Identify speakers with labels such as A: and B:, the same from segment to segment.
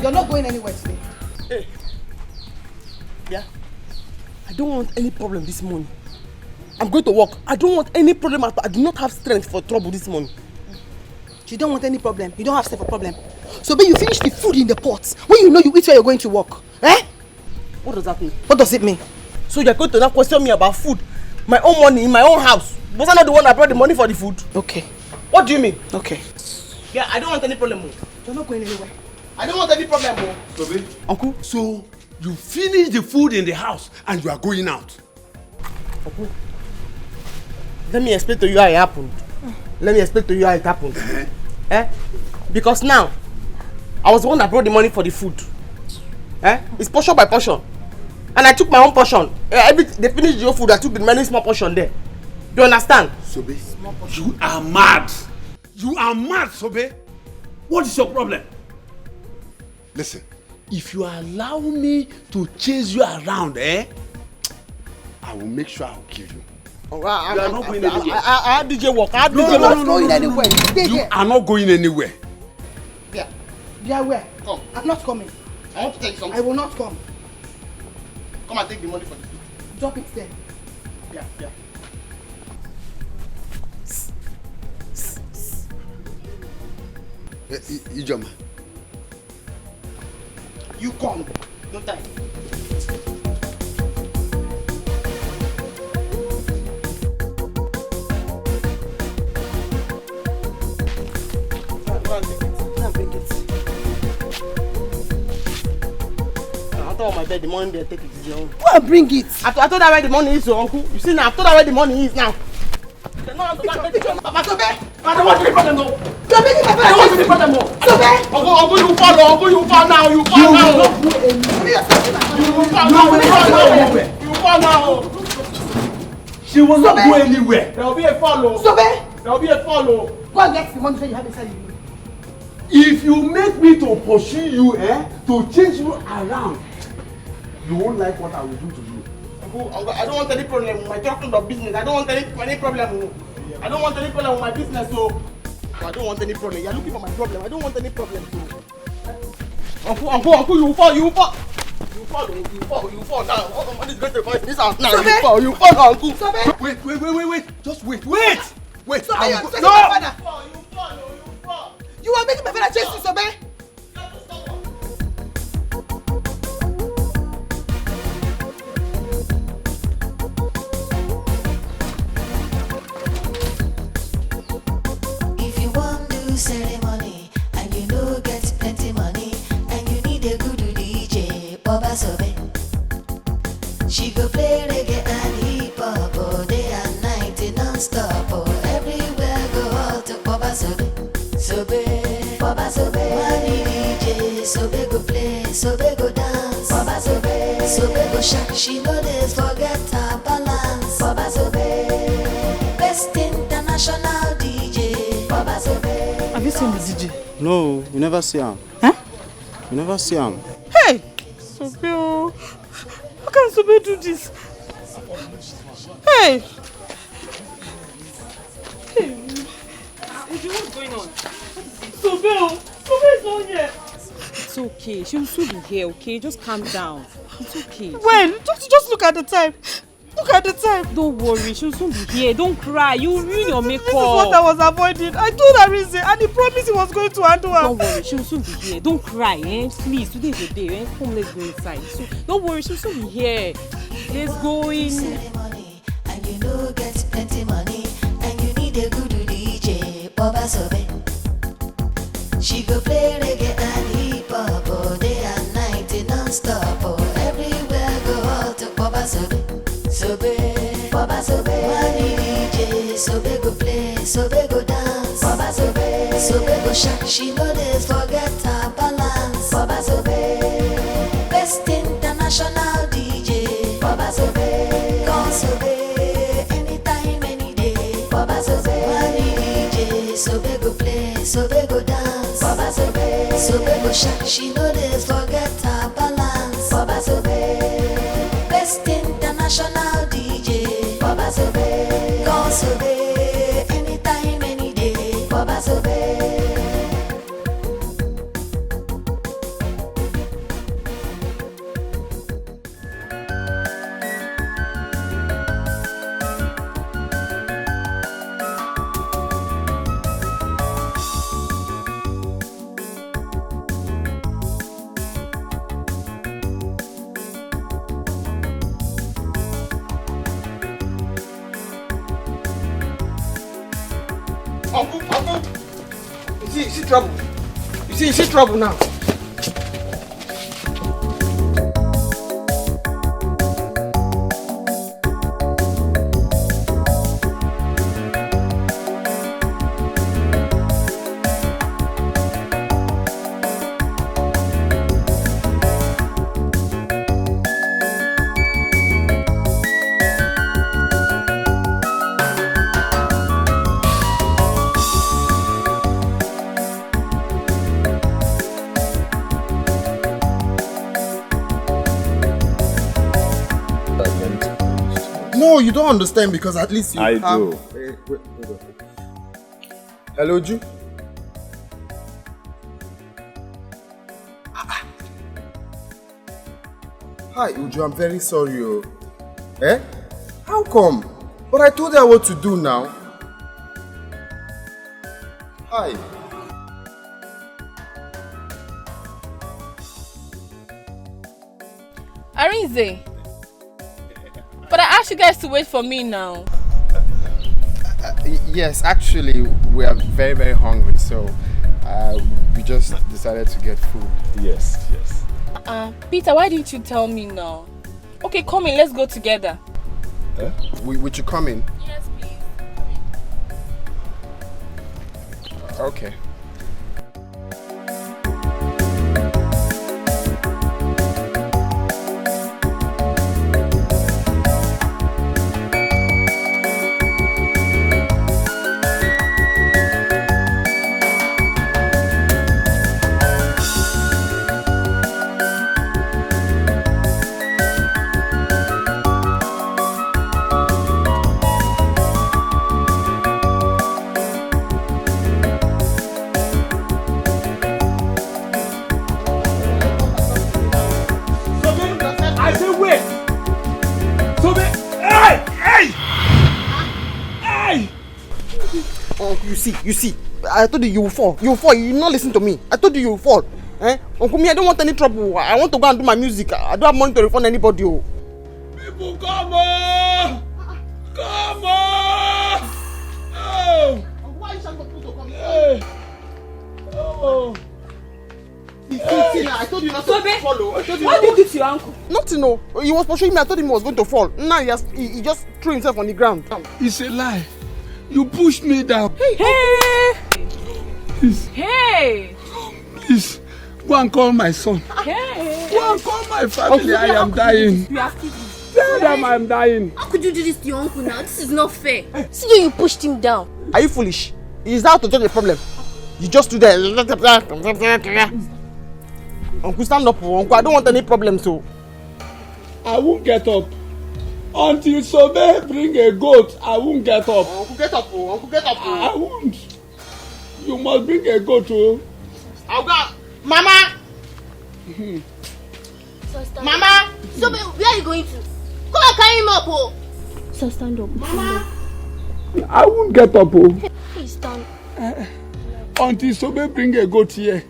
A: You're not going anywhere today.
B: Hey. Yeah. I don't want any problem this morning. I'm going to work. I don't want any problem at all. I do not have strength for trouble this morning.
A: You don't want any problem. You don't have strength for problem. So you finish the food in the pot when you know you eat where you're going to work. Eh?
B: What does that mean?
A: What does it mean?
B: So you're going to now question me about food? My own money in my own house. Was I not the one that brought the money for the food?
A: Okay.
B: What do you mean?
A: Okay.
B: Yeah, I don't want any problem.
A: You're not going anywhere.
B: I don't want any problem.
C: Sobe,
B: Uncle?
C: so you finish the food in the house and you are going out?
B: Uncle, let me explain to you how it happened. Let me explain to you how it happened. Because now, I was the one that brought the money for the food. It's portion by portion. And I took my own portion. They finished the whole food, I took the many small portion there. Do you understand?
C: Sobe, you are mad. You are mad, Sobe. What is your problem? Listen, if you allow me to chase you around, I will make sure I will kill you.
B: You are not going anywhere. I DJ work. I DJ
A: work. Not going anywhere. Stay
C: you
A: here.
C: are not going anywhere.
A: Yeah. Yeah, where?
B: Come.
A: I'm not coming.
B: I want to take something.
A: I will not come.
B: Come and take the money for the food.
A: Drop it there.
B: Yeah.
C: Ijoma.
B: You come. No time. I told my bed the money they take it is your own.
A: Go and bring it.
B: I told her where the money is, your uncle. You see now, I told her where the money is now. I don't want to problem.
A: You're making my
B: I don't want to problem. Uncle, you fall. Uncle, you fall now. You fall now. You fall now.
C: She will not go anywhere.
B: There will be a follow.
A: Sobe!
B: There will be a follow.
A: Go and get the money that you have inside you.
C: If you make me to pursue you, to chase you around, you won't like what I will do to you.
B: Uncle, I don't want any problem with my talking of business. I don't want any problem. I don't want any problem with my business, so I don't want any problem. You're looking for my problem. I don't want any problem, so. Uncle, you fall. You fall now. What is going to find this house now? You fall, Uncle.
C: Wait. Just wait.
A: Sobe, you're taking
C: No!
A: my father.
B: You fall.
A: You are making my father chase you, Sobe.
D: If you want to ceremony and you know get plenty money and you need a good DJ, Baba Sobe. She go play reggae and hip hop all day and night non-stop. Everywhere go out to Baba Sobe. Sobe, Baba Sobe. Money DJ, Sobe go play, Sobe go dance. Baba Sobe, Sobe go shake. She know this forget her balance. Baba Sobe, best international DJ. Baba Sobe.
A: Have you seen the DJ?
E: No, you never see him.
A: Huh?
E: You never see him.
A: Hey! Sobe, how can Sobe do this? Hey!
F: What's going on? Sobe is not here. It's okay. She'll soon be here, okay? Just calm down. It's okay.
A: When? Just look at the time. Look at the time.
F: Don't worry. She'll soon be here. Don't cry. You ruin your makeup.
A: This is what I was avoiding. I told her reason and he promised he was going to handle her.
F: Don't worry. She'll soon be here. Don't cry, Please, today is the day, Come, let's go inside. So, don't worry. She'll soon be here. Let's go in.
D: Ceremony and you know get plenty money and you need a good DJ, Baba Sobe. She go play reggae and hip hop all day and night non-stop. Everywhere go out to Baba Sobe. Sobe, Baba Sobe. Money DJ, Sobe go play, Sobe go dance. Baba Sobe, Sobe go shake. She know this forget her balance. Baba Sobe, best international DJ. Baba Sobe, call Sobe anytime, any day. Baba Sobe, money DJ, Sobe go play, Sobe go dance. Baba Sobe, Sobe go shake. She know this forget her balance. Baba Sobe, best international DJ. Baba Sobe, call Sobe anytime, any day. Baba Sobe.
B: trouble. You see trouble now.
E: No, you don't understand because at least you
G: I
E: have...
G: do.
E: Wait. Hello, Ju? Hi, Uju, I'm very sorry. Oh. Eh? How come? But I told her what to do now. Hi.
H: Arinze. But I asked you guys to wait for me now.
E: Yes, actually, we are very, very hungry, so we just decided to get food.
G: Yes.
H: Peter, why didn't you tell me now? Okay, come in, let's go together.
E: Would you come in?
H: Yes, please.
E: Okay.
B: You see, I told you will fall. You will fall. You not listen to me. I told you will fall. Uncle me, I don't want any trouble. I want to go and do my music. I don't have money to refund anybody. Oh.
C: People, come on! Come on! Oh!
B: Why are you shouting for people to come?
C: Hey! Oh!
B: I told you not to follow.
F: What did you do to your uncle?
B: Nothing, no. He was pursuing me. I told him he was going to fall. Now he just threw himself on the ground.
C: It's a lie. You pushed me down.
F: Hey!
C: Please.
F: Hey!
C: Please. Go and call my son.
F: Hey!
C: Go and call my family. I am dying.
F: You have to.
C: Tell them I am dying.
I: How could you do this to your uncle now? This is not fair. See how you pushed him down.
B: Are you foolish? Is that to solve the problem? You just do that. Uncle, stand up. Uncle, I don't want any problems. So
C: I won't get up. Until Sobe bring a goat, I won't get up.
B: Uncle, get up. Uncle, get up.
C: I won't. You must bring a goat.
B: I'll go. Mama!
I: So stand
B: Mama!
I: up. So where are you going to? Come and carry him up. Oh. So stand up.
B: Mama!
C: I won't get up.
I: Please stand.
C: Until Sobe bring a goat here.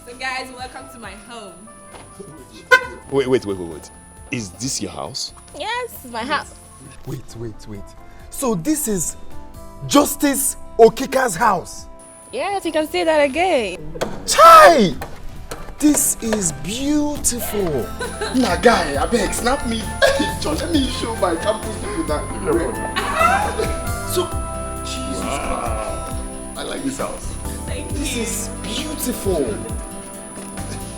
H: So guys, welcome to my home.
G: Wait. Is this your house?
I: Yes, this is my house.
E: Wait. So this is Justice Okika's house?
H: Yes, you can say that again.
E: Chai! This is beautiful. Nah, guy, I beg, snap me. John, let me show my campus people that. So, Jesus Christ.
G: I like this house.
H: Thank
E: This
H: you.
E: is beautiful.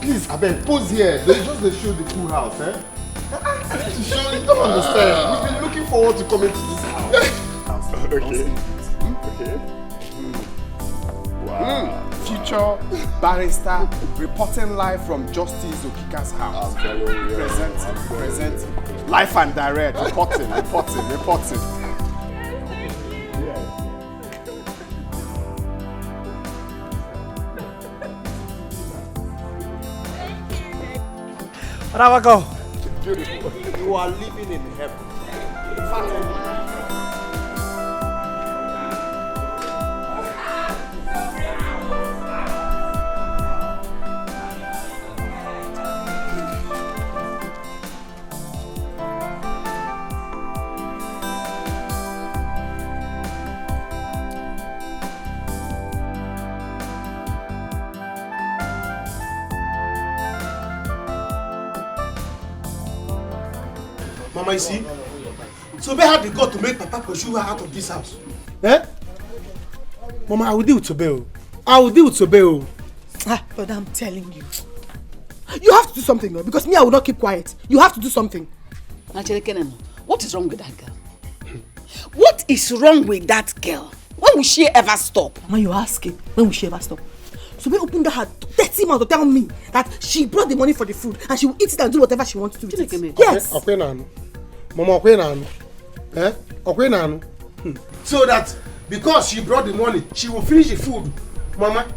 E: Please, I beg, pose here. They just show the cool house, eh? To show you don't understand. We've been looking forward to coming to this house.
G: Okay. Okay. Wow.
E: Future barrister reporting live from Justice Okika's house. Presenting. Live and direct. Reporting.
B: Rawako, beautiful. You are living in heaven.
J: Mama, you see? Sobe had the gut to make Papa pursue her out of this house.
B: Eh? Mama, I will deal with Sobe.
A: But I'm telling you. You have to do something, though, because me, I will not keep quiet. You have to do something.
K: Actually, what is wrong with that girl? What is wrong with that girl? When will she ever stop?
A: Mama, you're asking, when will she ever stop? Sobe opened her dirty mouth to tell me that she brought the money for the food and she will eat it and do whatever she wants to do with it. Yes.
J: Mama, so that because she brought the money, she will finish the food. Mama,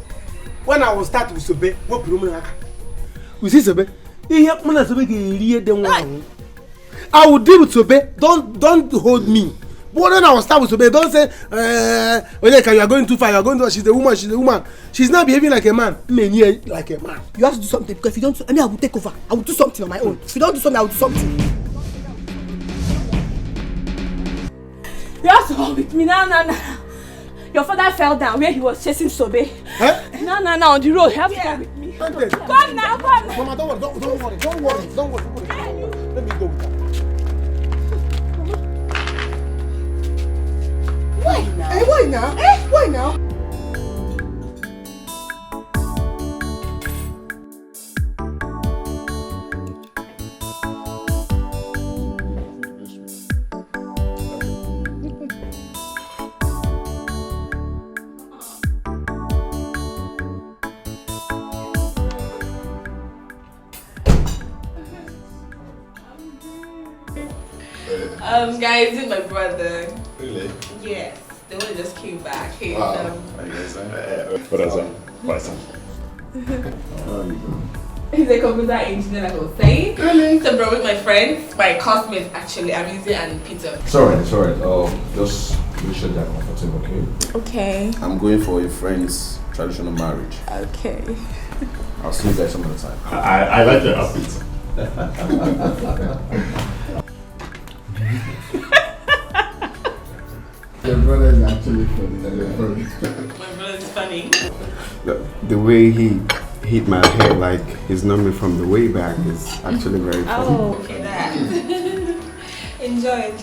J: when I will start with Sobe, what problem?
B: You see Sobe? I will deal with Sobe. Don't hold me. But then I will start with Sobe. Don't say, you are going too far. You are going too. She's a woman. She's not behaving like a man. Like a man.
A: You have to do something because if you don't, I mean, I will take over. I will do something on my own. If you don't do something, I will do something.
F: You have to come with me. No. Your father fell down where he was chasing Sobe.
B: Huh?
F: No, on the road. You have to come with me. Come now.
B: Mama, don't worry. Don't worry. Let me go with her.
A: Why now? Why now?
H: Guys, this is my brother.
G: Really?
H: Yes, the one just came back. Hey,
G: Wow. What is that?
H: He's a computer engineer, like I was saying. Really? So, bro, with my friends, my classmates actually, Amizi and Peter.
L: Sorry. Just make sure they're comfortable, okay?
H: Okay.
L: I'm going for a friend's traditional marriage.
H: Okay.
L: I'll see you guys some other time.
G: I like your outfit.
E: Your brother is actually funny.
H: My brother is funny.
M: The way he hit my head like he's known me from the way back is actually very funny.
H: Oh, okay, that. Enjoy.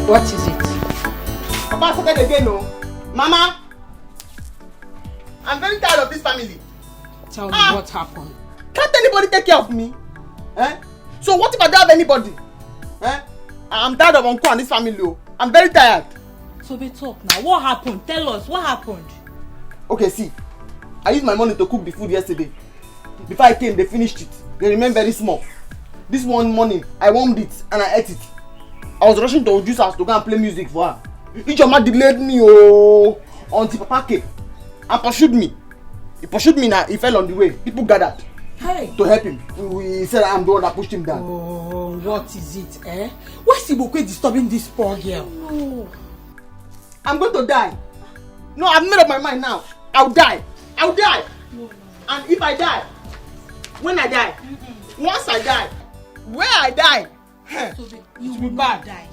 K: What is it?
B: Papa started again, no? Mama! I'm very tired of this family.
K: Tell me what happened.
B: Can't anybody take care of me? So what if I don't have anybody? I'm tired of Uncle and this family, oh. I'm very tired.
F: So we talk now. What happened? Tell us, what happened?
B: Okay, see. I used my money to cook the food yesterday. Before I came, they finished it. They remained very small. This one morning, I warmed it and I ate it. I was rushing to Oju's house to go and play music for her. Ichoma delayed me until Papa came and pursued me. He pursued me now, he fell on the way. People gathered to help him. He said I'm the one that pushed him down.
F: Oh, what is it, Why is Ibokwe disturbing this poor girl?
B: No. I'm going to die. No, I've made up my mind now. I'll die. No. And if I die, When I die, once I die, where I die,
A: you will not die.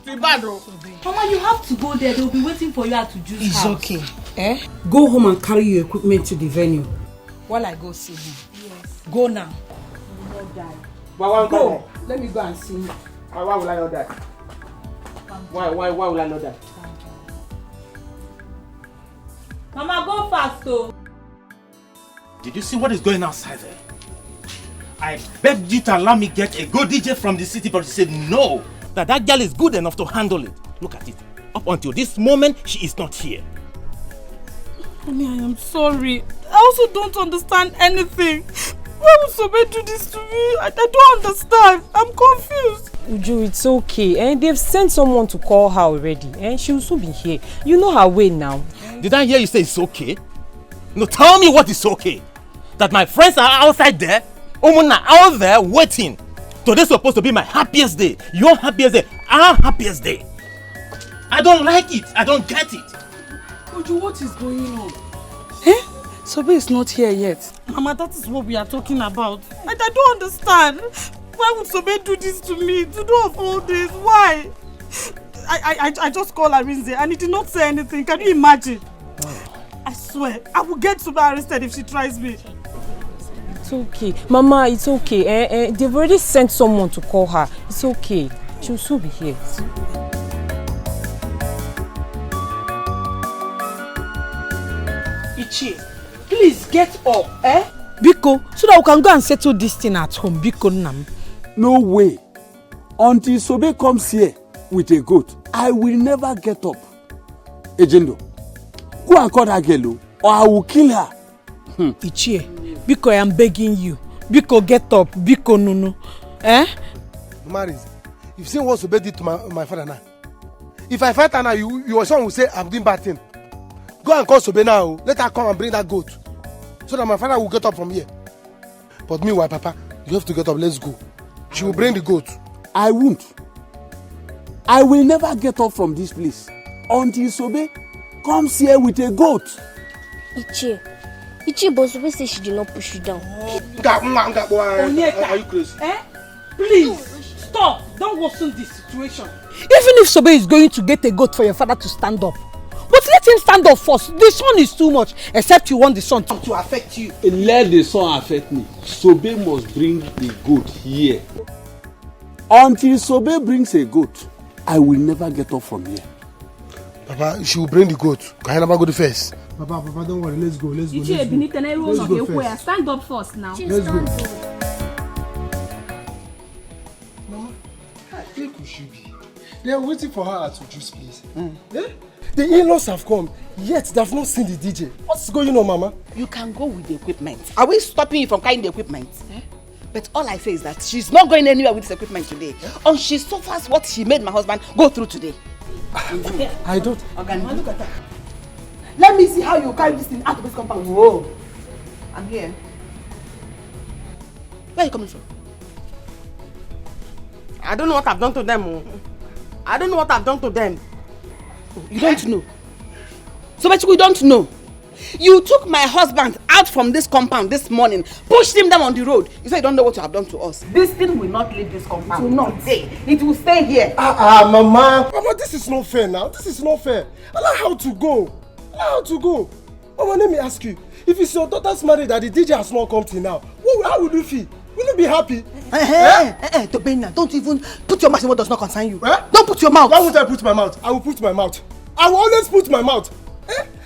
B: It's bad, bro.
A: Mama, you have to go there. They'll be waiting for you at the juice
N: It's
A: house.
N: okay. Go home and carry your equipment to the venue while I go see him.
A: Yes.
N: Go now.
A: You will not die.
N: Go. Let me go and see him.
B: Why will I not die? Why will I not die?
F: Mama, go fast, though.
J: Did you see what is going outside there? I begged you to allow me get a good DJ from the city, but you said no. That girl is good enough to handle it. Look at it. Up until this moment, she is not here.
F: Mommy, I am sorry. I also don't understand anything. Why would somebody do this to me? I don't understand. I'm confused.
O: Uju, it's okay. They've sent someone to call her already. She will soon be here. You know her way now.
J: Did I hear you say it's okay? No, tell me what is okay. That my friends are outside there, Omuna out there waiting. Today's supposed to be my happiest day. Your happiest day. Our happiest day. I don't like it. I don't get it.
N: Uju, what is going on? Sobe is not here yet.
F: Mama, that is what we are talking about. I don't understand. Why would Sobe do this to me? To do of all this? Why? I just called Arinze and he did not say anything. Can you imagine? I swear, I will get Sobe arrested if she tries me.
O: It's okay. Mama, it's okay. They've already sent someone to call her. It's okay. She'll soon be here.
N: Ichie, please get up, Biko, so that we can go and settle this thing at home. Biko Nam.
C: No way. Until Sobe comes here with a goat, I will never get up. Ejendo, go and call that girl or I will kill her.
N: Ichie, Biko, I am begging you. Biko, get up. Biko, Nunu.
J: Maris, you've seen what Sobe did to my father now. If I fight her now, your son will say I'm doing bad thing. Go and call Sobe now. Let her come and bring that goat. So that my father will get up from here. But meanwhile, Papa, you have to get up. Let's go. She will bring the goat.
C: I won't. I will never get up from this place until Sobe comes here with a goat.
I: Ichie, but Sobe says she did not push you down.
J: Are you crazy?
N: Please, stop. Don't worsen this situation. Even if Sobe is going to get a goat for your father to stand up, but let him stand up first. The sun is too much, except you want the sun to affect you.
C: Let the sun affect me. Sobe must bring the goat here. Until Sobe brings a goat, I will never get up from here.
J: Papa, she will bring the goat. Can I never go to first? Papa, don't worry. Let's go. Let's go.
I: Stand up first now.
J: Let's go. Mama, I think we should be. They are waiting for her at Uju's place. The in-laws have come, yet they have not seen the DJ. What's going on, Mama?
K: You can go with the equipment. Are we stopping you from carrying the equipment? But all I say is that she's not going anywhere with this equipment today. And she suffers what she made my husband go through today.
J: I don't.
K: Mama, look at her. Let me see how you carry this thing out of this compound. Whoa. I'm here. Where are you coming from?
B: I don't know what I've done to them. I don't know what I've done to them.
K: You don't know. So much you don't know. You took my husband out from this compound this morning, pushed him down on the road. You say you don't know what you have done to us. This thing will not leave this compound. It will not stay. It will stay here.
J: Mama. Mama, this is not fair now. This is not fair. Allow her to go. Allow her to go. Mama, let me ask you. If it's your daughter's marriage that the DJ has not come till now, how will you feel? Will you be happy?
K: Tobena, don't even put your mouth in what does not concern you. Don't put your mouth.
J: Why would I put my mouth? I will put my mouth. I will always put my mouth.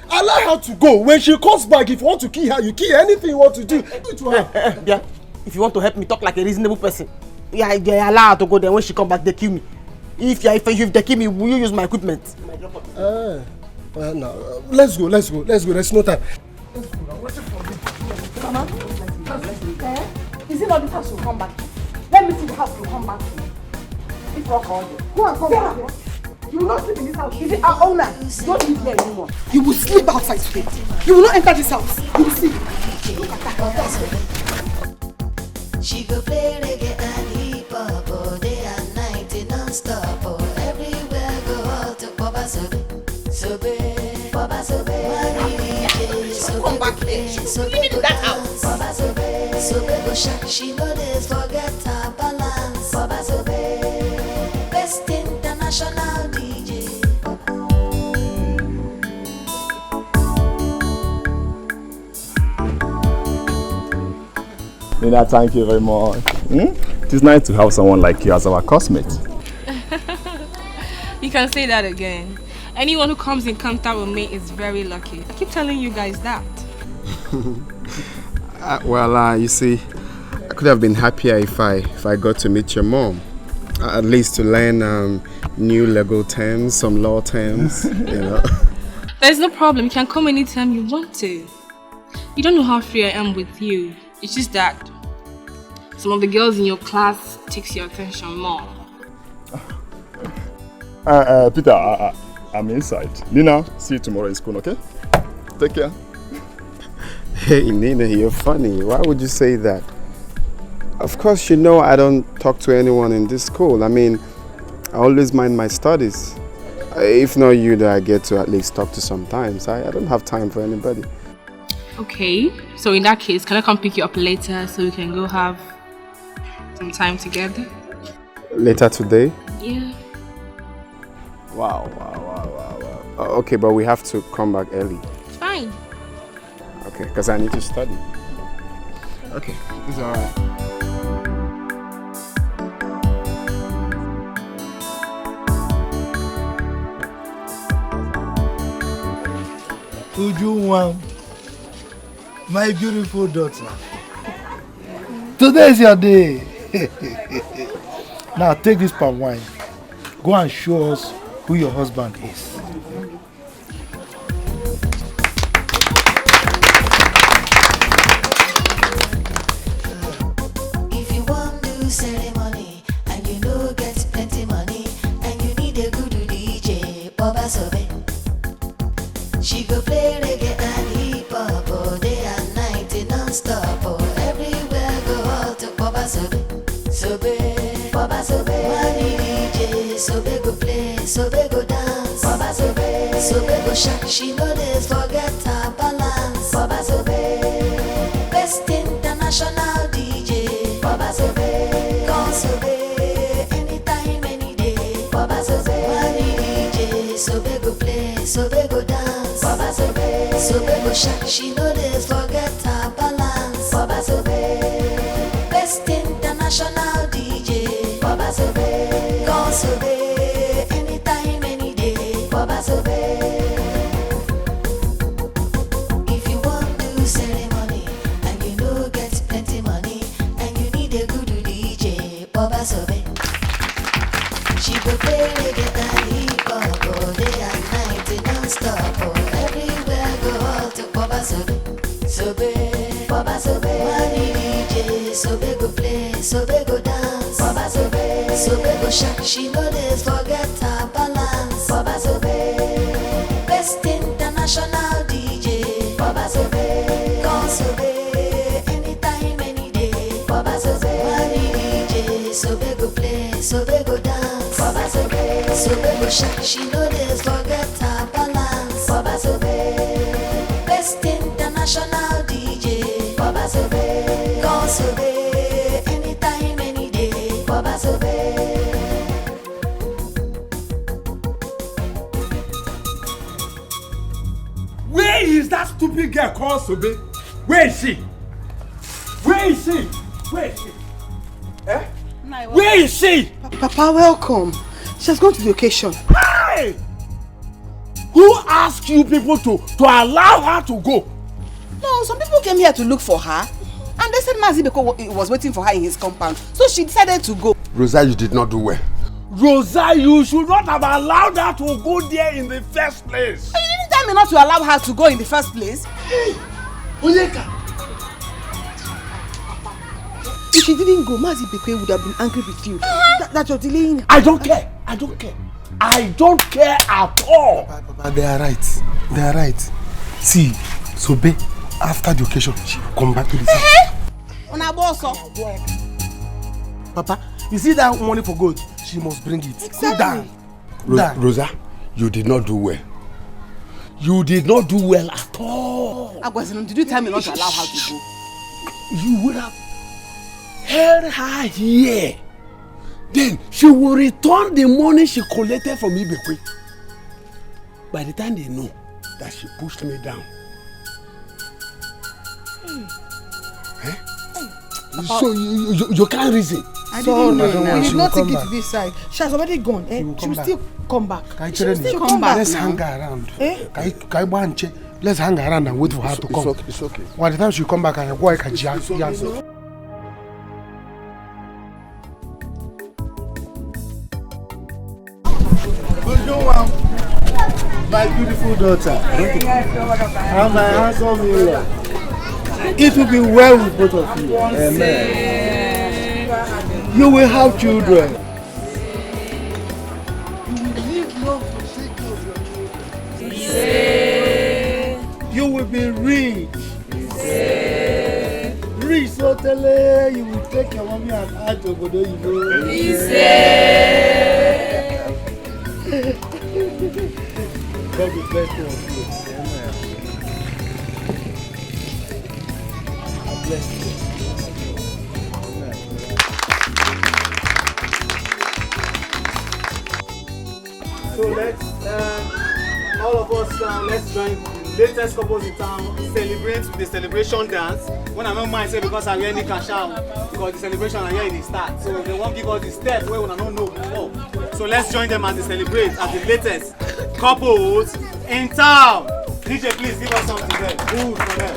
J: Allow her to go. When she comes back, if you want to kill her, you kill her. Anything you want to do, do it to her.
B: Yeah. If you want to help me talk like a reasonable person, yeah, they allow her to go there. When she come back, they kill me. If they kill me, will you use my equipment?
J: No. Let's go. There's no time. Let's go. I'm waiting for you.
K: Mama, is it not this house you'll come back to? Let me see the house you'll come back to. It's not all there. Go and come back. You will not sleep in this house. Is it our owner? Don't live here anymore. You will sleep outside today. You will not enter this house. You will see. Look at that.
D: She go play reggae and hip hop all day and night non-stop. Everywhere go out to Baba Sobe. Baba Sobe.
K: Come back here.
D: Sobe go that house. Baba Sobe. Sobe go sharp, she know this forget her balance. Baba Sobe, best international DJ.
G: Nina, thank you very much. It is nice to have someone like you as our cosmate.
H: You can say that again. Anyone who comes in contact with me is very lucky. I keep telling you guys that.
M: You see, I could have been happier if I got to meet your mom. At least to learn new legal terms, some law terms, you know.
H: There's no problem. You can come anytime you want to. You don't know how free I am with you. It's just that some of the girls in your class takes your attention more.
G: Peter, I'm inside. Nina, see you tomorrow in school, okay? Take care.
M: Hey, Nina, you're funny. Why would you say that? Of course, you know I don't talk to anyone in this school. I mean, I always mind my studies. If not you that I get to at least talk to sometimes. I don't have time for anybody.
H: Okay, so in that case, can I come pick you up later so we can go have some time together?
M: Later today?
H: Yeah.
M: Wow. Okay, but we have to come back early.
H: It's fine.
M: Okay, because I need to study. Okay, it's alright.
J: Uju, my beautiful daughter. Today is your day. Now take this palm wine. Go and show us who your husband is.
D: If you want to do ceremony and you know get plenty money and you need a good DJ, Baba Sobe. She go play reggae and hip hop all day and night non-stop. Everywhere go out to Baba Sobe. Sobe, Baba Sobe. Money DJ, Sobe go play, Sobe go dance. Baba Sobe, Sobe go shake. She know this forget her balance. Baba Sobe, best international DJ. Baba Sobe, call Sobe, anytime, any day. Baba Sobe, money DJ, Sobe go play, Sobe go dance. Baba Sobe, Sobe go shake. She know this forget her balance. Baba Sobe, best international DJ. Baba Sobe, call Sobe, anytime, any day. Baba Sobe. If you want to do ceremony and you know get plenty money and you need a good DJ, Baba Sobe. She go play reggae and hip hop all day and night non-stop. Everywhere go out to Baba Sobe. Sobe, Baba Sobe. Money DJ, Sobe go play, Sobe go dance. Baba Sobe, Sobe go shake. She know this forget her balance. Baba Sobe, best international DJ. Baba Sobe, call Sobe, anytime, any day. Baba Sobe, money DJ, Sobe go play, Sobe go dance. Baba Sobe, Sobe go shake. She know this forget her balance. Baba Sobe, best international DJ. Baba Sobe, call Sobe, anytime, any day. Baba Sobe.
C: Where is that stupid girl called Sobe? Where is she? Where is she? Where is she? Eh? Where is she?
A: Papa, welcome. She has gone to the occasion.
C: Hey! Who asked you people to allow her to go?
A: No, some people came here to look for her. And they said Mazibeko was waiting for her in his compound. So she decided to go.
E: Rosa, you did not do well.
C: Rosa, you should not have allowed her to go there in the first place.
A: You didn't tell me not to allow her to go in the first place.
C: Hey! Onyeka!
A: If she didn't go, Mazibeko would have been angry with you. That you're delaying.
C: I don't care. I don't care. I don't care at all.
J: Papa, they are right. They are right. See, Sobe, after the occasion, she will come back to the house. Papa, you see that money for gold? She must bring it. Sit down.
C: Rosa, you did not do well. You did not do well at all.
A: Agwazino, did you tell me not to allow her to go?
C: You would have held her here. Then she will return the money she collected from Ibekwe. By the time they know that she pushed me down. So you can't reason.
A: I didn't know. He did not take it to this side. She has already gone. She will still come back.
J: She will still come back. Let's hang around. Let's hang around and wait for her to come.
C: It's okay.
J: By the time she come back, I go like a jazz.
E: My beautiful daughter, and my handsome Mila. It will be well with both of you. Amen. You will have children. You will be rich. Rich, so tell her you will take your mommy and aunt to Obodo Oyibo. God will bless you. Amen. I bless you.
P: So let's, all of us, let's join the latest couples in town, celebrate the celebration dance. When I don't mind say because I really cash out, because the celebration are here in the start. So they won't give us the steps where we don't know before. So let's join them as they celebrate as the latest couples in town. DJ, please give us something there. Good for them.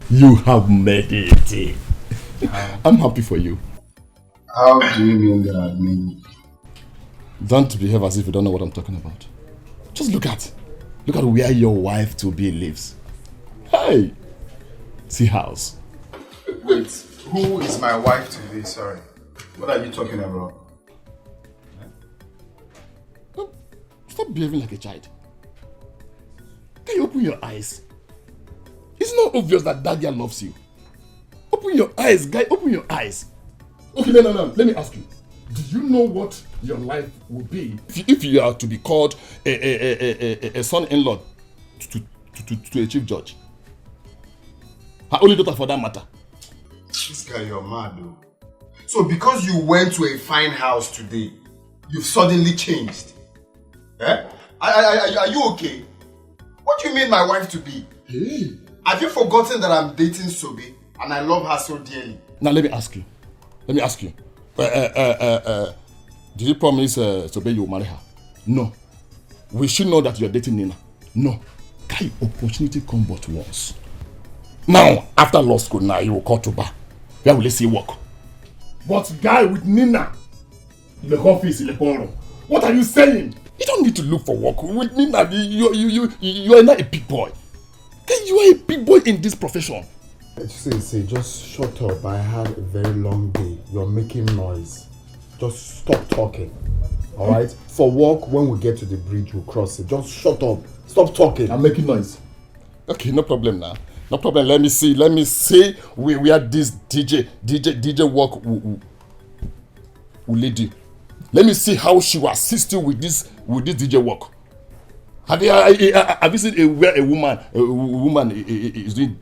G: You have made it. I'm happy for you.
E: How do you mean that I mean?
G: Don't behave as if you don't know what I'm talking about. Just look at where your wife to be lives. Hey, see house.
E: Wait, who is my wife to be? Sorry, what are you talking about?
G: Stop behaving like a child. Can you open your eyes? It's not obvious that Daddy loves you. Open your eyes, guy. Open your eyes. Okay, no. Let me ask you. Do you know what your life would be if you are to be called a son-in-law to a chief judge? Her only daughter for that matter.
E: This guy, you're mad though. So because you went to a fine house today, you've suddenly changed? Eh? Are you okay? What do you mean my wife to be?
G: Hey.
E: Have you forgotten that I'm dating Sobe and I love her so dearly?
G: Now let me ask you. Did you promise Sobe you will marry her? No. We should know that you are dating Nina. No. Can opportunity come but once? Now, after law school now, you will call to bar. Where will you see work? But guy with Nina in the office in the room. What are you saying? You don't need to look for work. With Nina, you are not a big boy. You are a big boy in this profession.
E: See, just shut up. I had a very long day. You're making noise. Just stop talking. Alright? For work, when we get to the bridge, we'll cross it. Just shut up. Stop talking.
G: I'm making noise. Okay, no problem now. No problem. Let me see where this DJ work will lead you. Let me see how she will assist you with this DJ work. Have you seen where a woman is doing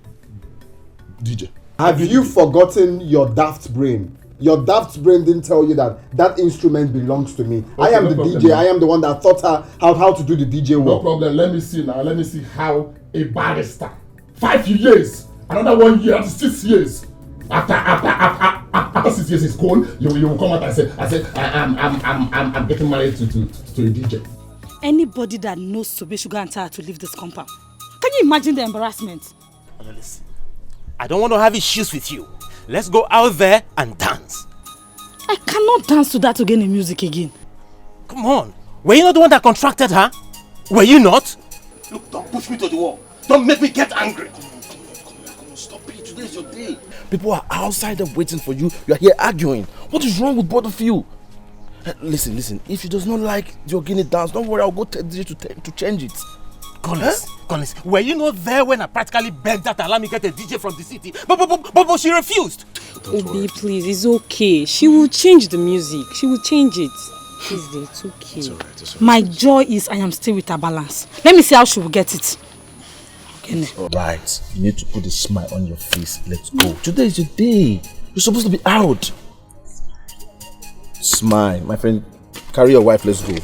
G: DJ?
E: Have you forgotten your daft brain? Your daft brain didn't tell you that instrument belongs to me. Okay, I am the DJ. Now. I am the one that taught her how to do the DJ work.
G: No problem. Let me see now. Let me see how a barrister, 5 years, another 1 year, 6 years. After 6 years is gone, you will come out and say I'm getting married to a DJ.
N: Anybody that knows Sobe should go and tell her to leave this compound. Can you imagine the embarrassment?
Q: Listen, I don't want to have issues with you. Let's go out there and dance.
N: I cannot dance to that again in music again.
Q: Come on. Were you not the one that contracted her? Were you not?
G: Look, don't push me to the wall. Don't make me get angry. Come on, stop it. Today's your day.
Q: People are outside there waiting for you. You are here arguing. What is wrong with both of you? Listen. If she does not like the Ogini dance, don't worry. I'll go tell DJ to change it. Collins, were you not there when I practically begged her to allow me get a DJ from the city? But she refused.
O: Obi, please, it's okay. She will change the music. She will change it. Please, it's okay. It's all right.
N: My joy is I am still with her balance. Let me see how she will get it.
Q: Right. You need to put a smile on your face. Let's go. Today is your day. You're supposed to be out. Smile. My friend, carry your wife. Let's go.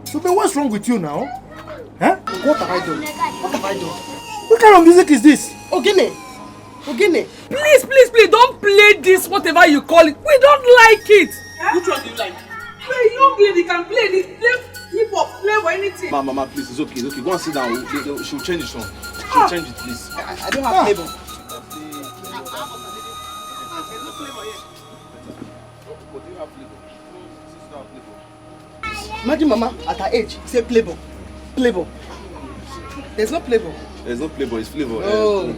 J: So, but what's wrong with you now? Huh?
B: What have I done?
J: What kind of music is this?
B: Ogene.
N: Please, don't play this, whatever you call it. We don't like it.
B: Which one do you like?
N: The young lady can play this. Play hip hop, play or anything.
L: Mama, please, it's okay. Go and sit down. She'll change the song. She'll change it, please.
B: I don't have flavor. Imagine Mama at her age say playboy. There's no playboy.
L: There's no playboy, it's flavor.
B: Oh.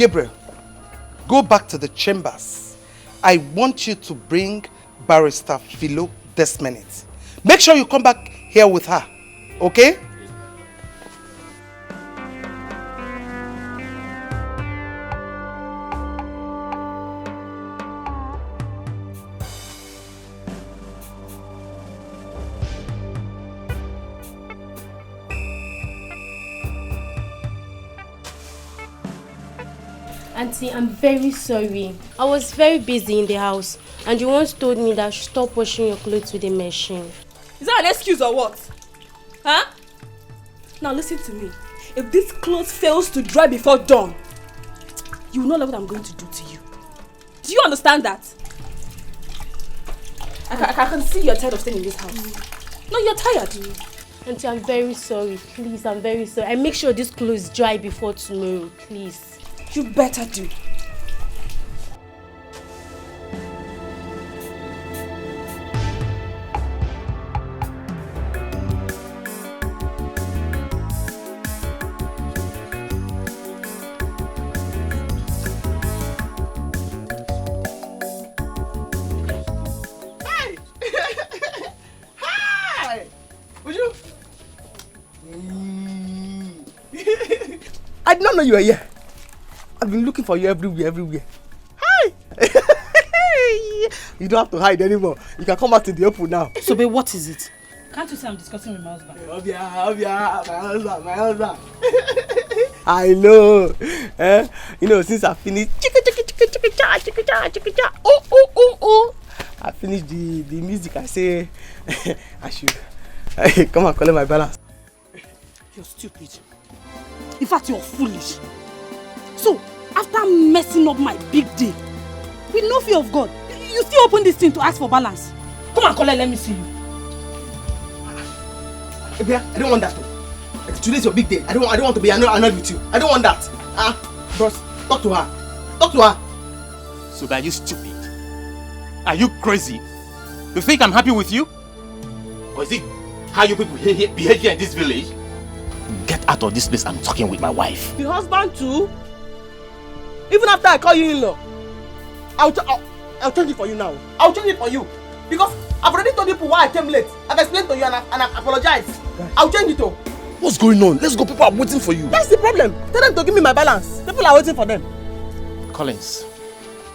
R: Gabriel, go back to the chambers. I want you to bring Barrister Philo this minute. Make sure you come back here with her, okay?
I: Auntie, I'm very sorry. I was very busy in the house and you once told me that I should stop washing your clothes with a machine.
K: Is that an excuse or what? Huh? Now listen to me. If this clothes fails to dry before dawn, you will not know what I'm going to do to you. Do you understand that? I can see you're tired of staying in this house. No, you're tired.
I: Auntie, I'm very sorry. Please, I'm very sorry. I make sure this clothes dry before tomorrow, please.
K: You better do.
B: Hi! Would you? I did not know you were here. I've been looking for you everywhere. Hi! You don't have to hide anymore. You can come out to the open now.
N: So, babe, what is it?
F: Can't you say I'm discussing with my husband?
B: My husband. I know. You know, since I finished I finished the music, I say I should come and collect my balance.
N: You're stupid. In fact, you're foolish. So, after messing up my big day, with no fear of God, you still open this thing to ask for balance. Come and collect, let me see you.
B: I don't want that. Today's your big day. I don't want to be annoyed with you. I don't want that. Bros, talk to her. Talk to her.
S: So are you stupid? Are you crazy? You think I'm happy with you? Or is it how you people behave here in this village? Get out of this place. I'm talking with my wife.
B: The husband too? Even after I call you in-law, I'll change it for you now. I'll change it for you. Because I've already told people why I came late. I've explained to you and I've apologized. I'll change it though.
Q: What's going on? Let's go. People are waiting for you.
B: That's the problem. Tell them to give me my balance. People are waiting for them.
S: Collins,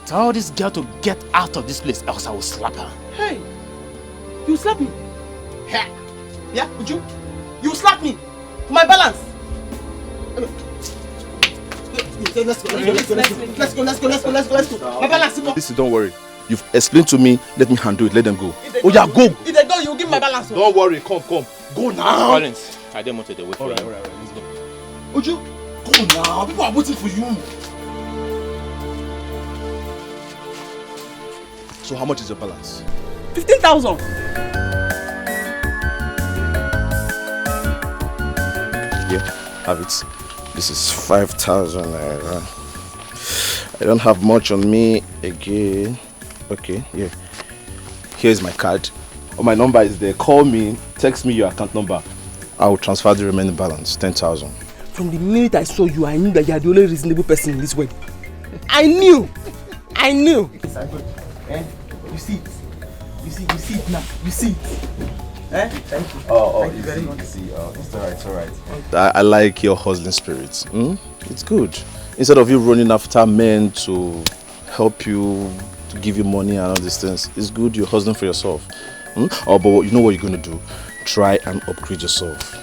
S: tell this girl to get out of this place else I will slap her.
B: Hey, you slap me? Yeah, would you? You slap me for my balance. Let's go. My balance.
Q: Listen, don't worry. You've explained to me. Let me handle it. Let them go. Oh yeah, go.
B: If they go, you give my balance.
Q: Don't worry. Come. Go now.
S: Collins, I don't want to wait for you.
Q: All right. Let's go. Would you? Go now. People are waiting for you. So how much is your balance?
B: 15,000.
Q: Yeah, have it. This is 5,000 naira. I don't have much on me again. Okay, yeah. Here's my card. Oh, my number is there. Call me, text me your account number. I will transfer the remaining balance, 10,000.
B: From the minute I saw you, I knew that you are the only reasonable person in this world. I knew. You see it. You see it now. You see it. Thank you.
Q: It's alright. I like your hustling spirit. It's good. Instead of you running after men to help you, to give you money and all these things, it's good you're hustling for yourself. But you know what you're going to do? Try and upgrade yourself.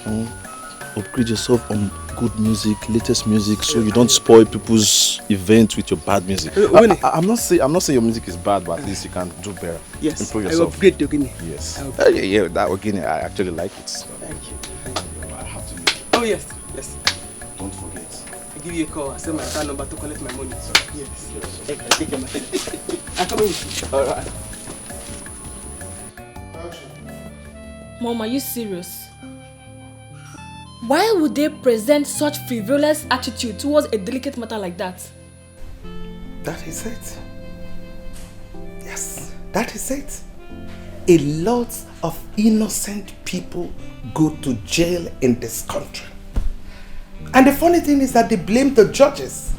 Q: Upgrade yourself on good music, latest music, so you don't spoil people's events with your bad music. I'm not saying your music is bad, but at least you can do better.
B: Yes,
Q: improve yourself.
B: I upgrade the Ogini.
Q: Yes. Yeah, that Ogini, I actually like it. So.
B: Thank you.
Q: I have to leave.
B: Oh yes.
Q: Don't forget.
B: I give you a call. I send my card number to collect my money. So, yes. Take your money. I'm coming with you. All right.
H: Mom, are you serious? Why would they present such frivolous attitude towards a delicate matter like that?
R: That is it. Yes, that is it. A lot of innocent people go to jail in this country. And the funny thing is that they blame the judges.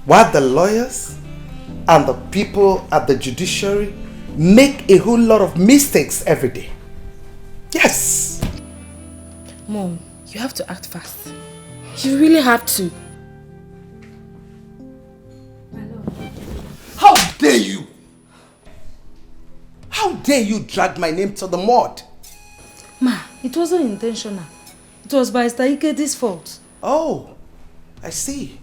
R: while the lawyers and the people at the judiciary make a whole lot of mistakes every day. Yes.
I: Mom, you have to act fast. You really have to.
R: How dare you? How dare you drag my name to the mud?
K: Ma, it wasn't intentional. It was by Dike's fault.
R: Oh, I see.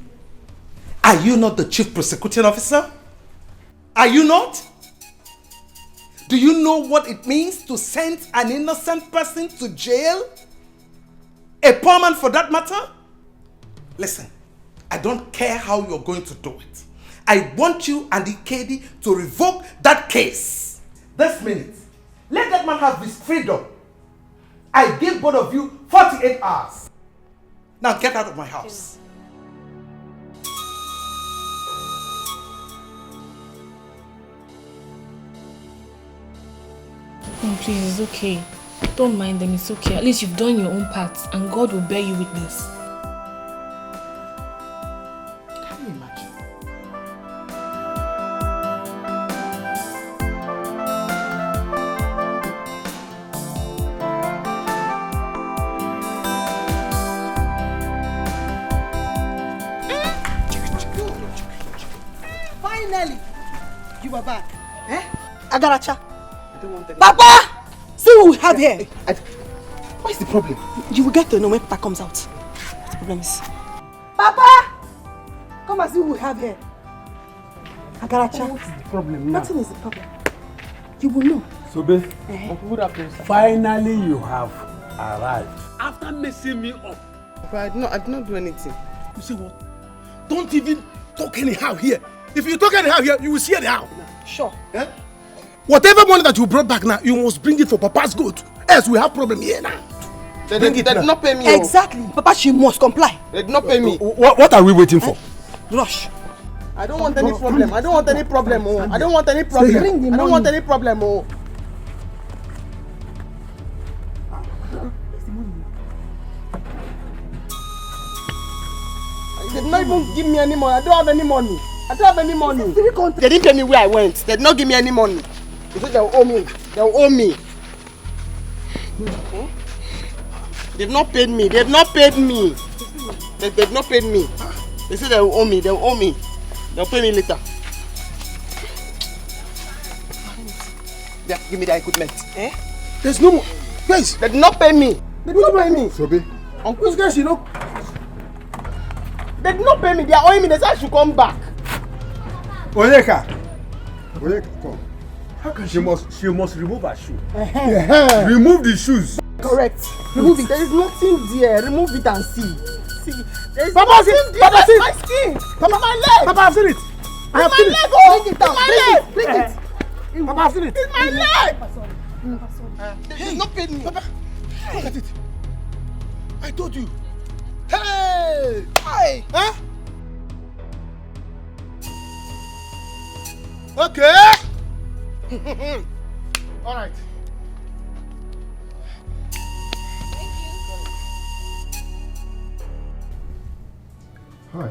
R: Are you not the chief prosecuting officer? Are you not? Do you know what it means to send an innocent person to jail? A poor man for that matter? Listen, I don't care how you're going to do it. I want you and Dikeh to revoke that case. This minute. Let that man have his freedom. I give both of you 48 hours. Now get out of my house.
I: Mom, please, it's okay. Don't mind them, it's okay. At least you've done your own part and God will bear you witness.
R: Can you imagine?
A: Finally, you are back. Eh? Agaracha. Papa! See what we have here.
R: What's the problem?
A: You will get to know when Papa comes out. What the problem is? Papa! Come and see what we have here. Agaracha.
C: What is the problem now?
A: Nothing is the problem. You will know.
C: Sobe, finally you have arrived. After messing me up.
B: But I did not do anything.
J: You see what? Don't even talk anyhow here. If you talk anyhow here, you will see anyhow.
A: Sure.
J: Eh? Whatever money that you brought back now, you must bring it for Papa's good. Else we have problem here now.
B: They did not pay me.
A: Exactly. Papa, she must comply.
B: They did not pay me.
J: What are we waiting for?
A: Rush.
B: I don't want any problem. I don't want any problem. Oh. I don't want any problem. I don't want any problem. Oh. They did not even give me any money. I don't have any money. I don't have any money. They didn't tell me where I went. They did not give me any money. They said they will owe me. They will owe me. They've not paid me. They've not paid me. They've not paid me. They said they will owe me. They will owe me. They'll pay me later. Yeah, give me the equipment. Eh?
J: There's no more. Guys,
B: they did not pay me. They did not pay me.
J: Sobe.
B: Uncle, guys, you know. They did not pay me. They are owing me. They said I should come back.
C: Onyeka, come. How can she must remove her shoe? Remove the shoes.
B: Correct. Remove it. There is nothing there. Remove it and see. See. There is
J: Papa, see it. Papa, see it.
B: My skin.
J: Papa,
B: my leg.
J: Papa, I've seen it. I have seen it.
B: Oh. Bring it down. Bring it.
J: Papa, I've seen it.
B: It's my leg. They did not pay me.
J: Papa, look at it. I told you. Hey!
B: Hi.
J: Huh? Okay. All right.
M: Hi.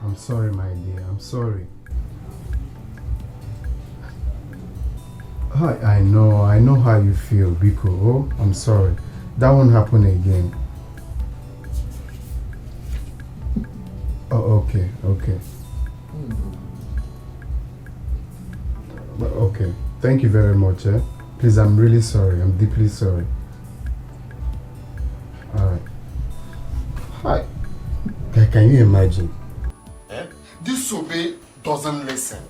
M: I'm sorry, my dear. I'm sorry. Hi, I know how you feel, Biko. Oh, I'm sorry. That won't happen again. Oh, okay. Okay. Thank you very much. Please, I'm really sorry. I'm deeply sorry. Alright. Hi. Can you imagine?
E: This Sobe doesn't listen.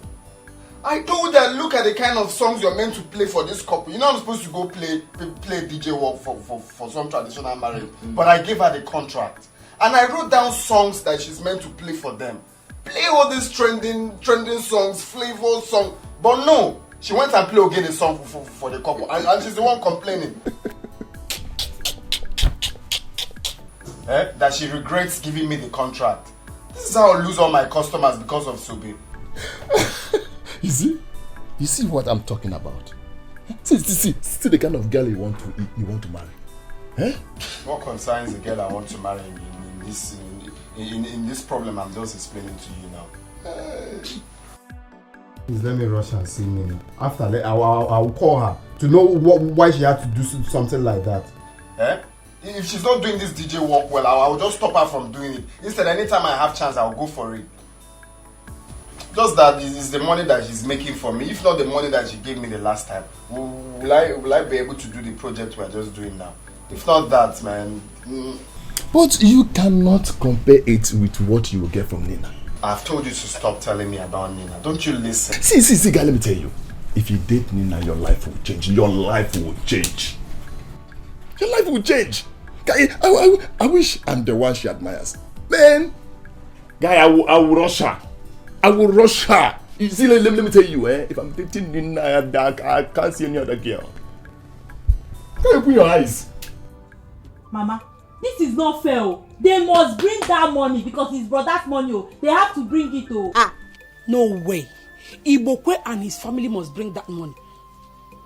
E: I told her, look at the kind of songs you're meant to play for this couple. You're not supposed to go play DJ work for some traditional marriage. But I gave her the contract. And I wrote down songs that she's meant to play for them. Play all these trending songs, flavor songs. But no, she went and played again a song for the couple. And she's the one complaining. That she regrets giving me the contract. This is how I lose all my customers because of Sobe.
G: You see what I'm talking about? See the kind of girl you want to marry. Eh?
E: What concerns the girl I want to marry in this problem I'm just explaining to you now?
M: Please let me rush and see Nina. After I'll call her to know why she had to do something like that.
E: Eh? If she's not doing this DJ work well, I'll just stop her from doing it. Instead, anytime I have chance, I'll go for it. Just that is the money that she's making for me. If not the money that she gave me the last time, will I be able to do the project we're just doing now? If not that, man.
G: But you cannot compare it with what you will get from Nina.
E: I've told you to stop telling me about Nina. Don't you listen?
G: See, guy, let me tell you. If you date Nina, your life will change. Your life will change. Your life will change. Guy, I wish I'm the one she admires. Man, guy, I will rush her. I will rush her. You see, let me tell you, if I'm dating Nina, I can't see any other girl. Can you open your eyes?
K: Mama, this is not fair. They must bring that money because it's brother's money. They have to bring it.
N: No way. Ibokwe and his family must bring that money.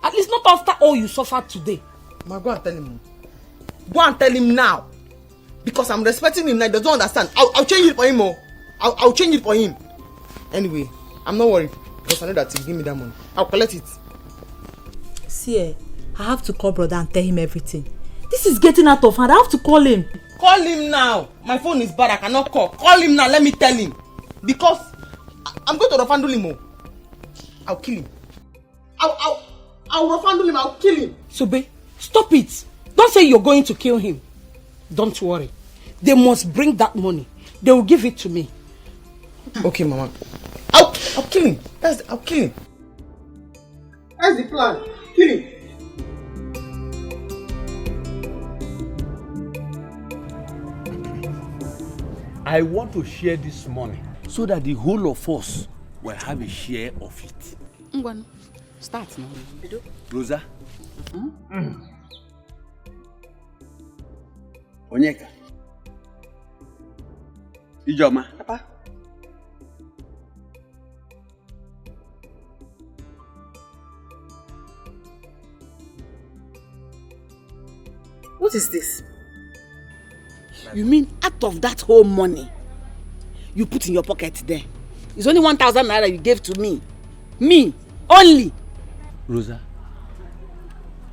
N: At least not after all you suffered today.
B: Ma, go and tell him. Go and tell him now. Because I'm respecting him now. He doesn't understand. I'll change it for him. I'll change it for him. Anyway, I'm not worried. Because I know that he'll give me that money. I'll collect it.
K: See, I have to call brother and tell him everything. This is getting out of hand. I have to call him.
B: Call him now. My phone is bad. I cannot call. Call him now. Let me tell him. Because I'm going to refundle him. I'll kill him. I'll refundle him. I'll kill him.
N: Sobe, stop it. Don't say you're going to kill him. Don't worry. They must bring that money. They will give it to me.
B: Okay, Mama. I'll kill him. I'll kill him. That's the plan. Kill him.
C: I want to share this money so that the whole of us will have a share of it.
B: Ngwan, start now.
C: Rosa? Onyeka? Ijoma?
B: Papa?
K: What is this?
N: You mean out of that whole money you put in your pocket there, it's only 1,000 naira you gave to me? Me only?
C: Rosa,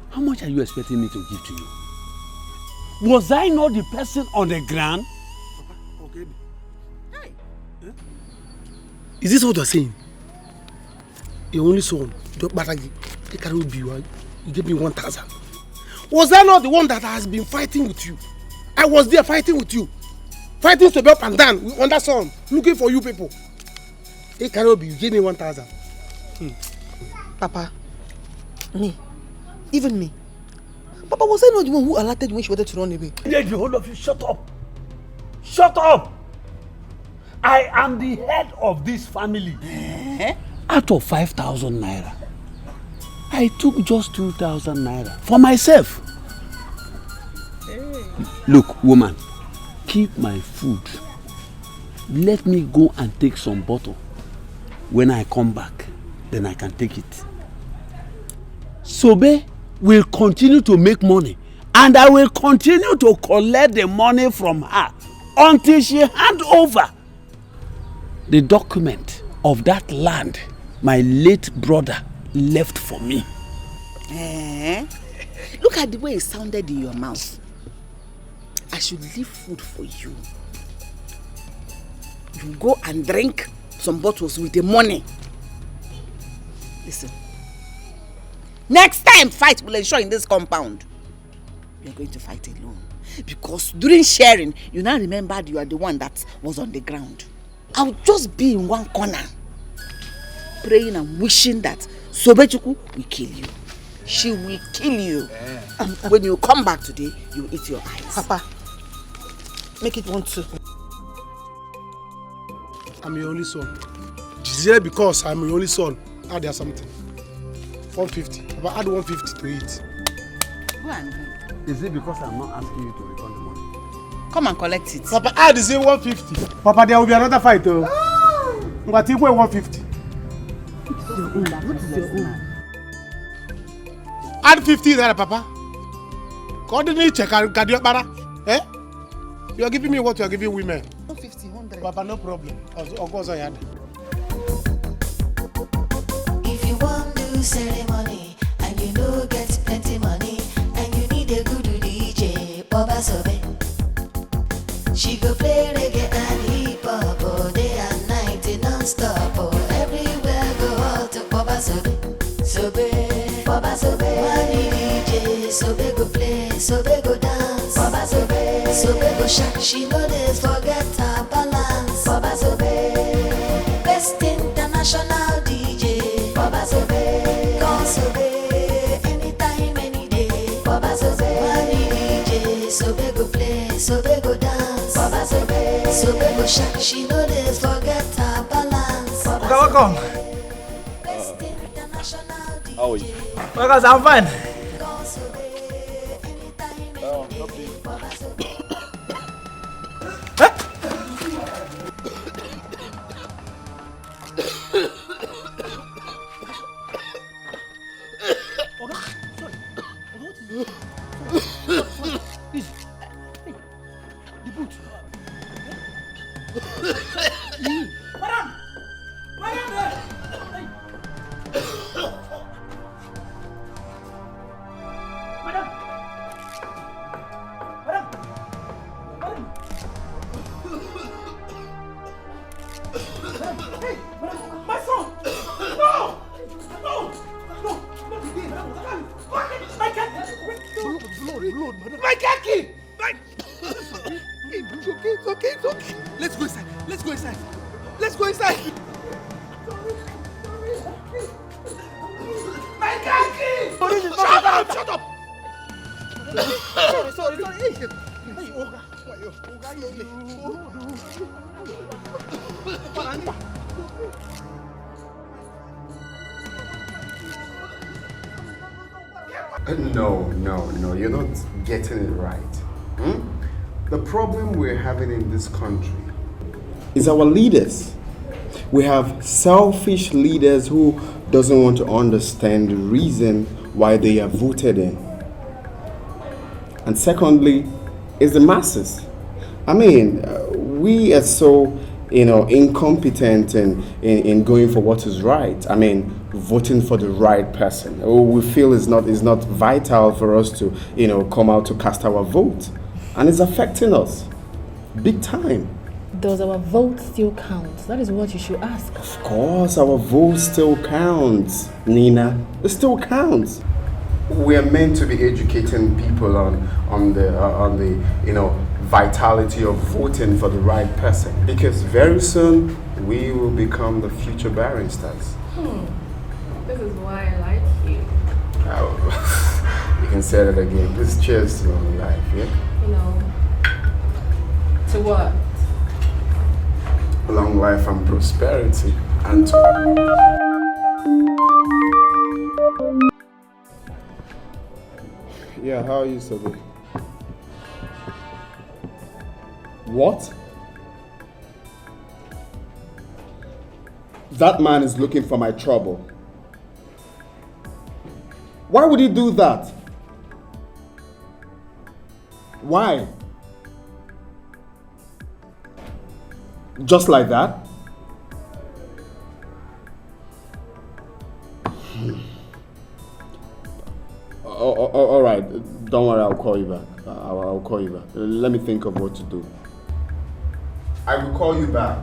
C: how much are you expecting me to give to you? Was I not the person on the ground?
J: Okay. Hey. Is this what you're saying? Your only son, you gave me 1,000. Was I not the one that has been fighting with you? I was there fighting with you. Fighting to be up and down on that song, looking for you people. Hey, Karobi, you gave me 1,000.
B: Papa, me, even me. Papa, was I not the one who alerted when she wanted to run away?
C: The whole of you, shut up. Shut up. I am the head of this family. Out of 5,000 naira, I took just 2,000 naira for myself. Look, woman, keep my food. Let me go and take some bottle. When I come back, then I can take it. Sobe will continue to make money, and I will continue to collect the money from her until she hand over the document of that land my late brother left for me.
N: Look at the way it sounded in your mouth. I should leave food for you. You go and drink some bottles with the money. Listen. Next time fight will ensure in this compound. You're going to fight alone. Because during sharing, you now remembered you are the one that was on the ground. I'll just be in one corner, praying and wishing that Sobechuku will kill you. She will kill you. And when you come back today, you will eat your eyes.
B: Papa, make it 1-2.
J: I'm your only son. Just because I'm your only son, add there something. 150. Papa, add 150 to it.
N: Go and do.
C: Is it because I'm not asking you to return the money?
N: Come and collect it.
J: Papa, add the same 150. Papa, there will be another fight. I'm going to take away 150.
N: What is your own?
J: Add 50 there, Papa. Coordinate check. You are giving me what you are giving women.
B: 150, 100.
J: Papa, no problem. Of course I had.
D: Sobe, Baba Sobe, money DJ, Sobe go play, Sobe go dance, Baba Sobe, Sobe go shake, she know they forget her balance, Baba Sobe, best international DJ, Baba Sobe, call Sobe, anytime, any day, Baba Sobe, money DJ, Sobe go play, Sobe go dance, Baba Sobe, Sobe go shake, she know they forget her balance, Baba Sobe.
P: Welcome.
L: How are you?
P: Well, guys, I'm fine.
M: No, you're not getting it right. The problem we're having in this country is our leaders. We have selfish leaders who doesn't want to understand the reason why they are voted in. And secondly, is the masses. I mean, we are so, incompetent in going for what is right. I mean, voting for the right person. We feel is not vital for us to, come out to cast our vote. And it's affecting us big time.
T: Does our vote still count? That is what you should ask.
M: Of course, our vote still counts, Nina. It still counts. We are meant to be educating people on the vitality of voting for the right person, because very soon we will become the future barristers.
T: This is why I like you.
M: You can say that again. Please cheers to long life, yeah?
T: To what?
M: Long life and prosperity, and yeah, how are you, Sobe? What? That man is looking for my trouble. Why would he do that? Why? Just like that? All right, don't worry, I'll call you back. I'll call you back. Let me think of what to do. I will call you back.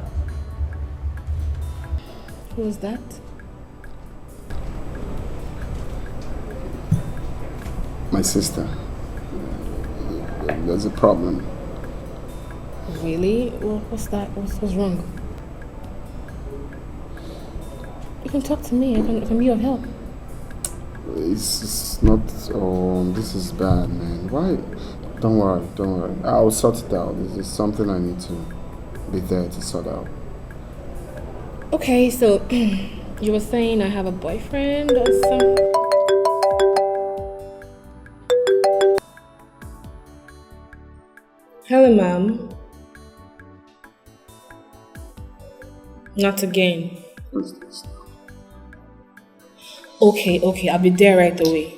T: Who's that?
M: My sister. There's a problem.
T: Really? Well, what's that? What's wrong? You can talk to me. I can be of help.
M: It's not. Oh, this is bad, man. Why? Don't worry. I'll sort it out. This is something I need to be there to sort out.
T: Okay, so you were saying I have a boyfriend or something? Hello, ma'am. Not again.
M: What's this?
T: Okay, I'll be there right away.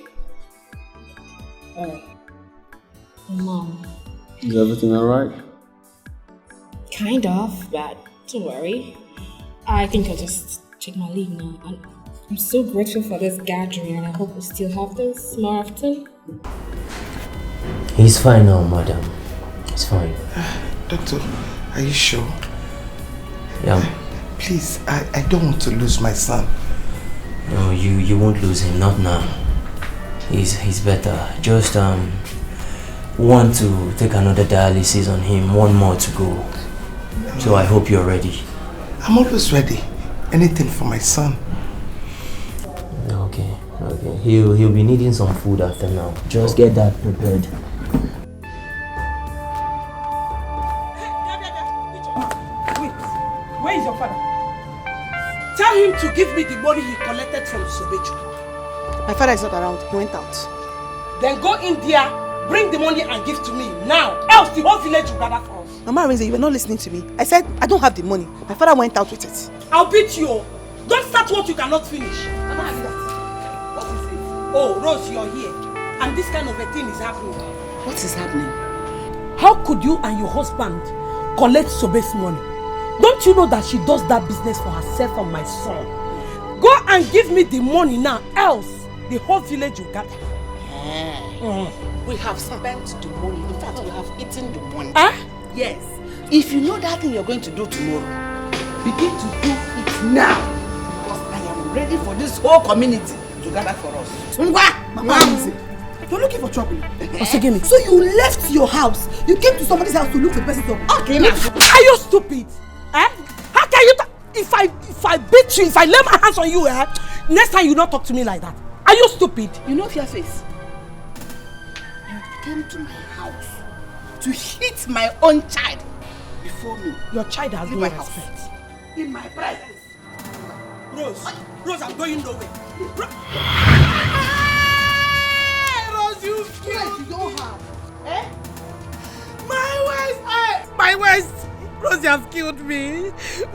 T: Alright. Mom.
M: Is everything alright?
T: Kind of, but don't worry. I think I'll just take my leave now. And I'm so grateful for this gathering, and I hope we still have this more often.
U: He's fine now, madam. He's fine.
R: Doctor, are you sure?
U: Yeah.
R: Please, I don't want to lose my son.
U: No, you won't lose him, not now. He's better. Just want to take another dialysis on him, one more to go. So I hope you're ready.
R: I'm always ready. Anything for my son.
U: Okay. He'll be needing some food after now. Just get that prepared.
N: Wait, where is your father? Tell him to give me the money he collected from Sobeju.
A: My father is not around. He went out.
N: Then go in there, bring the money and give to me now. Else the whole village will gather for us.
A: Mama Arinze, you were not listening to me. I said I don't have the money. My father went out with it.
N: I'll beat you. Don't start what you cannot finish. Mama Arinze, what is it? Oh, Rose, you're here. And this kind of a thing is happening.
A: What is happening?
N: How could you and your husband collect Sobe's money? Don't you know that she does that business for herself and my son? Go and give me the money now, else the whole village will gather.
K: We have spent the money. In fact, we have eaten the money.
N: Yes.
K: If you know that thing you're going to do tomorrow, begin to do it now. Because I am ready for this whole community to gather for us.
A: Mama Arinze, you're looking for trouble. So you left your house. You came to somebody's house to look for the person to...
N: Okay, now. Are you stupid? How can you... If I beat you, if I lay my hands on you, next time you not talk to me like that. Are you stupid?
K: You know your face. You came to my house to hit my own child before me.
N: Your child has no respect.
K: In my presence.
N: Rose, I'm going nowhere. Rose, you killed me.
K: Don't have.
N: My waist. Rose, you have killed me.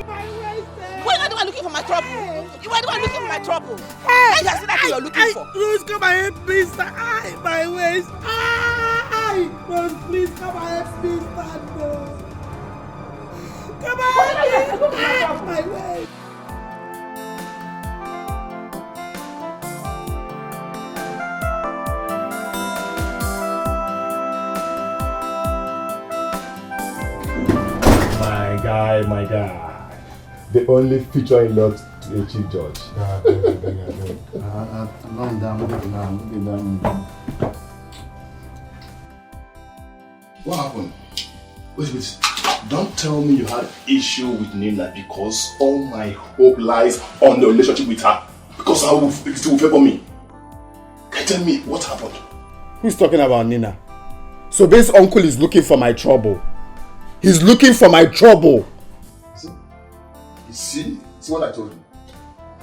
N: My waist.
K: Why are you the one looking for my trouble? You are the one looking for my trouble. Hey, you see that thing you're looking for.
N: Rose, come and help me, sir. My waist. Rose, please come and help me, sir. Come on. My waist.
G: My guy. The only future in law to a chief judge.
E: What happened? Wait. Don't tell me you had issue with Nina because all my hope lies on the relationship with her. Because it will favor me. Can you tell me what happened?
M: Who's talking about Nina? Sobe's uncle is looking for my trouble. He's looking for my trouble.
E: See what I told you.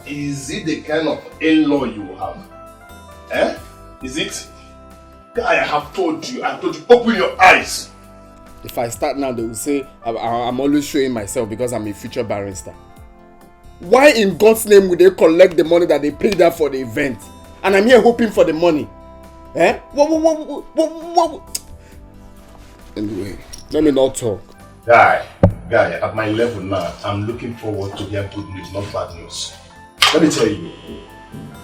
E: Is it the kind of in-law you have? Is it? I have told you, open your eyes.
M: If I start now, they will say I'm always showing myself because I'm a future barrister. Why in God's name would they collect the money that they paid her for the event? And I'm here hoping for the money. Anyway, let me not talk.
E: Guy, at my level now, I'm looking forward to hear good news, not bad news. Let me tell you,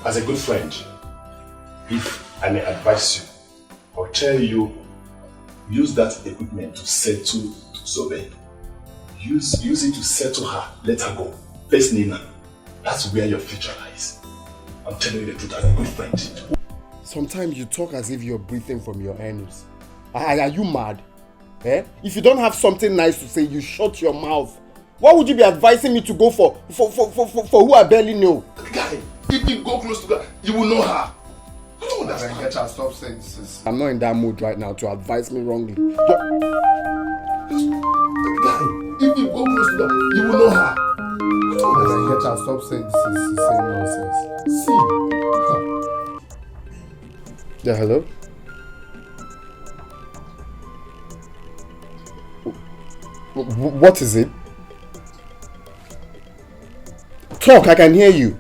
E: as a good friend, if I may advise you, or tell you, use that equipment to settle Sobe. Use it to settle her, let her go. Face Nina. That's where your future lies. I'm telling you the truth as a good friend.
M: Sometimes you talk as if you're breathing from your anus. Are you mad? If you don't have something nice to say, you shut your mouth. Why would you be advising me to go for who I barely know?
E: Guy, if you go close to her, you will know her. I don't understand.
G: Get her, stop saying this.
M: I'm not in that mood right now to advise me wrongly.
E: Guy, if you go close to her, you will know her. I don't understand.
G: Get her, stop saying this.
E: See.
M: Yeah, hello? What is it? Talk, I can hear you.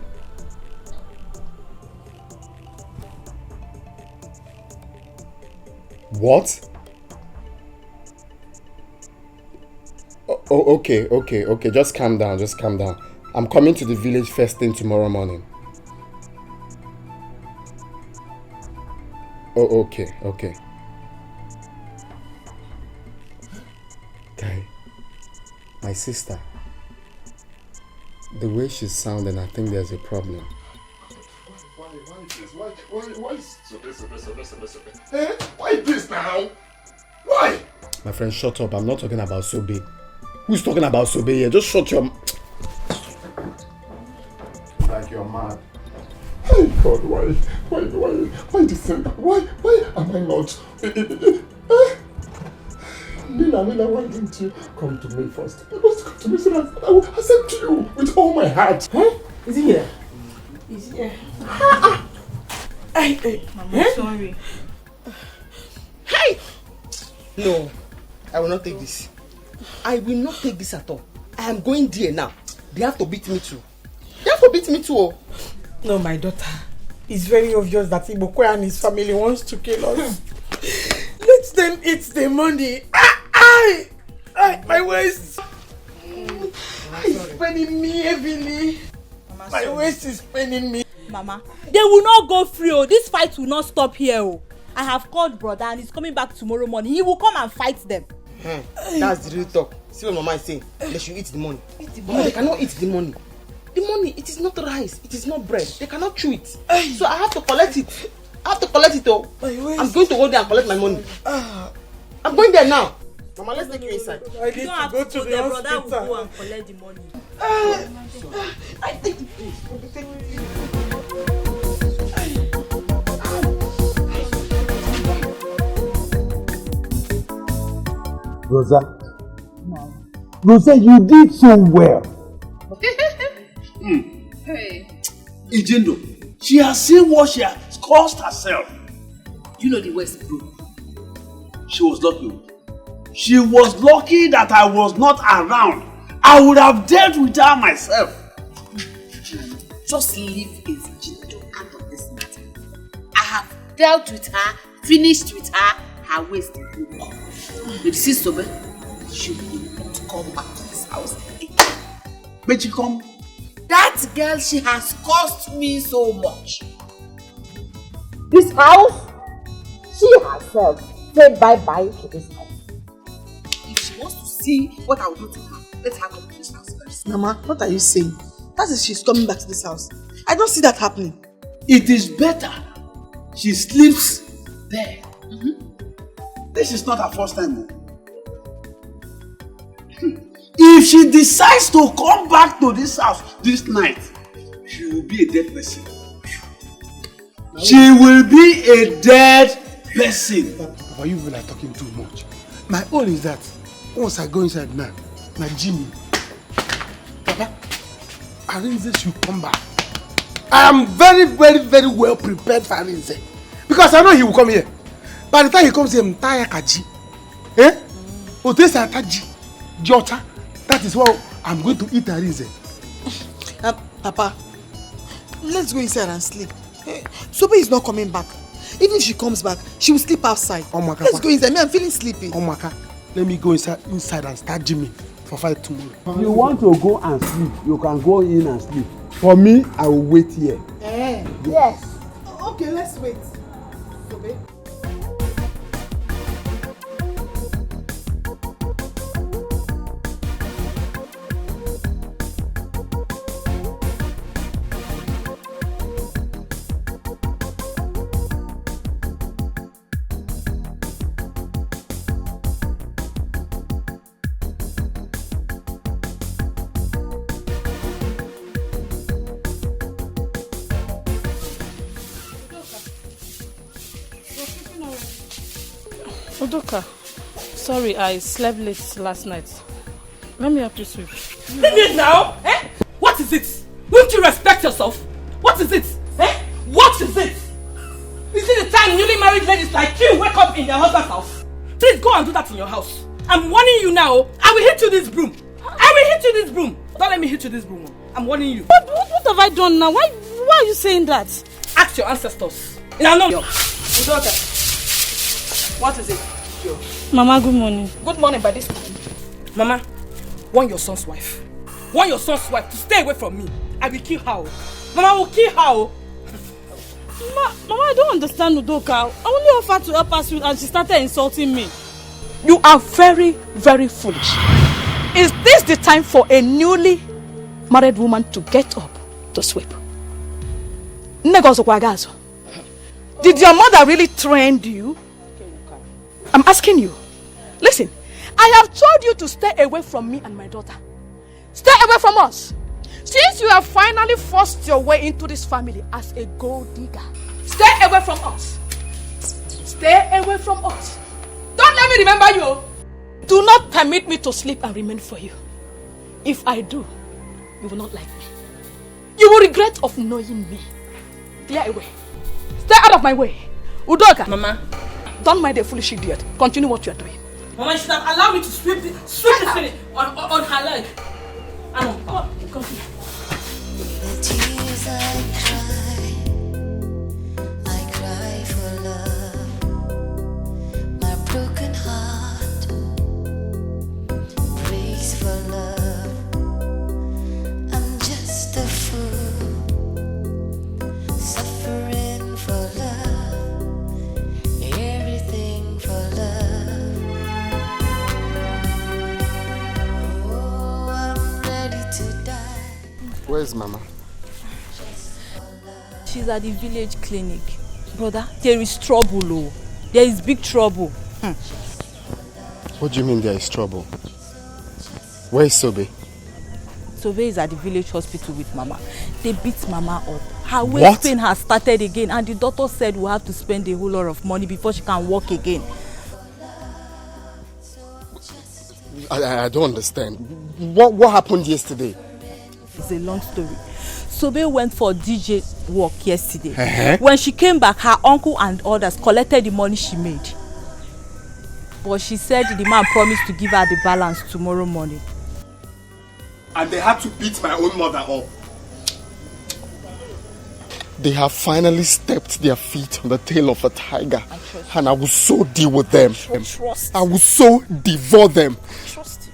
M: What? Okay. Just calm down. I'm coming to the village first thing tomorrow morning. Oh, okay. Guy, my sister, the way she's sounding, I think there's a problem.
G: Why is Sobe? Eh? Why this now? Why?
Q: My friend, shut up. I'm not talking about Sobe. Who's talking about Sobe here? Just shut your...
G: Like you're mad. Oh God, why this? Why am I not? Nina, why didn't you come to me first? You must come to me so that I will accept you with all my heart. Huh?
A: Is he here? Is he here?
B: Hey.
F: Mama, sorry.
B: Hey! No, I will not take this. I will not take this at all. I am going there now. They have to beat me too. Oh.
F: No, my daughter. It's very obvious that Ibokwe and his family wants to kill us. Let them eat the money. My waist. It's paining me heavily. My waist is paining me.
N: Mama, they will not go free. Oh. This fight will not stop here. Oh. I have called brother and he's coming back tomorrow morning. He will come and fight them.
B: That's the real talk. See what Mama is saying. They should eat the money. Mama, they cannot eat the money. The money, it is not rice. It is not bread. They cannot chew it. So I have to collect it. Oh. I'm going to go there and collect my money. I'm going there now. Mama, let's take you inside.
F: I need to go to the hospital.
N: Brother will go and collect the money.
B: I take it, please.
C: Rosa, you did so well.
O: Hey.
C: Ijendo, she has seen what she has caused herself.
O: You know the West, bro.
C: She was lucky. She was lucky that I was not around. I would have dealt with her myself.
O: Just leave Ijendo out of this matter. I have dealt with her, finished with her, her waist is broken. But see, Sobe, she will not come back to this house again.
C: But she come.
O: That girl, she has cost me so much. This house, she herself said bye-bye to this house. If she wants to see what I will do to her, let her come to this house first.
A: Mama, what are you saying? That is she's coming back to this house. I don't see that happening.
C: It is better she sleeps there. This is not her first time. If she decides to come back to this house this night, she will be a dead person. She will be a dead person.
J: Papa, you even are talking too much. My own is that once I go inside now, Jimmy, Papa, Arinze should come back. I am very, very, very well prepared for Arinze. Because I know he will come here. By the time he comes here, I'm tired Kaji. Otesa Taji, Jota. That is what I'm going to eat Arinze.
A: Papa, let's go inside and sleep. Sobe is not coming back. Even if she comes back, she will sleep outside. Let's go inside. I'm feeling sleepy.
J: Omaka, let me go inside and start gymming for fight tomorrow.
C: If you want to go and sleep, you can go in and sleep. For me, I will wait here.
A: Yes. Okay, let's wait. Sobe.
F: Odoka, sorry, I slept late last night. Let me help you sweep.
N: Leave it now! Eh? What is it? Won't you respect yourself? What is it? Eh? What is it? Is it the time newly married ladies like you wake up in their husband's house? Please go and do that in your house. I'm warning you now. I will hit you this broom. Don't let me hit you this broom. I'm warning you.
F: What have I done now? Why are you saying that?
N: Ask your ancestors. Now, no. What is it?
F: Mama, good morning.
N: Good morning by this time. Mama, warn your son's wife. Warn your son's wife to stay away from me. I will kill her. Mama will kill her.
F: Mama, I don't understand Udoka. I only offered to help us and she started insulting me.
K: You are very, very foolish. Is this the time for a newly married woman to get up to sweep? Did your mother really train you? I'm asking you. Listen, I have told you to stay away from me and my daughter. Stay away from us. Since you have finally forced your way into this family as a gold digger, stay away from us. Stay away from us. Don't let me remember you. Do not permit me to sleep and remain for you. If I do, you will not like me. You will regret of knowing me. Clear away. Stay out of my way. Udoka. Mama. Don't mind the foolish idiot. Continue what you are doing.
N: Mama, you should have allowed me to sweep the thing on her leg. Come on, continue.
D: The tears I cry for love. My broken heart breaks for love. I'm just a fool, suffering for love, everything for love. Oh, I'm ready to die.
M: Where's Mama?
S: She's at the village clinic. Brother, there is trouble, oh. There is big trouble.
M: What do you mean there is trouble? Where is Sobe?
S: Sobe is at the village hospital with Mama. They beat Mama up. Her waist pain has started again, and the doctor said we'll have to spend a whole lot of money before she can walk again.
M: I don't understand. What happened yesterday?
S: It's a long story. Sobe went for DJ work yesterday. When she came back, her uncle and others collected the money she made. But she said the man promised to give her the balance tomorrow morning.
E: And they had to beat my own mother up.
M: They have finally stepped their feet on the tail of a tiger. And I will so deal with them. I will so devour them.
S: Trust you.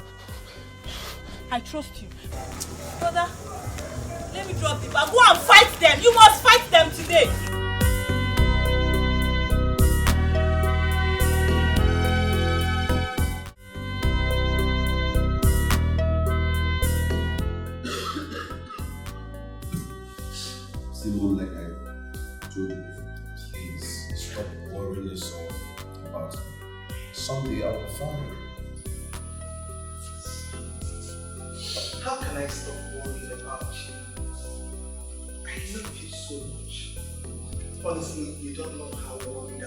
S: I trust you. Brother, let me drop the bag. Go and fight them. You must fight them today.
L: Simon, like I told you, please stop worrying yourself about it. Someday I will find you.
R: How can I stop worrying about you? I love you so much. Honestly, you don't know how worried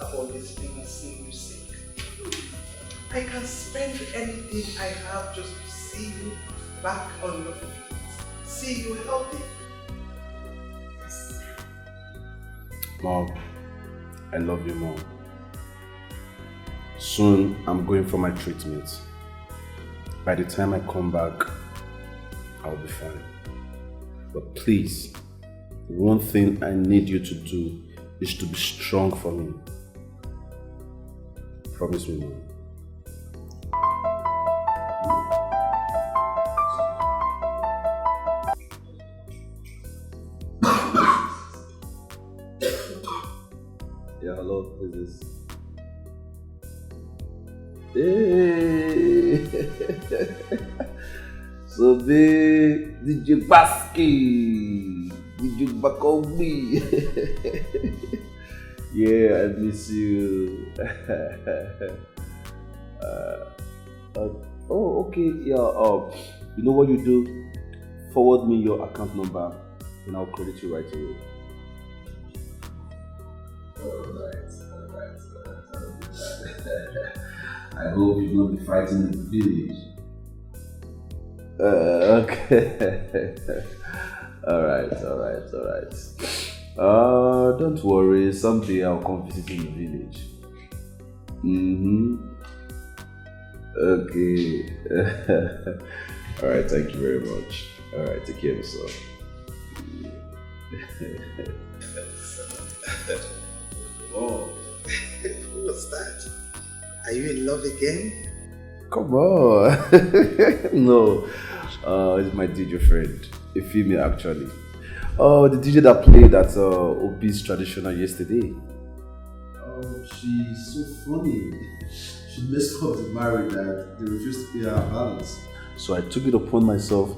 R: I've always been seeing you sick. I can spend anything I have just to see you back on your feet. See you healthy.
L: Mom, I love you, Mom. Soon, I'm going for my treatment. By the time I come back, I'll be fine. But please, one thing I need you to do is to be strong for me. Promise me, Mom. Yeah, hello, who's this? Hey! So big, DJ Baski, DJ Bakobi. Yeah, I miss you. Oh, okay, yeah. You know what you do? Forward me your account number, and I'll credit you right away. Alright. I hope you won't be fighting in the village. Okay. Alright. Don't worry, someday I'll come visit in the village. Okay. Alright, thank you very much. Alright, take care of yourself.
R: Oh, what's that? Are you in love again?
L: Come on. No, it's my DJ friend, a female actually. Oh, the DJ that played at Obi's Traditional yesterday. Oh, she's so funny. She messed up the marriage that they refused to pay her balance. So I took it upon myself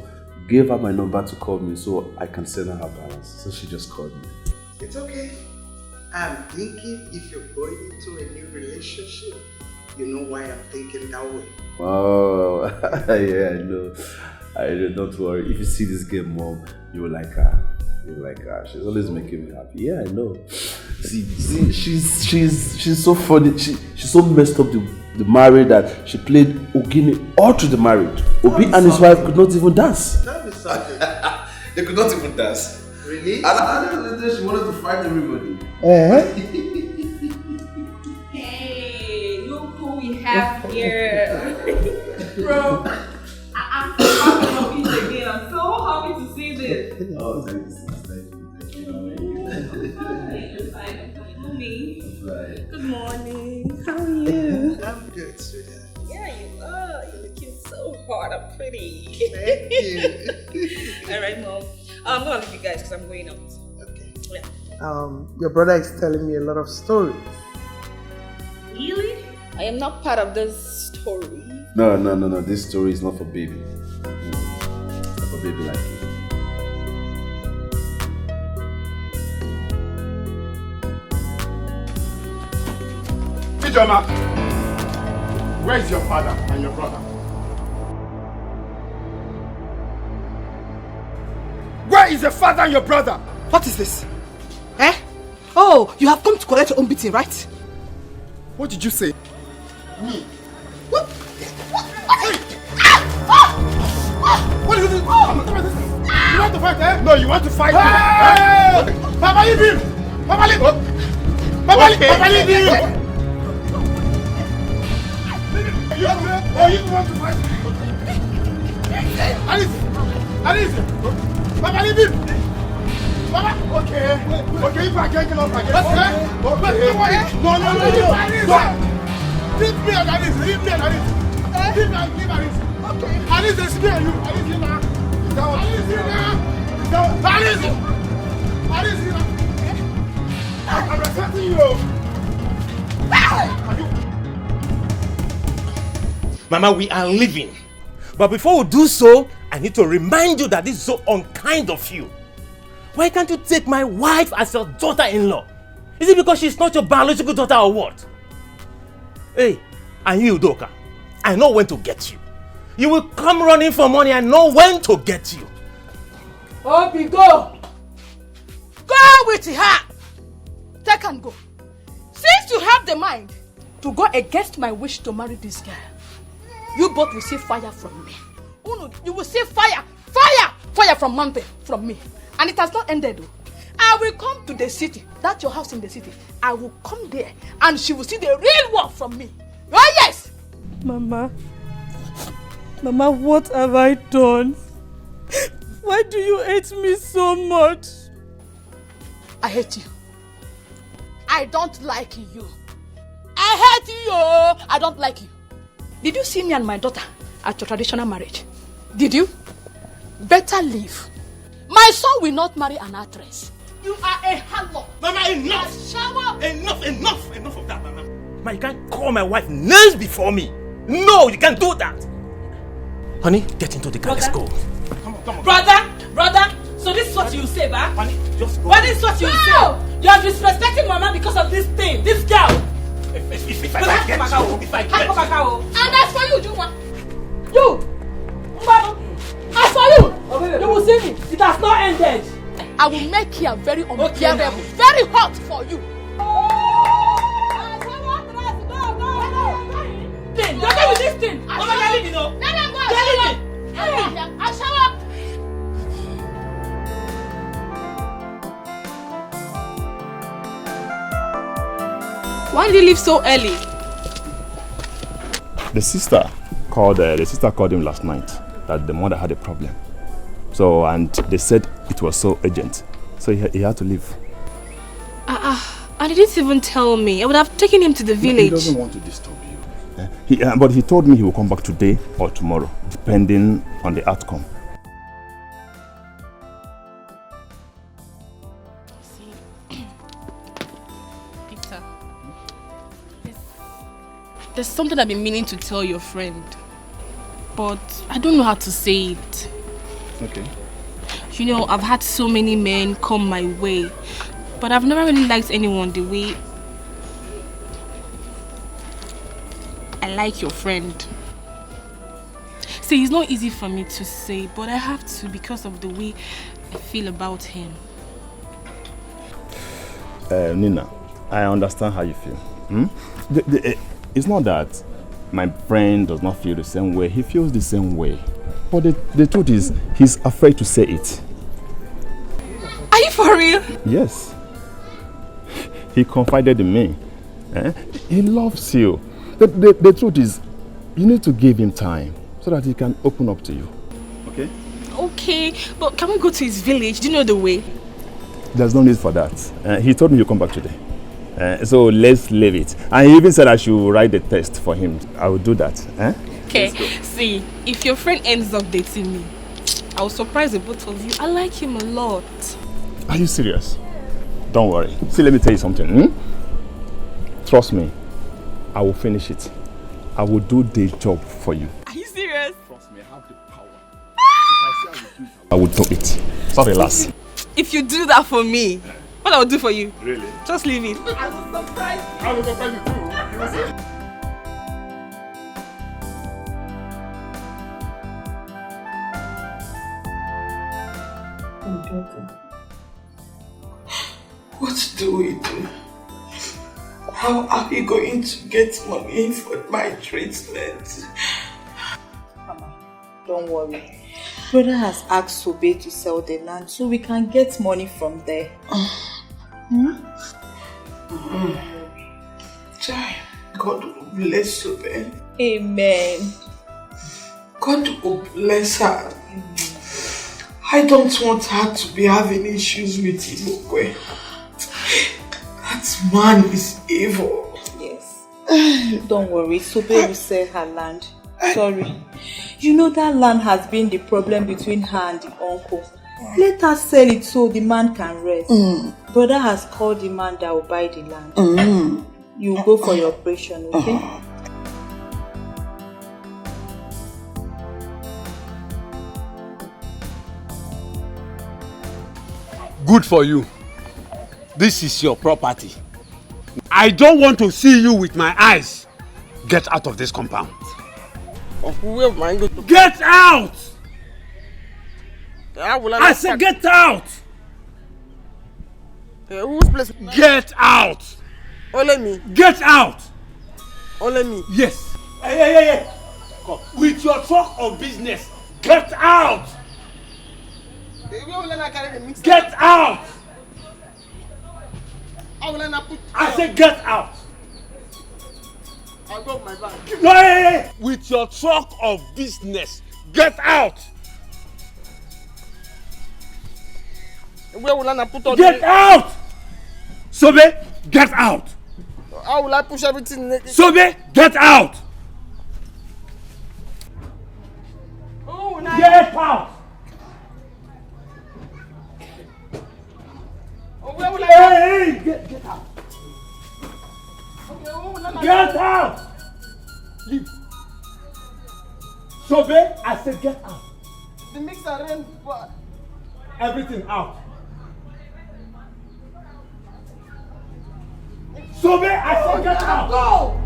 L: gave her my number to call me so I can send her balance. So she just called me.
R: It's okay. I'm thinking if you're going into a new relationship, you know why I'm thinking that way.
L: Oh, yeah, I know. Don't worry. If you see this girl, Mom, you will like her. You will like her. She's always making me happy. Yeah, I know. See, she's so funny. She's so messed up the marriage that she played Ogini all through the marriage. Obi and his wife could not even dance.
R: That is something.
L: They could not even dance.
R: Really?
L: And she wanted to fight everybody.
T: Hey, look who we have here. Bro, I'm so happy to see this.
L: Oh, thank you.
T: Good morning. How are you?
R: I'm good, sweetheart.
T: Yeah, you are. You're looking so hot and pretty.
R: Thank you.
T: Alright, Mom. I'm gonna leave you guys because I'm going out.
R: Okay.
T: Yeah.
R: Your brother is telling me a lot of stories.
T: Really? I am not part of this story.
L: No. This story is not for baby. It's not for baby like you.
G: Ijoma, where is your father and your brother? Where is your father and your brother?
A: What is this? Eh? Oh, you have come to collect your own beating, right?
G: What did you say? Me?
A: What?
G: What is this? You want to fight, eh? No, you want to fight. Hey! Papa, leave him! Papa, leave him! Papa, leave him! You want to fight? Alice! Papa, leave him! Papa, okay, if I can't get up again, okay? No. Leave me and Alice. Leave Alice. Okay. Alice, it's me and you. Alice, you now. Alice, I'm respecting you.
H: Mama, we are leaving. But before we do so, I need to remind you that this is so unkind of you. Why can't you take my wife as your daughter-in-law? Is it because she's not your biological daughter or what? Hey, and you, Doka, I know when to get you. You will come running for money, I know when to get you.
K: Obi, go! Go with her! Take and go. Since you have the mind to go against my wish to marry this girl, you both will see fire from me. You will see fire from mountain, from me. And it has not ended though. I will come to the city, that's your house in the city. I will come there and she will see the real world from me. Oh yes!
F: Mama, what have I done? Why do you hate me so much?
K: I hate you. I don't like you. I hate you. I don't like you. Did you see me and my daughter at your traditional marriage? Did you? Better leave. My son will not marry an actress. You are a harlot.
H: Mama, enough!
K: Shower.
H: Enough of that, Mama. Mama, you can't call my wife names before me. No, you can't do that. Honey, get into the car. Let's go. Come on.
S: Brother, so this is what you say, ba?
H: Honey, just go.
S: What is what you say? You are disrespecting Mama because of this thing, this girl.
H: If I get you.
K: And as for you, Juma. You! Mbano. As for you, you will see me.
S: It has not ended.
K: I will make here very unbearable, very hot for you.
S: You're going with this thing.
K: Let them go. I shower.
T: Why did you leave so early?
V: The sister called him last night that the mother had a problem. So, and they said it was so urgent. So he had to leave.
T: And he didn't even tell me. I would have taken him to the village.
V: He doesn't want to disturb you. But he told me he will come back today or tomorrow, depending on the outcome.
T: Peter, there's something I've been meaning to tell your friend, but I don't know how to say it.
Q: Okay.
T: You know, I've had so many men come my way, but I've never really liked anyone the way I like your friend. See, it's not easy for me to say, but I have to because of the way I feel about him.
V: Nina, I understand how you feel. It's not that my friend does not feel the same way. He feels the same way. But the truth is, he's afraid to say it.
T: Are you for real?
V: Yes. He confided in me. He loves you. The truth is, you need to give him time so that he can open up to you. Okay?
T: Okay, but can we go to his village? Do you know the way?
V: There's no need for that. He told me you come back today. So let's leave it. And he even said I should write the test for him. I will do that.
T: Okay, see, if your friend ends up dating me, I'll surprise the both of you. I like him a lot.
V: Are you serious? Don't worry. See, let me tell you something. Trust me. I will finish it. I will do the job for you.
T: Are you serious?
V: Trust me, I have the power. If I will do it. So relax.
T: If you do that for me, what I'll do for you?
V: Really?
T: Just leave it.
V: I will surprise you. I will surprise you too. You will see.
A: What do we do? How are we going to get money for my treatment?
O: Mama, don't worry. Brother has asked Sobe to sell the land so we can get money from there.
A: God will bless Sobe.
O: Amen.
A: God will bless her. I don't want her to be having issues with Imokwe. That man is evil.
O: Yes. Don't worry, Sobe will sell her land. Sorry. You know that land has been the problem between her and the uncle. Let her sell it so the man can rest. Brother has called the man that will buy the land. You go for your operation, okay?
C: Good for you. This is your property. I don't want to see you with my eyes. Get out of this compound. Get out! I said get out!
B: Whose place?
C: Get out!
B: Only me.
C: Get out!
B: Only me.
C: Yes. Hey. Come. With your talk of business, get out! Get out! I said get out!
B: I'll go with my bag.
C: No, hey. With your talk of business, get out!
B: Where will I put all
C: Get out! Sobe, get out!
B: How will I push everything?
C: Sobe, get out!
B: Oh,
C: get out!
B: Where will
C: Hey, get out! Get out! Leave. Sobe, I said get out.
B: The mixer ran.
C: Everything out. Sobe, I said get out.
B: Go!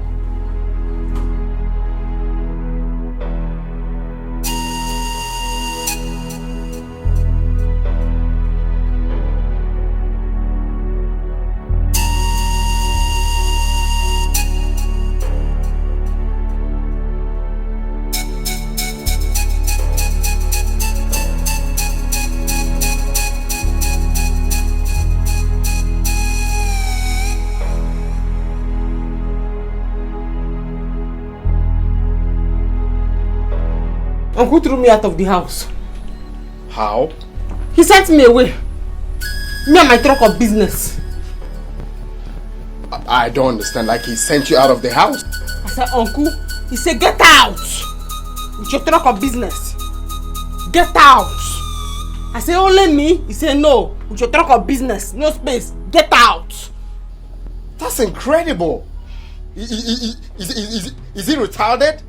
B: Uncle threw me out of the house.
E: How?
B: He sent me away. Me and my truck of business.
E: I don't understand. Like he sent you out of the house?
B: I said, Uncle. He said, get out. With your truck of business. Get out. I said, only me? He said, no. With your truck of business. No space. Get out.
E: That's incredible. Is he retarded?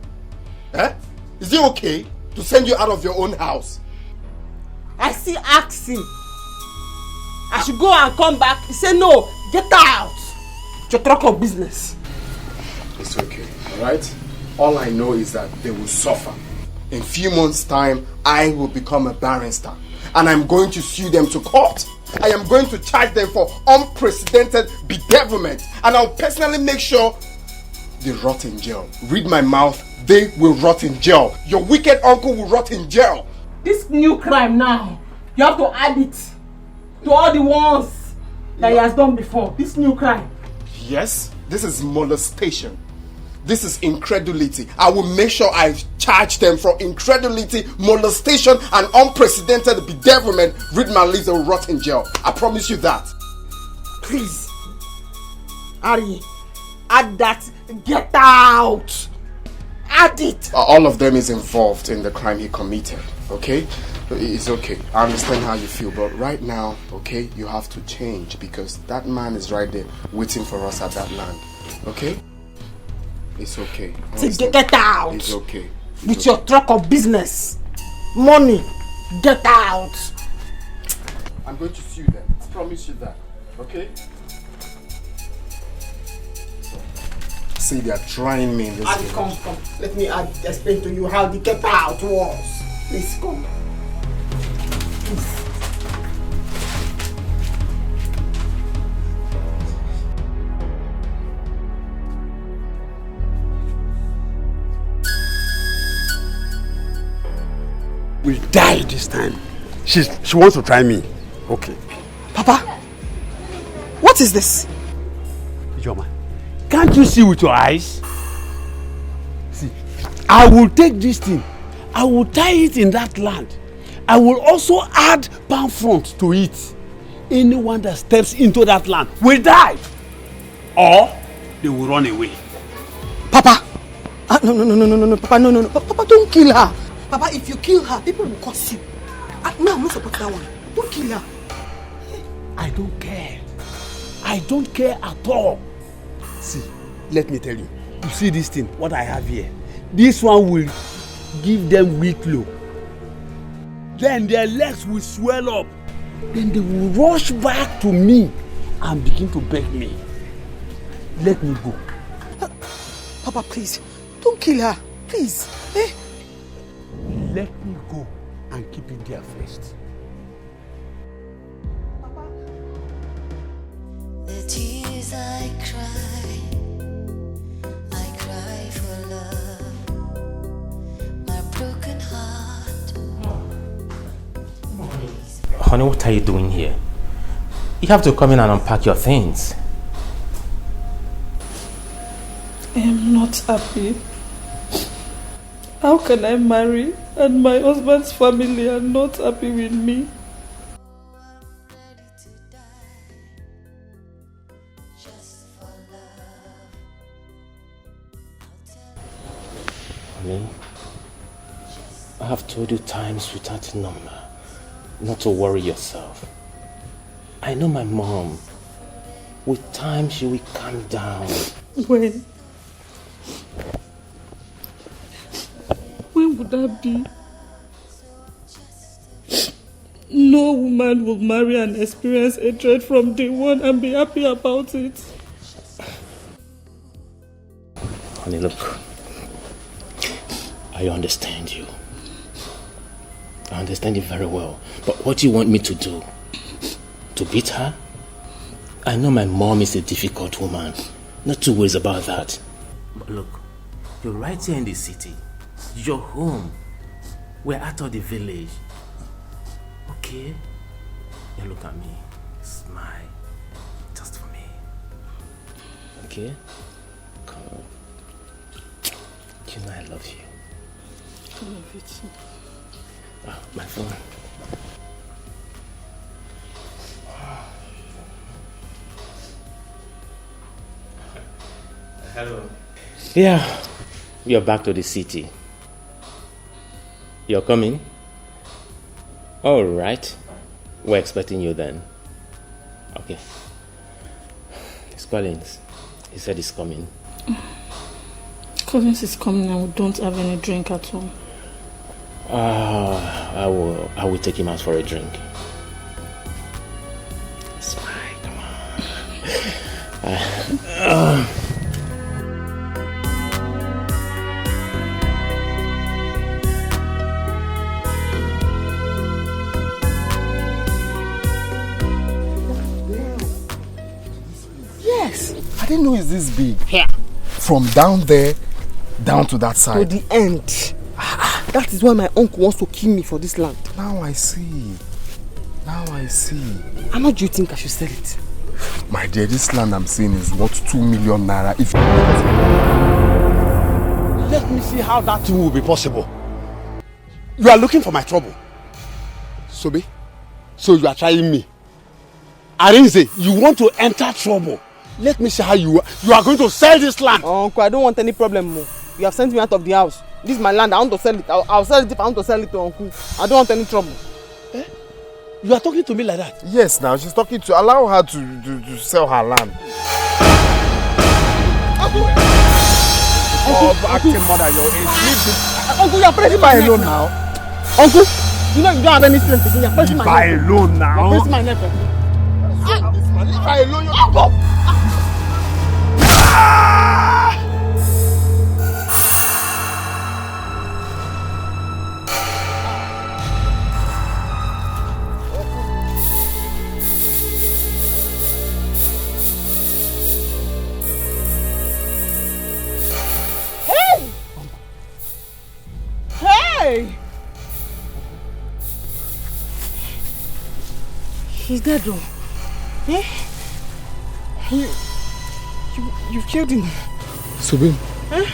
E: Eh? Is it okay to send you out of your own house?
B: I still ask him. I should go and come back. He said, no, get out. It's your truck of business.
E: It's okay, alright? All I know is that they will suffer. In a few months' time, I will become a barrister. And I'm going to sue them to court. I am going to charge them for unprecedented bedevilment. And I'll personally make sure they rot in jail. Read my mouth, they will rot in jail. Your wicked uncle will rot in jail.
B: This new crime now, you have to add it to all the ones that he has done before. This new crime.
E: Yes, this is molestation. This is incredulity. I will make sure I charge them for incredulity, molestation, and unprecedented bedevilment. Read my lips, they will rot in jail. I promise you that.
B: Please, Ari, add that. Get out. Add it.
E: All of them is involved in the crime he committed. Okay? It's okay. I understand how you feel, but right now, okay, you have to change because that man is right there waiting for us at that land. Okay? It's okay.
B: Get out.
E: It's okay.
B: With your truck of business. Money. Get out.
E: I'm going to sue them. I promise you that. Okay? See, they are trying me in this
B: And come. Let me explain to you how the get out was. Please come. Please.
C: Will die this time. She wants to try me. Okay.
N: Papa, what is this?
C: Ijoma, can't you see with your eyes? See, I will take this thing. I will tie it in that land. I will also add palm front to it. Anyone that steps into that land will die. Or they will run away.
N: Papa! No, Papa, no. Papa, don't kill her. Papa, if you kill her, people will curse you. No, I'm not supporting that one. Don't kill her.
C: I don't care. I don't care at all. See, let me tell you. You see this thing, what I have here? This one will give them weak low. Then their legs will swell up. Then they will rush back to me and begin to beg me. Let me go.
N: Papa, please, don't kill her. Please. Eh?
C: Let me go and keep it there first.
D: The tears I cry for love, my broken heart.
H: Honey, what are you doing here? You have to come in and unpack your things.
F: I am not happy. How can I marry and my husband's family are not happy with me?
H: Honey, I have told you times without number not to worry yourself. I know my mom. With time she will calm down.
F: When would that be? No woman will marry and experience hatred from day one and be happy about it.
H: Honey, look. I understand you. I understand you very well. But what do you want me to do? To beat her? I know my mom is a difficult woman. Not too worried about that. But look, you're right here in the city. You're home. We're out of the village. Okay? You look at me. Smile. Just for me. Okay? Come on. You know I love you.
F: I love you too.
H: Oh, my phone.
I: Hello.
H: Yeah, you're back to the city. You're coming? All right. We're expecting you then. Okay. It's Collins. He said he's coming.
F: Collins is coming and we don't have any drink at home.
H: I will take him out for a drink. It's fine, come on.
E: Yes. I didn't know it's this big.
B: Here.
E: From down there, down to that side.
B: To the end. That is why my uncle wants to kill me for this land.
E: Now I see. Now I see.
B: How much do you think I should sell it?
E: My dear, this land I'm seeing is worth 2 million naira. If
C: let me see how that will be possible. You are looking for my trouble. Sobe, so you are trying me. Arinze, you want to enter trouble. Let me see how you are going to sell this land.
B: Uncle, I don't want any problem more. You have sent me out of the house. This is my land. I want to sell it. I'll sell it if I want to sell it to Uncle. I don't want any trouble.
C: Eh? You are talking to me like that?
E: Yes, now she's talking to. Allow her to sell her land.
C: Uncle, acting mother, your age.
B: Uncle, you are pressing my neck
E: alone now.
B: Uncle, you know you don't have any strength again. You are pressing my neck.
C: Leave her alone now.
B: You are pressing my neck.
C: Leave her alone.
B: Uncle. Hey! He's dead though. Eh? You killed him.
E: Subin,
B: Eh?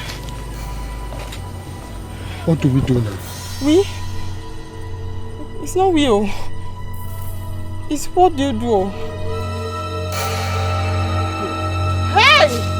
E: what do we do now?
B: We? It's not we. It's what do you do? Hey!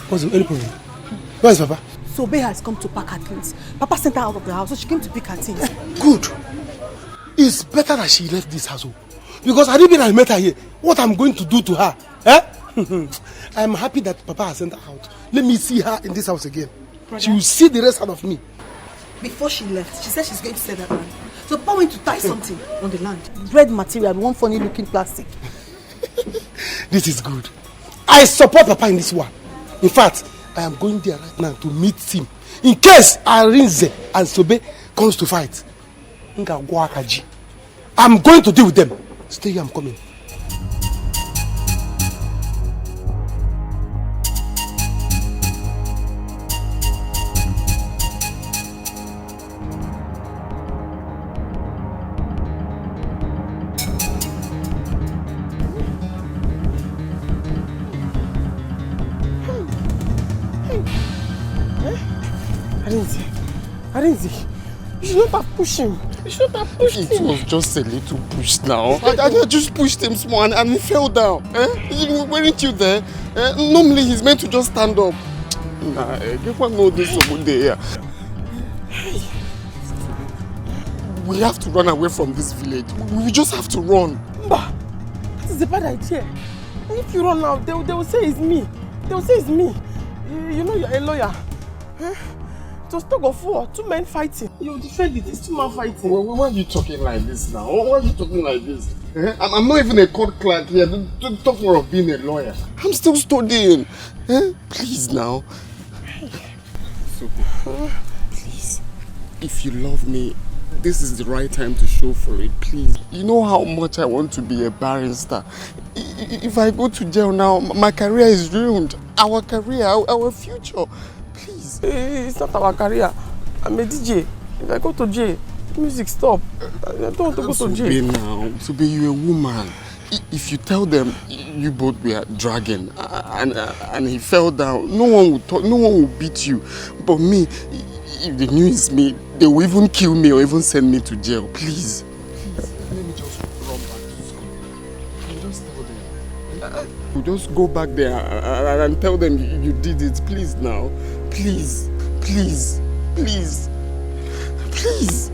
J: What's any problem? Where is Papa?
N: Sobe has come to pack her things. Papa sent her out of the house, so she came to pick her things.
J: Good. It's better that she left this house. Because had it been I met her here, what I'm going to do to her? Eh? I'm happy that Papa has sent her out. Let me see her in this house again.
N: Brother,
J: she will see the rest out of me.
N: Before she left, she said she's going to sell that land. So Papa went to tie something on the land. Red material, one funny looking plastic.
J: This is good. I support Papa in this one. In fact, I am going there right now to meet him. In case Arinze and Sobe comes to fight. I'm going to deal with them. Stay here, I'm coming.
B: Arinze, you should not have pushed him. You should not have pushed him.
E: It was just a little push now. I just pushed him small and he fell down. Weren't you there? Normally he's meant to just stand up. Nah, give one know this there. We have to run away from this village. We just have to run.
B: Bah, that is a bad idea. If you run now, they will say it's me. They will say it's me. You know you're a lawyer. It was tug of war, 2 men fighting. You defend it, it's 2 men fighting.
E: Why are you talking like this now? Why are you talking like this? I'm not even a court clerk here. Don't talk more of being a lawyer. I'm still studying. Please now. So, please, if you love me, this is the right time to show for it, please. You know how much I want to be a barrister. If I go to jail now, my career is ruined. Our career, our future. Please.
B: It's not our career. I'm a DJ. If I go to jail, Music, stop. I don't want to go to jail.
E: Sobe now. Sobe, you're a woman. If you tell them you both were dragging and he fell down, no one would talk, no one will beat you. But me, if they knew it's me, they will even kill me or even send me to jail. Please. Let me just run back to school. You just tell them. You just go back there and tell them you did it. Please now. Please. Please. Please. Please.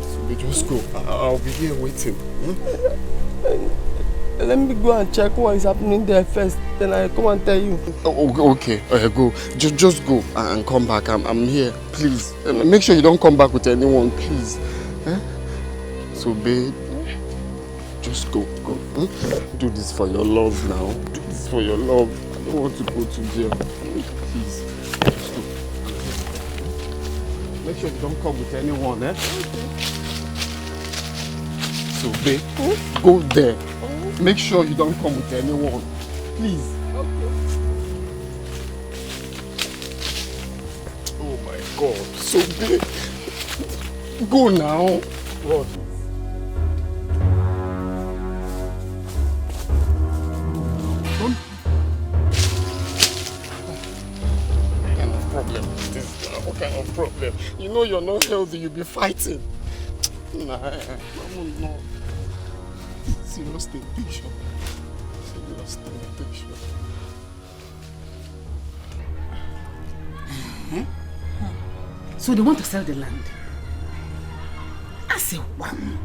E: So just go. I'll be here waiting.
B: Let me go and check what is happening there first. Then I come and tell you.
E: Okay. Go. Just go and come back. I'm here. Please. Make sure you don't come back with anyone, please. So, babe, just go. Do this for your love now. Do this for your love. I don't want to go to jail. Please. Just go. Make sure you don't come with anyone, So, babe, go there. Make sure you don't come with anyone. Please. Okay. Oh my God. So big. Go now. What? What kind of problem is this now? What kind of problem? You know you're not healthy, you'll be fighting. Nah, no. Serious temptation.
O: So they want to sell the land. I say one.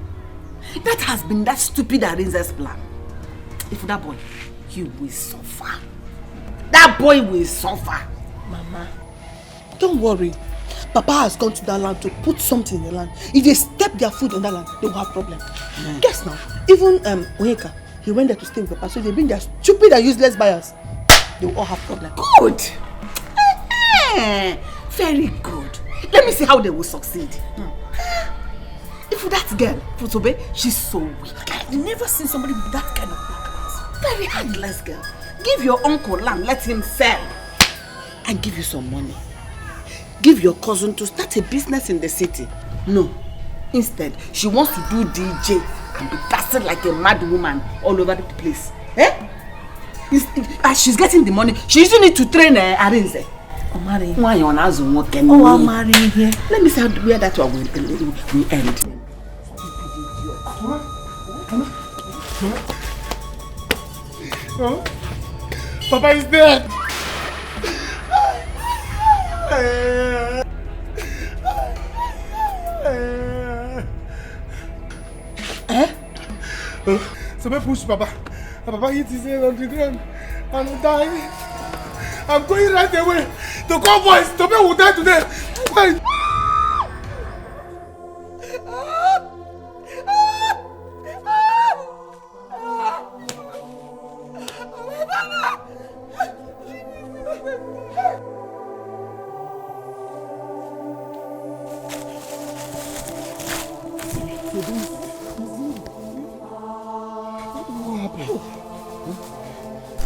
O: That has been that stupid Arinze's plan. If that boy, he will suffer. That boy will suffer.
K: Mama, don't worry. Papa has gone to that land to put something in the land. If they step their foot on that land, they will have problem. Guess now, even Onyeka, he went there to stay with Papa, so they bring their stupid and useless buyers. They will all have problem.
O: Good. Very good. Let me see how they will succeed. If that girl, Futobe, she's so weak. I've never seen somebody with that kind of blackness. Very handless girl. Give your uncle land, let him sell. And give you some money. Give your cousin to start a business in the city. No. Instead, she wants to do DJ and be dancing like a mad woman all over the place. As she's getting the money, she using it to train Arinze. Why you on as working? Oh, I'm marrying here. Let me see where that one will end.
E: Papa is dead.
J: Somebody push Papa. Papa hit his head on the ground and died. I'm going right away. The convoys, the man will die today.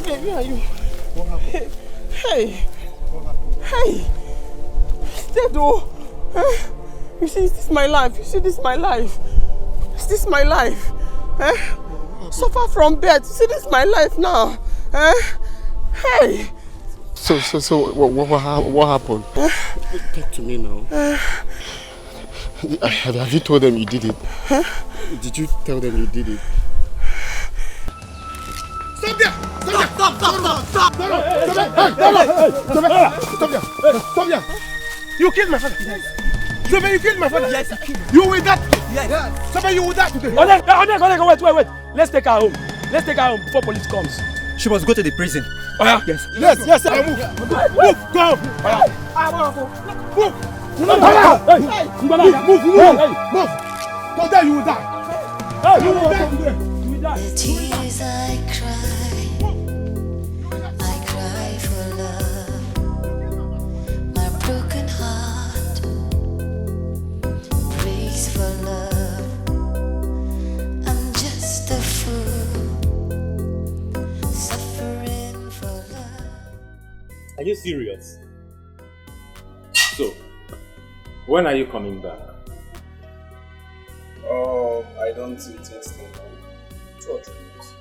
B: Where are you? What happened? Hey! Dead oh! You see, this is my life. You see, this is my life. Is this my life? Suffer from bed. You see, this is my life now. Hey!
E: So, what happened? Talk to me now. Have you told them you did it? Did you tell them you did it?
J: Stop there! Stop there! You killed my father! Somebody, you killed my father!
H: Yes, I killed him.
J: You will die!
H: Yes!
J: Somebody, you will die today!
H: Wait! Let's take her home. Let's take her home before police comes. She must go to the prison.
J: Oh yeah? Yes, I move! Go! Move! Today you will die! You will die today!
D: The tears I cry for love. My broken heart breaks for love. I'm just a fool, suffering for love.
H: Are you serious? So, when are you coming back?
L: Oh, I don't intend staying home. 2 or 3 months.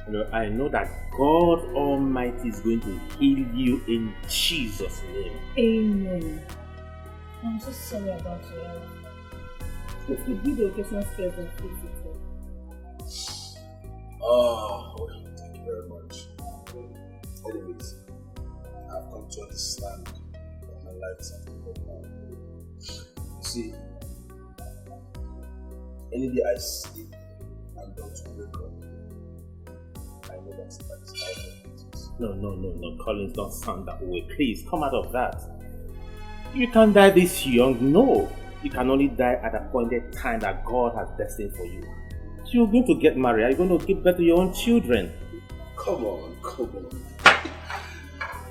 H: You know, I know that God Almighty is going to heal you in Jesus' name.
T: Amen. I'm so sorry about your health. If you do the occasion first and fix it.
L: Oh, well, thank you very much. Anyways, I've come to understand that my life is at a now. You see, any day I sleep and don't wake up, I know that's out of business.
H: No, Collins, don't sound that way. Please, come out of that. You can't die this young, no. You can only die at a appointed time that God has destined for you. You're going to get married, you're going to give birth to your own children.
L: Come on.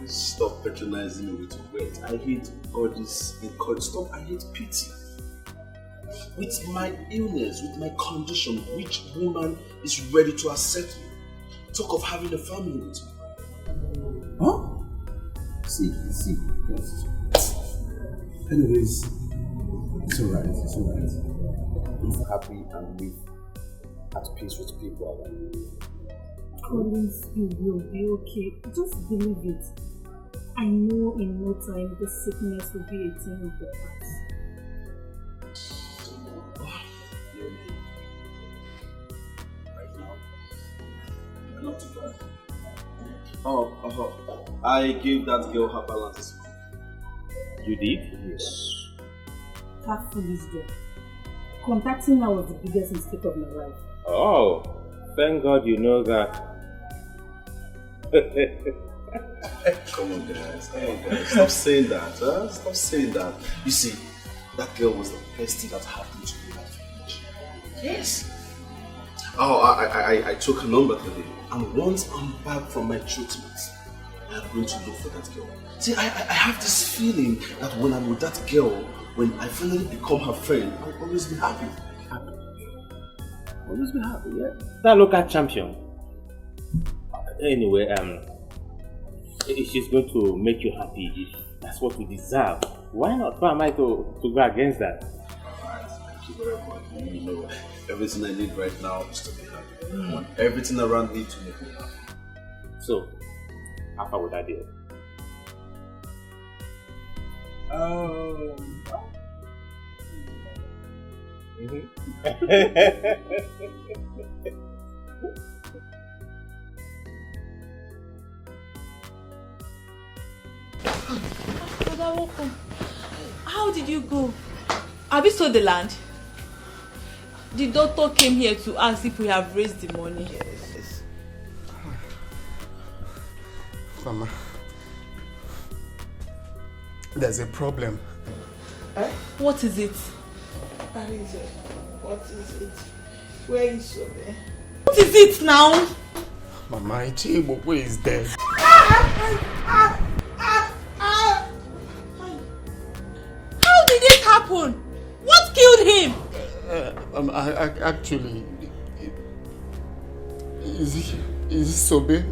L: Stop patronizing me with words. I hate all this encouragement. Stop, I hate pity. With my illness, with my condition, which woman is ready to accept me? Talk of having a family with me. Huh? See. Anyways, it's alright. Live happy and live at peace with people around you.
T: Collins, you will be okay. Just believe it. I know in no time this sickness will be a thing of the past.
L: Right now, I'm not too bad. Oh, I gave that girl her balance.
H: You did?
L: Yes.
T: That foolish girl. Contacting her was the biggest mistake of my life.
H: Oh, thank God you know that.
L: Come on guys. Stop saying that. Stop saying that. You see, that girl was the best thing that happened to me that village. Yes. Oh, I took her number today. And once I'm back from my treatment, I'm going to look for that girl. See, I have this feeling that when I'm with that girl, when I finally become her friend, I'll always be happy.
H: Always be happy, yeah. That local champion. Anyway, she's going to make you happy if that's what you deserve. Why not? Why am I to go against that?
L: Alright, thank you very much. You know, everything I need right now is to be happy. I want everything around me to make me happy.
H: So, how far would that deal?
S: How did you go? Have you sold the land? The doctor came here to ask if we have raised the money.
M: Yes. Mama, there's a problem.
S: What is it?
A: What is it? Where is Sobe?
S: What is it now?
M: Mama, Ichibokwe is dead.
S: How did it happen? What killed him?
M: Actually, is it Sobe?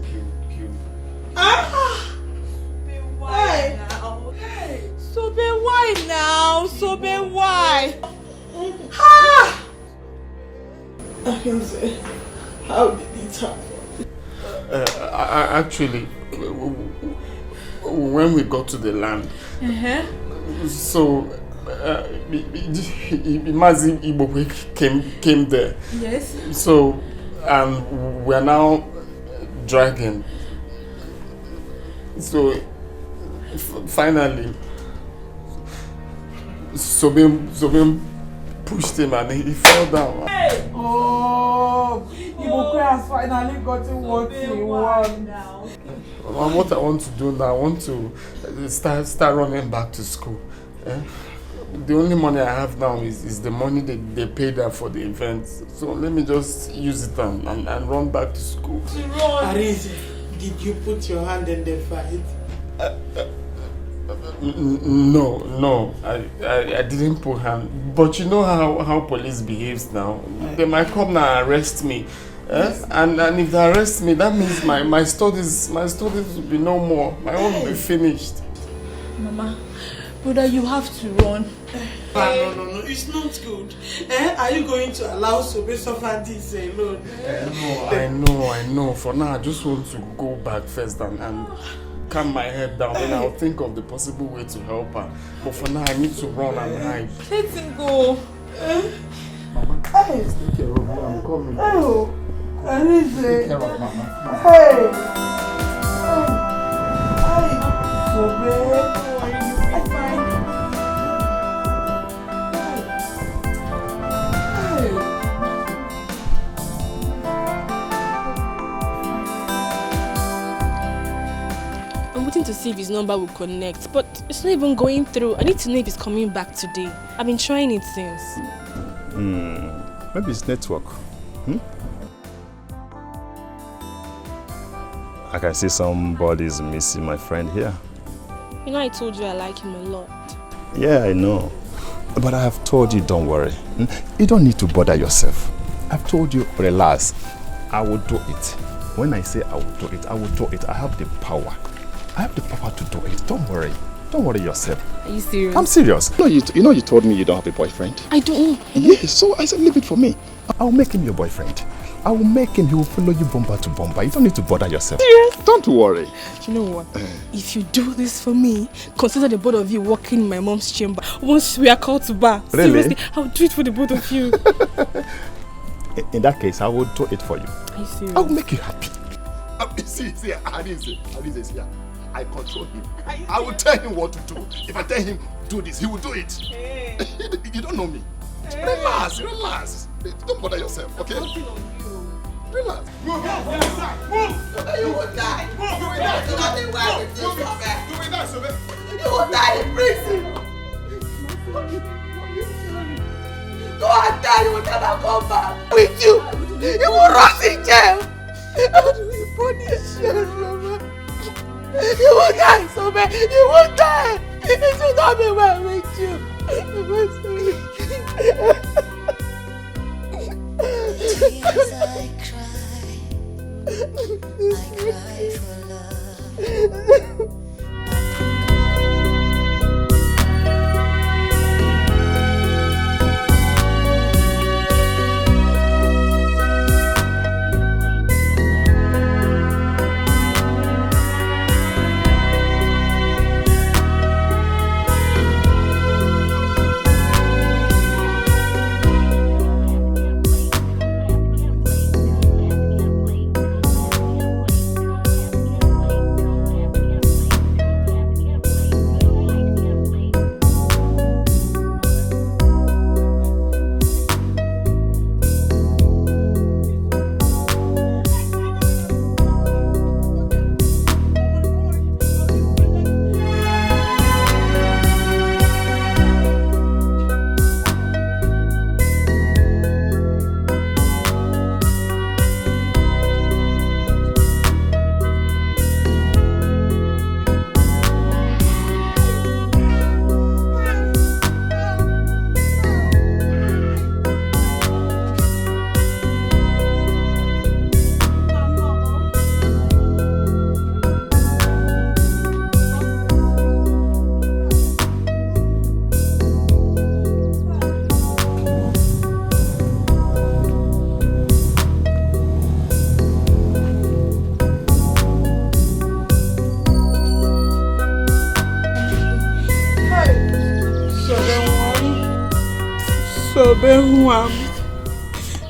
S: Why now? Sobe, why now? Sobe, why?
A: How did it happen?
M: Actually, when we got to the land, so Mazi Ibokwe came there.
S: Yes.
M: So, and we're now dragging. So, finally, Sobim pushed him and he fell down.
A: Hey! Oh, Ibokwe has finally gotten what he wants.
M: What I want to do now, I want to start running back to school. The only money I have now is the money they paid her for the event. So let me just use it and run back to school.
A: Arise, did you put your hand in the fight?
M: No, I didn't put hand. But you know how police behaves now. They might come now and arrest me. And if they arrest me, that means my studies will be no more. My own will be finished.
S: Mama, Brother, you have to run.
A: No, it's not good. Are you going to allow Sobe suffer this alone?
G: No, I know. For now, I just want to go back first and calm my head down. Then I'll think of the possible way to help her. But for now, I need to run and hide.
S: Let him go.
G: Mama, please take care of me. I'm coming.
A: Oh, I need to
G: take care of Mama.
A: Hey! Sobe!
T: To see if his number will connect, but it's not even going through. I need to know if he's coming back today. I've been trying it since.
V: Maybe it's network. I can see somebody's missing my friend here.
T: You know, I told you I like him a lot.
V: Yeah, I know. But I have told you, don't worry. You don't need to bother yourself. I've told you, relax. I will do it. When I say I will do it, I will do it. I have the power. I have the power to do it. Don't worry. Don't worry yourself.
T: Are you serious?
V: I'm serious. You know you told me you don't have a boyfriend.
T: I don't.
V: Yes, so I said leave it for me. I will make him your boyfriend. I will make him. He will follow you bumper to bumper. You don't need to bother yourself.
T: Serious?
V: Don't worry.
T: You know what? If you do this for me, consider the both of you walking in my mom's chamber. Once we are called to bar.
V: Really?
T: Seriously, I'll do it for the both of you.
V: In that case, I will do it for you.
T: Are you serious?
V: I will make you happy.
E: See, I didn't say here. I control him. I will tell him what to do. If I tell him do this, he will do it. Hey. You don't know me. Hey. Relax. Don't bother yourself, okay? Relax.
A: Move. You will die. You will die. You will die in prison. Go and die. You will never come back. With you. You will rot in jail. How do we punish you, Mama? You will die, Sobe! You will die! It will not be well with you!
D: Tears I cry for love.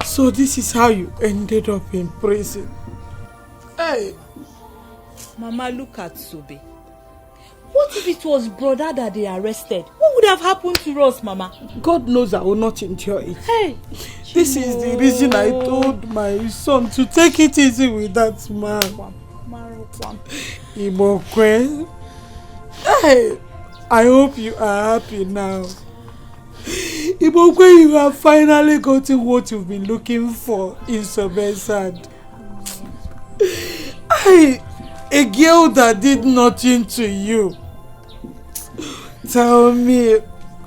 A: So this is how you ended up in prison. Hey!
S: Mama, look at Sobe. What if it was brother that they arrested? What would have happened to us, Mama?
A: God knows I will not endure it.
S: Hey!
A: This is the reason I told my son to take it easy with that man. Imokwe. Hey! I hope you are happy now. Imokwe, you have finally gotten what you've been looking for in Sobe's hand. A girl that did nothing to you. Tell me,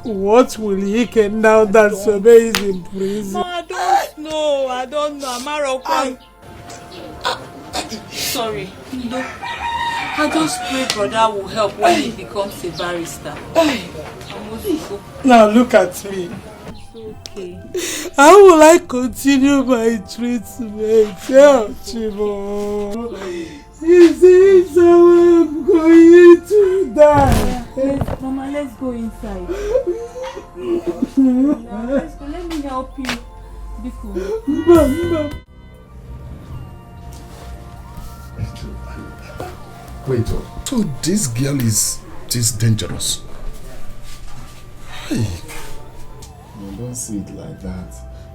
A: what will he get now that Sobe is in prison?
S: I don't know. Amaro, sorry. No. I just pray brother will help when he becomes a barrister.
A: Now look at me.
S: Okay.
A: How will I continue my treatment? Tell Chibo. Is it how I'm going to die?
S: Yes, Mama, let's go inside. Let's go. Let me help you. Be cool.
A: Mama.
G: Wait, so this girl is this dangerous? Hey.
E: No, don't see it like that.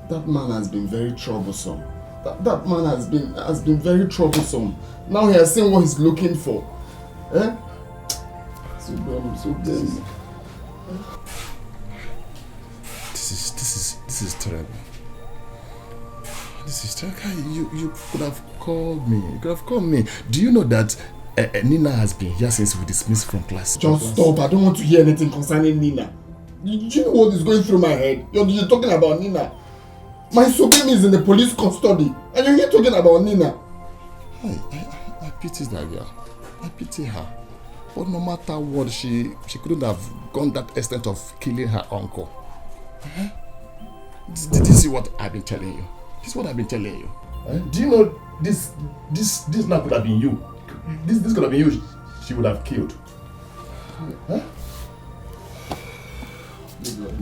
E: That man has been very troublesome. That man has been very troublesome. Now he has seen what he's looking for. Eh? So dumb.
G: This is terrible. This is terrible. You could have called me. You could have called me. Do you know that Nina has been here since we dismissed from class?
E: Just stop. I don't want to hear anything concerning Nina. Do you know what is going through my head? You're talking about Nina. My Sobemi is in the police custody, and you're here talking about Nina.
G: I pity that girl. I pity her. But no matter what, she couldn't have gone that extent of killing her uncle. Did you see what I've been telling you? This is what I've been telling you. Do you know this now could have been you? This could have been you. She would have killed.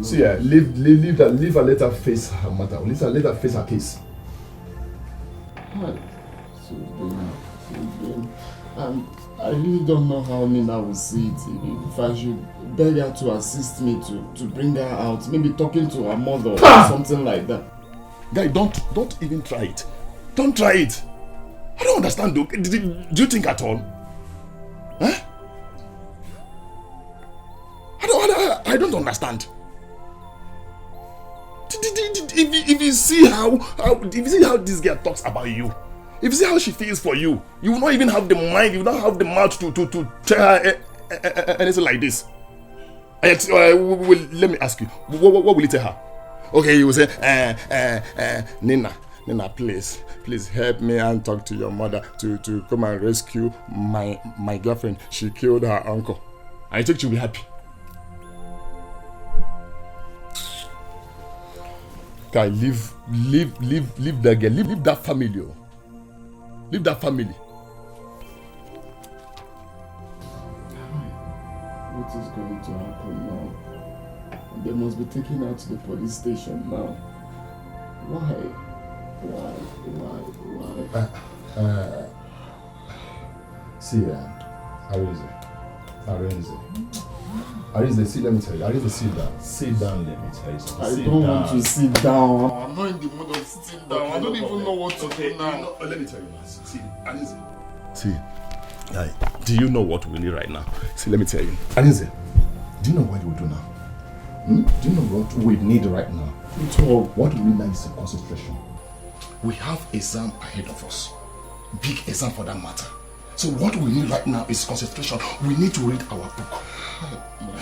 G: See, leave her, let her face her matter. Let her face her case.
E: I really don't know how Nina will see it. If I should beg her to assist me to bring her out, maybe talking to her mother or something like that.
G: Guy, don't even try it. Don't try it. I don't understand, though. Do you think at all? Huh? I don't understand. If you see how this girl talks about you, if you see how she feels for you, you will not even have the mind, you will not have the mouth to tell her anything like this. Let me ask you, what will you tell her? Okay, you will say, Nina, please help me and talk to your mother to come and rescue my girlfriend. She killed her uncle. I think she'll be happy. Guy, leave that girl, leave that family. Leave that family.
E: What is going to happen now? They must be taken out to the police station now. Why?
G: See, Arinze, see, let me tell you. Arinze, sit down. Sit down, let me tell you something.
E: I don't want to sit down. I'm not in the mood of sitting down. I don't even know what to do now.
G: Let me tell you now. See, Arinze. See, do you know what we need right now? See, let me tell you. Arinze, do you know what we do now? Do you know what we need right now? What we need now is a concentration. We have exam ahead of us. Big exam for that matter. So what we need right now is concentration. We need to read our book.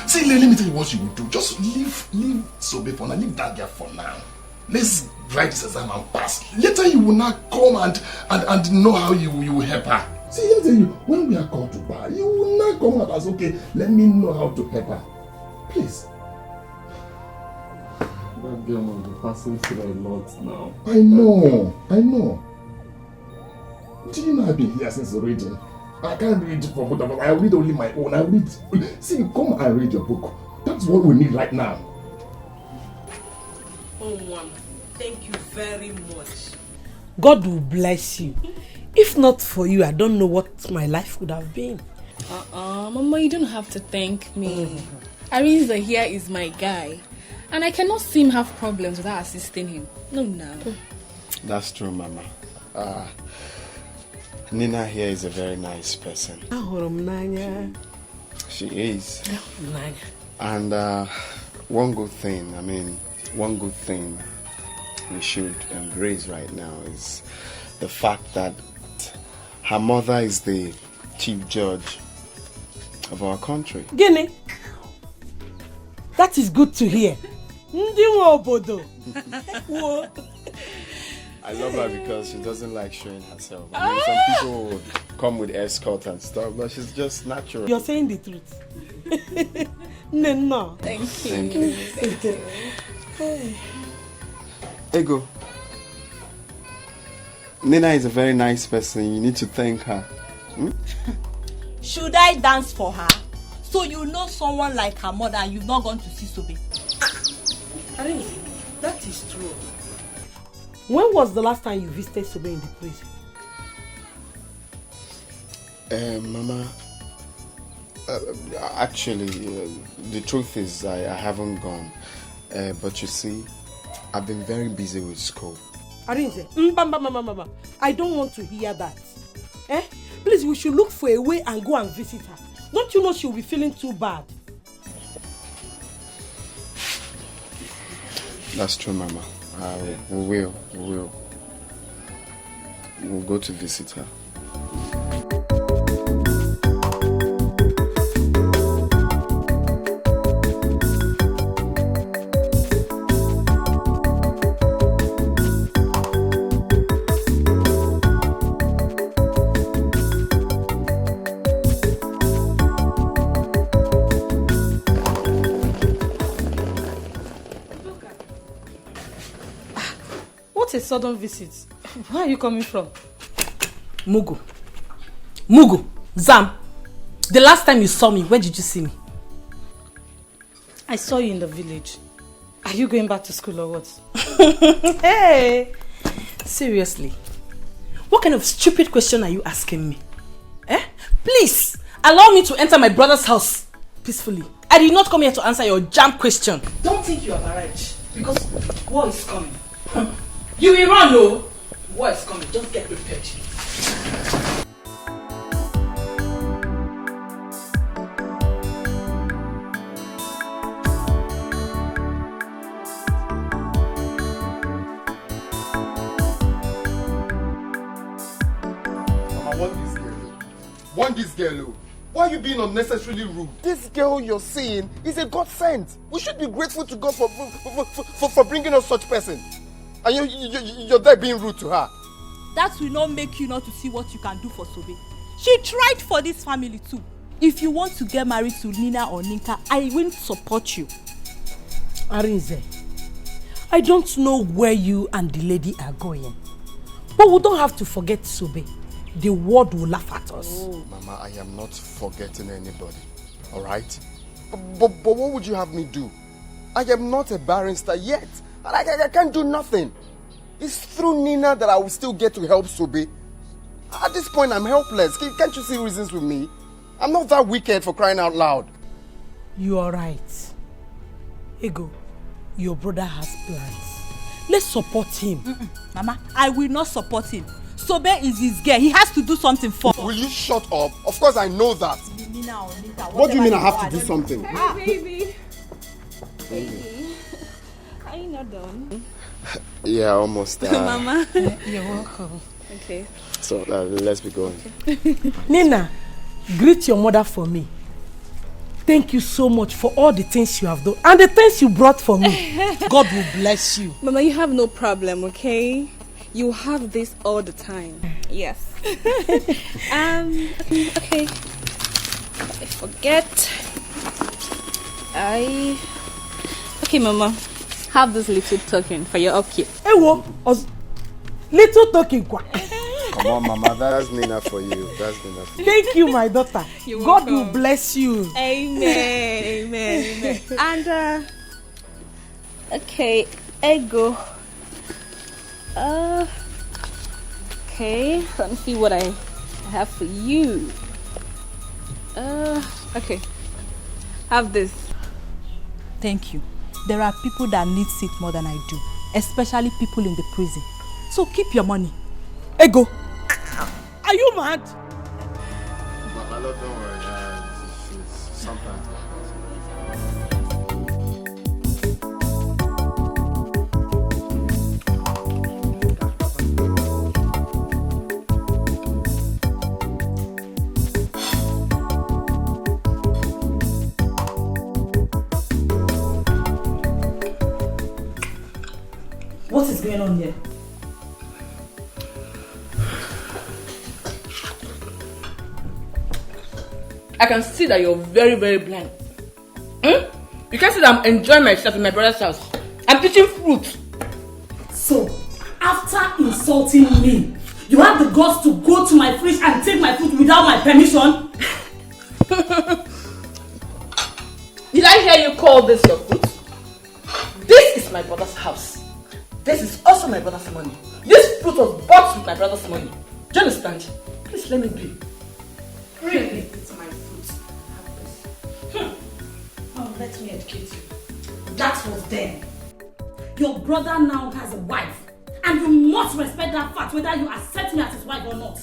G: See, let me tell you what you will do. Just leave Sobe for now. Leave that girl for now. Let's write this exam and pass. Later you will not come and know how you will help her. See, let me tell you, when we are called to bar, you will not come out as, okay, let me know how to help her. Please.
E: That girl must be passing through a lot now.
G: I know. Do you know I've been here since reading? I can't read for both of us. I read only my own. I read. See, come and read your book. That's what we need right now.
B: Oh, Mama, thank you very much.
N: God will bless you. If not for you, I don't know what my life would have been.
T: Mama, you don't have to thank me. Arinze here is my guy. And I cannot see him have problems without assisting him. No.
M: That's true, Mama. Nina here is a very nice person. She is. And one good thing we should embrace right now is the fact that her mother is the chief judge of our country.
N: Guinea, that is good to hear.
M: I love her because she doesn't like showing herself. I mean, some people
E: come with escort and stuff, but she's just natural.
F: You're saying the truth. No.
T: Thank
E: you.
T: Thank you.
M: Hey. Ego. Nina is a very nice person. You need to thank her.
S: Should I dance for her? So you know someone like her mother and you've not gone to see Sobe?
F: That is true. When was the last time you visited Sobe in the prison?
E: Mama, actually, the truth is I haven't gone. But you see, I've been very busy with school.
F: Arinze, I don't want to hear that. Please, we should look for a way and go and visit her. Don't you know she'll be feeling too bad?
E: That's true, Mama. We will. We'll go to visit her.
F: What a sudden visit. Where are you coming from?
N: Mugu, Zam, the last time you saw me, where did you see me?
F: I saw you in the village. Are you going back to school or what?
N: Hey, seriously, what kind of stupid question are you asking me? Please, allow me to enter my brother's house peacefully. I did not come here to answer your jam question. Don't think you have arrived, because war is coming. You will run, no? War is coming, just get prepared.
E: Want this girl. Why are you being unnecessarily rude? This girl you're seeing is a God sent. We should be grateful to God for bringing us such person. And you're there being rude to her.
S: That will not make you not to see what you can do for Sobe. She tried for this family too. If you want to get married to Nina or Ninka, I will support you.
F: Arinze, I don't know where you and the lady are going. But we don't have to forget Sobe. The world will laugh at us.
E: Oh. Mama, I am not forgetting anybody. Alright? But what would you have me do? I am not a barrister yet. I can't do nothing. It's through Nina that I will still get to help Sobe. At this point, I'm helpless. Can't you see reasons with me? I'm not that wicked, for crying out loud.
F: You are right. Ego, your brother has plans. Let's support him.
S: Mama, I will not support him. Sobe is his girl. He has to do something for her.
E: Will you shut up? Of course I know that.
S: Nina or Nina,
E: what do you mean I have to do something?
T: Hi, baby. Baby. Are you not done?
E: Yeah, almost.
T: Mama.
F: You're welcome.
T: Okay.
E: So let's be going.
F: Okay. Nina, greet your mother for me. Thank you so much for all the things you have done and the things you brought for me. God will bless you.
T: Mama, you have no problem, okay? You have this all the time. Yes. Okay. I forget. Okay, Mama. Have this little token for your upkeep.
F: Little token.
E: Come on, Mama. That's Nina for you. That's Nina for you.
F: Thank you, my daughter.
T: You're
F: God
T: welcome.
F: will bless you.
T: Amen. Amen. And okay, Ego. Okay. Let me see what I have for you. Okay. Have this.
S: Thank you. There are people that need it more than I do, especially people in the prison. So keep your money.
F: Ego, are you mad?
E: Mama, don't worry. Sometimes.
F: What is going on here?
K: I can see that you're very, very blind. You can see that I'm enjoying myself in my brother's house. I'm eating fruit.
N: So, after insulting me, you have the guts to go to my fridge and take my food without my permission?
K: Did I hear you call this your fruit? This is my brother's house. This is also my brother's money. This fruit was bought with my brother's money. Do you understand? Please let me be.
N: Really? It's my fruit. Oh, let me educate you. That was then. Your brother now has a wife. And you must respect that fact whether you accept me as his wife or not.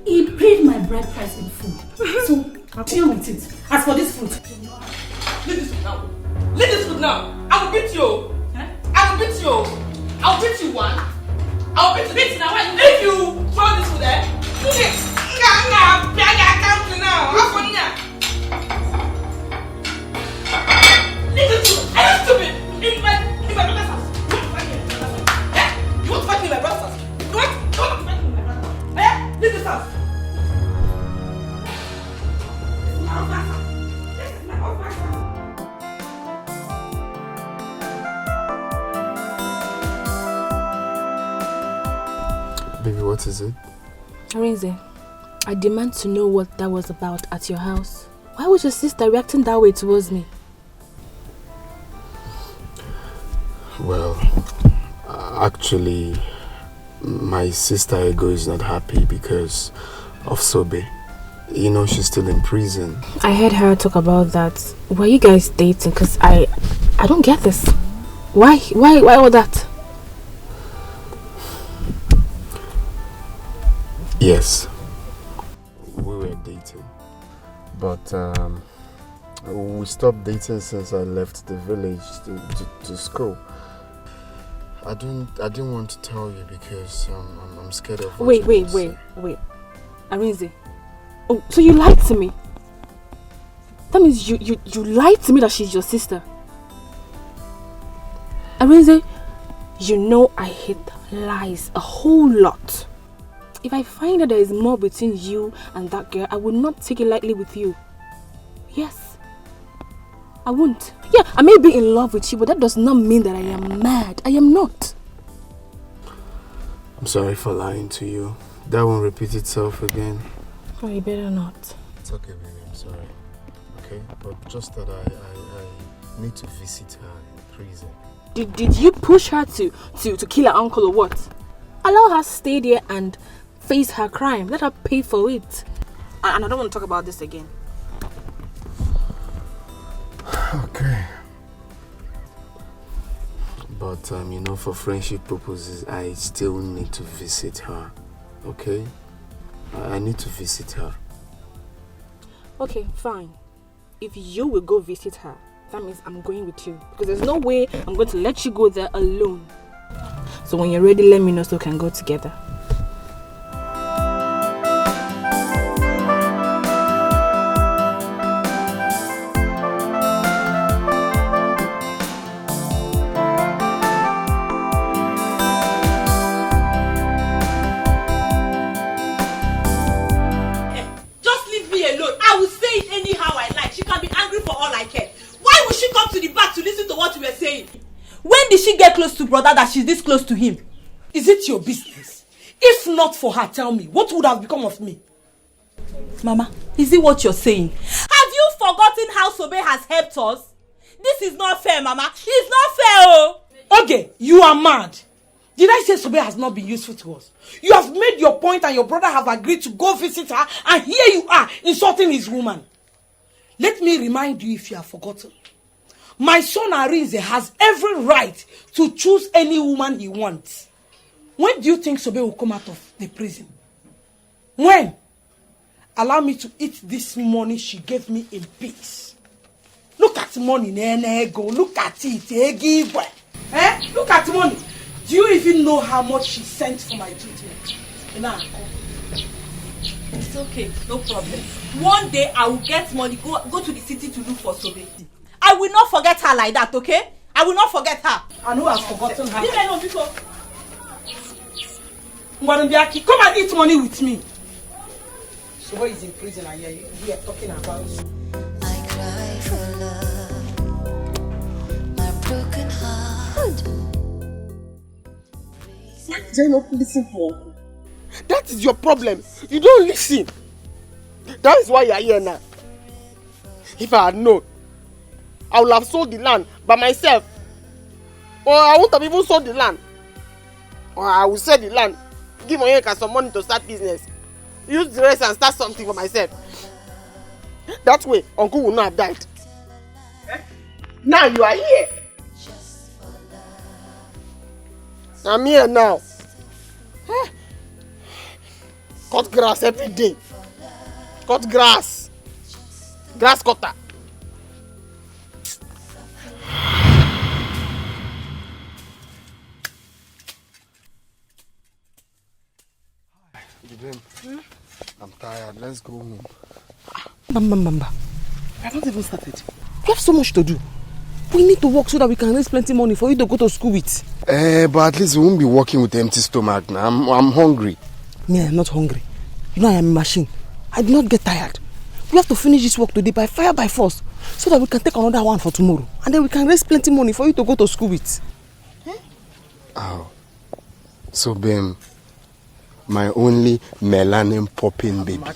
N: He paid my bride price in full. So, deal with it. As for this fruit,
K: leave this food now. Leave this food now. I will beat you. I will beat you. I will beat you one. I will beat you. Beat now. If you throw this food there, do this. Leave this food. Are you stupid? In my brother's house. You want to fight me in my brother's house? You want to fight me in my brother's house? Leave this house. This is my husband's house. This is my husband's house.
M: Baby, what is it?
T: Arinze, I demand to know what that was about at your house. Why was your sister reacting that way towards me?
M: Well, actually, my sister Ego is not happy because of Sobe. You know, she's still in prison.
T: I heard her talk about that. Were you guys dating? Because I don't get this. Why all that?
M: Yes, we were dating, but we stopped dating since I left the village to school. I didn't want to tell you because I'm scared of what
T: Wait. Arinze. Oh, so you lied to me? That means you lied to me that she's your sister. Arinze, you know I hate lies a whole lot. If I find that there is more between you and that girl, I will not take it lightly with you. Yes. I won't. Yeah, I may be in love with you, but that does not mean that I am mad. I am not.
M: I'm sorry for lying to you. That won't repeat itself again.
T: Oh, you better not.
M: It's okay, baby. I'm sorry. Okay? But just that I need to visit her in prison.
T: Did you push her to kill her uncle or what? Allow her stay there and face her crime. Let her pay for it. And I don't want to talk about this again.
M: Okay. But, you know, for friendship purposes, I still need to visit her. Okay? I need to visit her.
T: Okay, fine. If you will go visit her, that means I'm going with you. Because there's no way I'm going to let you go there alone. So when you're ready, let me know so we can go together.
K: Just leave me alone. I will say it anyhow I like. She can be angry for all I care. Why would she come to the back to listen to what you were saying? When did she get close to brother that she's this close to him? Is it your business? If not for her, tell me, what would have become of me? Mama, is it what you're saying? Have you forgotten how Sobe has helped us? This is not fair, Mama. It's not fair, oh! Okay, you are mad. Did I say Sobe has not been useful to us? You have made your point and your brother have agreed to go visit her, and here you are, insulting his woman. Let me remind you if you have forgotten. My son Arinze has every right to choose any woman he wants. When do you think Sobe will come out of the prison? When? Allow me to eat this money she gave me in peace. Look at money, Nego. Look at it. Look at money. Do you even know how much she sent for my treatment? It's okay, no problem. One day I will get money, go to the city to look for Sobe. I will not forget her like that, okay? I will not forget her. I know I've forgotten her. Come and eat money with me.
N: So what is in prison and you're talking about?
D: I cry for love, my broken heart.
B: Why did I not listen to Uncle? That is your problem. You don't listen. That is why you are here now. If I had known, I would have sold the land by myself. Or I wouldn't have even sold the land. Or I will sell the land, give Onyeka some money to start business. Use the rest and start something for myself. That way, Uncle will not have died. Now you are here. I'm here now. Cut grass every day. Cut grass. Grass cutter.
J: I'm tired. Let's go home.
B: Bamba. I haven't even started. We have so much to do. We need to work so that we can raise plenty money for you to go to school with.
J: But at least we won't be working with empty stomach now. I'm hungry.
B: Me, I'm not hungry. You know I am a machine. I do not get tired. We have to finish this work today by fire by force so that we can take another one for tomorrow. And then we can raise plenty money for you to go to school with.
J: Oh. So, Bim, my only melanin popping baby. My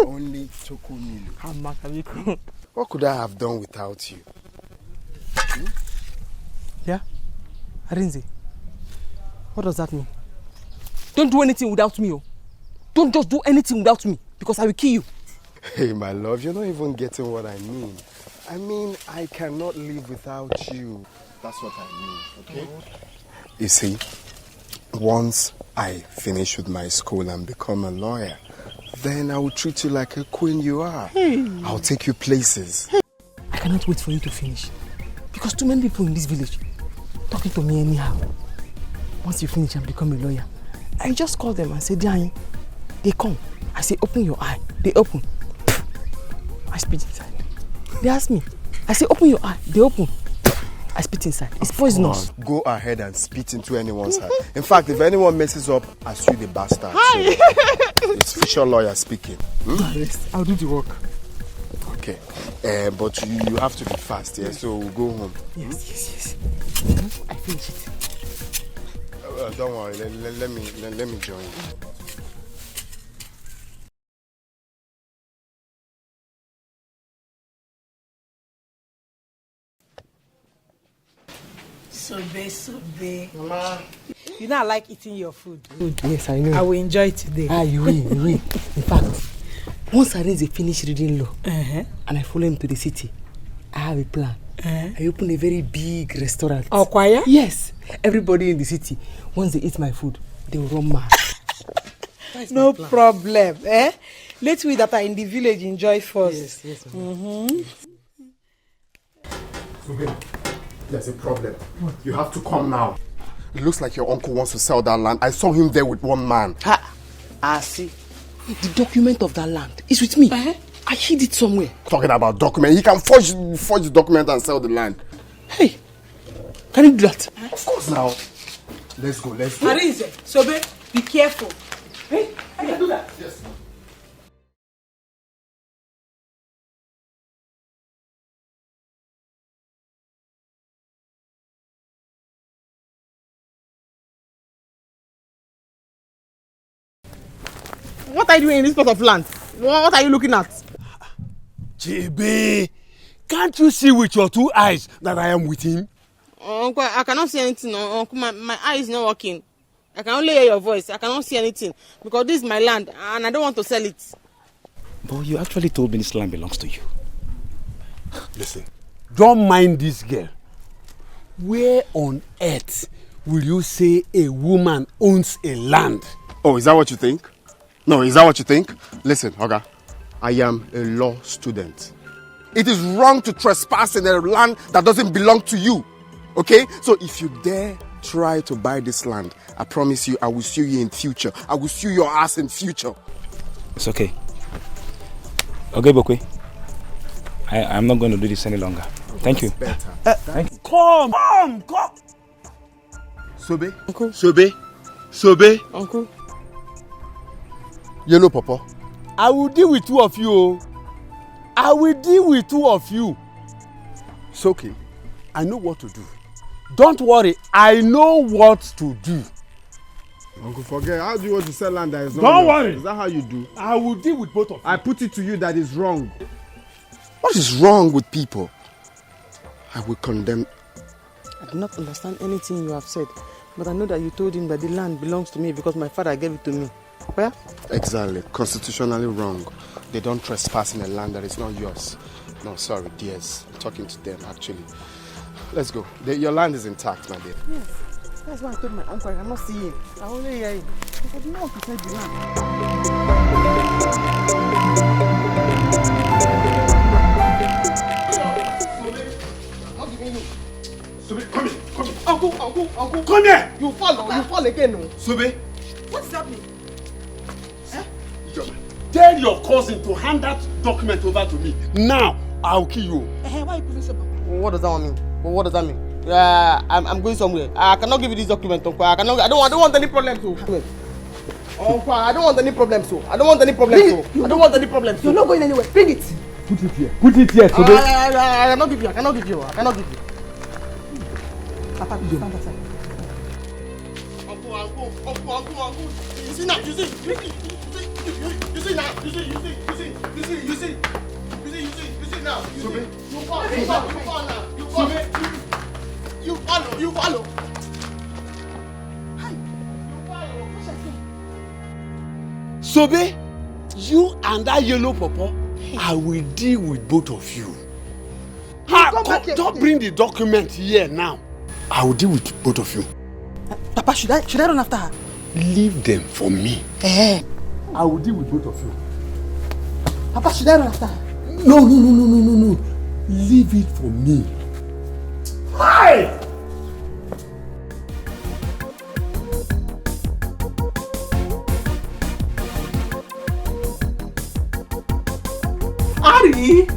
J: only chocolate. What could I have done without you?
B: Yeah? Arinze, what does that mean? Don't do anything without me. Oh. Don't just do anything without me because I will kill you.
J: Hey, my love, you're not even getting what I mean. I mean, I cannot live without you. That's what I mean, okay? You see, once I finish with my school and become a lawyer, then I will treat you like a queen you are. I'll take you places.
B: I cannot wait for you to finish. Because too many people in this village talking to me anyhow. Once you finish and become a lawyer, I just call them and say, Diane, they come. I say, open your eye. They open. I spit inside. They ask me. I say, open your eye. They open. I spit inside. It's poisonous.
J: Go ahead and spit into anyone's eye. In fact, if anyone messes up, I sue the bastard.
B: Hi.
J: So, it's official lawyer speaking.
B: I'll do the work.
J: Okay. But you have to be fast, yeah? So we'll go home.
B: Yes. I finish it.
J: Don't worry. Let me join you.
N: Sobe. Mama. You know I like eating your food.
B: Yes, I know.
N: I will enjoy it today.
B: You will. In fact, once Arinze finish reading law and I follow him to the city, I have a plan. I open a very big restaurant.
N: Oh, choir?
B: Yes. Everybody in the city, once they eat my food, they will run mad.
N: No problem. Let we that are in the village enjoy first.
B: Yes.
J: There's a problem. You have to come now. It looks like your uncle wants to sell that land. I saw him there with one man.
B: I see. The document of that land is with me. I hid it somewhere.
J: Talking about document. He can forge the document and sell the land.
B: Hey, can you do that?
J: Of course now. Let's go.
N: Arinze, Sobe, be careful.
B: Hey, I can do that.
J: Yes.
B: What are you doing in this plot of land? What are you looking at?
C: Chibi, can't you see with your two eyes that I am with him?
B: Uncle, I cannot see anything. Uncle, my eye is not working. I can only hear your voice. I cannot see anything because this is my land and I don't want to sell it.
C: But you actually told me this land belongs to you. Listen, don't mind this girl. Where on earth will you say a woman owns a land?
J: Oh, is that what you think? No, is that what you think? Listen, Oga, I am a law student. It is wrong to trespass in a land that doesn't belong to you. Okay? So if you dare try to buy this land, I promise you I will sue you in future. I will sue your ass in future.
I: It's okay. Okay, Bokwe. I'm not going to do this any longer. Thank you.
J: Better.
C: Thank you. Come.
J: Sobe?
B: Uncle.
J: Sobe?
B: Uncle.
J: Yellow Papa,
C: I will deal with two of you. I will deal with two of you. It's okay. I know what to do. Don't worry. I know what to do.
M: Uncle, forget. How do you want to sell land that is not
C: Don't
M: yours?
C: worry.
M: Is that how you do?
C: I will deal with both of you.
M: I put it to you that is wrong. What is wrong with people? I will condemn.
B: I do not understand anything you have said, but I know that you told him that the land belongs to me because my father gave it to me. Where?
M: Exactly. Constitutionally wrong. They don't trespass in a land that is not yours. No, sorry, dears. I'm talking to them, actually. Let's go. Your land is intact, my dear.
B: Yes. That's why I told my uncle I cannot see him. I only hear him. I did not want to sell the land.
C: Sobe, come here, come here.
B: Uncle.
C: Come here.
B: You fall again. No?
C: Sobe.
B: What is happening?
C: Tell your cousin to hand that document over to me. Now, I'll kill you.
B: Why are you putting so bad? What does that mean? What does that mean? I'm going somewhere. I cannot give you this document, Uncle. I don't want any problems. Uncle, I don't want any problems. I don't want any problems. You're not going anywhere. Bring it.
C: Put it here. Put it here, Sobe.
B: I cannot give you. I cannot give you. Papa, you stand aside. Uncle. You see now. You see now. You follow.
C: Sobe, you and that yellow pawpaw, I will deal with both of you. Don't bring the document here now. I will deal with both of you.
B: Papa, should I run after her?
C: Leave them for me.
B: I
C: will deal with both of you.
B: Papa, should I run after her?
C: No. Leave it for me. Hi!
B: Ari!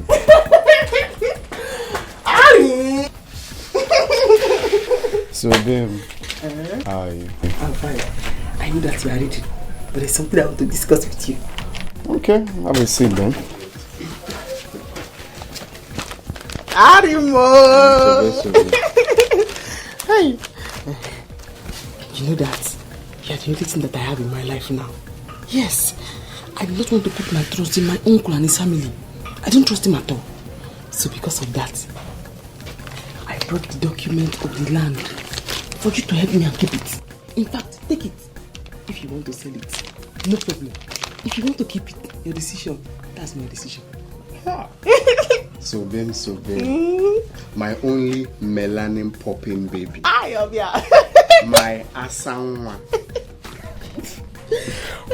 M: So, babe, how are you?
B: I'm fine. I know that you are ready, but there's something I want to discuss with you.
M: Okay, have a seat then.
B: Arimo! Hey! You know that you are the only thing that I have in my life now. Yes, I do not want to put my trust in my uncle and his family. I don't trust him at all. So because of that, I brought the document of the land for you to help me and keep it. In fact, take it. If you want to sell it, no problem. If you want to keep it, your decision. That's my decision.
M: So babe. My only melanin popping baby. My asanwa.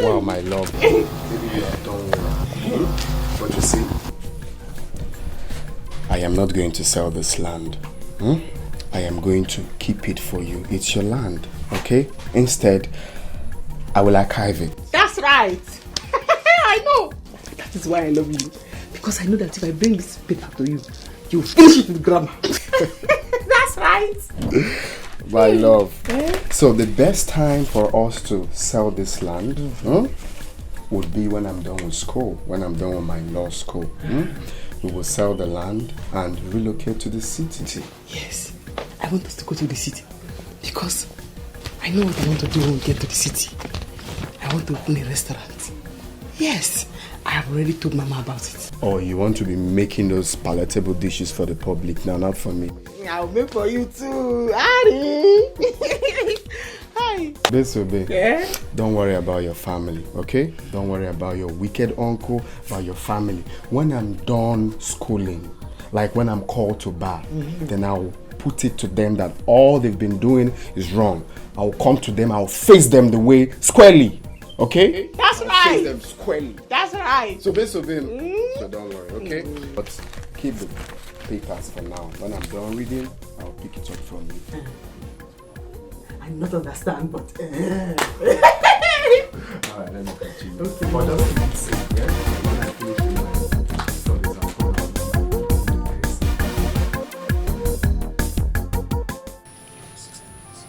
M: Wow, my love. Baby, don't worry. But you see, I am not going to sell this land. I am going to keep it for you. It's your land, okay? Instead, I will archive it.
B: That's right. I know. That is why I love you. Because I know that if I bring this paper to you, you will finish it with grammar. That's right.
M: My love. So the best time for us to sell this land would be when I'm done with school, when I'm done with my law school. We will sell the land and relocate to the city.
B: Yes, I want us to go to the city because I know what I want to do when we get to the city. I want to open a restaurant. Yes, I have already told Mama about it.
M: Oh, you want to be making those palatable dishes for the public now, not for me.
B: I'll make for you too, Ari. Hi.
M: Babe, don't worry about your family, okay? Don't worry about your wicked uncle, about your family. When I'm done schooling, like when I'm called to bar, then I'll put it to them that all they've been doing is wrong. I'll come to them, I'll face them the way squarely, okay?
B: That's
M: I'll
B: right.
M: face them squarely.
B: That's right.
M: So don't worry, okay? But keep the papers for now. When I'm done reading, I'll pick it up from you.
B: I not understand, but
M: Alright, let me continue.
B: Okay.
M: But just keep it safe, yeah? When I finish with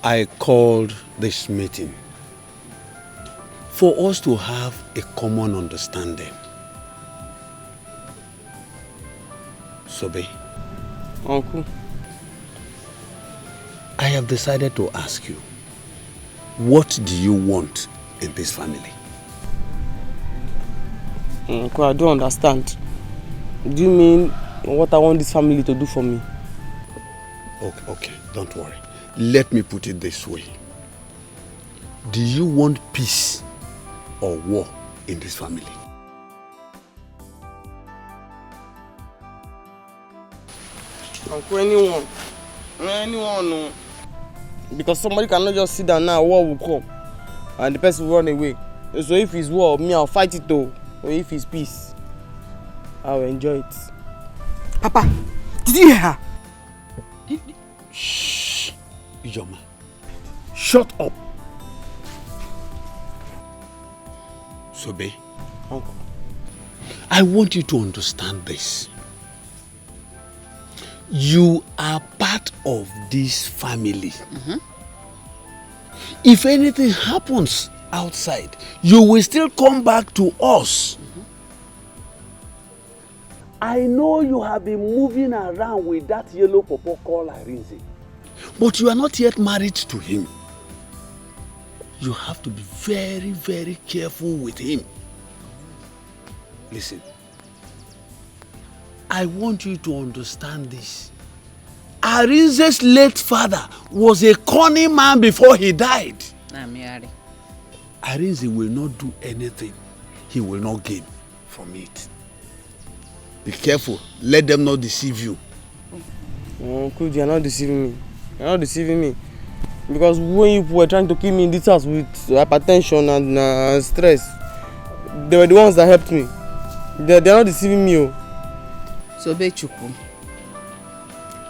C: I called this meeting for us to have a common understanding Sobe.
B: Uncle.
C: I have decided to ask you, what do you want in this family?
B: Uncle, I don't understand. Do you mean what I want this family to do for me?
C: Okay, don't worry. Let me put it this way. Do you want peace or war in this family?
B: Uncle, anyone. Anyone, no. Because somebody cannot just sit down now, war will come. And the person will run away. So if it's war, me, I'll fight it though. Or if it's peace, I'll enjoy it.
N: Papa, did you hear her?
C: Shh, Ijoma. Shut up. Sobe,
B: Uncle,
C: I want you to understand this. You are part of this family. If anything happens outside, you will still come back to us. I know you have been moving around with that yellow pawpaw called Arinze, but you are not yet married to him. You have to be very, very careful with him. Listen, I want you to understand this. Arinze's late father was a cunning man before he died. Arinze will not do anything he will not gain from it. Be careful. Let them not deceive you.
B: Uncle, you are not deceiving me. You are not deceiving me. Because when you were trying to kill me in this house with hypertension and stress, they were the ones that helped me. They are not deceiving me.
O: Sobe Chukwu,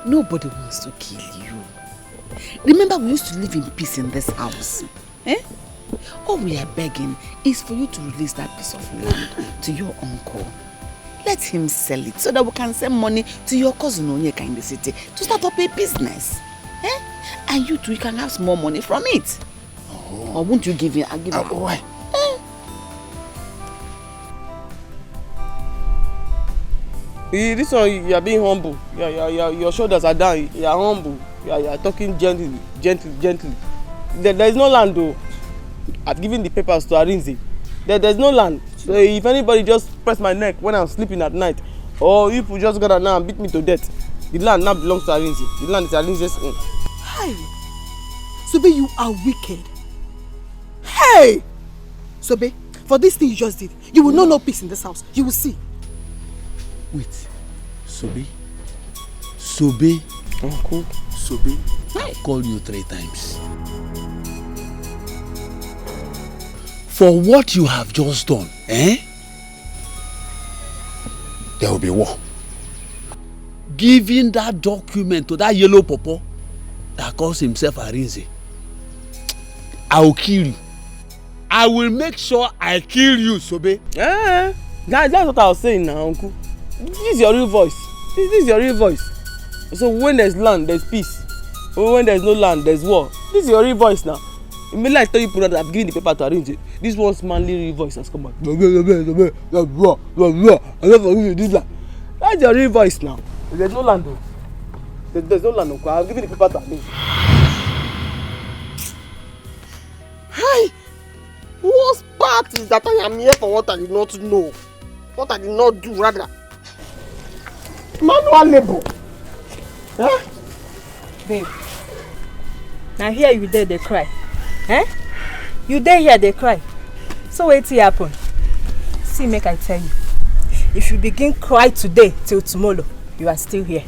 O: nobody wants to kill you. Remember, we used to live in peace in this house. All we are begging is for you to release that piece of land to your uncle. Let him sell it so that we can send money to your cousin Onyeka in the city to start up a business. And you too, you can have some more money from it. Or won't you give him? I'll give him.
C: Why?
B: This one, you are being humble. Your shoulders are down. You are humble. You are talking gently. There is no land though. I've given the papers to Arinze. There is no land. So if anybody just press my neck when I'm sleeping at night, or if you just got now and beat me to death, the land now belongs to Arinze. The land is Arinze's own.
N: Hey, Sobe, you are wicked. Hey, Sobe, for this thing you just did, you will know no peace in this house. You will see.
C: Wait, Sobe?
B: Uncle?
C: Sobe, I called you 3 times. For what you have just done, there will be war. Giving that document to that yellow pawpaw that calls himself Arinze, I will kill you. I will make sure I kill you, Sobe.
B: That's what I was saying now, Uncle. This is your real voice. This is your real voice. So when there's land, there's peace. When there's no land, there's war. This is your real voice now. Immediately I tell you that I've given the paper to Arinze, this one's manly real voice has come out. That's your real voice now. There's no land though. There's no land, Uncle. I've given the paper to Arinze. Hi! Worst part is that I am here for what I did not know. What I did not do, rather. Manual labor.
S: Babe, now here you there they cry. You there here they cry. So wait till happen. See, make I tell you. If you begin cry today till tomorrow, you are still here.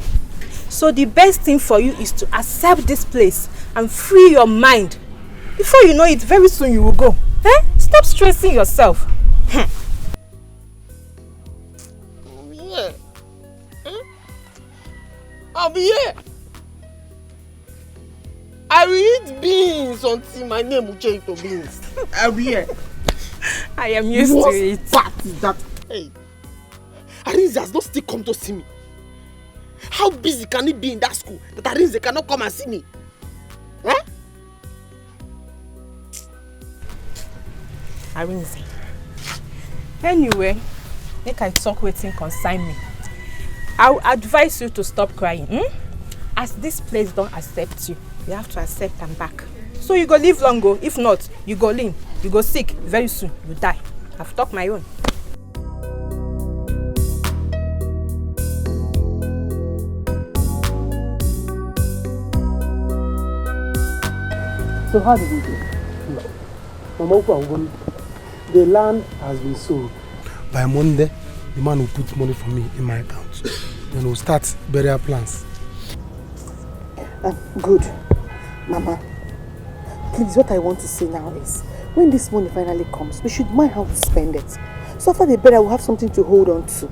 S: So the best thing for you is to accept this place and free your mind. Before you know it, very soon you will go. Stop stressing yourself.
B: Yeah. I'll be here. I will eat beans until my name will change to beans. I'll be here.
S: I am used to it.
B: What part is that? Hey, Arinze has not still come to see me. How busy can it be in that school that Arinze cannot come and see me?
S: Arinze. Anyway, make I talk wetin concern me.
K: I would advise you to stop crying. As this place don't accept you, you have to accept them back. So you go live long go. If not, you go lean. You go sick. Very soon, you die. I've talked my own.
J: So how did you do? Mama, the land has been sold. By Monday, the man will put money for me in my account. Then we'll start burial plans.
K: Good. Mama, please, what I want to say now is, when this money finally comes, we should mind how to spend it. So after the burial, we'll have something to hold on to.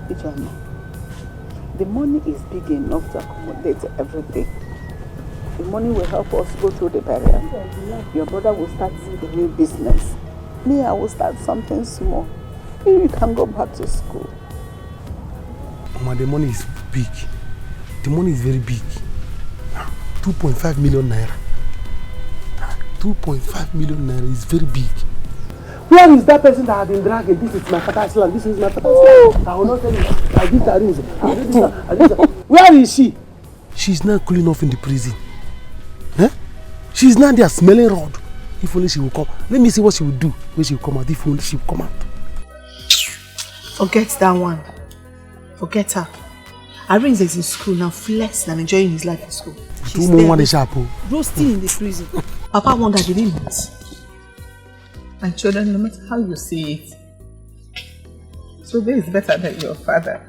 O: Ijeoma, the money is big enough to accommodate everything. The money will help us go through the burial. Your brother will start a new business. Me, I will start something small. You can go back to school.
J: Mama, the money is big. The money is very big. 2.5 million naira. 2.5 million naira is very big. Where is that person that have been dragging? This is my father's land. This is my father's land. I will not tell you. I did that reason. I did that. Where is she? She's now cooling off in the prison. Huh? She's now there smelling rod. If only she will come. Let me see what she will do when she will come out. If only she will come out.
A: Forget that one. Forget her. Arins is in school now, flexing and enjoying his life in school. She's there, roasting in the prison. Papa won't have been it. My children, no matter how you see it, Sobe is better than your father.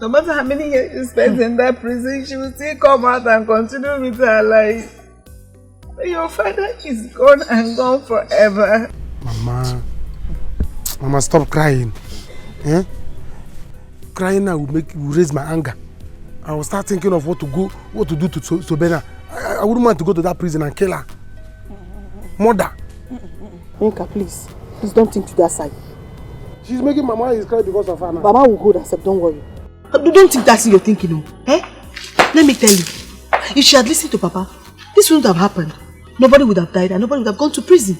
A: No matter how many years you spend in that prison, she will still come out and continue with her life. But your father is gone and gone forever.
J: Mama, stop crying. Eh? Crying now will raise my anger. I will start thinking of what to do to Sobena. I wouldn't want to go to that prison and kill her. Mother.
K: Inka, please don't think to that side.
J: She's making Mama is cry because of her now.
K: Mama will hold herself, don't worry.
A: Don't think that's your thinking, no. Eh? Let me tell you, if she had listened to Papa, this wouldn't have happened. Nobody would have died and nobody would have gone to prison.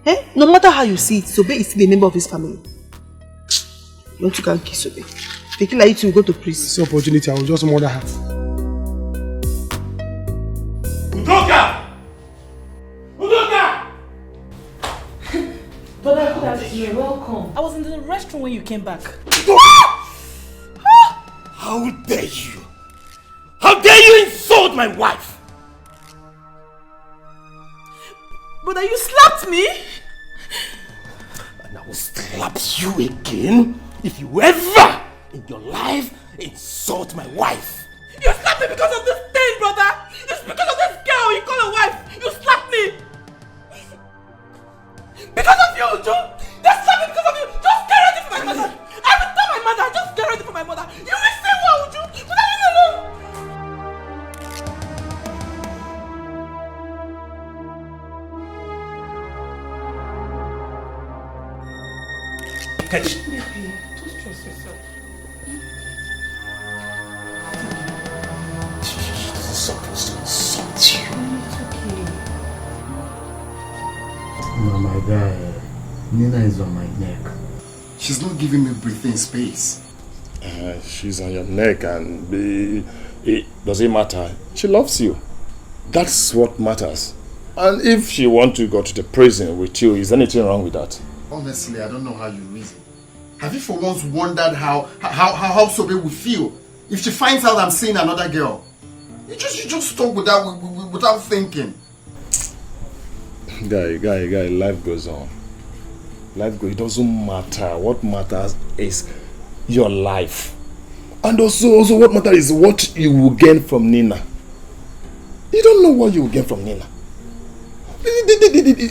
A: Eh? No matter how you see it, Sobe is still a member of his family. You want to go and kiss Sobe? Thinking like you will go to prison.
J: It's an opportunity, I will just murder her.
C: Udoka!
F: Brother, good afternoon. Welcome. I was in the restroom when you came back.
H: How dare you? How dare you insult my wife?
F: Brother, you slapped me?
H: And I will slap you again if you ever in your life insult my wife.
F: You slapped me because of this thing, brother. It's because of this girl you call a wife. You slapped me. Because of you, Joe. They slapped me because of you. Just get ready for my mother. I will tell my mother. Just get ready for my mother. You will say what, would you? But I leave alone.
H: Catch.
F: Baby, don't stress yourself.
H: She's supposed to insult you.
F: It's okay.
E: No, my guy, Nina is on my neck. She's not giving me breathing space.
V: She's on your neck and does it matter? She loves you. That's what matters. And if she wants to go to the prison with you, is anything wrong with that?
E: Honestly, I don't know how you reason. Have you for once wondered how Sobe would feel if she finds out I'm seeing another girl? You just talk without thinking.
V: Guy, life goes on. It doesn't matter. What matters is your life. And also what matters is what you will gain from Nina. You don't know what you will gain from Nina.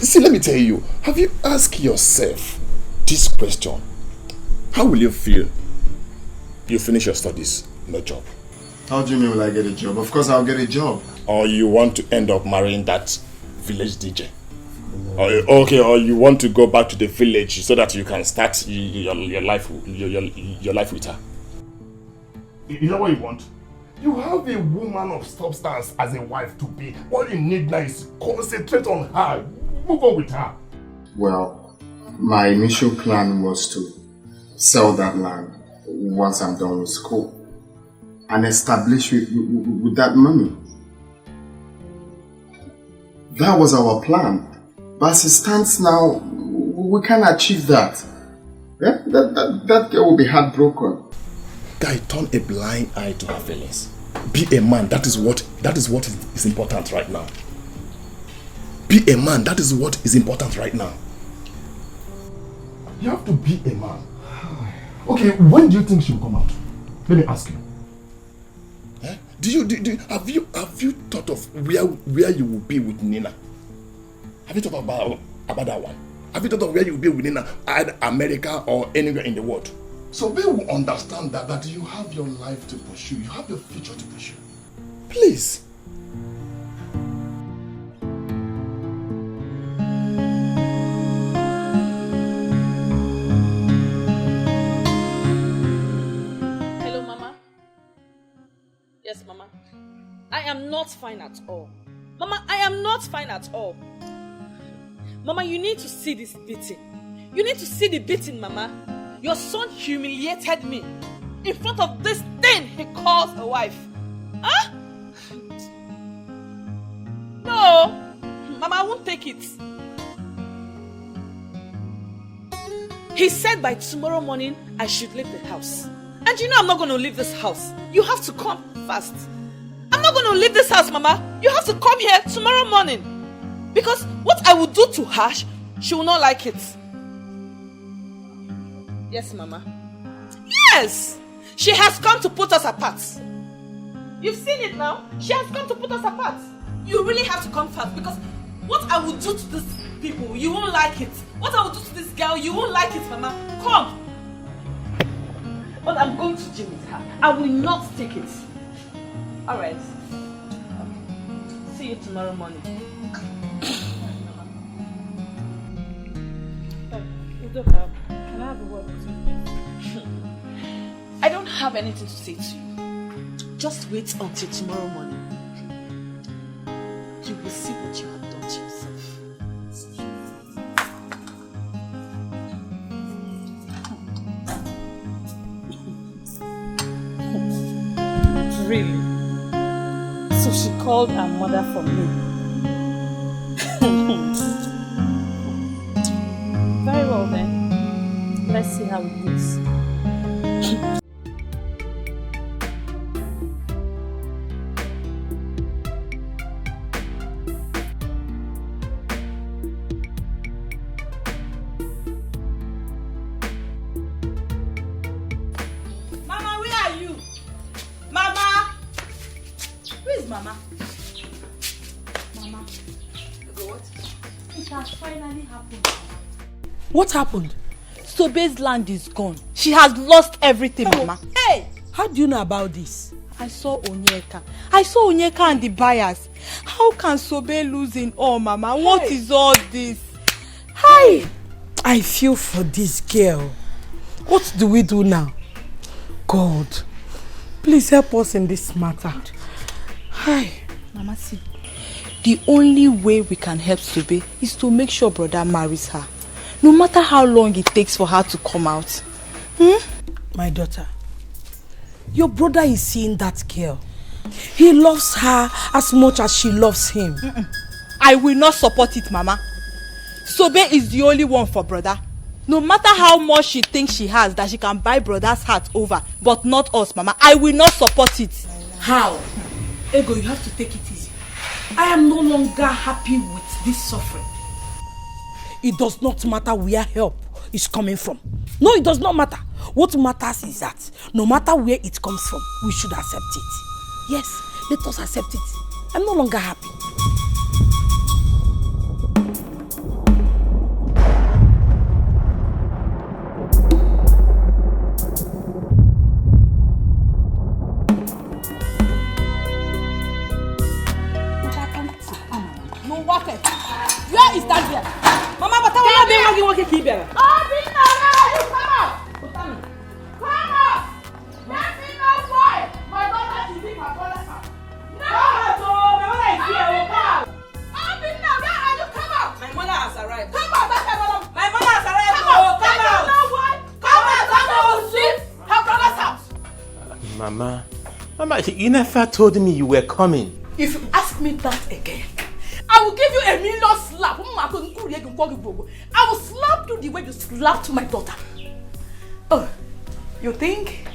V: See, let me tell you. Have you asked yourself this question? How will you feel? You finish your studies, no job.
E: How do you mean will I get a job? Of course I'll get a job.
V: Or you want to end up marrying that village DJ. Or you want to go back to the village so that you can start your life with her. You know what you want? You have a woman of substance as a wife to be. What you need now is concentrate on her. Move on with her.
E: Well, my initial plan was to sell that land once I'm done with school and establish with that money. That was our plan. But as it stands now, we can't achieve that. That girl will be heartbroken.
G: Guy, turn a blind eye to her feelings. Be a man. That is what is important right now. Be a man. That is what is important right now. You have to be a man. Okay, when do you think she'll come out? Let me ask you. Have you thought of where you will be with Nina? Have you thought about that one? Have you thought of where you will be with Nina, either America or anywhere in the world? So they will understand that you have your life to pursue, you have your future to pursue. Please.
K: Hello, Mama. Yes, Mama. I am not fine at all. Mama, I am not fine at all. Mama, you need to see this beating. You need to see the beating, Mama. Your son humiliated me in front of this thing he calls a wife. Huh? No, Mama, I won't take it. He said by tomorrow morning I should leave the house. And you know I'm not going to leave this house. You have to come fast. I'm not going to leave this house, Mama. You have to come here tomorrow morning. Because what I will do to her, she will not like it. Yes, Mama. Yes! She has come to put us apart. You've seen it now. She has come to put us apart. You really have to come fast because what I will do to these people, you won't like it. What I will do to this girl, you won't like it, Mama. Come. But I'm going to gym with her. I will not take it. Alright. See you tomorrow morning. Udoka, can I have a word with you, please? I don't have anything to say to you. Just wait until tomorrow morning. You will see what you have done to yourself. Really? So she called her mother for me. Very well then. Let's see how it goes. Mama, where are you? Mama! Where is Mama? Mama. What? It has finally happened.
N: What happened?
S: Sobe's land is gone. She has lost everything, Mama.
N: Hey! How do you know about this?
S: I saw Onyeka. And the buyers. How can Sobe lose in all, Mama? What is all this?
N: Hi! I feel for this girl. What do we do now? God, please help us in this matter. Hi.
S: Mama, see, the only way we can help Sobe is to make sure brother marries her. No matter how long it takes for her to come out.
N: My daughter, your brother is seeing that girl. He loves her as much as she loves him.
S: I will not support it, Mama. Sobe is the only one for brother. No matter how much she thinks she has that she can buy brother's heart over, but not us, Mama. I will not support it.
N: How? Ego, you have to take it easy. I am no longer happy with this suffering. It does not matter where help is coming from. No, it does not matter. What matters is that no matter where it comes from, we should accept it. Yes, let us accept it. I'm no longer happy.
K: Where is that girl? Mama, but I want to be working here. Oh, come on! Let me know why my daughter should leave my brother's house. No! My mother is here. Come on! Where are you? Come out! My mother has arrived. Come out! My mother has arrived. Come out! Come out! Come out! Come out! Come out! Her brother
H: Mama, you never told me you were coming.
N: If you ask me that again, I will give you a million slap. I will slap you the way you slapped my daughter. Oh, you think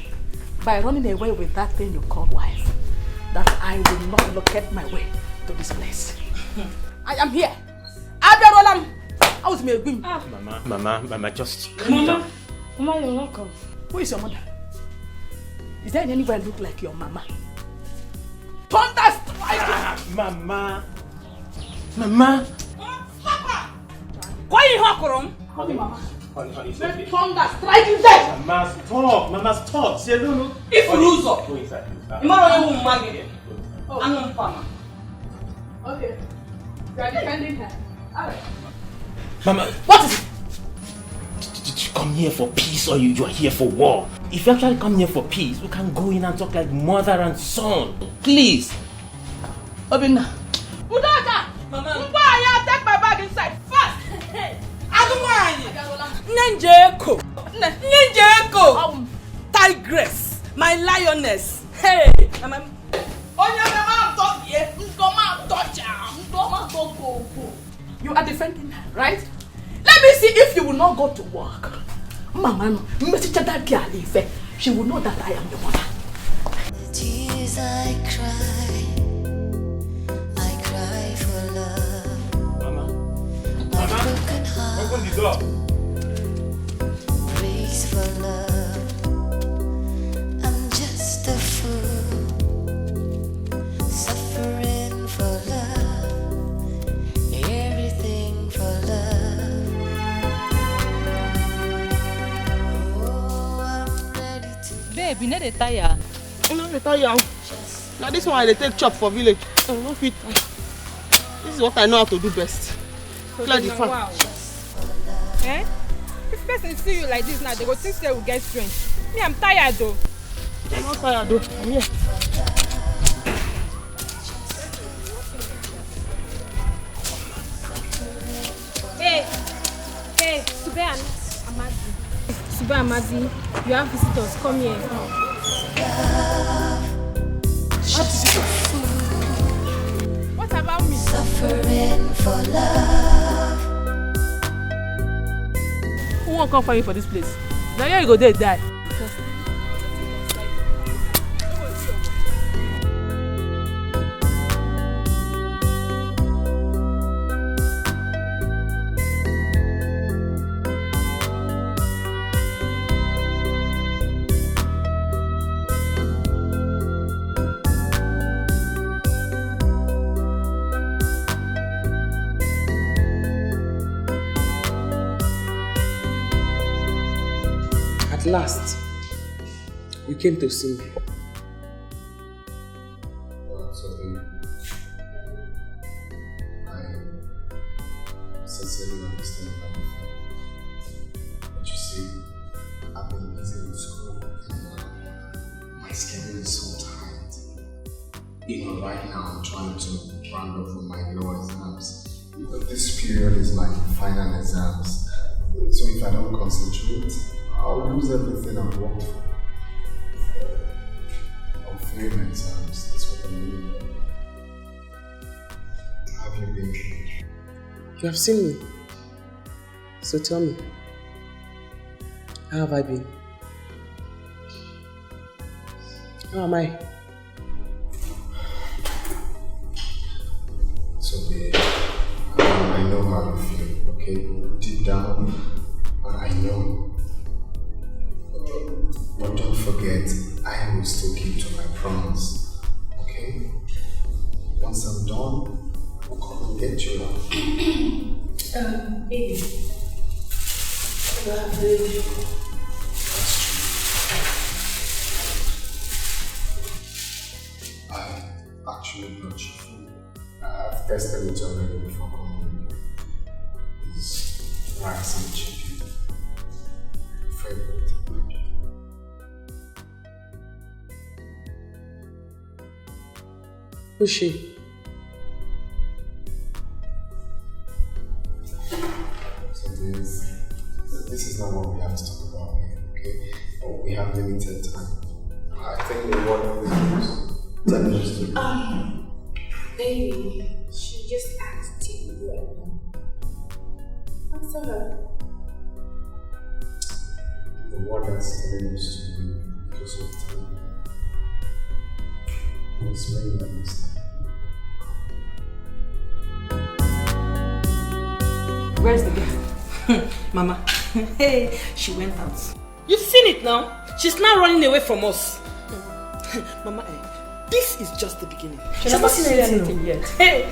N: by running away with that thing you call wife, that I will not locate my way to this place? I am here. I was me.
H: Mama, just calm down.
T: Mama, you're welcome.
N: Who is your mother? Is there anybody look like your mama? Thunder strike!
H: Mama.
N: Why you hawking? Mama.
H: Honey,
N: Thunder strike you dead!
H: Mama, stop. Say no.
N: If you lose up,
H: go inside.
N: Mama will marry you. I'm not farmer. Okay. You are defending her. Alright.
H: Mama, what is it? Did you come here for peace or you are here for war? If you actually come here for peace, we can go in and talk like mother and son. Please.
N: Obinna. Udaka! Mama. Why take my bag inside fast? Ninjeko! Tigress! My lioness! Hey! You are defending her, right? Let me see if you will not go to work. Mama, she will know that I am your mother.
D: The tears I cry for love.
H: Mama.
D: My broken heart
H: Open the door.
D: breaks for love. I'm just a fool, suffering for love, everything for love. Oh, I'm ready to.
K: Babe, you know the tire.
B: You know the tire. Now this one I take chop for village. No fit. This is what I know how to do best. Clear the farm.
K: Wow. Eh? If person see you like this now, they go think they will get strength. Me, I'm tired though.
B: I'm not tired though. I'm here.
T: Hey, Sube and Amadi. Sube Amadi, you have visitors. Come here.
K: What about me?
D: Suffering for love.
K: Who won't come for you for this place? Now here you go there die.
B: At last, you came to see me.
E: I sincerely understand how you feel. But you see, I've been busy with school and my schedule is so tight. Even right now, I'm trying to round up for my law exams. But this period is like final exams. So if I don't concentrate, I'll lose everything I've worked for. I'll fail my exams, that's what I mean. How have you been?
B: You have seen me. So tell me, how have I been? How am I?
E: So babe, I know how you feel, okay? Deep down, I know. But don't forget, I will still keep to my promise, okay? Once I'm done, I'll come and get you out.
T: Baby.
E: I actually brought you food. I've tested it already before coming. It's rice and chicken. Favorite.
B: Who's she?
E: So this is not what we have to talk about here, okay? Oh, we have limited time. I I think they want to
T: Baby, she just asked you what. Answer her.
E: The one that's telling us to leave because of time. It's made that mistake.
N: Where's the girl? Mama. Hey, she went out. You've seen it now. She's now running away from us. Mama, this is just the beginning. She's not seen anything yet. Hey.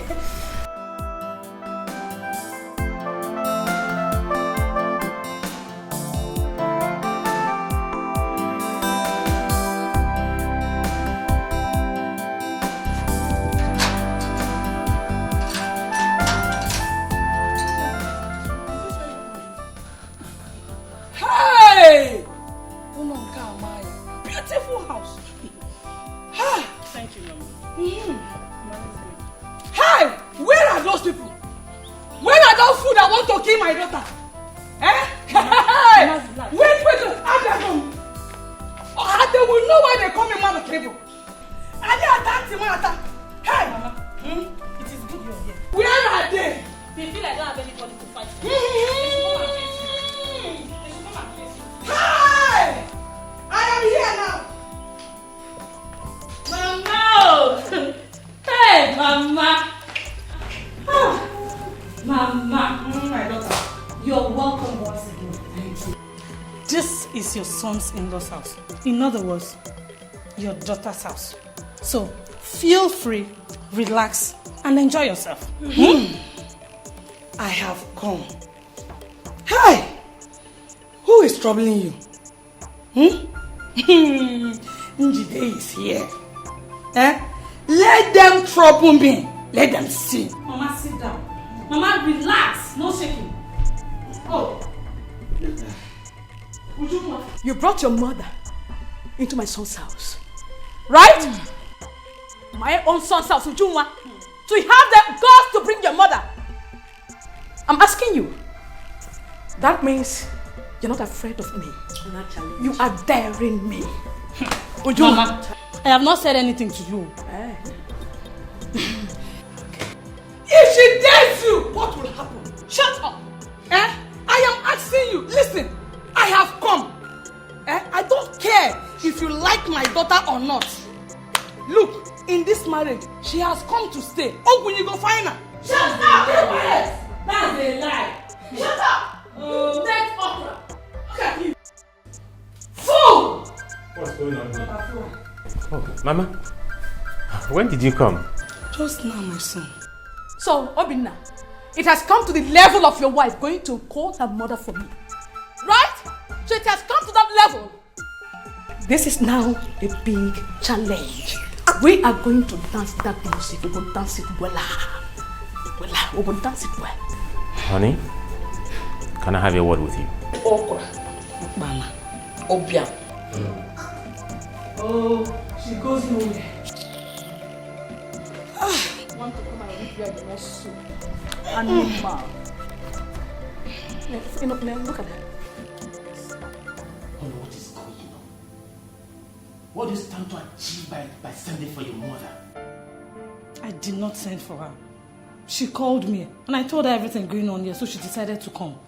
N: In-laws house. In other words, your daughter's house. So feel free, relax, and enjoy yourself. I have come. Hi! Who is troubling you? Njide is here. Let them trouble me. Let them see. Mama, sit down. Mama, relax. No shaking. Oh. You brought your mother into my son's house, right? My own son's house, Ujunwa. So you have the guts to bring your mother. I'm asking you. That means you're not afraid of me. You are daring me. Ujunwa. Mama, I have not said anything to you. If she dares you, what will happen? Shut up. I am asking you. Listen. I have come. I don't care if you like my daughter or not. Look, in this marriage, she has come to stay. Oh, when you go find her. Shut up! That's a lie. Shut up! Dead opera. Look at you. Fool!
H: What's going on here? Oh, Mama, when did you come?
N: Just now, my son. So, Obinna, it has come to the level of your wife going to call her mother for me. Right? So it has come to that level. This is now a big challenge. We are going to dance that music. We will dance it well. We will dance it well.
H: Honey, can I have a word with you?
N: Okra. Mama. Obia. Oh, she goes nowhere. I want to come and read where the next soup. Animal. Look at that.
H: What is going on? What is Tonto achieve by sending for your mother?
F: I did not send for her. She called me and I told her everything going on here, so she decided to come.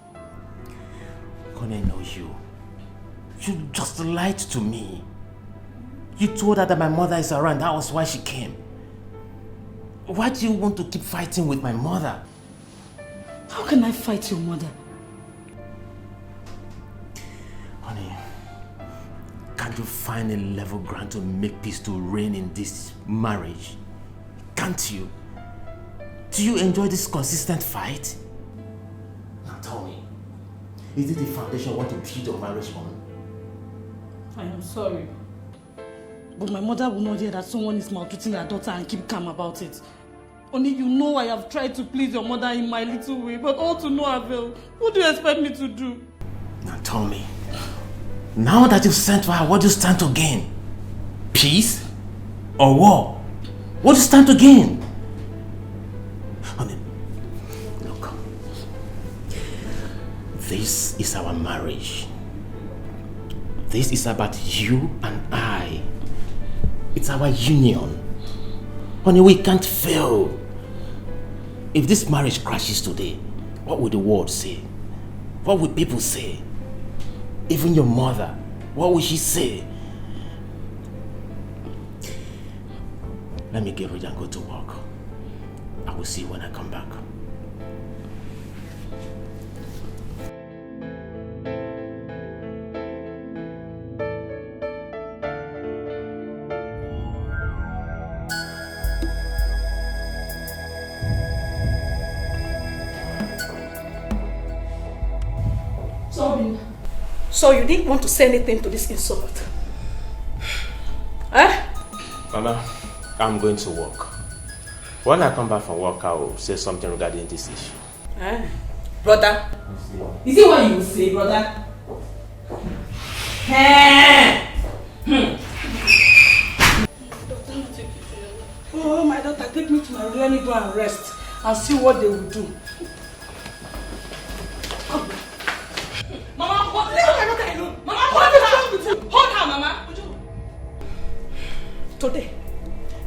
H: Connie knows you. You just lied to me. You told her that my mother is around. That was why she came. Why do you want to keep fighting with my mother?
F: How can I fight your mother?
H: Honey, can't you find a level ground to make peace to reign in this marriage? Can't you? Do you enjoy this consistent fight? Now tell me, is it the foundation you want to build your marriage on?
F: I am sorry. But my mother will not hear that someone is maltreating her daughter and keep calm about it. Only you know I have tried to please your mother in my little way, but all to no avail. What do you expect me to do?
H: Now tell me, now that you've sent for her, what do you stand to gain? Peace or war? What do you stand to gain? Honey, look. This is our marriage. This is about you and I. It's our union. Honey, we can't fail. If this marriage crashes today, what would the world say? What would people say? Even your mother, what would she say? Let me get ready and go to work. I will see you when I come back.
N: So you didn't want to say anything to this insult? Eh?
H: Mama, I'm going to work. When I come back from work, I will say something regarding this issue.
N: Eh? Brother? Is it what you will say, brother? Oh, my daughter, take me to my room. Let me go and rest and see what they will do. Mama, what? Leave my daughter alone. Mama, what is wrong with you? Hold her, Mama. Today,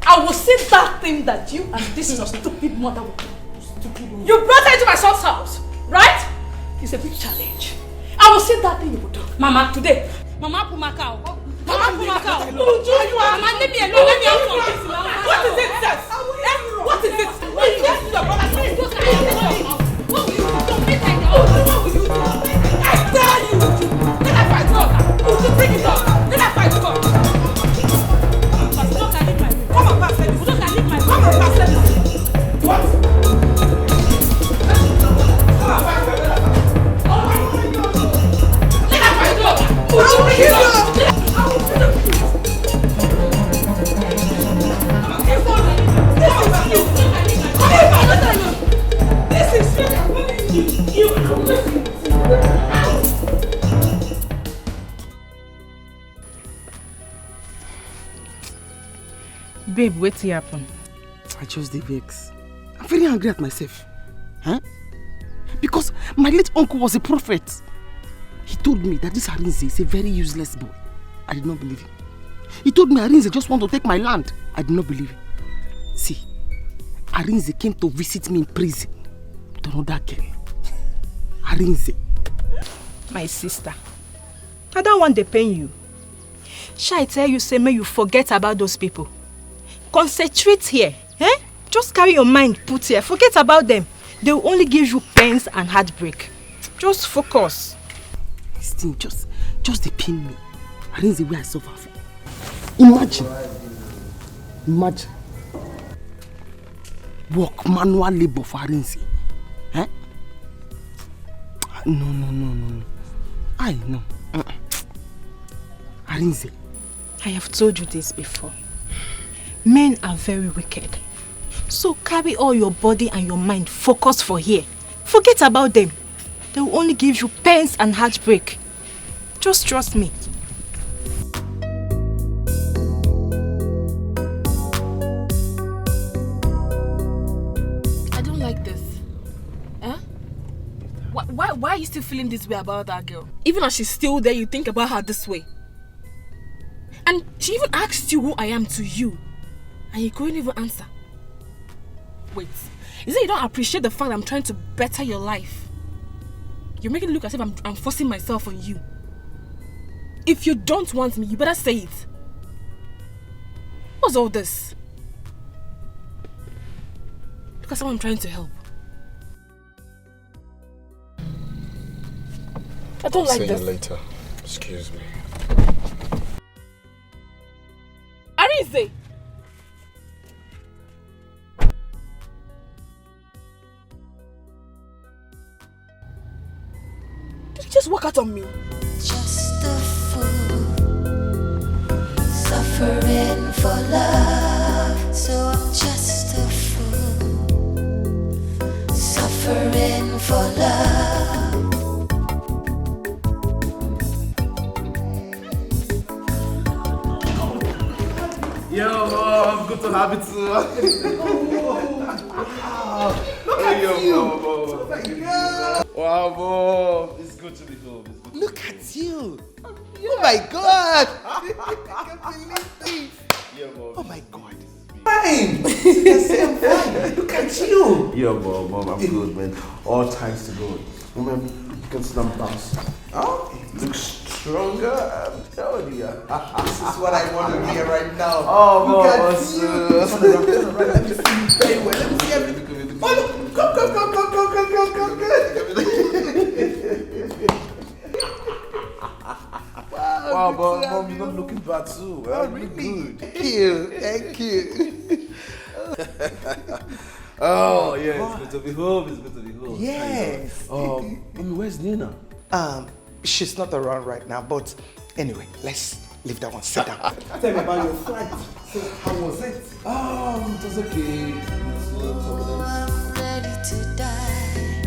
N: I will see that thing that you and this your stupid mother will do. You brought her into my son's house, right? It's a big challenge. I will see that thing you will do. Mama, today. Mama, Pumakao. Mama, Pumakao. Mama, leave me alone. Let me out from this. What is it, sis? What is it? Yes, your brother. What will you do? Don't make like that. What will you do? I tell you. Let her fight God. Would you bring it up? Let her fight God. Come on, pass it. Come on, pass it. What? Let her fight God. Would you bring it up?
K: Babe, what's happen?
B: I just the vex. I'm very angry at myself. Huh? Because my late uncle was a prophet. He told me that this Arinze is a very useless boy. I did not believe him. He told me Arinze just want to take my land. I did not believe him. See, Arinze came to visit me in prison with another girl. Arinze.
K: My sister, I don't want to pain you. Shall I tell you, say, may you forget about those people? Concentrate here. Eh? Just carry your mind put here. Forget about them. They will only give you pains and heartbreak. Just focus.
B: This thing just they pain me. Arinze where I suffer for. Imagine. Work manual labor for Arinze. Eh? No. I know. Arinze.
K: I have told you this before. Men are very wicked. So carry all your body and your mind focused for here. Forget about them. They will only give you pains and heartbreak. Just trust me.
T: I don't like this. Huh? Why are you still feeling this way about that girl? Even as she's still there, you think about her this way. And she even asked you who I am to you. And you couldn't even answer. Wait, is it you don't appreciate the fact that I'm trying to better your life? You're making it look as if I'm forcing myself on you. If you don't want me, you better say it. What's all this? Look at someone I'm trying to help. I don't like this.
E: I'll see you later. Excuse me.
T: Arinze! Did you just walk out on me?
D: Just a fool, suffering for love. So I'm just a fool, suffering for love.
L: Yo, Mom, good to have you too. Look at you. Mom. Wow, Mom, it's good to be home.
R: Look at you. Oh my God. I can't believe this. Oh my God. Fine. Look at you.
L: Yeah, mom, I'm good, man. All thanks to God. Mom, you can see them bounce. Oh, look stronger. I'm telling you.
R: This is what I want to hear right now.
L: Oh,
R: look
L: mom,
R: at you. Turn around. Let me see you very well. Let me see everything. Oh, look. Come.
L: Wow, but mom, you're not looking bad too.
R: Oh, really? Thank you.
L: Oh, yeah, it's good to be home.
R: Yes.
L: Mommy, where's Nina?
R: She's not around right now, but anyway, let's leave that one. Sit down. Tell me about your flight. So, how was it?
L: It was okay.
D: I'm ready to die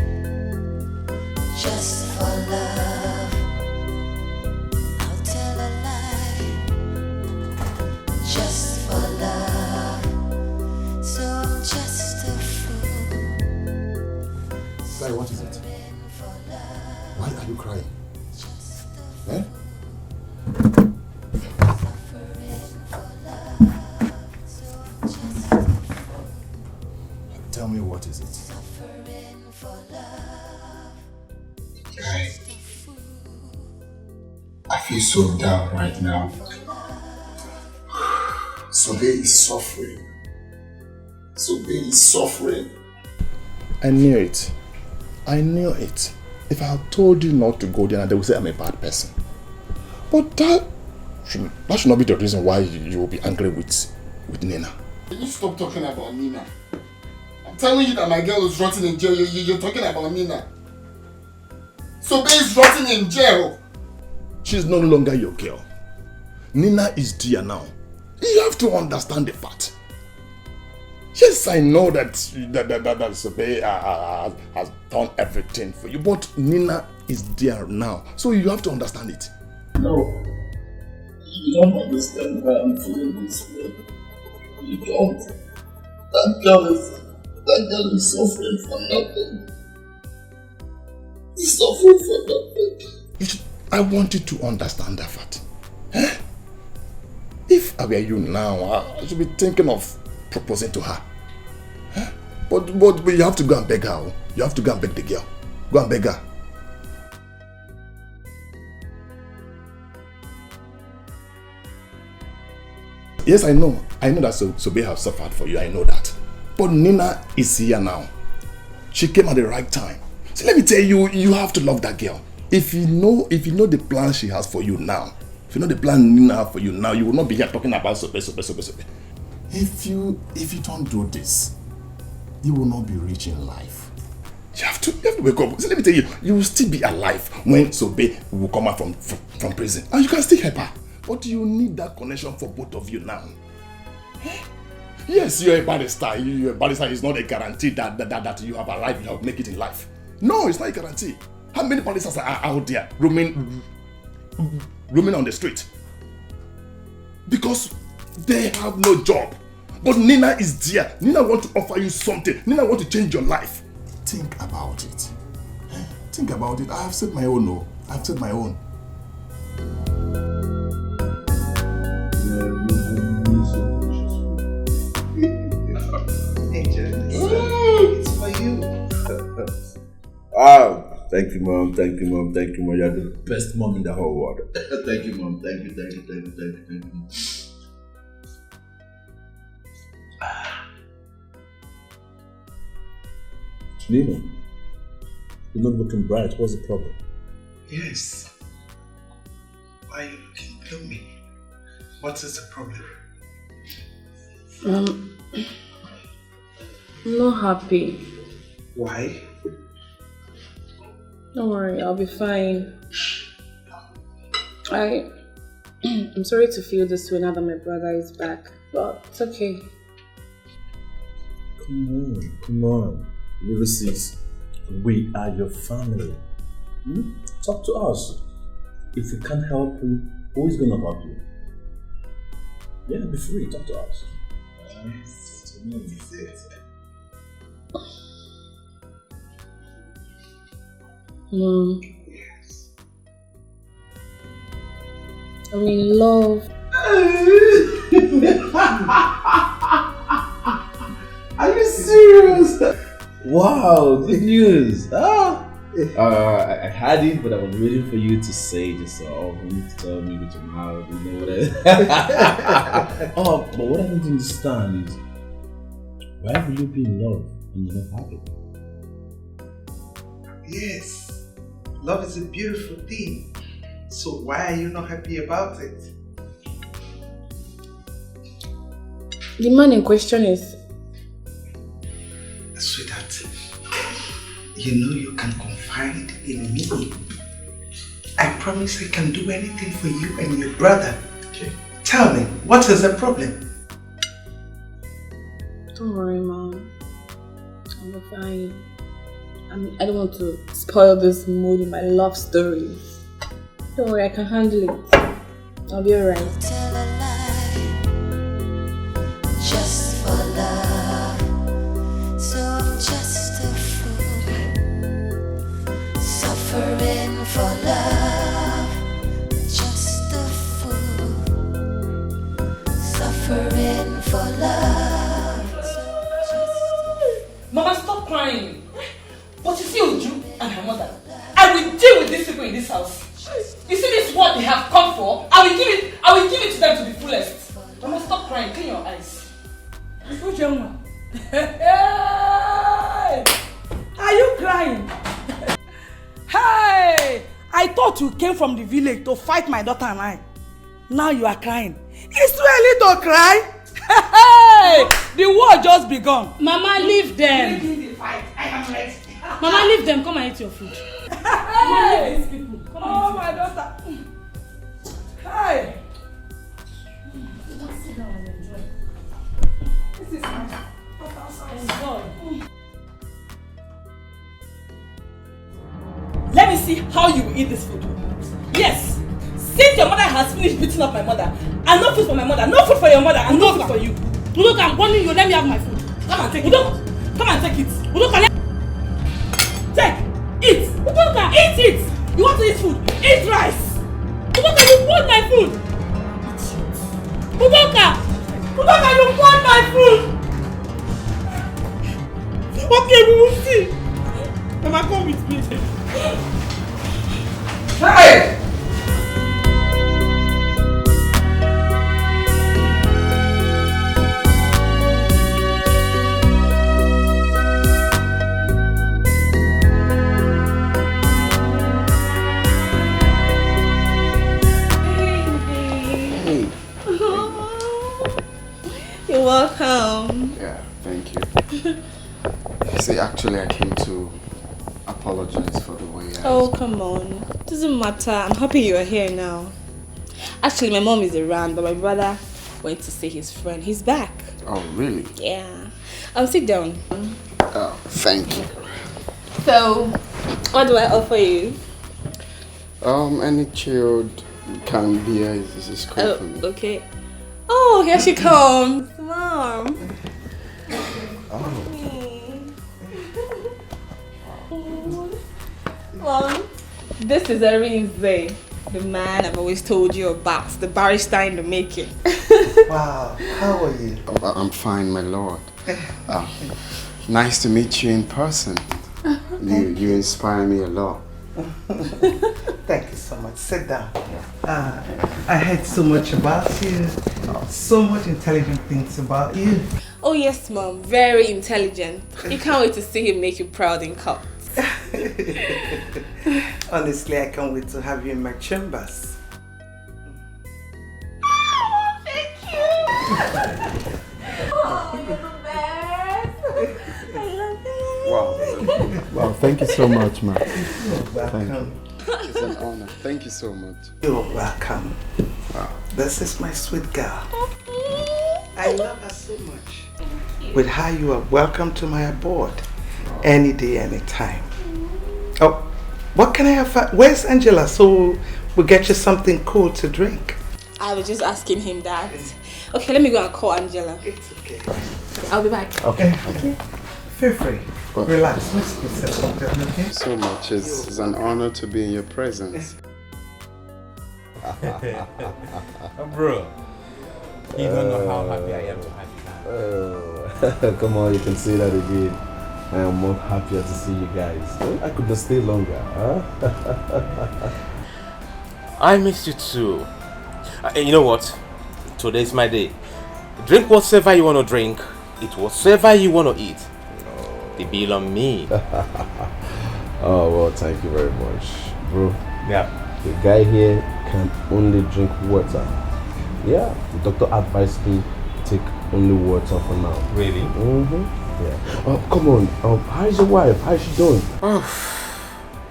D: just for love. I'll tell a lie just for love. So I'm just a fool.
G: Guy, what is it? Why are you crying? Eh? Tell me, what is it?
E: Guy, I feel so down right now. Sobe is suffering.
G: I knew it. If I had told you not to go there, they would say I'm a bad person. But that should not be the reason why you will be angry with Nina.
E: Can you stop talking about Nina? I'm telling you that my girl is rotting in jail. You're talking about Nina. Sobe is rotting in jail.
G: She's no longer your girl. Nina is dear now. You have to understand the fact. Yes, I know that Sobe has done everything for you, but Nina is there now. So you have to understand it.
E: No. You don't understand why I'm feeling this way. You don't. That girl is suffering for nothing. He's suffering for nothing.
G: I want you to understand that fact. Eh? If I were you now, I should be thinking of proposing to her. Eh? But you have to go and beg her. You have to go and beg the girl. Go and beg her. Yes, I know. I know that Sobe has suffered for you. I know that. But Nina is here now. She came at the right time. So let me tell you, you have to love that girl. If you know the plan she has for you now, if you know the plan Nina has for you now, you will not be here talking about Sobe. If you don't do this, you will not be rich in life. You have to wake up. So let me tell you, you will still be alive when Sobe will come out from prison. And you can still help her. But you need that connection for both of you now. Yes, you're a barrister. You're a barrister is not a guarantee that you have a life, you have make it in life. No, it's not a guarantee. How many barristers are out there roaming on the street? Because they have no job. But Nina is there. Nina wants to offer you something. Nina wants to change your life. Think about it. Think about it. I have said my own. No, I have said my own.
R: It's for you.
L: Thank you, mom. You're the best mom in the whole world. Thank you, mom. Thank you.
G: Nino, you're not looking bright. What's the problem?
R: Yes. Why are you looking gloomy? What is the problem?
T: I'm not happy.
R: Why?
T: Don't worry, I'll be fine. I'm sorry to feel this way now that my brother is back, but it's okay.
G: Come on. Ulysses, we are your family. Talk to us. If we can't help you, who is going to help you? Yeah, be free. Talk to us.
T: Mom, I'm in love.
L: Are you serious? Wow, good news. I had it, but I was waiting for you to say it yourself. You need to tell me with your mouth, you know what but what I don't understand is, why will you be in love when you're not happy?
P: Yes, love is a beautiful thing. So why are you not happy about it?
T: The man in question is...
P: Sweetheart, you know you can confide in me. I promise I can do anything for you and your brother. Okay. Tell me, what is the problem?
T: Don't worry, Mom. I'm fine. I don't want to spoil this mood with my love stories. Don't worry, I can handle it. I'll be alright.
D: Tell a lie, just for love. So I'm just a fool, suffering for love. Just a fool, suffering for love.
N: Mama, stop crying. But you see Uju and her mother, I will deal with these people in this house. You see this is what they have come for? I will give it to them to the fullest. Mama, stop crying. Clean your eyes. Uju, are you crying? Hey! I thought you came from the village to fight my daughter and I. Now you are crying. It's too early to cry. Hey! The war just begun.
K: Mama, leave them.
N: Begin the fight. I am ready.
K: Mama, leave them. Come and eat your food.
N: Hey! These people. Oh, my daughter. Hey!
K: Sit down and enjoy.
N: This is my daughter's house.
K: Enjoy.
N: Let me see how you will eat this food. Yes! Since your mother has finished beating up my mother, and no food for my mother, no food for your mother, and no food for you.
K: Look, I'm warning you. Let me have my food.
N: Come and take it. Come and take it. Take! Eat! Eat it! You want to eat food? Eat rice! You want my food! Udoka, you want my food! Okay, we will see. Mama, come with me. Hey!
T: You're welcome.
M: Yeah, thank you. See, actually, I came to apologize for the way I...
T: Oh, come on. Doesn't matter. I'm happy you are here now. Actually, my mom is around, but my brother went to see his friend. He's back.
M: Oh, really?
T: Yeah. Sit down.
M: Oh, thank you.
T: So, what do I offer you?
M: Any chilled canned beer is cool for me.
T: Okay. Oh, here she comes. Mom. Mom, this is Arinze, the man I've always told you about, the barrister in the making.
P: Wow, how are you?
M: Oh, I'm fine, my lord. Nice to meet you in person. You inspire me a lot.
P: Thank you so much. Sit down. I heard so much about you. So much intelligent things about you.
T: Oh yes, Mom. Very intelligent. You can't wait to see him make you proud in court.
P: Honestly, I can't wait to have you in my chambers.
T: Oh, thank you. Oh, you're the best. I love you.
M: Wow, thank you so much, man.
P: You're welcome.
M: It's an honor. Thank you so much.
P: You're welcome. Wow. This is my sweet girl. I love her so much. With her, you are welcome to my abode. Any day, any time. Oh, what can I have? Where's Angela? So we'll get you something cool to drink.
T: I was just asking him that. Okay, let me go and call Angela.
P: It's okay.
T: I'll be back.
M: Okay.
P: Feel free. Relax. Let's get settled down, okay?
M: So much. It's an honor to be in your presence.
H: Bro, you don't know how happy I am to have you now.
L: Come on, you can say that again. I am more happier to see you guys. I could not stay longer, huh?
H: I miss you too. You know what? Today's my day. Drink whatever you want to drink. Eat whatever you want to eat. The bill on me.
L: Oh, well, thank you very much. Bro,
H: yeah.
L: The guy here can only drink water. Yeah, the doctor advised me to take only water for now.
H: Really?
L: Mm-hmm. Yeah. Oh, come on. How's your wife? How's she doing?
H: Oh,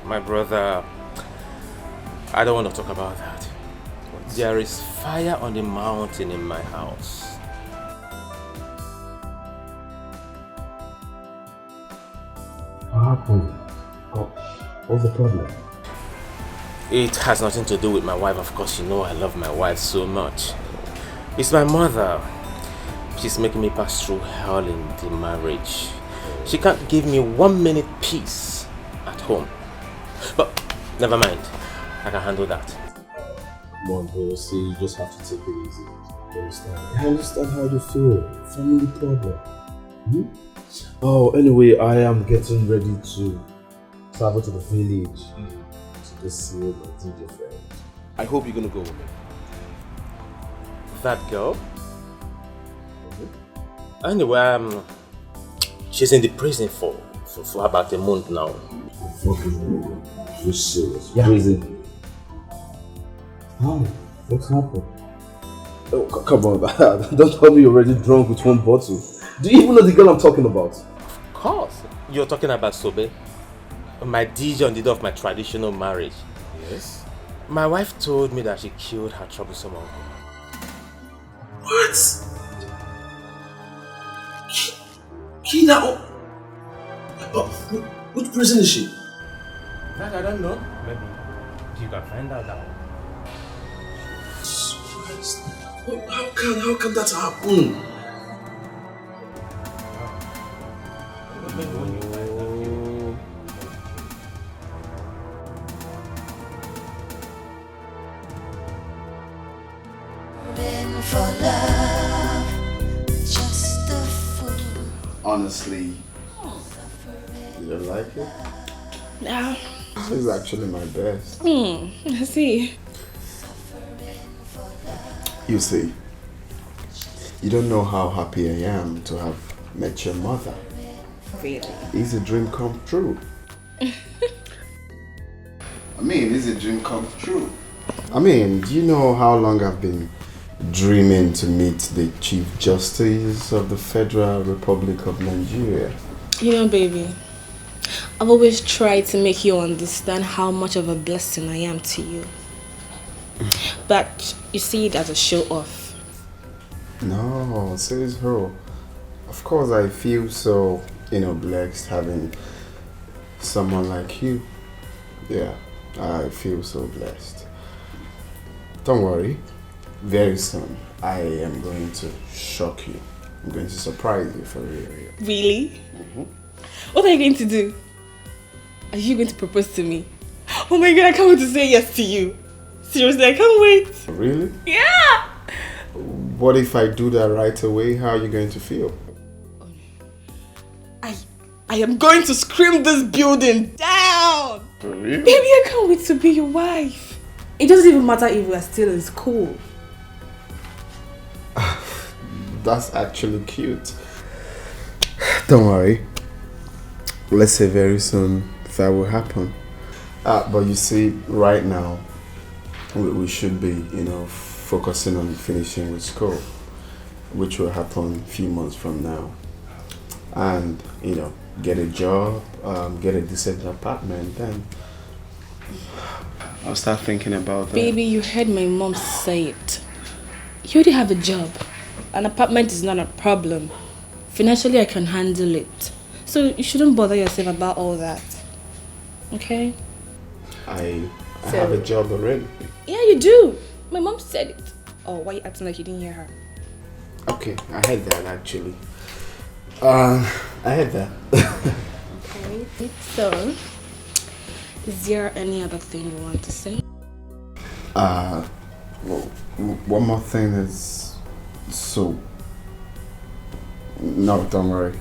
H: my brother. I don't want to talk about that. There is fire on the mountain in my house.
L: What happened? What's the problem?
H: It has nothing to do with my wife. Of course, you know I love my wife so much. It's my mother. She's making me pass through hell in the marriage. She can't give me 1 minute peace at home. But never mind. I can handle that.
L: Come on, bro. See, you just have to take it easy. You understand? I understand how you feel. Family problem. Oh, anyway, I am getting ready to travel to the village to just see my DJ friend. I hope you're gonna go with me.
H: That girl? Anyway, she's in the prison for about a month now.
L: You're serious?
H: Yeah.
L: Prison? How? What's happened? Oh, come on, don't tell me you're already drunk with one bottle. Do you even know the girl I'm talking about?
H: Of course. You're talking about Sobe? My DJ on the day of my traditional marriage.
L: Yes.
H: My wife told me that she killed her troublesome uncle.
L: What? Kida? Which prison is she?
H: That I don't know. Maybe you can find out that one.
L: How can that happen?
D: For love, just a fool.
M: Honestly, you don't like it?
T: No.
M: This is actually my best.
T: I see.
M: You see, you don't know how happy I am to have met your mother.
T: Really?
M: It's a dream come true. I mean, it's a dream come true. I mean, do you know how long I've been dreaming to meet the Chief Justice of the Federal Republic of Nigeria?
T: You know, baby, I've always tried to make you understand how much of a blessing I am to you. But you see it as a show off.
M: No, says her. Of course, I feel so, blessed having someone like you. Yeah, I feel so blessed. Don't worry. Very soon, I am going to shock you. I'm going to surprise you for real.
T: Really? What are you going to do? Are you going to propose to me? Oh my god, I can't wait to say yes to you. Seriously, I can't wait.
M: Really?
T: Yeah!
M: What if I do that right away? How are you going to feel?
T: I am going to scream this building down!
M: Really?
T: Baby, I can't wait to be your wife. It doesn't even matter if we are still in school.
M: That's actually cute. Don't worry. Let's say very soon that will happen. But you see, right now, we should be, focusing on finishing with school, which will happen a few months from now. And, get a job, get a decent apartment, then I'll start thinking about that.
T: Baby, you heard my mom say it. You already have a job. An apartment is not a problem. Financially, I can handle it. So you shouldn't bother yourself about all that. Okay?
M: I have a job already.
T: Yeah, you do. My mom said it. Oh, why are you acting like you didn't hear her?
M: Okay, I heard that actually. I heard that.
T: Okay. So, is there any other thing you want to say?
M: Well, one more thing is, so, no, don't worry.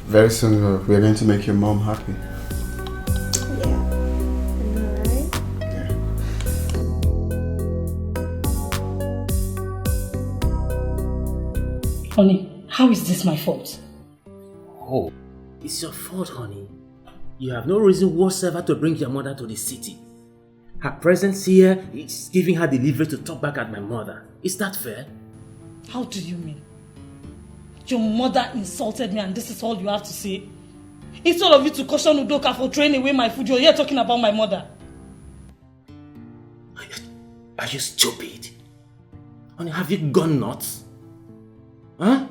M: Very soon we're going to make your mom happy.
F: Honey, how is this my fault?
H: Oh, it's your fault, honey. You have no reason whatsoever to bring your mother to the city. Her presence here is giving her the leverage to talk back at my mother. Is that fair?
F: How do you mean? Your mother insulted me and this is all you have to say? Instead of you to caution Udoka for throwing away my food, you're here talking about my mother.
H: Are you stupid? Honey, have you gone nuts? Huh?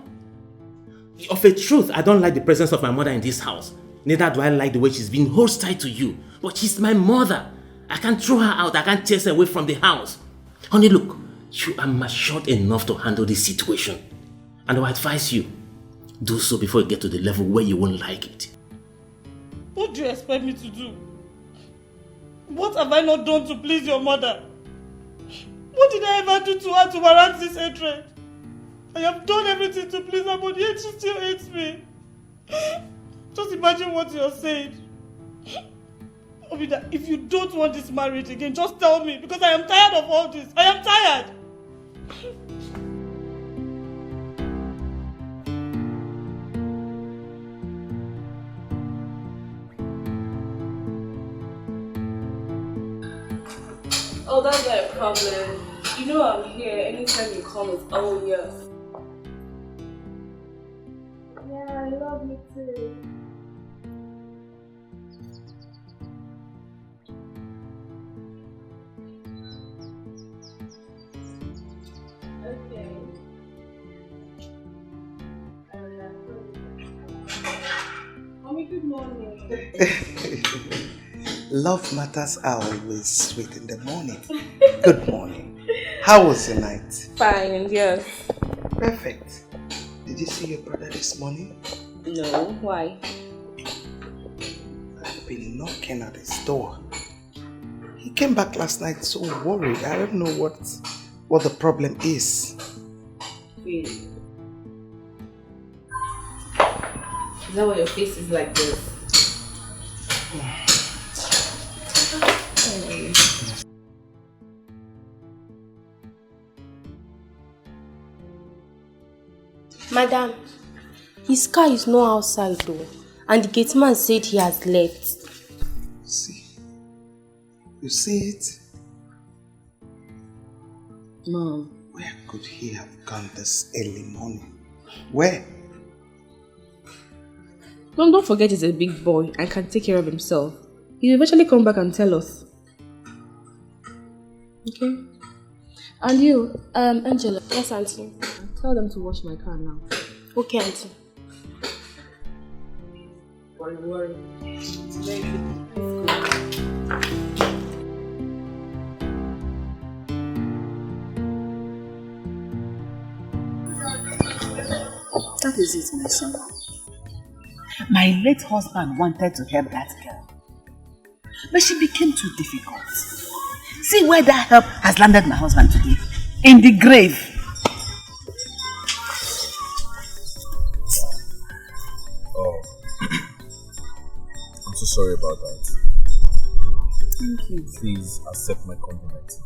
H: Of a truth, I don't like the presence of my mother in this house. Neither do I like the way she's been hostile to you. But she's my mother. I can't throw her out. I can't chase her away from the house. Honey, look, you are matured enough to handle this situation. And I would advise you, do so before you get to the level where you won't like it.
F: What do you expect me to do? What have I not done to please your mother? What did I ever do to her to warrant this hatred? I have done everything to please her, but yet she still hates me. Just imagine what you're saying. Obida, if you don't want this marriage again, just tell me, because I am tired of all this. I am tired.
T: Oh, that's not a problem. You know I'm here. Anytime you come, it's all yours. Yeah, I love you too. Okay. Mommy, good morning.
P: Love matters are always sweet in the morning. Good morning. How was your night?
T: Fine, yes.
P: Perfect. Did you see your brother this morning?
T: No, why?
P: I've been knocking at his door. He came back last night so worried. I don't know what the problem is.
T: Really? Is that why your face is like this? Madam, his car is not outside though, and the gate man said he has left.
P: See? You see it?
T: Mom.
P: Where could he have gone this early morning? Where?
T: Mom, don't forget he's a big boy and can take care of himself. He'll eventually come back and tell us. Okay? And you, Angela. Yes, Auntie. Tell them to wash my car now. Okay, Auntie. Worry. It's very good.
O: That is it, my son. My late husband wanted to help that girl, but she became too difficult. See where that help has landed my husband today. In the grave.
L: Oh, I'm so sorry about that.
O: Thank you.
L: Please accept my condolences.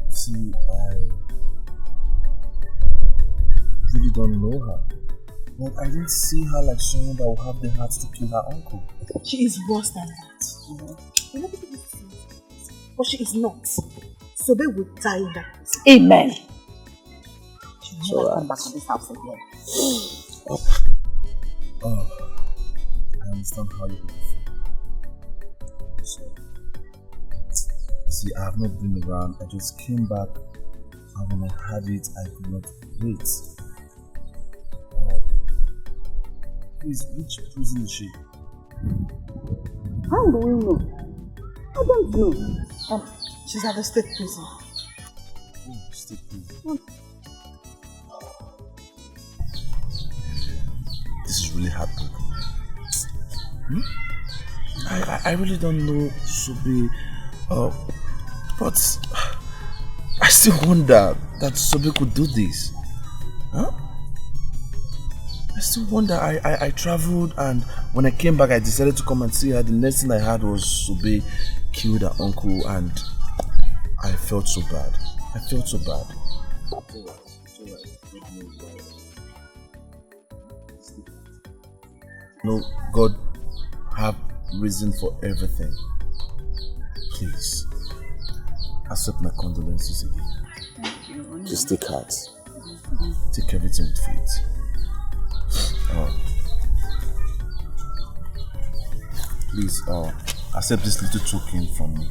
L: See, I really don't know her, but I didn't see her like someone that will have the heart to kill her uncle.
O: She is worse than that, you know. You know, people say it, but she is not. So they will die in that place. Amen. She will never come back to this house again.
L: Oh, I understand how you feel. So, see, I have not been around. I just came back, and when I had it, I could not wait. Please, which prison is she?
O: How do we know? I don't know. She's at the state prison.
L: Oh, state prison. This is really heartbreaking. I really don't know, Sobe.
E: But I still wonder that Sobe could do this. Huh? I still wonder. I traveled, and when I came back I decided to come and see her. The next thing I heard was Sobe killed her uncle, and I felt so bad. I felt so bad. No, God have reason for everything. Please, accept my condolences again.
V: Thank you.
E: Just take heart. Take everything with faith. Please, accept this little token from me.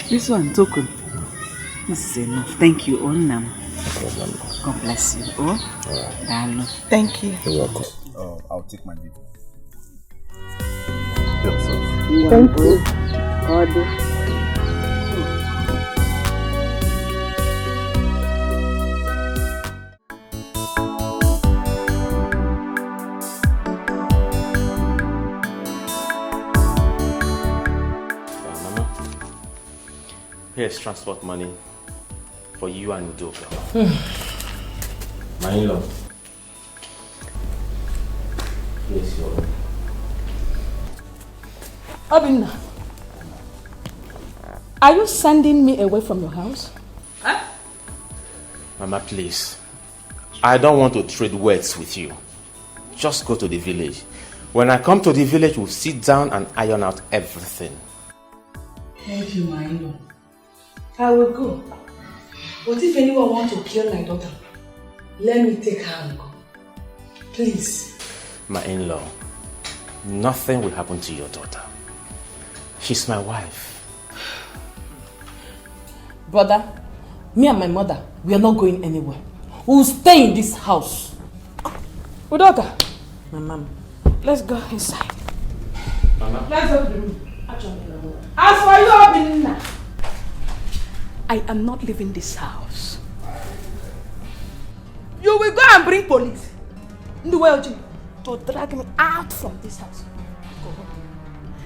Q: This one, token. This is enough. Thank you, Onam. God bless you. Oh, thank you.
E: You're welcome. I'll take my leave.
Q: Thank you.
H: Here's transport money for you and Udo. My in-law. Here's your...
N: Obinna, are you sending me away from your house?
H: Huh? Mama, please. I don't want to trade words with you. Just go to the village. When I come to the village, we'll sit down and iron out everything.
F: Thank you, my in-law. I will go. But if anyone wants to kill my daughter, let me take her and go. Please.
H: My in-law, nothing will happen to your daughter. She's my wife.
N: Brother, me and my mother, we are not going anywhere. We will stay in this house. Udoka, my mom, let's go inside.
H: Mama.
N: Let's go to the room. As for you, Obinna, I am not leaving this house. You will go and bring police to drag me out from this house.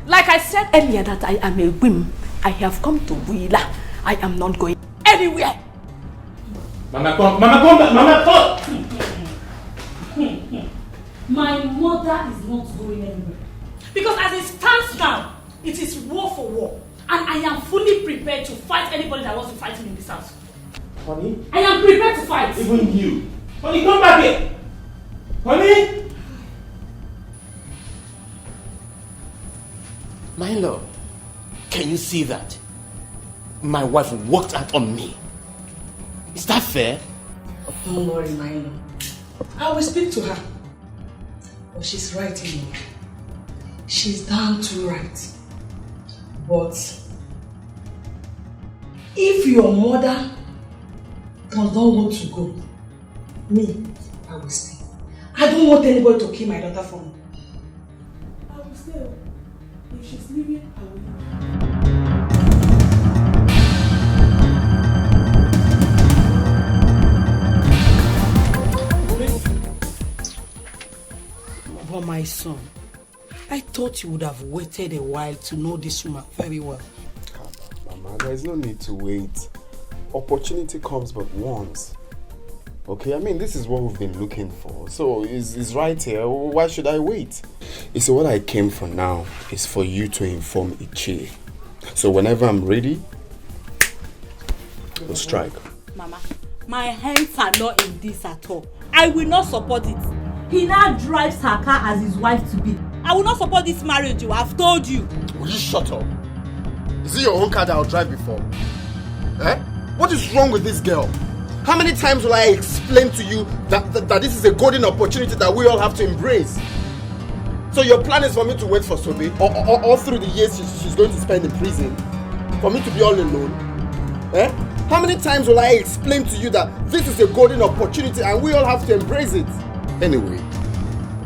N: Like I said earlier that I am a whim. I have come to Wheeler. I am not going anywhere.
H: Mama, come back. Mama, come.
N: My mother is not going anywhere. Because as it stands now, it is war for war. And I am fully prepared to fight anybody that wants to fight me in this house.
H: Honey?
N: I am prepared to fight.
H: Even you. Honey, come back here. Honey? My in-law, can you see that? My wife walked out on me. Is that fair?
F: Don't worry, my in-law. I will speak to her. But she's right, you know. She's damn too right. But if your mother does not want to go, me, I will stay. I don't want anybody to kill my daughter for me. I will stay. If she's leaving, I will leave.
N: But my son, I thought you would have waited a while to know this woman very well.
M: Mama, there is no need to wait. Opportunity comes but once. Okay, I mean, this is what we've been looking for. So, it's right here. Why should I wait? You see, what I came for now is for you to inform Ichie. So, whenever I'm ready, we'll strike.
S: Mama, my hands are not in this at all. I will not support it. He now drives her car as his wife to be. I will not support this marriage, I've told you.
E: Will you shut up? Is it your own car that I'll drive before? Eh? What is wrong with this girl? How many times will I explain to you that this is a golden opportunity that we all have to embrace? So your plan is for me to wait for Sobe all through the years she's going to spend in prison? For me to be all alone? Eh? How many times will I explain to you that this is a golden opportunity and we all have to embrace it? Anyway,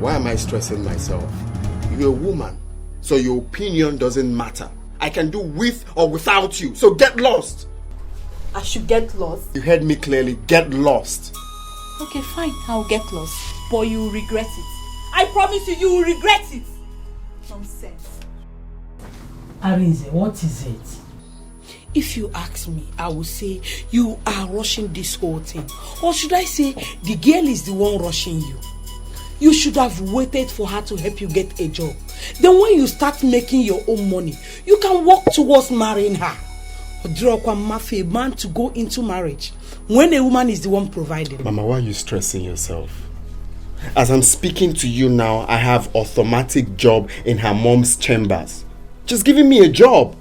E: why am I stressing myself? You're a woman, so your opinion doesn't matter. I can do with or without you, so get lost.
S: I should get lost?
E: You heard me clearly, get lost.
S: Okay, fine, I'll get lost. But you will regret it. I promise you, you will regret it. Nonsense.
F: Arinze, what is it?
O: If you ask me, I would say you are rushing this whole thing. Or should I say the girl is the one rushing you? You should have waited for her to help you get a job. Then when you start making your own money, you can work towards marrying her. A man to go into marriage when a woman is the one providing.
E: Mama, why are you stressing yourself? As I'm speaking to you now, I have automatic job in her mom's chambers. Just giving me a job.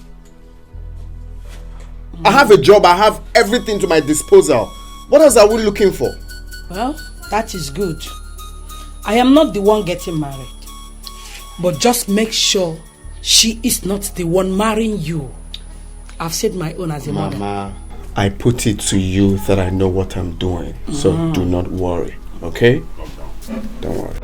E: I have a job, I have everything to my disposal. What else are we looking for?
O: Well, that is good. I am not the one getting married. But just make sure she is not the one marrying you. I've said my own as a mother.
E: Mama, I put it to you that I know what I'm doing. So do not worry, okay? Don't worry.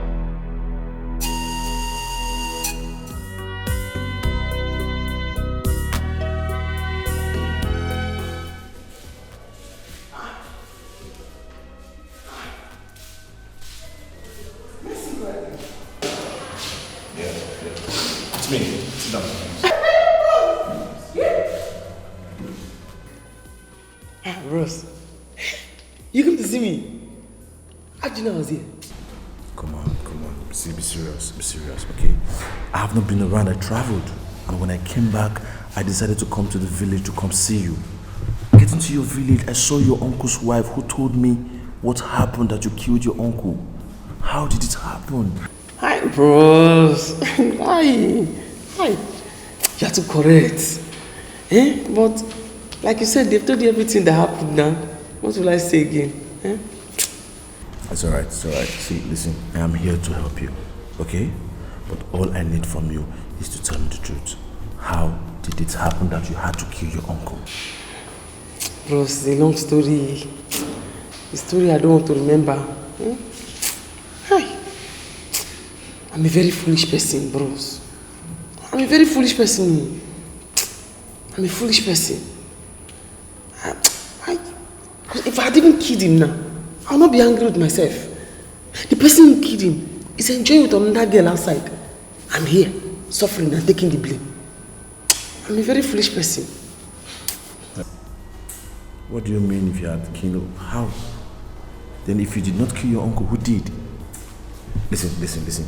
V: It's me. Sit down.
B: Rose, you come to see me? How do you know I was here?
V: Come on. See, be serious, okay? I have not been around, I traveled. And when I came back, I decided to come to the village to come see you. Getting to your village, I saw your uncle's wife who told me what happened that you killed your uncle. How did it happen?
B: Hi, bros. Hi. You are too correct. But, like you said, they've told you everything that happened now. What will I say again?
V: It's alright. See, listen, I am here to help you, okay? But all I need from you is to tell me the truth. How did it happen that you had to kill your uncle?
B: Bros, it's a long story. A story I don't want to remember. Hi. I'm a very foolish person, bros. I'm a very foolish person. I'm a foolish person. If I had even killed him now, I'll not be angry with myself. The person who killed him is enjoying with another girl outside. I'm here, suffering and taking the blame. I'm a very foolish person.
V: What do you mean if you had killed? How? Then if you did not kill your uncle, who did? Listen.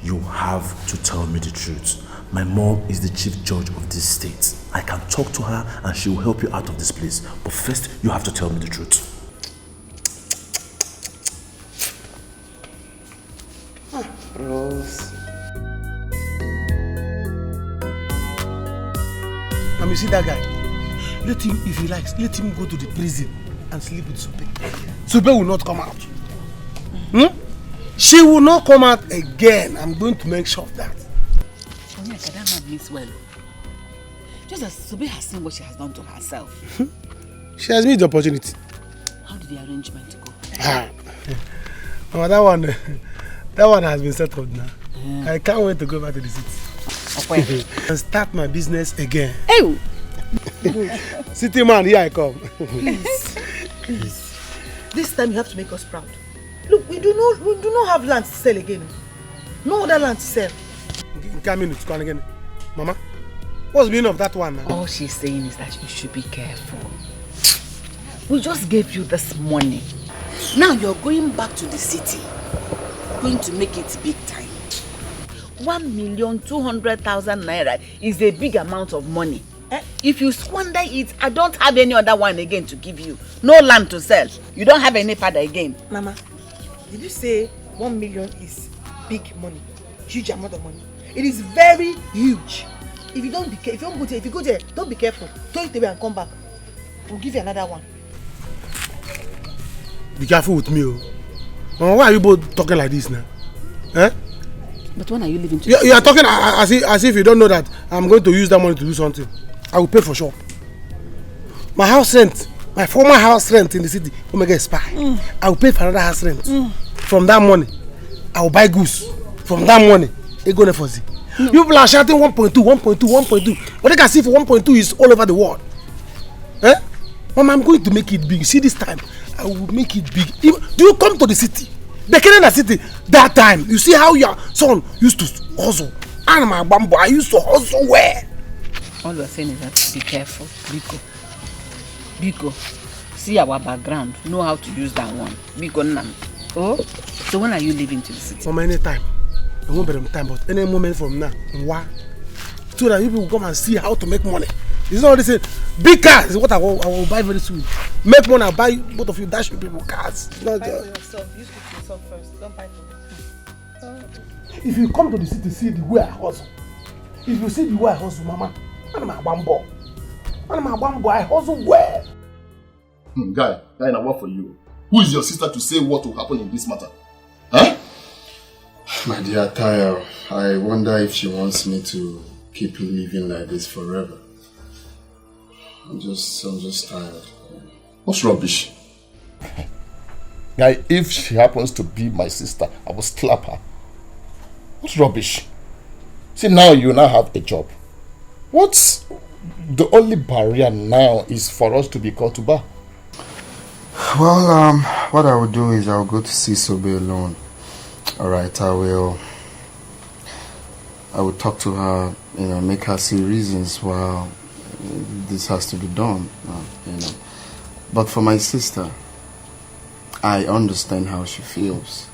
V: You have to tell me the truth. My mom is the chief judge of this state. I can talk to her and she will help you out of this place. But first, you have to tell me the truth.
B: Bros.
J: And you see that guy? Let him, if he likes, let him go to the prison and sleep with Sobe. Sobe will not come out. She will not come out again. I'm going to make sure of that.
Q: Onyeka, that man means well. Just as Sobe has seen what she has done to herself.
J: She has made the opportunity.
Q: How did the arrangement go?
J: Oh, that one has been settled now. Yeah. I can't wait to go back to the city. And start my business again.
Q: Hey!
J: City man, here I come.
K: Please. This time you have to make us proud. Look, we do not have land to sell again. No other land to sell.
J: Again. Mama, what's the meaning of that one now?
Q: All she's saying is that you should be careful. We just gave you this money. Now you're going back to the city. Going to make it big time. 1,200,000 naira is a big amount of money. If you squander it, I don't have any other one again to give you. No land to sell. You don't have any father again.
K: Mama, did you say 1 million is big money? Huge amount of money. It is very huge. If you don't be careful, if you go there, don't be careful. Throw it away and come back. We'll give you another one.
J: Be careful with me, oh. Mama, why are you both talking like this now?
Q: But when are you leaving to?
J: You are talking as if you don't know that I'm going to use that money to do something. I will pay for sure. My house rent, my former house rent in the city, Omega expire. I will pay for another house rent. From that money, I will buy goods. From that money, it go there for Z. People are shouting 1.2. But they can see for 1.2 is all over the world. Mama, I'm going to make it big. See this time, I will make it big. Do you come to the city? The Canada city, that time, you see how your son used to hustle. And my bamboo, I used to hustle where?
Q: All you are saying is that be careful, Rico. Biko, see our background, know how to use that one. Biko Nam. Oh, so when are you leaving to the city?
J: From any time. I won't be on time, but any moment from now. Why? So that people will come and see how to make money. It's not this big cars is what I will buy very soon. Make money, I'll buy both of you, dash you people cars. Not
F: buy for yourself. You speak to yourself first. Don't buy for me.
J: If you come to the city, see the way I hustle. If you see the way I hustle, Mama, I'm a bambo. I hustle well.
G: Guy, I work for you. Who is your sister to say what will happen in this matter? Huh?
E: My dear Tayo, I wonder if she wants me to keep living like this forever. I'm just tired.
G: What's rubbish? Guy, if she happens to be my sister, I will slap her. What's rubbish? See, now you now have a job. What's the only barrier now is for us to be called to bar?
E: Well, what I will do is I will go to see Sobe alone. Alright, I will talk to her, make her see reasons why this has to be done, But for my sister, I understand how she feels.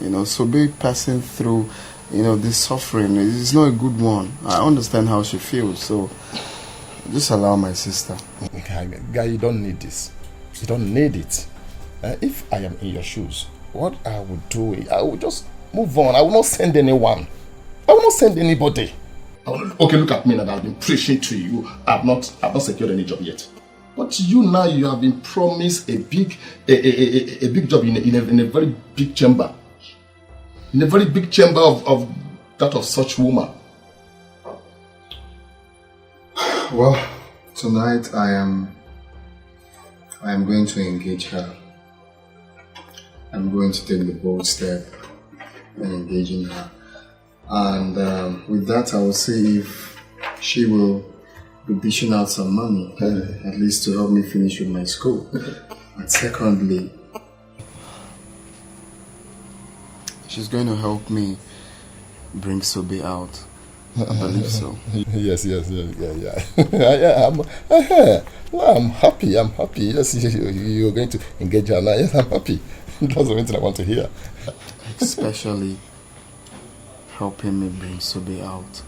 E: Sobe passing through, this suffering is not a good one. I understand how she feels, so just allow my sister.
G: Guy, you don't need this. You don't need it. If I am in your shoes, what I would do is I would just move on. I will not send anyone. I will not send anybody. Okay, look at me now. I've been preaching to you. I've not secured any job yet. But you now, you have been promised a big job in a very big chamber. In a very big chamber of that of such woman.
E: Well, tonight I am going to engage her. I'm going to take the bold step in engaging her. And with that, I will see if she will be dishing out some money, at least to help me finish with my school. And secondly, she's going to help me bring Sobe out. I believe so.
G: Yes. I'm happy. Yes, you're going to engage her now. Yes, I'm happy. That's the only thing I want to hear.
E: Especially helping me bring Sobe out.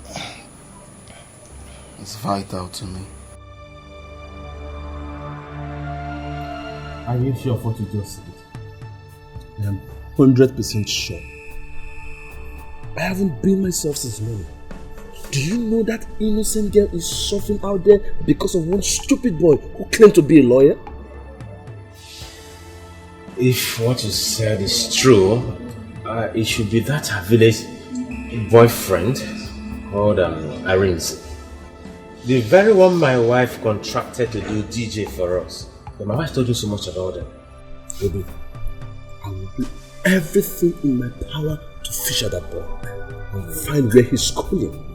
E: It's vital to me.
H: Are you sure of what you just said? I am 100% sure. I haven't been myself since morning. Do you know that innocent girl is suffering out there because of one stupid boy who claimed to be a lawyer?
I: If what you said is true, it should be that her village boyfriend called Arinze. The very one my wife contracted to do DJ for us. But my wife told you so much about them.
H: Baby, I will do everything in my power to fish out that boy and find where he's schooling.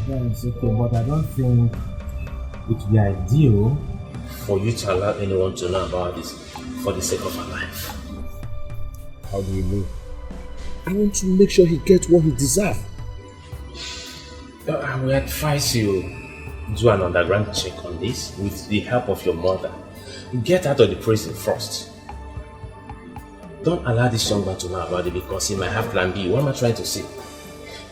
I: That is okay, but I don't think it would be ideal for you to allow anyone to know about this for the sake of her life.
H: How do you know? I want to make sure he gets what he deserves.
I: I will advise you do an underground check on this with the help of your mother. Get out of the prison first. Don't allow this young man to know about it because he might have plan B. What am I trying to say?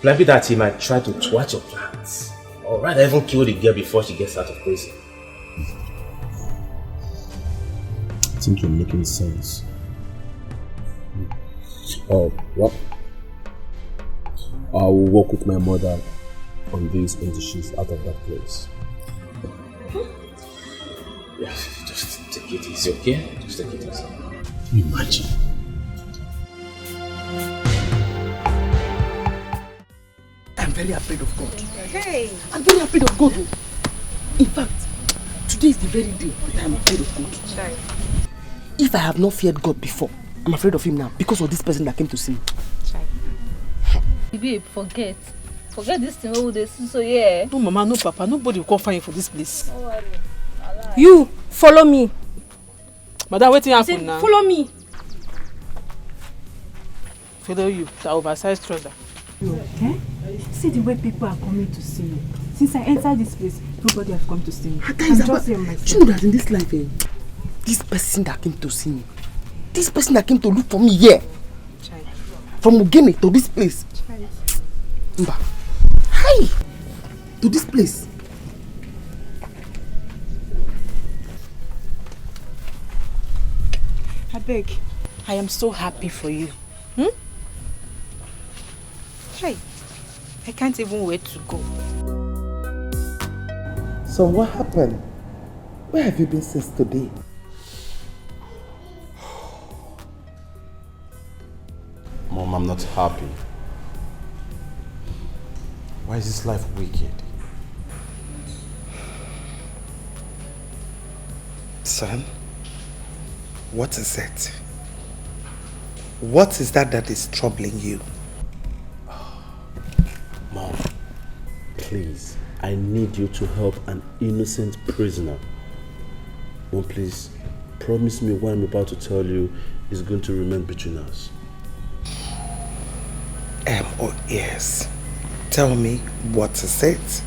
I: Plan B that he might try to thwart your plans. Or rather even kill the girl before she gets out of prison.
H: I think you're making sense. Oh, what? I will work with my mother on this until she's out of that place.
I: Yeah, just take it easy, okay? Just take it easy.
H: Imagine.
J: I'm very afraid of God.
O: Hey!
J: I'm very afraid of God. In fact, today is the very day that I'm afraid of God.
O: Sorry.
B: If I have not feared God before, I'm afraid of him now because of this person that came to see me.
S: Babe, forget this thing all this. So yeah.
F: No mama, no papa, nobody will come find you for this place.
S: Don't worry.
T: You follow me.
F: Madam, waiting happen now.
T: Follow me.
F: Follow you, the oversized trouser.
K: You okay? See the way people are coming to see you.
F: Since I entered this place, nobody has come to see me.
B: I'm
F: just here myself.
B: Do you know that in this life, this person that came to see me, this person that came to look for me here, from Ugene to this place, Mba, hi, to this place.
S: I beg. I am so happy for you. Hey, I can't even wait to go.
B: So what happened? Where have you been since today?
L: Mom, I'm not happy. Why is this life wicked?
P: Son, what is it? What is that is troubling you?
L: Mom, please, I need you to help an innocent prisoner. Mom, please, promise me what I'm about to tell you is going to remain between us.
P: Oh yes. Tell me, what is it?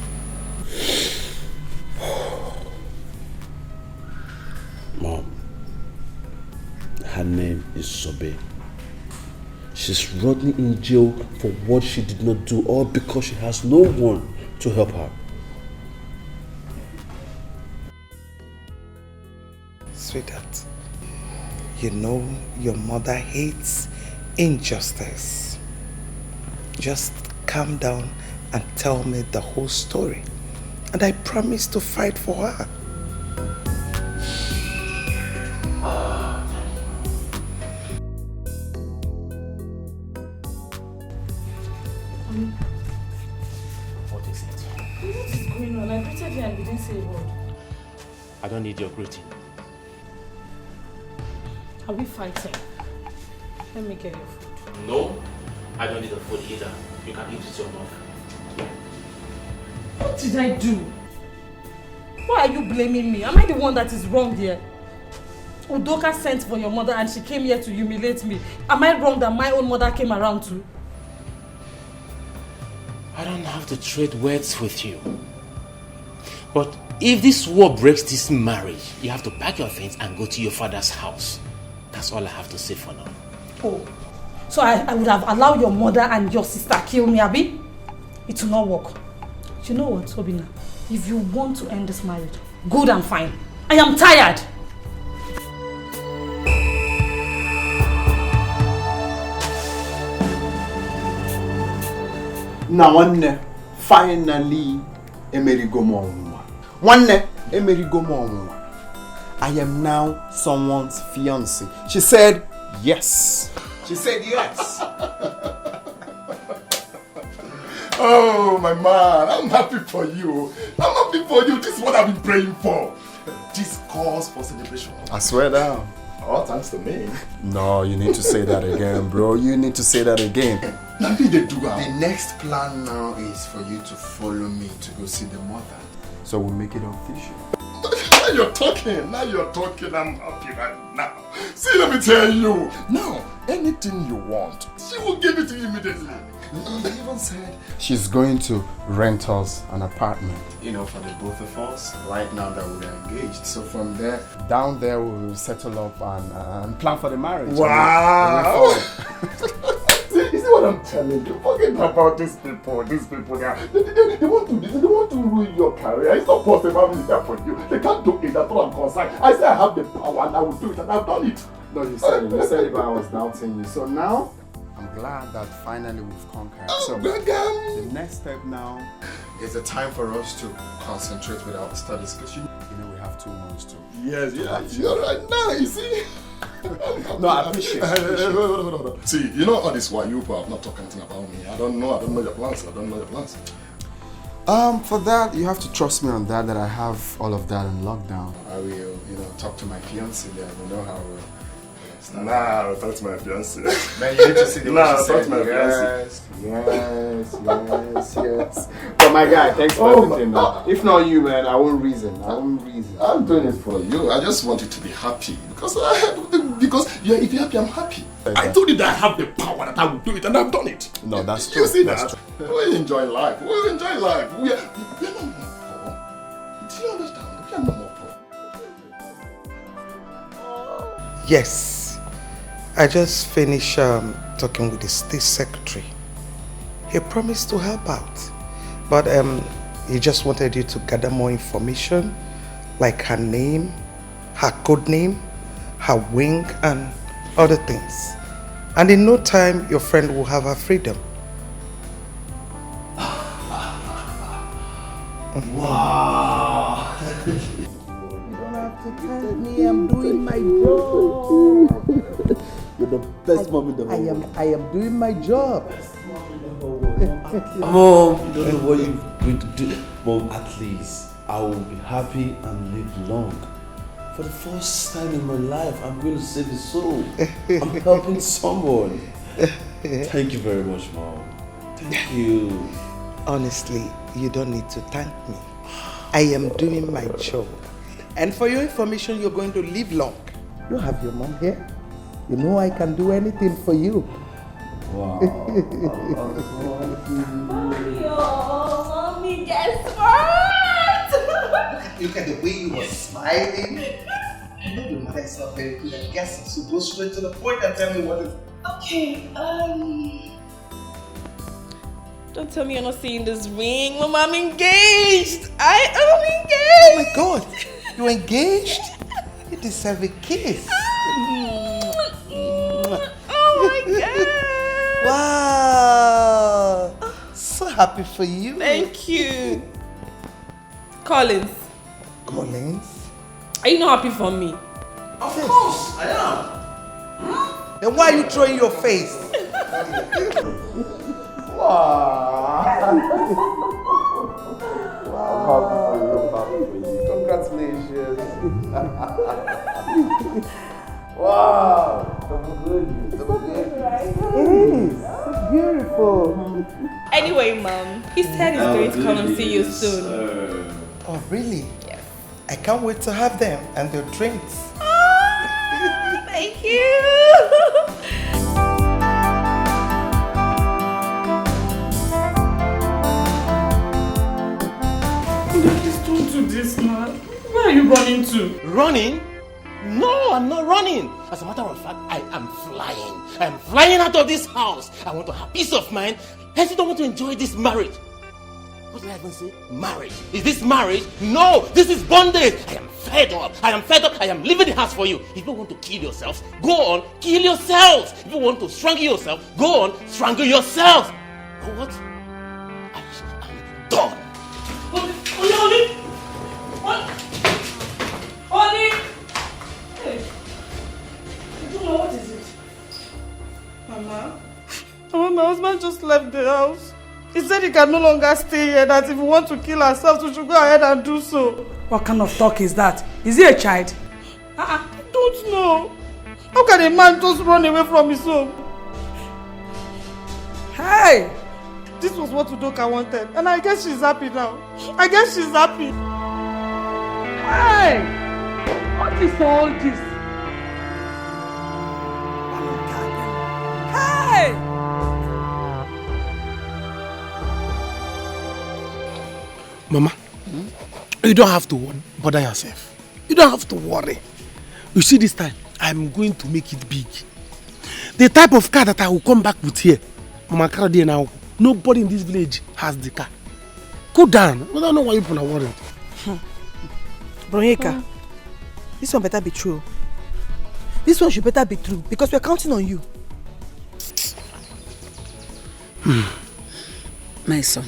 L: Mom, her name is Sobe. She's rotting in jail for what she did not do, all because she has no one to help her.
P: Sweetheart, you know your mother hates injustice. Just calm down and tell me the whole story, and I promise to fight for her.
I: What is it?
F: What is going on? I greeted you and you didn't say a word.
I: I don't need your greeting.
F: Are we fighting? Let me get your food.
I: No, I don't need the food either. You can eat it yourself.
F: What did I do? Why are you blaming me? Am I the one that is wrong here? Udoka sent for your mother and she came here to humiliate me. Am I wrong that my own mother came around too?
I: I don't have to trade words with you. But if this war breaks this marriage, you have to pack your things and go to your father's house. That's all I have to say for now.
F: Oh, so I would have allowed your mother and your sister kill me, Abi? It will not work. You know what, Obina? If you want to end this marriage, good and fine. I am tired.
E: Now one finally emerigo mo onwa. One emerigo mo onwa. I am now someone's fiancé. She said yes. She said yes.
G: Oh, my man, I'm happy for you. I'm happy for you. This is what I've been praying for. This calls for celebration.
E: I swear down.
G: All thanks to me.
E: No, you need to say that again, bro. You need to say that again.
G: The
E: next plan now is for you to follow me to go see the mother. So we'll make it official.
G: Now you're talking. I'm happy right now. See, let me tell you. Now, anything you want, she will give it to you immediately.
E: He even said she's going to rent us an apartment. You know, for the both of us, right now that we're engaged. So from there, down there, we'll settle up and plan for the marriage.
G: Wow! You see what I'm telling you? Forget about these people. They want to ruin your career. It's not possible having it there for you. They can't do it. That's what I'm concerned. I say I have the power and I will do it, and I've done it.
E: No, you said it, but I was doubting you. So now, I'm glad that finally we've conquered. So the next step now is the time for us to concentrate with our studies, because you know we have 2 months to.
G: Yes, you're right now. You see.
E: No, I appreciate it.
G: See, you know all this why you have not talking anything about me. I don't know your plans.
E: For that, you have to trust me on that I have all of that in lockdown. I will, talk to my fiancé there. We know how
G: Nah, talk to my fiancé.
E: Man, you need to see the
G: talk to my fiancé.
E: Yes. But my guy, thanks for everything, man. If not you, man, I won't reason.
G: I'm doing it for you. I just want you to be happy. Because if you're happy, I'm happy. I told you that I have the power that I will do it, and I've done it.
E: No, that's true.
G: You see that? We're enjoying life. We are not
P: Yes. I just finished talking with the state secretary. He promised to help out. But he just wanted you to gather more information, like her name, her code name, her wing, and other things. And in no time, your friend will have her freedom.
E: Wow!
P: You don't have to tell me, I'm doing my job.
L: You're the best mom in the world.
P: I am doing my job.
L: Mom, you don't know what you're going to do. Mom, at least I will be happy and live long. For the first time in my life, I'm going to save a soul. I'm helping someone. Thank you very much, Mom. Thank you.
P: Honestly, you don't need to thank me. I am doing my job. And for your information, you're going to live long. You have your mom here. You know I can do anything for you.
L: Wow.
S: Mommy, guess what?
P: Look at the way you were smiling. I know your mother is not very good at guessing, so go straight to the point and tell me what is it.
S: Okay, don't tell me you're not seeing this ring. Mama, I'm engaged. I am engaged.
P: Oh my God, you're engaged? You deserve a kiss.
S: Oh my God.
P: Wow. So happy for you.
S: Thank you. Collins.
P: Collins?
S: Are you not happy for me?
P: Of course, I am. Then why are you throwing your face? Wow.
L: I'm happy for you. Congratulations. Wow.
P: It is. So beautiful.
S: Anyway, Mom, he said he's going to come and see you soon.
P: Oh, really? Yes. I can't wait to have them and their drinks.
S: Thank you.
F: Please don't do this, man. Where are you running to?
H: Running? No, I'm not running. As a matter of fact, I am flying. I am flying out of this house. I want to have peace of mind. I still don't want to enjoy this marriage. What did I even say? Marriage. Is this marriage? No, this is bondage. I am fed up. I am fed up. I am leaving the house for you. If you want to kill yourselves, go on, kill yourselves. If you want to strangle yourself, go on, strangle yourselves. But what? I am done.
F: Oli! What? Oli! Hey. I don't know, what is it? Mama? Mama, my husband just left the house. He said he can no longer stay here, that if we want to kill ourselves, we should go ahead and do so.
K: What kind of talk is that? Is he a child?
F: I don't know. How can a man just run away from his home?
K: Hey!
F: This was what Udoka wanted, and I guess she's happy now. I guess she's happy.
K: Hey! What is all this? Hey!
J: Mama, you don't have to bother yourself. You don't have to worry. You see, this time, I'm going to make it big. The type of car that I will come back with here, Mama Karadi now, nobody in this village has the car. Go down. I don't know why people are worried.
K: Bronyeka, this one better be true. This one should better be true because we're counting on you.
Q: My son,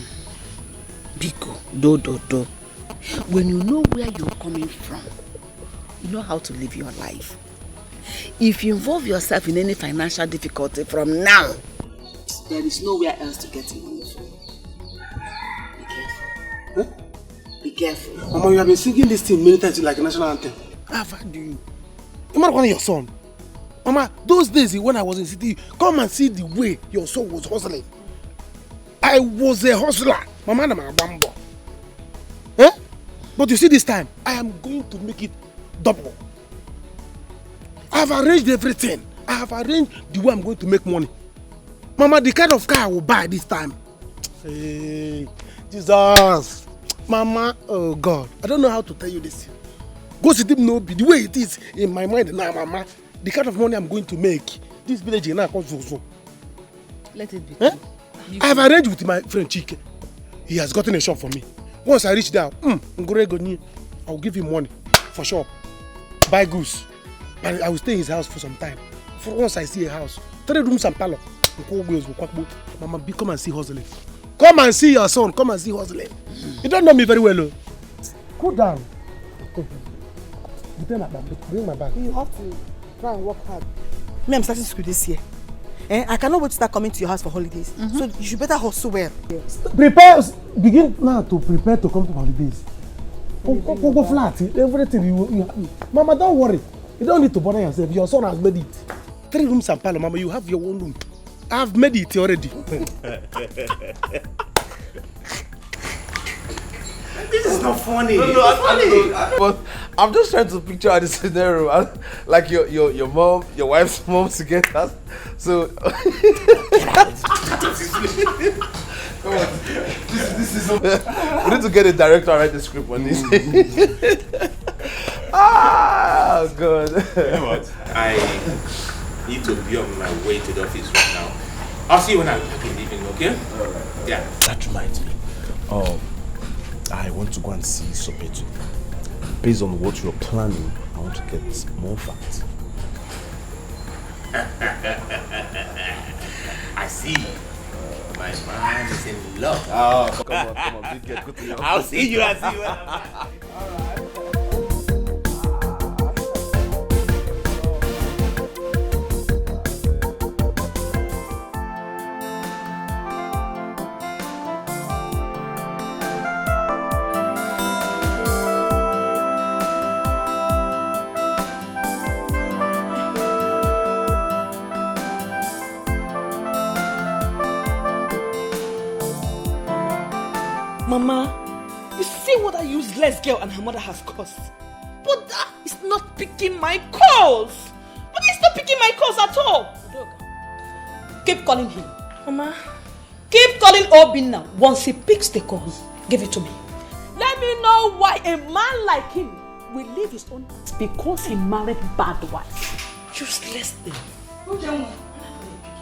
Q: Biko, do. When you know where you're coming from, you know how to live your life. If you involve yourself in any financial difficulty from now, there is nowhere else to get money from. Be careful.
J: Huh?
Q: Be careful.
J: Mama, you have been singing this thing many times like a national anthem. How far do you? You might want your son. Mama, those days when I was in the city, come and see the way your son was hustling. I was a hustler. Mama, I'm a bambo. Eh? But you see, this time, I am going to make it double. I have arranged everything. I have arranged the way I'm going to make money. Mama, the kind of car I will buy this time. Hey, Jesus. Mama, oh God. I don't know how to tell you this. Go see them no be the way it is in my mind now, Mama. the kind of money I'm going to make, this village is not so.
Q: Let it be.
J: Eh? I have arranged with my friend Chike. He has gotten a shop for me. Once I reach there, I'll give him money for sure. Buy goose. But I will stay in his house for some time. For once I see a house, 3 rooms and parlor. Mama, come and see hustling. Come and see your son. Come and see hustling. You don't know me very well. Oh. Cool down. Bring my bag.
K: You have to try and work hard. Me, I'm starting school this year. I cannot wait to start coming to your house for holidays. So you should better hustle well.
J: Begin now to prepare to come to holidays. Go flat. Everything you Mama, don't worry. You don't need to bother yourself. Your son has made it. 3 rooms and parlor, Mama. You have your own room. I have made it already.
R: This is not funny.
L: But I'm just trying to picture out the scenario, like your mom, your wife's mom together. So come on, this is. We need to get a director and write the script on this. God.
I: You know what? I need to be on my way to the office right now. I'll see you when I'm back in the evening, okay? Yeah.
G: That reminds me. I want to go and see Sopetu. Based on what you're planning, I want to get more fat.
I: I see. My man is in love.
L: Oh, come on. Big good to you.
I: I'll see you. Alright.
N: Mama, you see what a useless girl and her mother has caused. But that is not picking my calls. But it's not picking my calls at all. Keep calling him. Mama. Keep calling Obin now. Once he picks the call, give it to me. Let me know why a man like him will leave his own house because he married bad wife. Useless thing.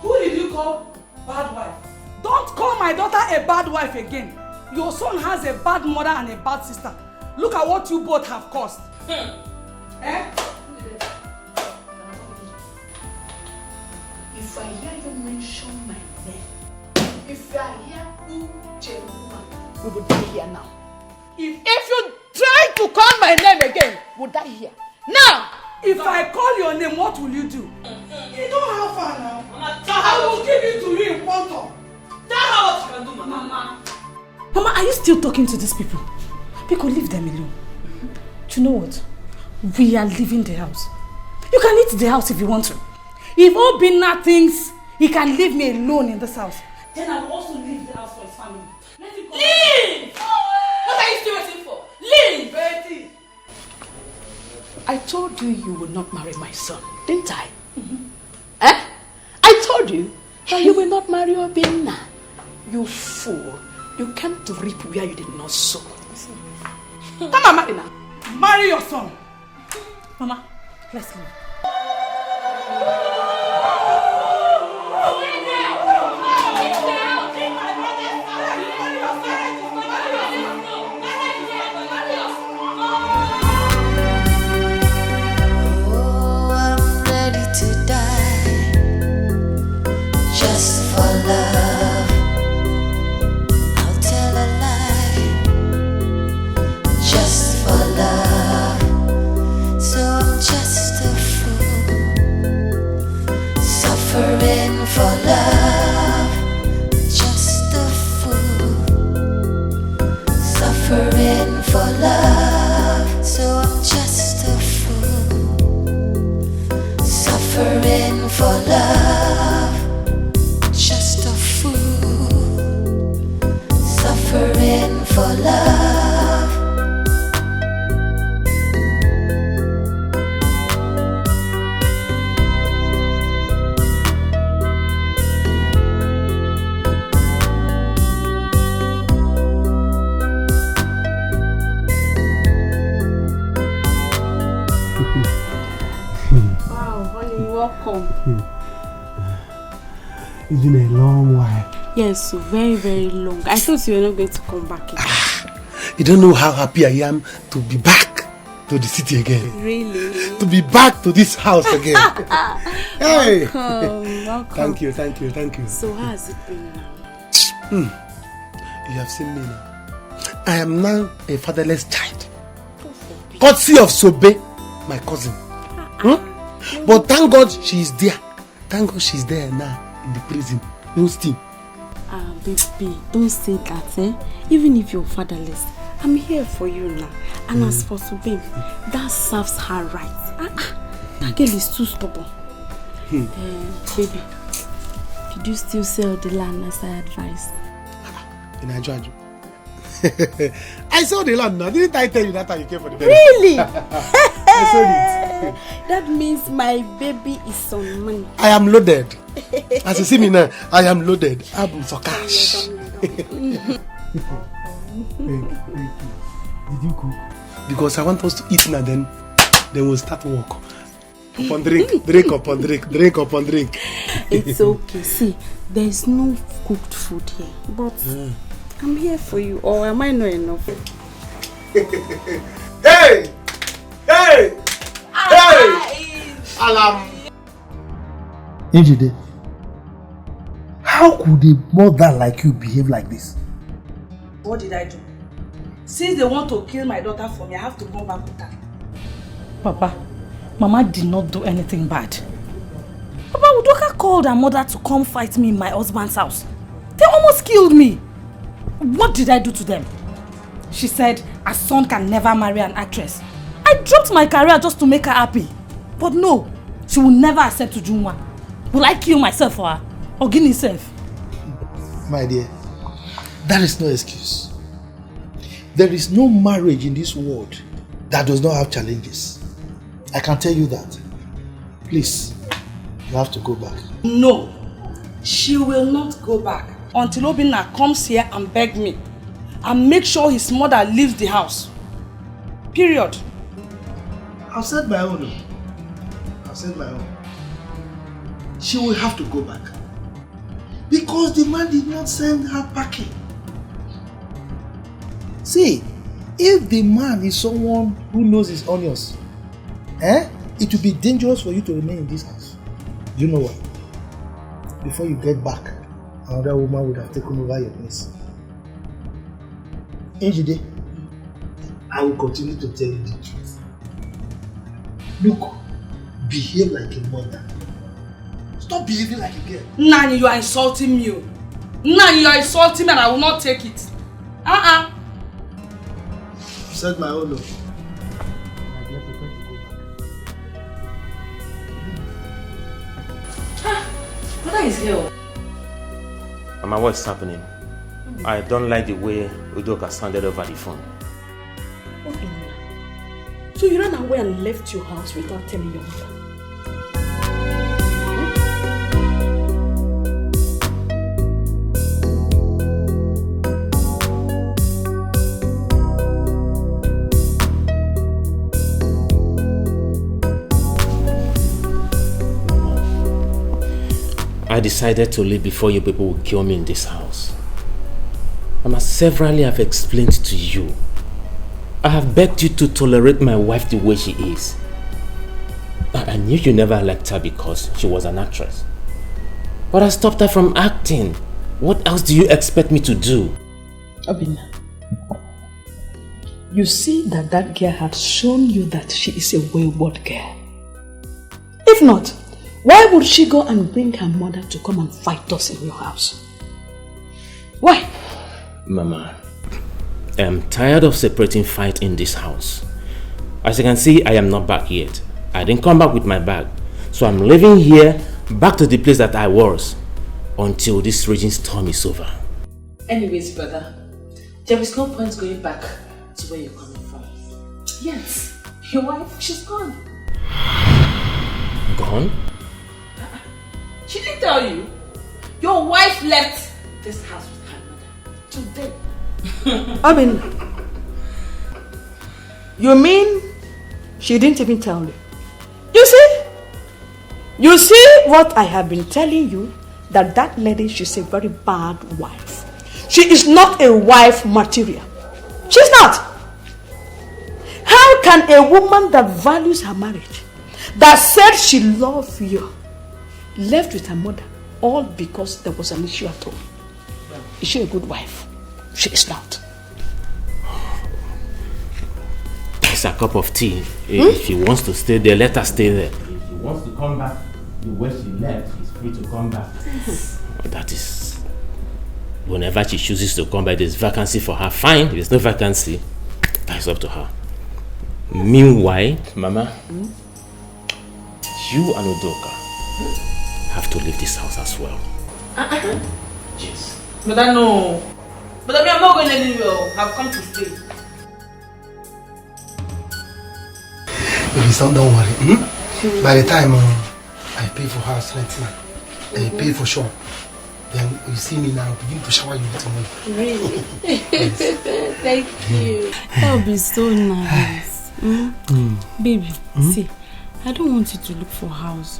F: Who did you call bad wife? Don't call my daughter a bad wife again. Your son has a bad mother and a bad sister. Look at what you both have caused. Eh?
O: If I hear you mention my name, if I hear Uche woman, we will die here now. If you try to call my name again, we'll die here. Now!
F: If I call your name, what will you do? You don't have fun now. Mama, I will give it to you in quantum.
N: Tell her what you can do, Mama. Mama, are you still talking to these people? Because leave them alone. Do you know what? We are leaving the house. You can leave the house if you want to. If Obinna thinks he can leave me alone in this house, then I will also leave the house for his family. Leave! What are you still waiting for? Leave! Betty!
O: I told you you will not marry my son, didn't I? Eh? I told you that you will not marry Obinna. You fool. You came to reap where you did not sow. Come on, marry now.
F: Marry your son.
N: Mama, let's leave.
D: Oh, I'm ready to die just for love. I'll tell a lie just for love. So I'm just a fool suffering for love. Just a fool suffering for love. So I'm just a fool suffering for love. Just a fool suffering for love.
K: Wow,
T: Oh, honey, welcome.
J: It's been a long while.
T: Yes, so very, very long. I thought you were not going to come back again.
J: You don't know how happy I am to be back to the city again.
T: Really?
J: To be back to this house again. Hey!
T: Welcome.
J: Thank you.
T: So how has it been now?
J: You have seen me now. I am now a fatherless child. Courtesy of Sobe, my cousin. But thank God she is there. Thank God she's there now in the prison. No steam.
T: Baby, don't say that, eh? Even if you're fatherless, I'm here for you now. And as for Sobe, that serves her right. That girl is too stubborn. Baby, did you still sell the land as I advised?
J: In Ajaju. I saw the land now. Didn't I tell you that time you came for the baby?
T: Really?
J: I sold it.
T: That means my baby is on money.
J: I am loaded. As you see me now, I am loaded. I'm so cash. Did you cook? Because I want us to eat now, then we'll start work. Upon drink, drink upon drink, drink upon drink.
T: It's okay. See, there's no cooked food here, but I'm here for you. Or am I not enough?
J: Hey! Hey! Hey! Alam! Ejide, how could a mother like you behave like this?
F: What did I do? Since they want to kill my daughter for me, I have to go back with her.
N: Papa, Mama did not do anything bad. Papa, Udoka called her mother to come fight me in my husband's house. They almost killed me. What did I do to them? She said her son can never marry an actress. I dropped my career just to make her happy. But no, she will never accept Ujunwa. Will I kill myself for her? Or Guinea self?
J: My dear, that is no excuse. There is no marriage in this world that does not have challenges. I can tell you that. Please, you have to go back.
F: No, she will not go back until Obinna comes here and beg me and make sure his mother leaves the house. Period.
J: I've said my own. She will have to go back. Because the man did not send her packing. See, if the man is someone who knows his onions, it will be dangerous for you to remain in this house. Do you know why? Before you get back, another woman would have taken over your place. Ejide, I will continue to tell you the truth. Look, behave like a mother. Stop behaving like a girl.
F: Nani, you are insulting me. Nani, you are insulting me and I will not take it.
J: You said my own no.
F: What is here?
I: Mama, what's happening? I don't like the way Udoka sounded over the phone.
T: Okay. So you ran away and left your house without telling your mother?
I: I decided to leave before you people would kill me in this house. Mama, severally I've explained to you. I have begged you to tolerate my wife the way she is. I knew you never liked her because she was an actress. But I stopped her from acting. What else do you expect me to do?
O: Obinna, you see that girl has shown you that she is a wayward girl. If not, why would she go and bring her mother to come and fight us in your house? Why?
I: Mama, I am tired of separating fight in this house. As you can see, I am not back yet. I didn't come back with my bag. So I'm living here, back to the place that I was, until this raging storm is over.
O: Anyways, brother, there is no point going back to where you're coming from. Yes, your wife, she's gone.
I: Gone?
O: She didn't tell you. Your wife left this house with her mother today.
K: I mean, you mean she didn't even tell you? You see?
O: You see what I have been telling you? That lady, she's a very bad wife. She is not a wife material. She's not. How can a woman that values her marriage, that said she loves you, left with her mother, all because there was an issue at home? Is she a good wife? She is not.
I: It's a cup of tea. If she wants to stay there, let her stay there. If she wants to come back the way she left, she's free to come back. That is, whenever she chooses to come back, there's vacancy for her. Fine. If there's no vacancy, that's up to her. Meanwhile, Mama, you and Udoka have to leave this house as well. Yes.
K: But I know. But I mean, I'm not going anywhere. I've come to stay.
J: Baby, son, don't worry. By the time I pay for house rent now, I pay for sure. Then you see me now, begin to shower you with money.
T: Really?
J: Yes.
T: Thank you. That would be so nice. Baby, see, I don't want you to look for a house.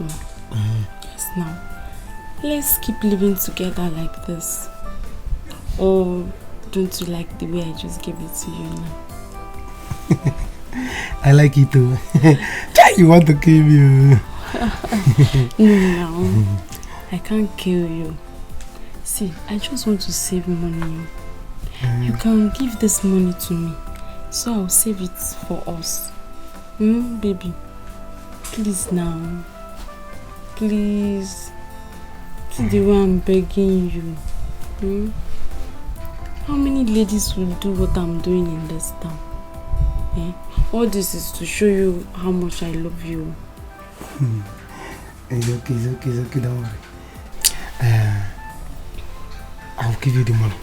T: Yes, now. Let's keep living together like this. Or don't you like the way I just gave it to you now?
J: I like it too. You want to kill me?
T: No, I can't kill you. See, I just want to save money. You can give this money to me, so I'll save it for us. Baby, please now. Please. See the way I'm begging you. How many ladies will do what I'm doing in this town? All this is to show you how much I love you.
J: It's okay, don't worry. I'll give you the money.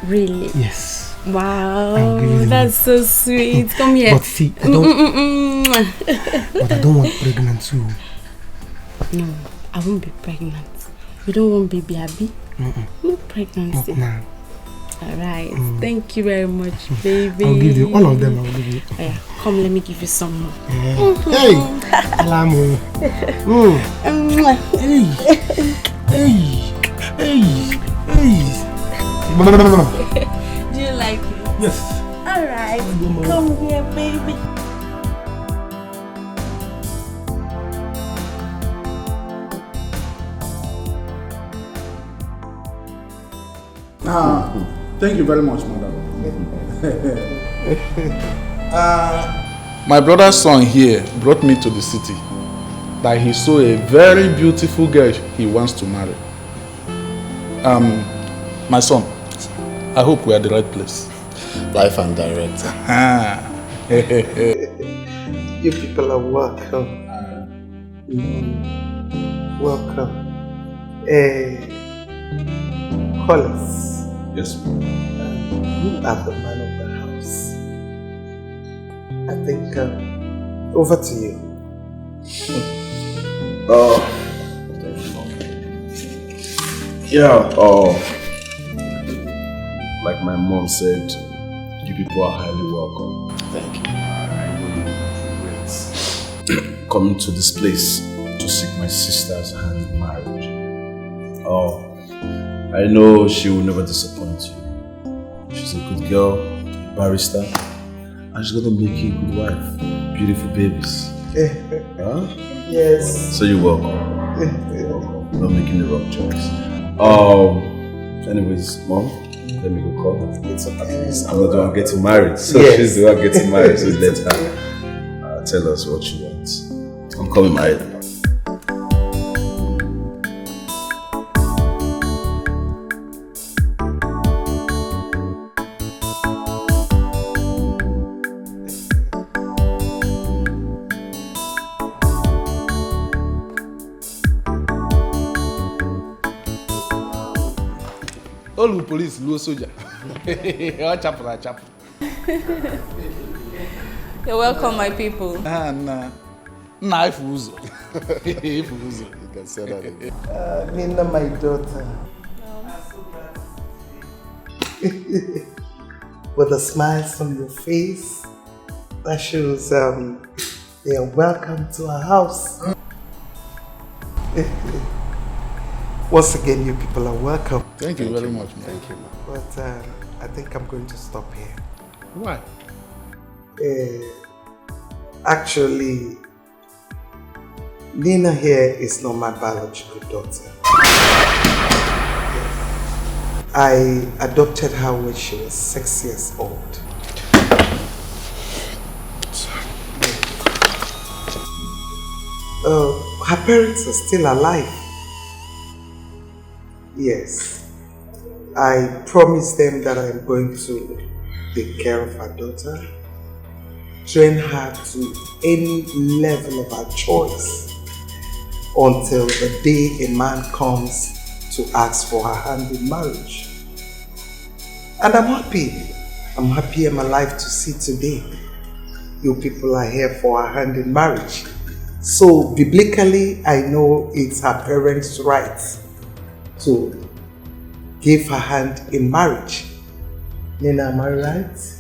T: Really?
J: Yes.
T: Wow, that's so sweet. Come here.
J: But see, I don't. But I don't want pregnant too.
T: No, I won't be pregnant. You don't want baby, Abby? No pregnancy.
J: No.
T: Alright, thank you very much, baby.
J: I'll give you all of them. I'll give you.
T: Oh, yeah. Come, let me give you some more.
J: Hey, Lamu. Hey.
T: Do you like it?
J: Yes.
T: Alright, come here, baby.
C: Thank you very much, madam. My brother's son here brought me to the city that he saw a very beautiful girl he wants to marry. My son, I hope we are at the right place.
E: Life and direct.
P: You people are welcome. Welcome. Hollis.
C: Yes.
P: You are the man of the house. I think over to you.
L: Like my mom said, you people are highly welcome.
E: Thank you.
L: I really regret coming to this place to seek my sister's hand in marriage. I know she will never disappoint you. She's a good girl, barrister, and she's gonna make you a good wife. Beautiful babies. Huh?
P: Yes.
L: So you're welcome. Not making the wrong choice. Anyways, Mom, let me go call her.
P: It's okay.
L: I'm not the one getting married, so
P: yes.
L: She's the one getting married. So let her tell us what she wants. I'm coming married.
C: All the police, low soldier. Chapel.
S: You're welcome, my people.
C: If you can say that again.
P: Nina, my daughter. With a smile on your face, that shows you're welcome to our house. Once again, you people are welcome.
G: Thank you very much, man.
P: Thank you, man. But I think I'm going to stop here.
G: Why?
P: Actually, Nina here is not my biological daughter. I adopted her when she was 6 years old. Her parents are still alive. Yes. I promised them that I'm going to take care of her daughter, train her to any level of her choice until the day a man comes to ask for her hand in marriage. And I'm happy. I'm happy I'm alive to see today. You people are here for her hand in marriage. So biblically, I know it's her parents' right to give her hand in marriage. Nina, am I right?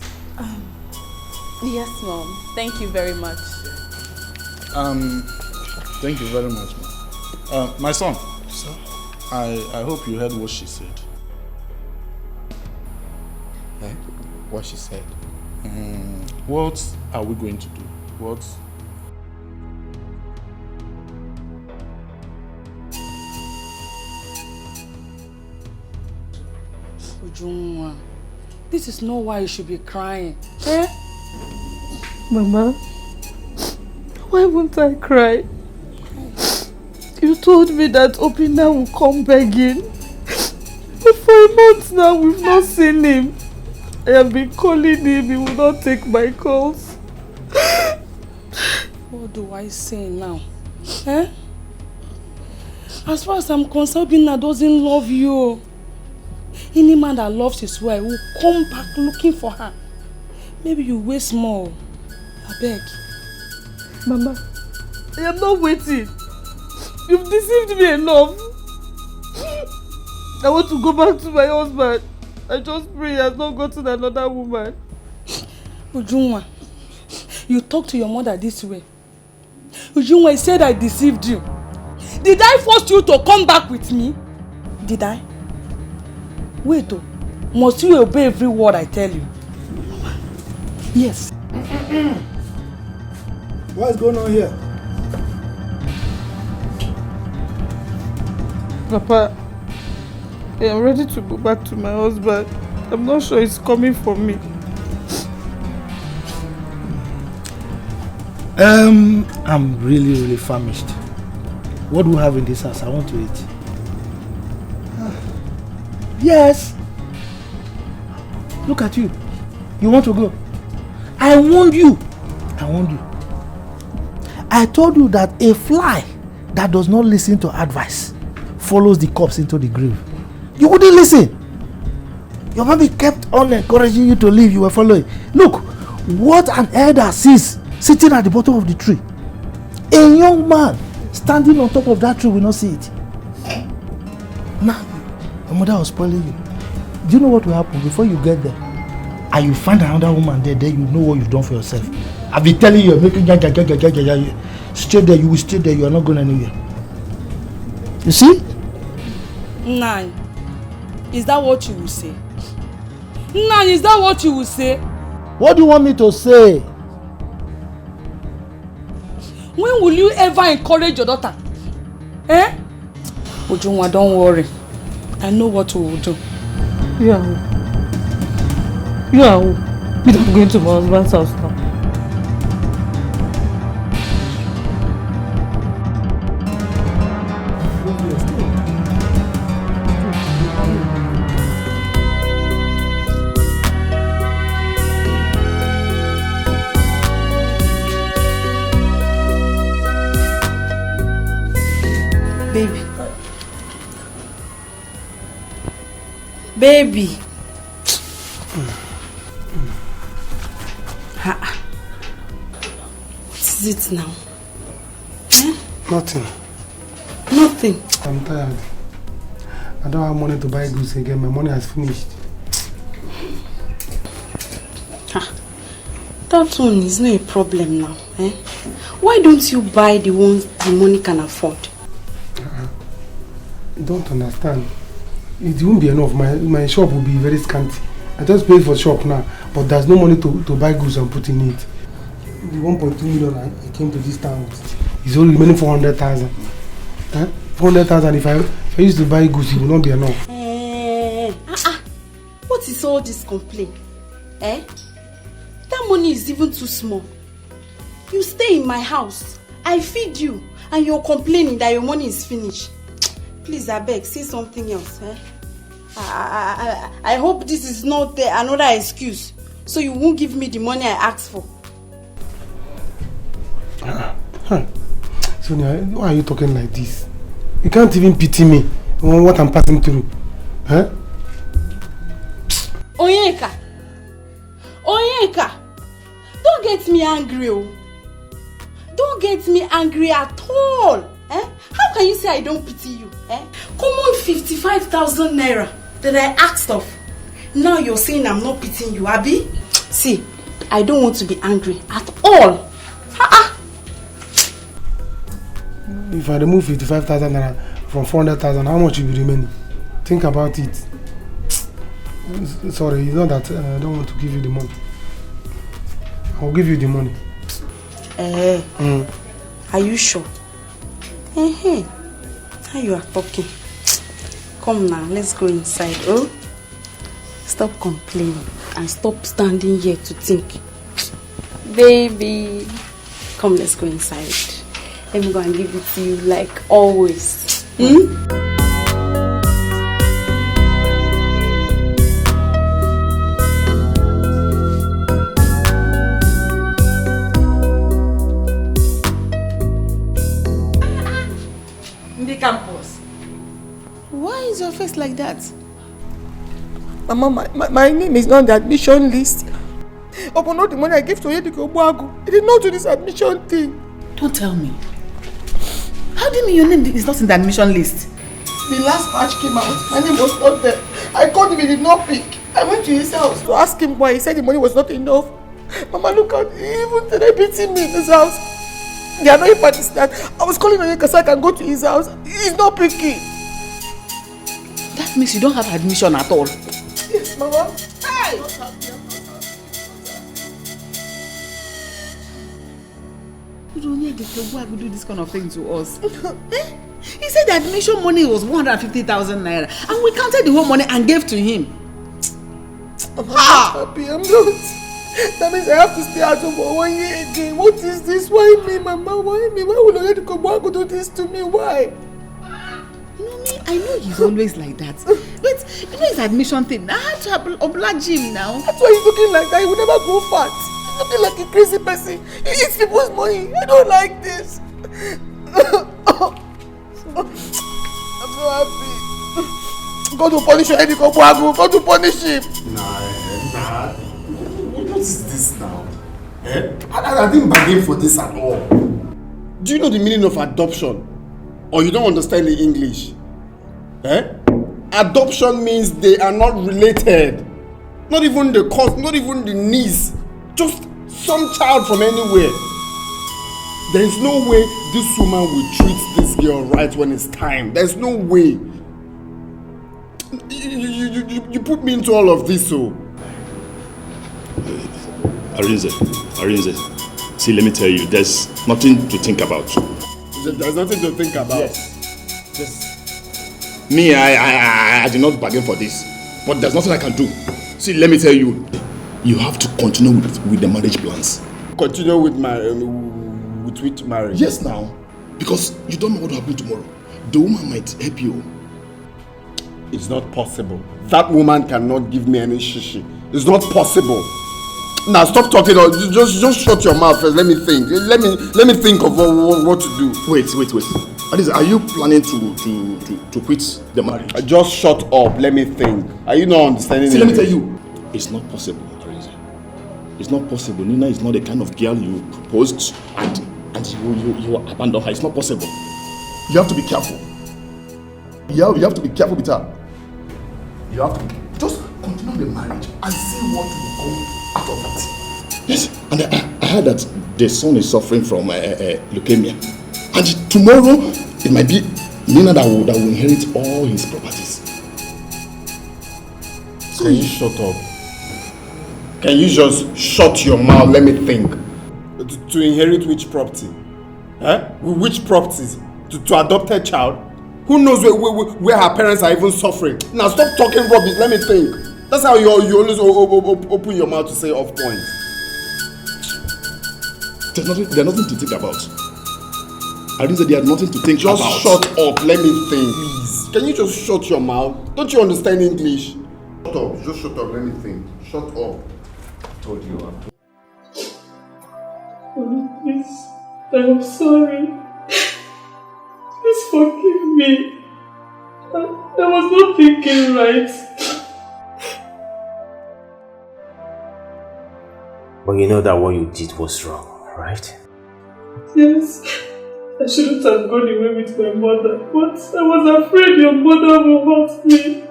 S: Yes, Mom. Thank you very much.
G: Thank you very much, man. My son.
P: Sir?
G: I hope you heard what she said.
E: What she said?
G: What are we going to do? What?
N: Ujunwa, this is not why you should be crying. Eh?
F: Mama, why won't I cry? You told me that Opina will come begging. But for a month now, we've not seen him. I have been calling him, he will not take my calls.
N: What do I say now? Eh? As far as I'm concerned, Opina doesn't love you. Any man that loves his wife will come back looking for her. Maybe you wait more. I beg.
F: Mama, I am not waiting. You've deceived me enough. I want to go back to my husband. I just pray he has not gotten another woman.
N: Ujunwa, you talk to your mother this way. Ujunwa, I said I deceived you. Did I force you to come back with me? Did I? Wait, oh, must you obey every word I tell you? Yes.
J: What's going on here?
F: Papa, I am ready to go back to my husband. I'm not sure he's coming for me.
J: I'm really famished. What do we have in this house? I want to eat. Yes. Look at you. You want to go? I warned you. I told you that a fly that does not listen to advice follows the corpse into the grave. You wouldn't listen. Your mommy kept on encouraging you to leave. You were following. Look, what an elder sees sitting at the bottom of the tree. A young man standing on top of that tree will not see it. Now, your mother was spoiling you. Do you know what will happen before you get there? And you find another woman there, then you know what you've done for yourself. I've been telling you, you're making stay there, you will stay there, you are not going anywhere. You see?
N: Nine. Is that what you will say? Nine, is that what you will say?
J: What do you want me to say?
N: When will you ever encourage your daughter? Eh? Ujunwa, don't worry. I know what we will do.
F: You are who? I'm going to my husband's house now.
N: Baby. What is it now? Eh?
J: Nothing.
N: Nothing.
J: I'm tired. I don't have money to buy goods again. My money has finished.
N: That one is not a problem now. Eh? Why don't you buy the ones the money can afford?
J: You don't understand. It won't be enough. My shop will be very scanty. I just paid for shop now, but there's no money to buy goods and put in it. The 1.2 million I came to this town with is only remaining 400,000. 400,000. If I used to buy goods, it will not be enough.
K: What is all this complaint? That money is even too small. You stay in my house, I feed you, and you're complaining that your money is finished. Please, I beg, say something else. I hope this is not another excuse, so you won't give me the money I asked for.
J: Sonia, why are you talking like this? You can't even pity me on what I'm passing through.
K: Onyeka, don't get me angry, oh. Don't get me angry at all. How can you say I don't pity you? Common 55,000 naira that I asked of. Now you're saying I'm not pitying you, Abi? See, I don't want to be angry at all.
J: If I remove 55,000 naira from 400,000, how much will be remaining? Think about it. Sorry, it's not that I don't want to give you the money. I'll give you the money.
K: Are you sure? How you are talking? Come now, let's go inside. Oh, stop complaining and stop standing here to think. Baby, come, let's go inside. Let me go and give it to you like always.
O: Campus. Why is your face like that?
A: Mama, my name is not on the admission list. Upon all the money I gave to Dikeh Obuagu, I did not do this admission thing.
O: Don't tell me. How do you mean your name is not in the admission list?
A: The last batch came out. My name was not there. I called him, he did not pick. I went to his house to ask him why. He said the money was not enough. Mama, look at even today beating me in his house. The annoying part is that I was calling Onyeka so I can go to his house. He's not picking.
O: That means you don't have admission at all.
A: Yes, Mama. Hey!
O: You don't need to do this kind of thing to us. He said the admission money was 150,000 naira and we counted the whole money and gave to him.
A: I'm not happy. I'm not. That means I have to stay at home for 1 year again. What is this? Why me, Mama? Why me? Why would Dikeh Obuagu do this to me? Why?
O: I know he's always like that. But you know his admission thing. I had to oblige him now.
A: That's why he's looking like that. He will never grow fat. He's looking like a crazy person. He eats people's money. I don't like this. I'm so happy. Go to punish Dikeh Obuagu. Go to punish him.
E: Nah. What is this now? I didn't bargain for this at all. Do you know the meaning of adoption? Or you don't understand the English? Adoption means they are not related. Not even the cause, not even the niece. Just some child from anywhere. There is no way this woman will treat this girl right when it's time. There's no way. You put me into all of this, so.
V: Arinze, see, let me tell you, there's nothing to think about.
E: There's nothing to think about.
V: Yes. Me, I did not bargain for this, but there's nothing I can do. See, let me tell you, you have to continue with the marriage plans.
E: Continue with which marriage?
V: Yes, now, because you don't know what will happen tomorrow. The woman might help you.
E: It's not possible. That woman cannot give me any shishi. It's not possible. Now stop talking. Just shut your mouth first. Let me think. Let me think of what to do.
V: Wait. Arinze, are you planning to quit the marriage?
E: Just shut up. Let me think. Are you not understanding?
V: See, let me tell you, it's not possible, Arinze. It's not possible. Nina is not the kind of girl you proposed and you abandoned her. It's not possible. You have to be careful. You have to be careful with her. You have to just continue the marriage and see what will come out of it. Yes, and I heard that the son is suffering from leukemia. And tomorrow, it might be
G: Nina that will inherit all his properties. Can you shut up? Can you just shut your mouth? Let me think. To inherit which property? Which properties? To adopt a child? Who knows where her parents are even suffering? Now stop talking rubbish. Let me think. That's how you always open your mouth to say off point. There's nothing to think about. I didn't say they had nothing to think about. Just shut up. Let me think. Please. Can you just shut your mouth? Don't you understand English? Shut up. Just shut up. Let me think. Shut up. I told you.
F: Please, I'm sorry. Please forgive me. I was not thinking right.
I: But you know that what you did was wrong, right?
F: Yes. I shouldn't have gone away with my mother, but I was afraid your mother will hurt me.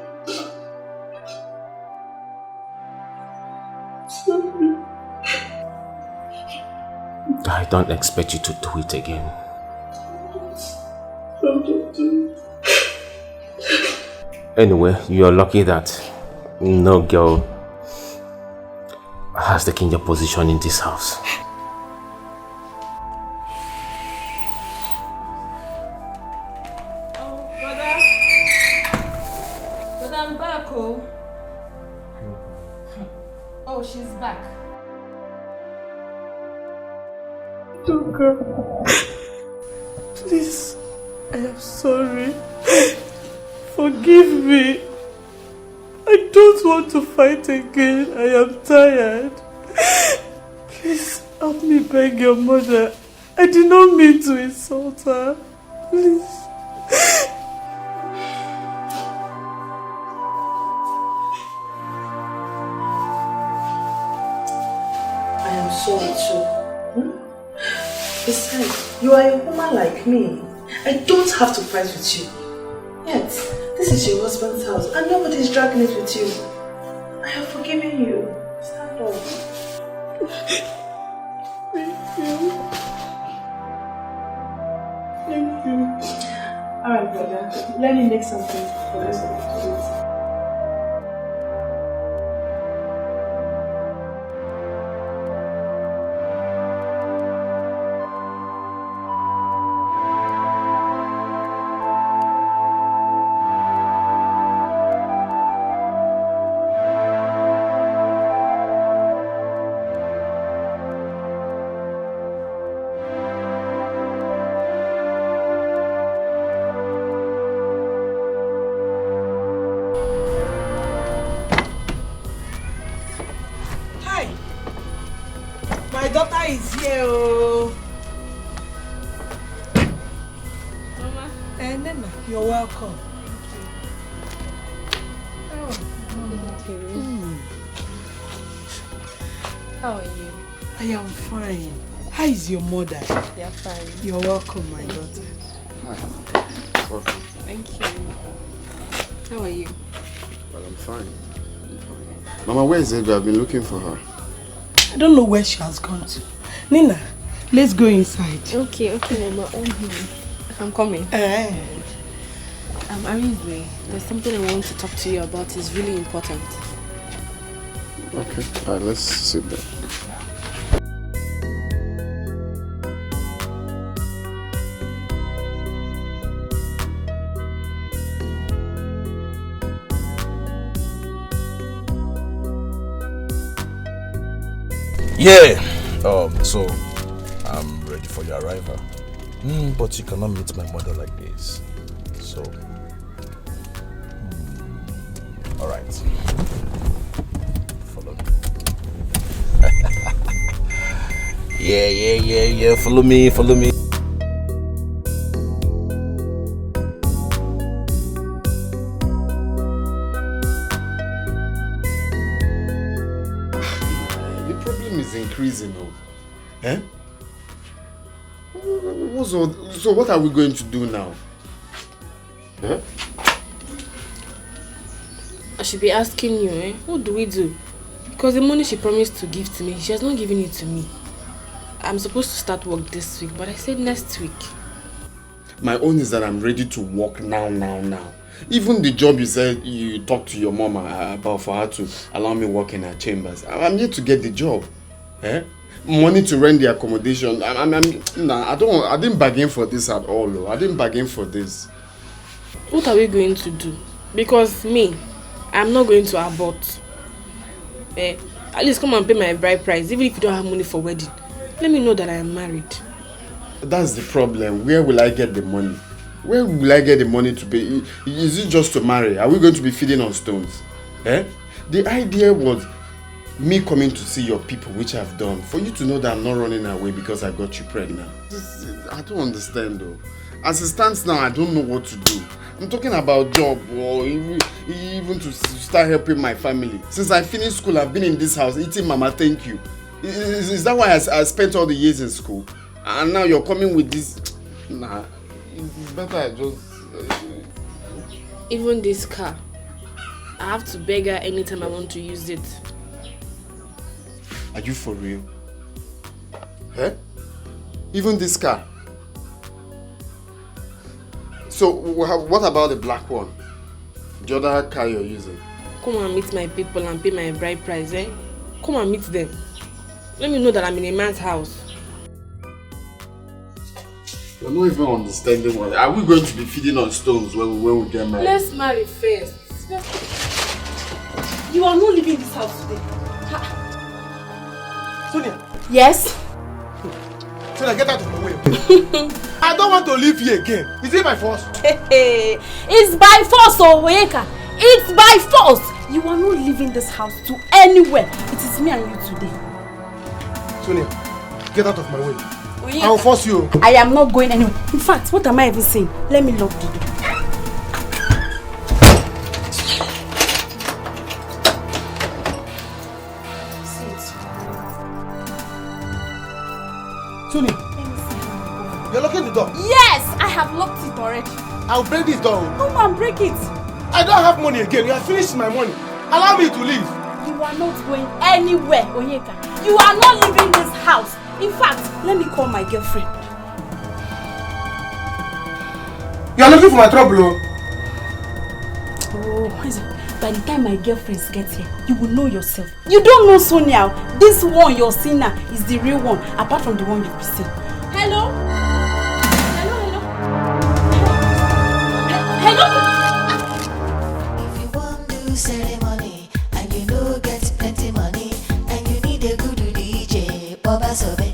F: Sorry.
I: I don't expect you to do it again.
F: Don't do it.
I: Anyway, you're lucky that no girl has taken your position in this house.
K: Oh, she's back.
F: Tonto, please, I am sorry. Forgive me. I don't want to fight again. I am tired. Please, help me beg your mother. I did not mean to insult her. Please.
O: Sorry too. Besides, you are a woman like me. I don't have to fight with you. Yet, this is your husband's house and nobody is dragging it with you. I have forgiven you. Stand up.
F: Thank you. Thank you.
O: Alright, brother. Let me make something for the rest of the kids.
B: is here, oh.
S: Mama.
B: Nana, you're welcome.
S: Thank you. How are you?
B: I am fine. How is your mother?
S: They are fine.
B: You're welcome, my daughter.
E: Hi. Welcome.
S: Thank you. How are you?
E: Well, I'm fine. Mama, where is Edo? I've been looking for her.
B: I don't know where she has gone to. Nina, let's go inside.
S: Okay, Mama. I'm coming. Arinze, there's something I want to talk to you about. It's really important.
E: Okay, alright, let's sit there.
G: Yeah. So I'm ready for your arrival. But you cannot meet my mother like this. So, all right. Follow me. Yeah. Follow me.
E: Increasing, eh? So what are we going to do now? Eh?
S: I should be asking you, what do we do? Because the money she promised to give to me, she has not given it to me. I'm supposed to start work this week, but I said next week.
E: My own is that I'm ready to work now. Even the job you said you talked to your mama about for her to allow me work in her chambers. I'm here to get the job. Money to rent the accommodation. Nah, I didn't bargain for this at all. Though. I didn't bargain for this.
T: What are we going to do? Because me, I'm not going to abort. At least come and pay my bride price, even if you don't have money for wedding. Let me know that I am married.
E: That's the problem. Where will I get the money? Where will I get the money to pay? Is it just to marry? Are we going to be feeding on stones? The idea was me coming to see your people, which I've done, for you to know that I'm not running away because I got you pregnant. I don't understand though. As it stands now, I don't know what to do. I'm talking about job or even to start helping my family. Since I finished school, I've been in this house eating mama thank you. Is that why I spent all the years in school? And now you're coming with this? Nah, it's better I just...
T: Even this car, I have to beg her anytime I want to use it.
E: Are you for real? Even this car? So, what about the black one? The other car you're using?
T: Come and meet my people and pay my bride price, Come and meet them. Let me know that I'm in a man's house.
E: You're not even understanding what... Are we going to be feeding on stones when we get married?
T: Let's marry first. You are not leaving this house today.
J: Sonia.
T: Yes?
J: Sonia, get out of my way. I don't want to live here again. Is it by force?
N: It's by force, Oweka. It's by force. You are not leaving this house to anywhere. It is me and you today.
J: Sonia, get out of my way. I will force you.
N: I am not going anywhere. In fact, what am I even saying? Let me lock the door.
J: Sonia, you're locking the door?
N: Yes, I have locked it already.
J: I'll break this door.
N: Come on, break it.
J: I don't have money again. You have finished my money. Allow me to leave.
N: You are not going anywhere, Onyeka. You are not leaving this house. In fact, let me call my girlfriend.
J: You are looking for my trouble,
N: Oh, by the time my girlfriends get here, you will know yourself. You don't know Sonia. This one you're seeing now is the real one, apart from the one you've seen. Hello? Hello?
D: If you want to do ceremony and you know get plenty money and you need a good DJ, Baba Sobe.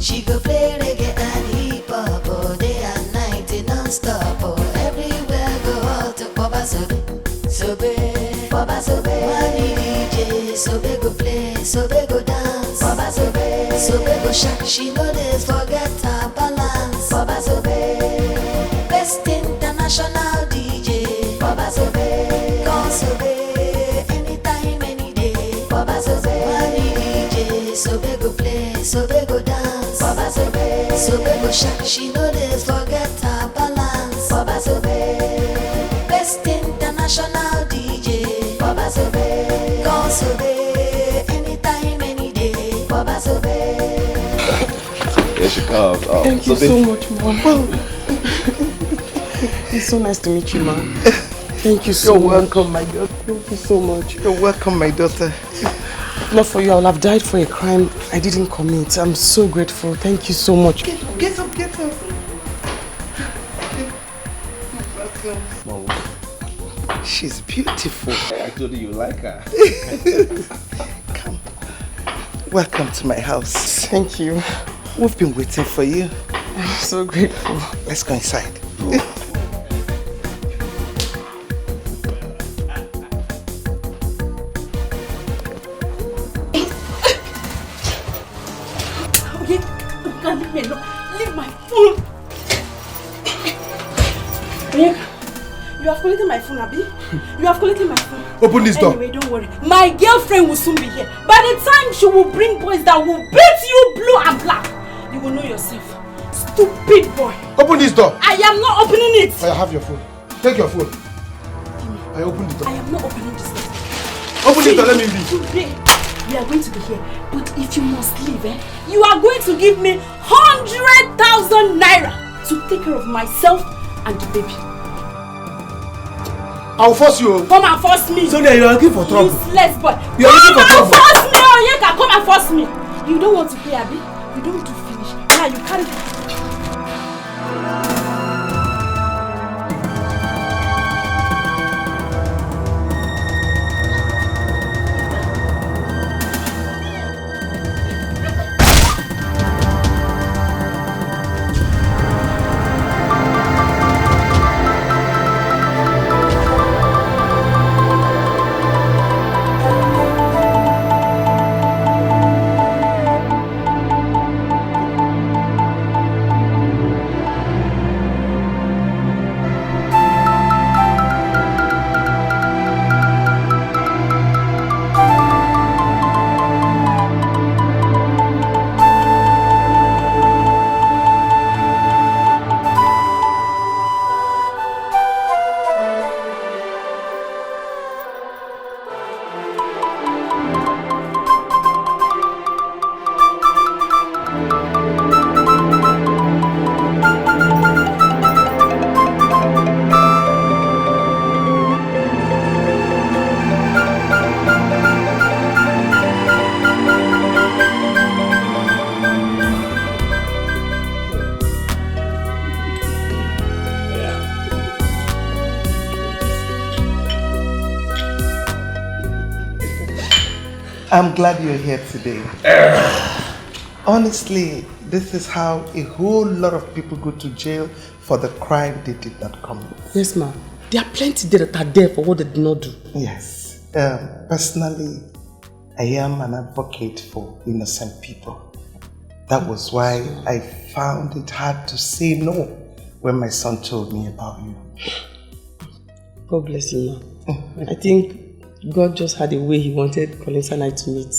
D: She go play reggae and hip hop all day and night non-stop. Everywhere go out to Baba Sobe. Sobe, Baba Sobe. Money DJ, Sobe go play, Sobe go dance. Baba Sobe, Sobe go shake. She know this forget her balance. Baba Sobe, best international DJ. Baba Sobe, call Sobe anytime, any day. Baba Sobe, money DJ, Sobe go play, Sobe go dance. Baba Sobe, Sobe go shake. She know this forget her balance. Baba Sobe, best international DJ. Baba Sobe, call Sobe anytime, any day. Baba Sobe.
L: Here she comes. Oh,
T: Thank you so much, Mom. It's so nice to meet you, Mom. Thank you so much.
P: You're welcome, my daughter.
T: Thank you so much.
P: You're welcome, my daughter.
T: Not for you, I would have died for a crime I didn't commit. I'm so grateful. Thank you so much.
P: Get up. Welcome. She's beautiful.
L: I told you like her.
P: Come. Welcome to my house.
T: Thank you.
P: We've been waiting for you.
T: I'm so grateful.
P: Let's go inside.
N: Leave my phone. You have collected my phone, Abi? You have collected my phone.
J: Open this door.
N: Anyway, don't worry. My girlfriend will soon be here. By the time she will bring boys that will beat you blue and black, you will know yourself. Stupid boy.
J: Open this door.
N: I am not opening it.
J: I have your phone. Take your phone. I opened the door.
N: I am not opening this door.
J: Open this door, let me leave.
N: Today, we are going to be here. But if you must leave, you are going to give me 100,000 naira. to take care of myself and the baby.
J: I'll force you.
N: Come and force me.
J: So then you are looking for trouble.
N: Useless boy.
J: You are looking for trouble.
N: Come and force me, Onyeka. Come and force me. You don't want to pay, Abi? You don't do finish. Now you carry.
P: I'm glad you're here today. Honestly, this is how a whole lot of people go to jail for the crime they did not commit.
B: Yes, ma'am. There are plenty there that are there for what they did not do.
P: Yes. Personally, I am an advocate for innocent people. That was why I found it hard to say no when my son told me about you.
B: God bless you, ma'am. I think God just had a way he wanted Collins and I to meet.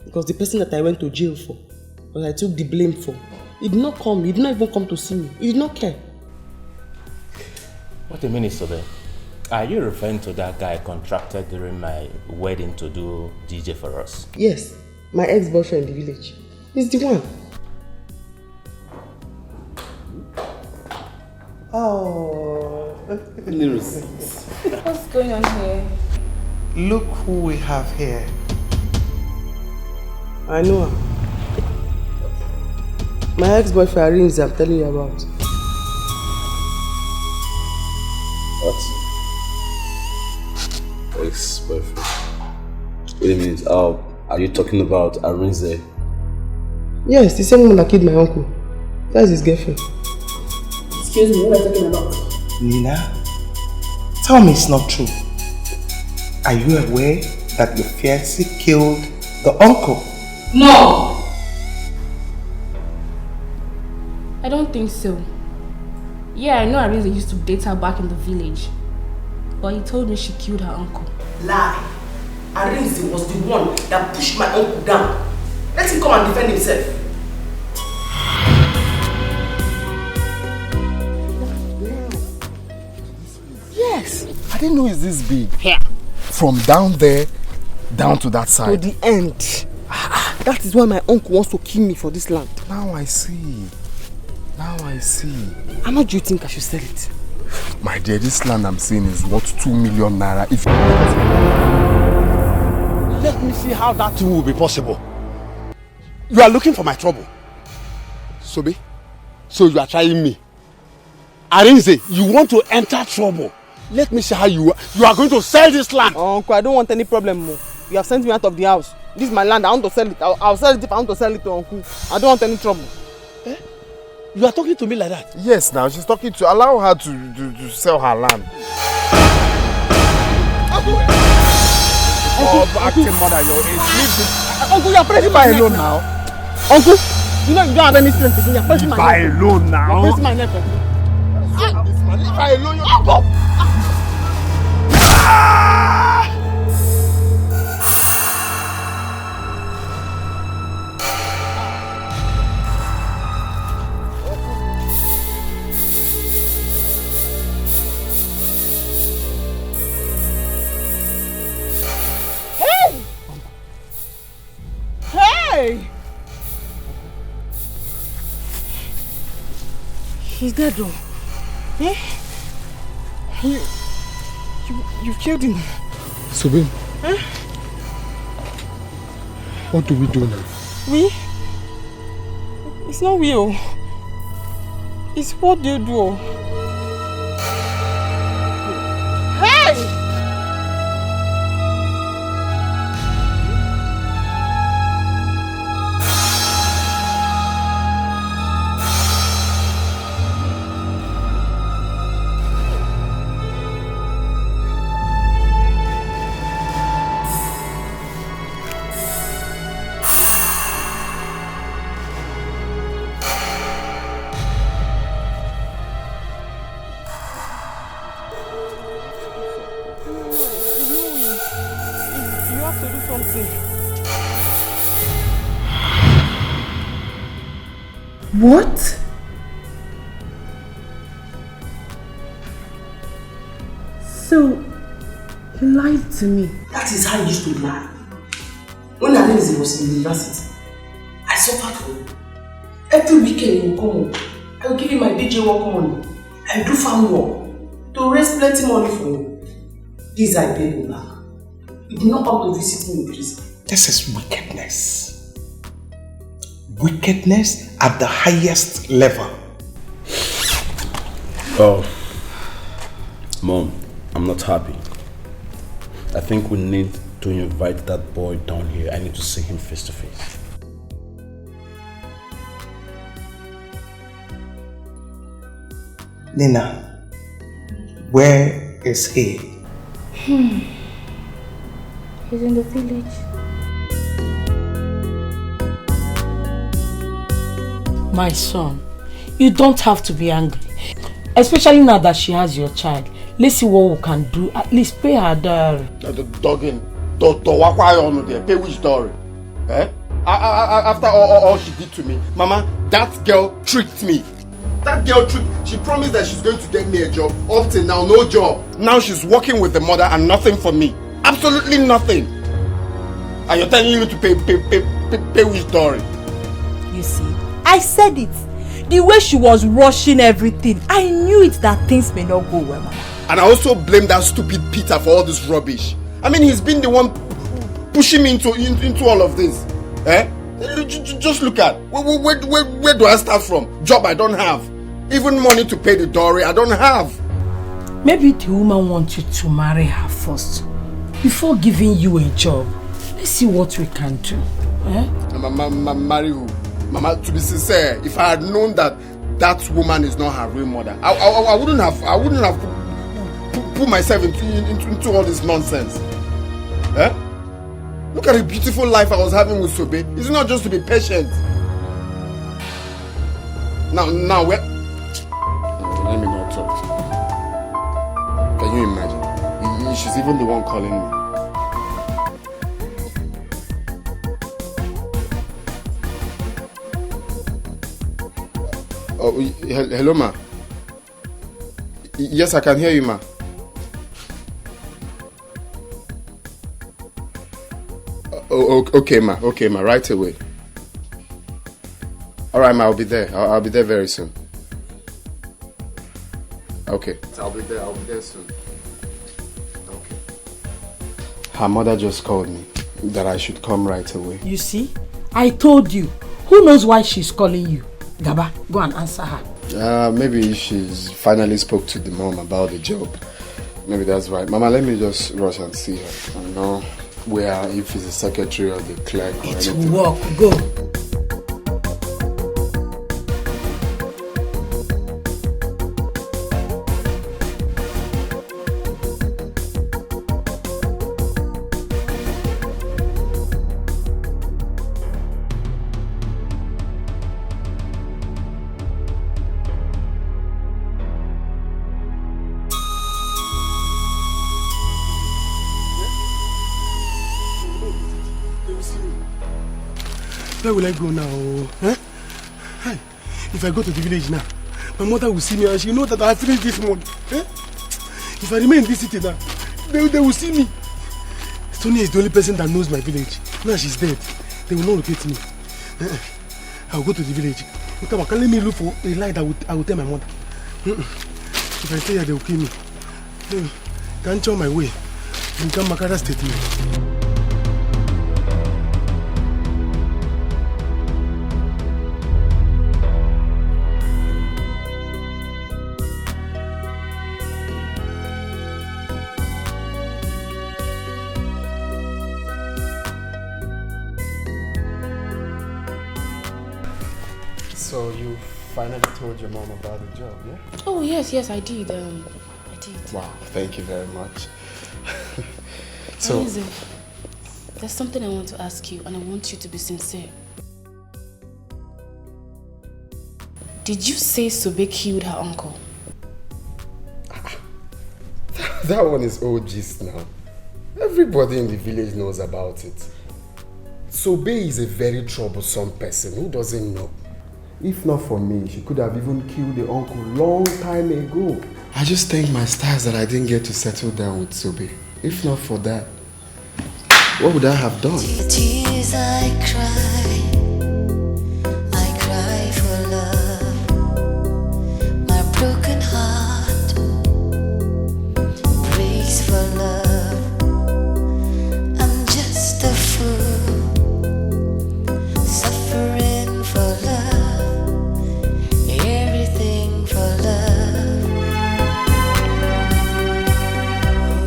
B: Because the person that I went to jail for, that I took the blame for, he did not come, he did not even come to see me. He did not care.
I: What a minute, Sobe. Are you referring to that guy contracted during my wedding to do DJ for us?
B: Yes, my ex-boyfriend in the village. He's the one.
P: Oh.
T: What's going on here?
P: Look who we have here.
B: I know her. My ex-boyfriend Rings, I'm telling you about.
L: What? Ex-boyfriend? Wait a minute, are you talking about Arinze?
B: Yes, the same one that killed my uncle. That's his girlfriend.
T: Excuse me, what are you talking about?
P: Nina, tell me it's not true. Are you aware that your fiancé killed the uncle?
T: No! I don't think so. Yeah, I know Arinze used to date her back in the village. But he told me she killed her uncle.
B: Lie! Arinze was the one that pushed my uncle down. Let him come and defend himself.
E: Yes! I didn't know it's this big. Here. From down there, down to that side.
B: To the end. That is why my uncle wants to kill me for this land.
E: Now I see. Now I see.
B: How much do you think I should sell it?
E: My dear, this land I'm seeing is worth 2 million naira. If
C: let me see how that will be possible. You are looking for my trouble. Sobe, so you are trying me. Arinze, you want to enter trouble. Let me see how you are going to sell this land.
B: Uncle, I don't want any problem more. You have sent me out of the house. This is my land. I want to sell it. I'll sell it if I want to sell it to Uncle. I don't want any trouble.
C: Eh? You are talking to me like that?
E: Yes, now she's talking to allow her to sell her land. Acting mother, your age.
B: Uncle, you are pressing
E: my
B: neck
E: alone now.
B: Uncle, you know you don't have any strength again. You are pressing my neck.
E: Leave her alone now.
B: You are pressing my neck.
E: Leave her alone. You uncle.
N: He's dead though. Eh? You've killed him.
J: Sobe,
N: Eh?
J: what do we do now?
N: We? It's not we. It's what they do. Hey!
O: What? So, he lied to me.
B: That is how he used to lie. When Arinze was in university, I suffered for him. Every weekend he would come home. I would give him my DJ work money. I would do farm work to raise plenty money for him. This I paid him back. He did not come to visit me in prison.
P: This is wickedness. Wickedness at the highest level.
L: Oh, Mom, I'm not happy. I think we need to invite that boy down here. I need to see him face to face.
P: Nina, where is he?
T: He's in the village.
N: My son, you don't have to be angry. Especially now that she has your child. Let's see what we can do. At least pay her dowry.
E: The dogging. Pay which dowry? Eh? After all she did to me, Mama, that girl tricked me. That girl tricked. She promised that she's going to get me a job. Up till now, no job. Now she's working with the mother and nothing for me. Absolutely nothing. And you're telling me to pay which dowry?
S: You see, I said it. The way she was rushing everything, I knew it that things may not go well, Mama.
E: And I also blame that stupid Peter for all this rubbish. I mean, he's been the one pushing me into all of this. Eh? Just look at, where do I start from? Job I don't have. Even money to pay the dowry I don't have.
N: Maybe the woman wants you to marry her first, before giving you a job. Let's see what we can do. Eh?
E: Marry who? Mama, to be sincere, if I had known that that woman is not her real mother, I wouldn't have put myself into all this nonsense. Eh? Look at the beautiful life I was having with Sobe. It's not just to be patient. Now where? Let me not talk. Can you imagine? She's even the one calling me. Oh, hello, ma. Yes, I can hear you, ma. Oh, okay, ma. Okay, ma. Right away. All right, ma. I'll be there. I'll be there very soon. Okay. I'll be there. I'll be there soon. Okay. Her mother just called me that I should come right away.
N: You see, I told you. Who knows why she's calling you? Gaba, go and answer her.
E: Maybe she's finally spoke to the mom about the job. Maybe that's right. Mama, let me just rush and see her. I know where, if it's the secretary or the clerk or anything.
N: It will work. Go.
J: Where will I go now? Huh? Hey, if I go to the village now, my mother will see me and she knows that I finished this month. Huh? If I remain in this city now, they will see me. Sonia is the only person that knows my village. Now she's dead. They will not locate me. I will go to the village. Let me look for a lie that I will tell my mother. If I stay here, they will kill me. Can't show my way. And come back at that statement.
E: So you finally told your mom about the job, yeah?
T: Oh, yes, I did. I did.
E: Wow, thank you very much.
T: Lindsay, there's something I want to ask you, and I want you to be sincere. Did you say Sobe killed her uncle?
E: That one is old gist now. Everybody in the village knows about it. Sobe is a very troublesome person. Who doesn't know? If not for me, she could have even killed the uncle long time ago. I just thank my stars that I didn't get to settle down with Sobe. If not for that, what would I have done?
D: Tears I cry for love. My broken heart breaks for love. I'm just a fool, suffering for love, everything for love.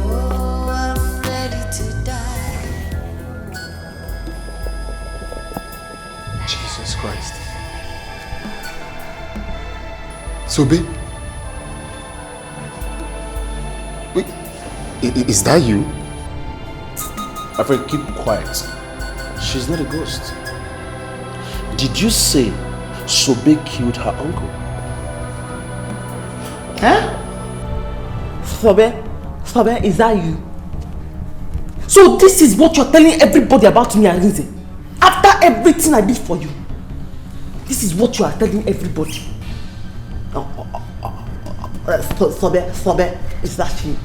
D: Oh, I'm ready to die.
E: Jesus Christ. Sobe? Wait, is that you?
L: My friend, keep quiet. She's not a ghost. Did you say Sobe killed her uncle?
B: Huh? Sobe, is that you? So this is what you're telling everybody about me, Arinze? After everything I did for you, this is what you are telling everybody. Sobe, is that you?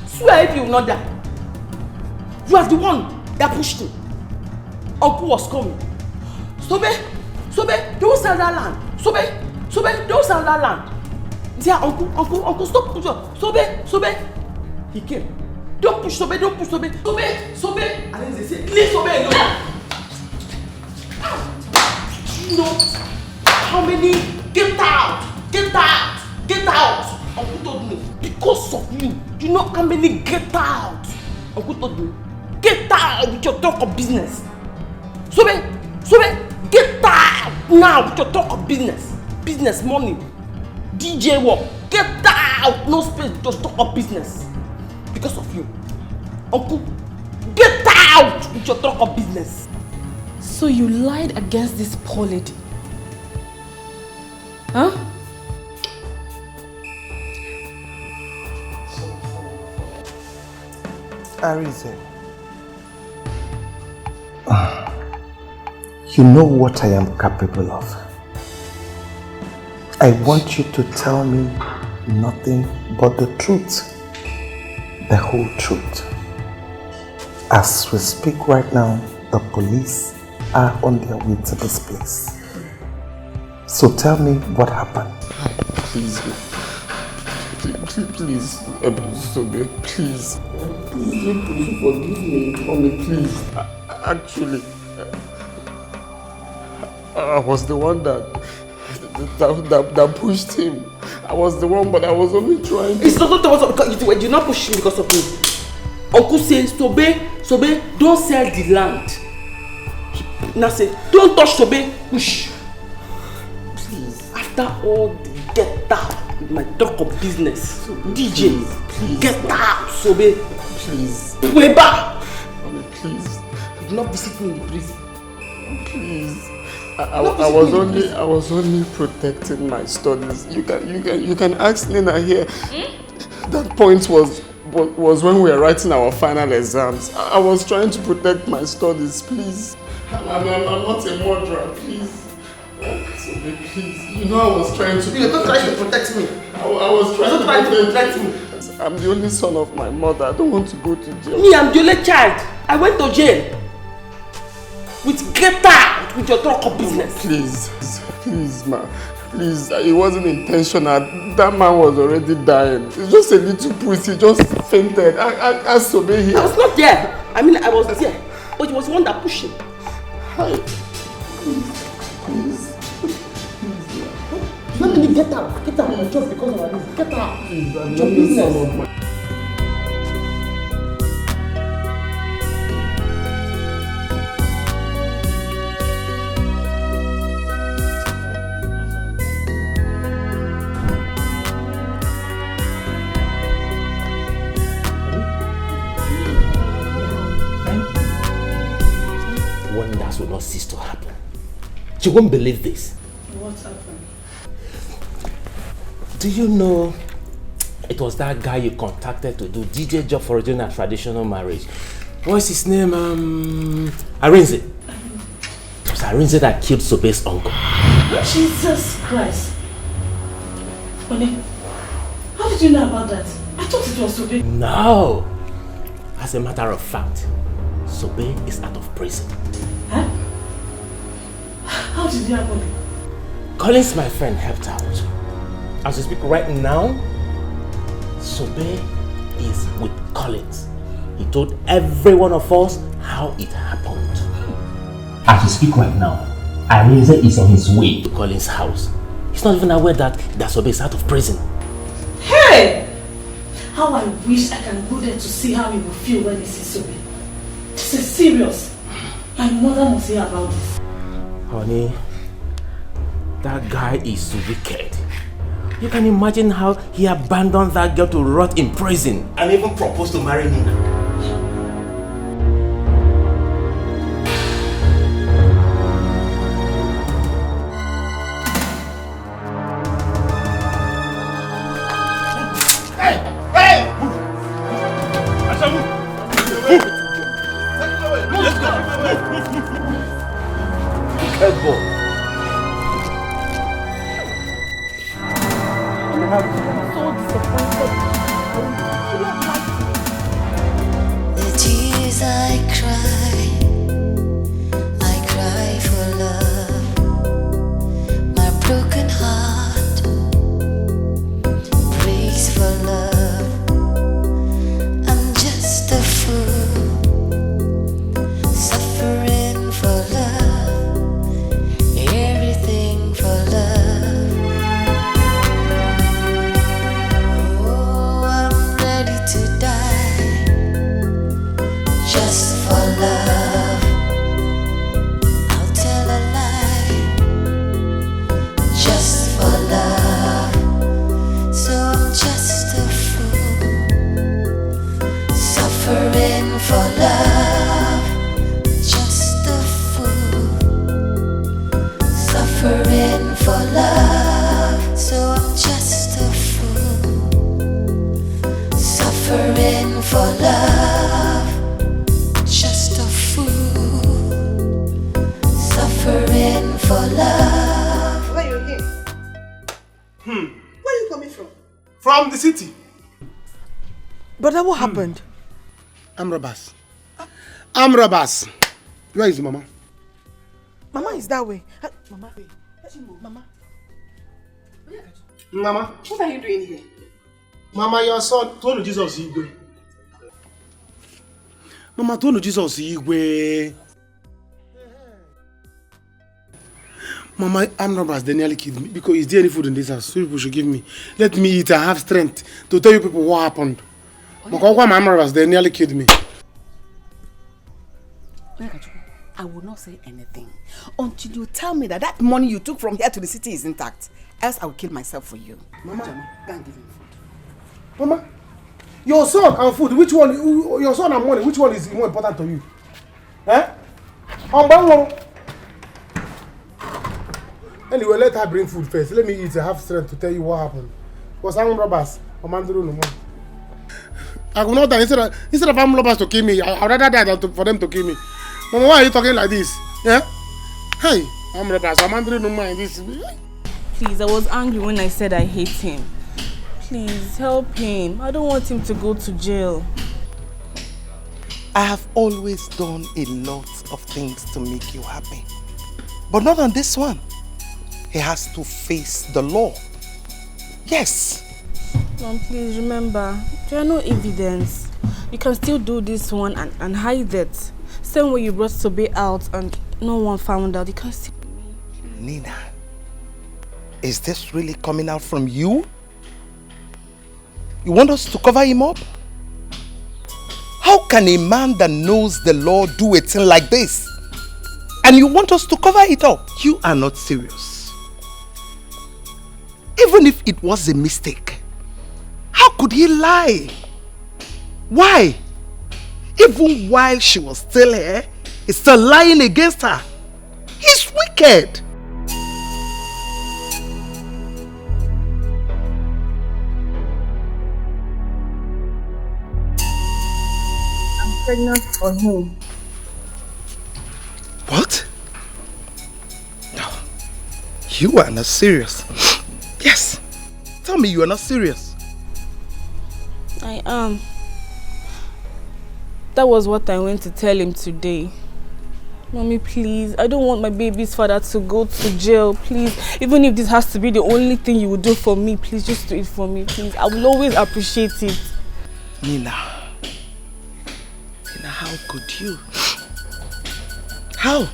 B: Swear if you will not die. You are the one that pushed him. Uncle was coming. Sobe, don't sell that land. Sobe, don't sell that land. Yeah, uncle, stop pushing. Sobe. He came. Don't push Sobe. Sobe. And then they say, leave Sobe alone. You know how many? Get out. Uncle told me, because of you. You know how many get out? Uncle told me, get out with your talk of business. Sobe, get out now with your talk of business. Business, money, DJ work. Get out, no space to talk of business. Because of you. Uncle, get out with your talk of business.
T: So you lied against this poor lady? Huh?
P: Arinze, you know what I am capable of. I want you to tell me nothing but the truth, the whole truth. As we speak right now, the police are on their way to this place. So tell me what happened.
E: Please, Sobe, please. Please forgive me, mommy, please. Actually, I was the one that pushed him. I was the one, but I was only trying to...
B: It's not because you did not push him because of me. Uncle says, Sobe, don't sell the land. Now say, don't touch Sobe, push. Please. After all the get out with my talk of business, DJ, please, get out, Sobe.
E: Please.
B: Way back.
E: Mommy, please.
B: Do not visit me in the prison.
E: Please. I was only protecting my studies. You can ask Nina here. That point was when we were writing our final exams. I was trying to protect my studies, please. I'm not a murderer, please. Please. You know I was trying to...
B: You're not trying to protect me.
E: I was trying to protect me. I'm the only son of my mother. I don't want to go to jail.
B: Me, I'm the only child. I went to jail. Get out with your talk of business.
E: Please, ma. Please, it wasn't intentional. That man was already dying. It's just a little pussy. He just fainted. I Sobe here.
B: I was not there. I mean, I was there. But it was the one that pushed him.
E: Hi. Please.
B: Let me get out. Get out of my job because of my business. Get out.
E: Please, I'm
B: your
E: not
B: business.
E: the son of my...
H: Wonders will not cease to happen. You won't believe this.
F: What's happened?
H: Do you know it was that guy you contacted to do DJ job for a traditional marriage? What's his name? Arinze. It was Arinze that killed Sobe's uncle.
F: Jesus Christ. Honey, how did you know about that? I thought it was Sobe.
H: No. As a matter of fact, Sobe is out of prison.
F: Huh? How did it happen?
H: Collins, my friend, helped out. As we speak right now, Sobe is with Collins. He told every one of us how it happened. As we speak right now, Arinze is on his way to Collins' house. He's not even aware that Sobe is out of prison.
F: Hey! How I wish I can go there to see how he will feel when he sees Sobe. This is serious. My mother must hear about this.
H: Honey, that guy is wicked. You can imagine how he abandoned that girl to rot in prison and even proposed to marry Nina.
D: The tears I cry for love. My broken heart breaks for love. I'm just a fool, suffering for love, everything for love. Oh, I'm ready to die just for love. I'll tell a lie just for love. So I'm just a fool, suffering for love. Just a fool, suffering for love. So I'm just a fool, suffering for love. Just a fool, suffering for love.
B: Where are you here? Where are you coming from?
J: From the city.
B: Brother, what happened?
J: I'm robbers. Where is Mama?
B: Mama is that way. Mama, wait. Mama.
J: Mama,
B: What are you doing here?
J: Mama, your son told Jesus Igwe. Mama told Jesus Igwe. Mama, armed robbers, they nearly killed me because is there any food in this house? So people should give me. Let me eat and have strength to tell you people what happened. Because my armed robbers, they nearly killed me.
Q: I will not say anything until you tell me that that money you took from here to the city is intact. Else I will kill myself for you.
J: Mama,
Q: go and give him food.
J: Mama, your son and food, which one? Your son and money, which one is more important to you? Eh? Anyway, let her bring food first. Let me eat. I have strength to tell you what happened. Because I'm robbers. I will not die. Instead of armed robbers to kill me, I would rather die than for them to kill me. Mama, why are you talking like this? Yeah? Hey, I'm robbers. I'm under no mind this.
T: Please, I was angry when I said I hate him.
S: Please help him. I don't want him to go to jail.
P: I have always done a lot of things to make you happy. But not on this one. He has to face the law. Yes.
S: Mom, please remember, there are no evidence. You can still do this one and hide it. Same way you brought Sobe out and no one found out. You can still...
P: Nina, is this really coming out from you? You want us to cover him up? How can a man that knows the law do a thing like this? And you want us to cover it up? You are not serious. Even if it was a mistake, how could he lie? Why? Even while she was still here, he's still lying against her. He's wicked.
S: I'm pregnant for him.
P: What? No. You are not serious. Yes. Tell me you are not serious.
S: I am. That was what I went to tell him today. Mommy, please. I don't want my baby's father to go to jail. Please. Even if this has to be the only thing you will do for me, please just do it for me, please. I will always appreciate it.
P: Nina, how could you? How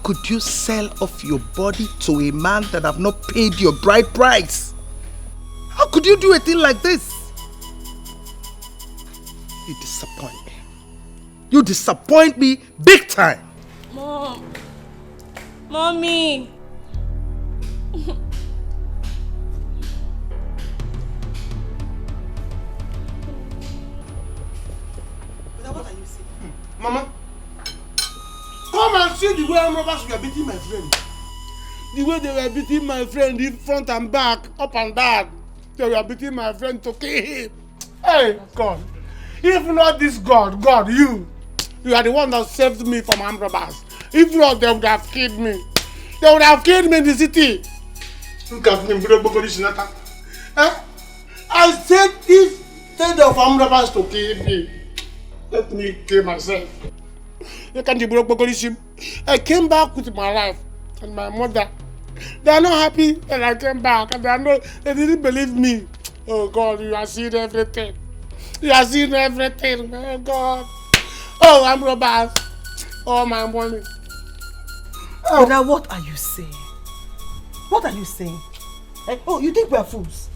P: could you sell off your body to a man that have not paid your bride price? How could you do a thing like this? You disappoint me. You disappoint me big time.
S: Mom. Mommy.
J: What are you saying? Mama, come and see the way robbers were beating my friend. The way they were beating my friend in front and back, up and down. They were beating my friend to kill him. Hey, God. If not this God, you are the one that saved me from armed robbers. If not, they would have killed me. They would have killed me in the city. I said instead of armed robbers to kill me, let me kill myself. I came back with my life and my mother. They are not happy that I came back, and they didn't believe me. Oh God, you are seeing everything. You are seeing everything, oh God. Oh, I'm robbers. Oh, my money.
A: Oh, now what are you saying? What are you saying? Eh? Oh, you think we are fools?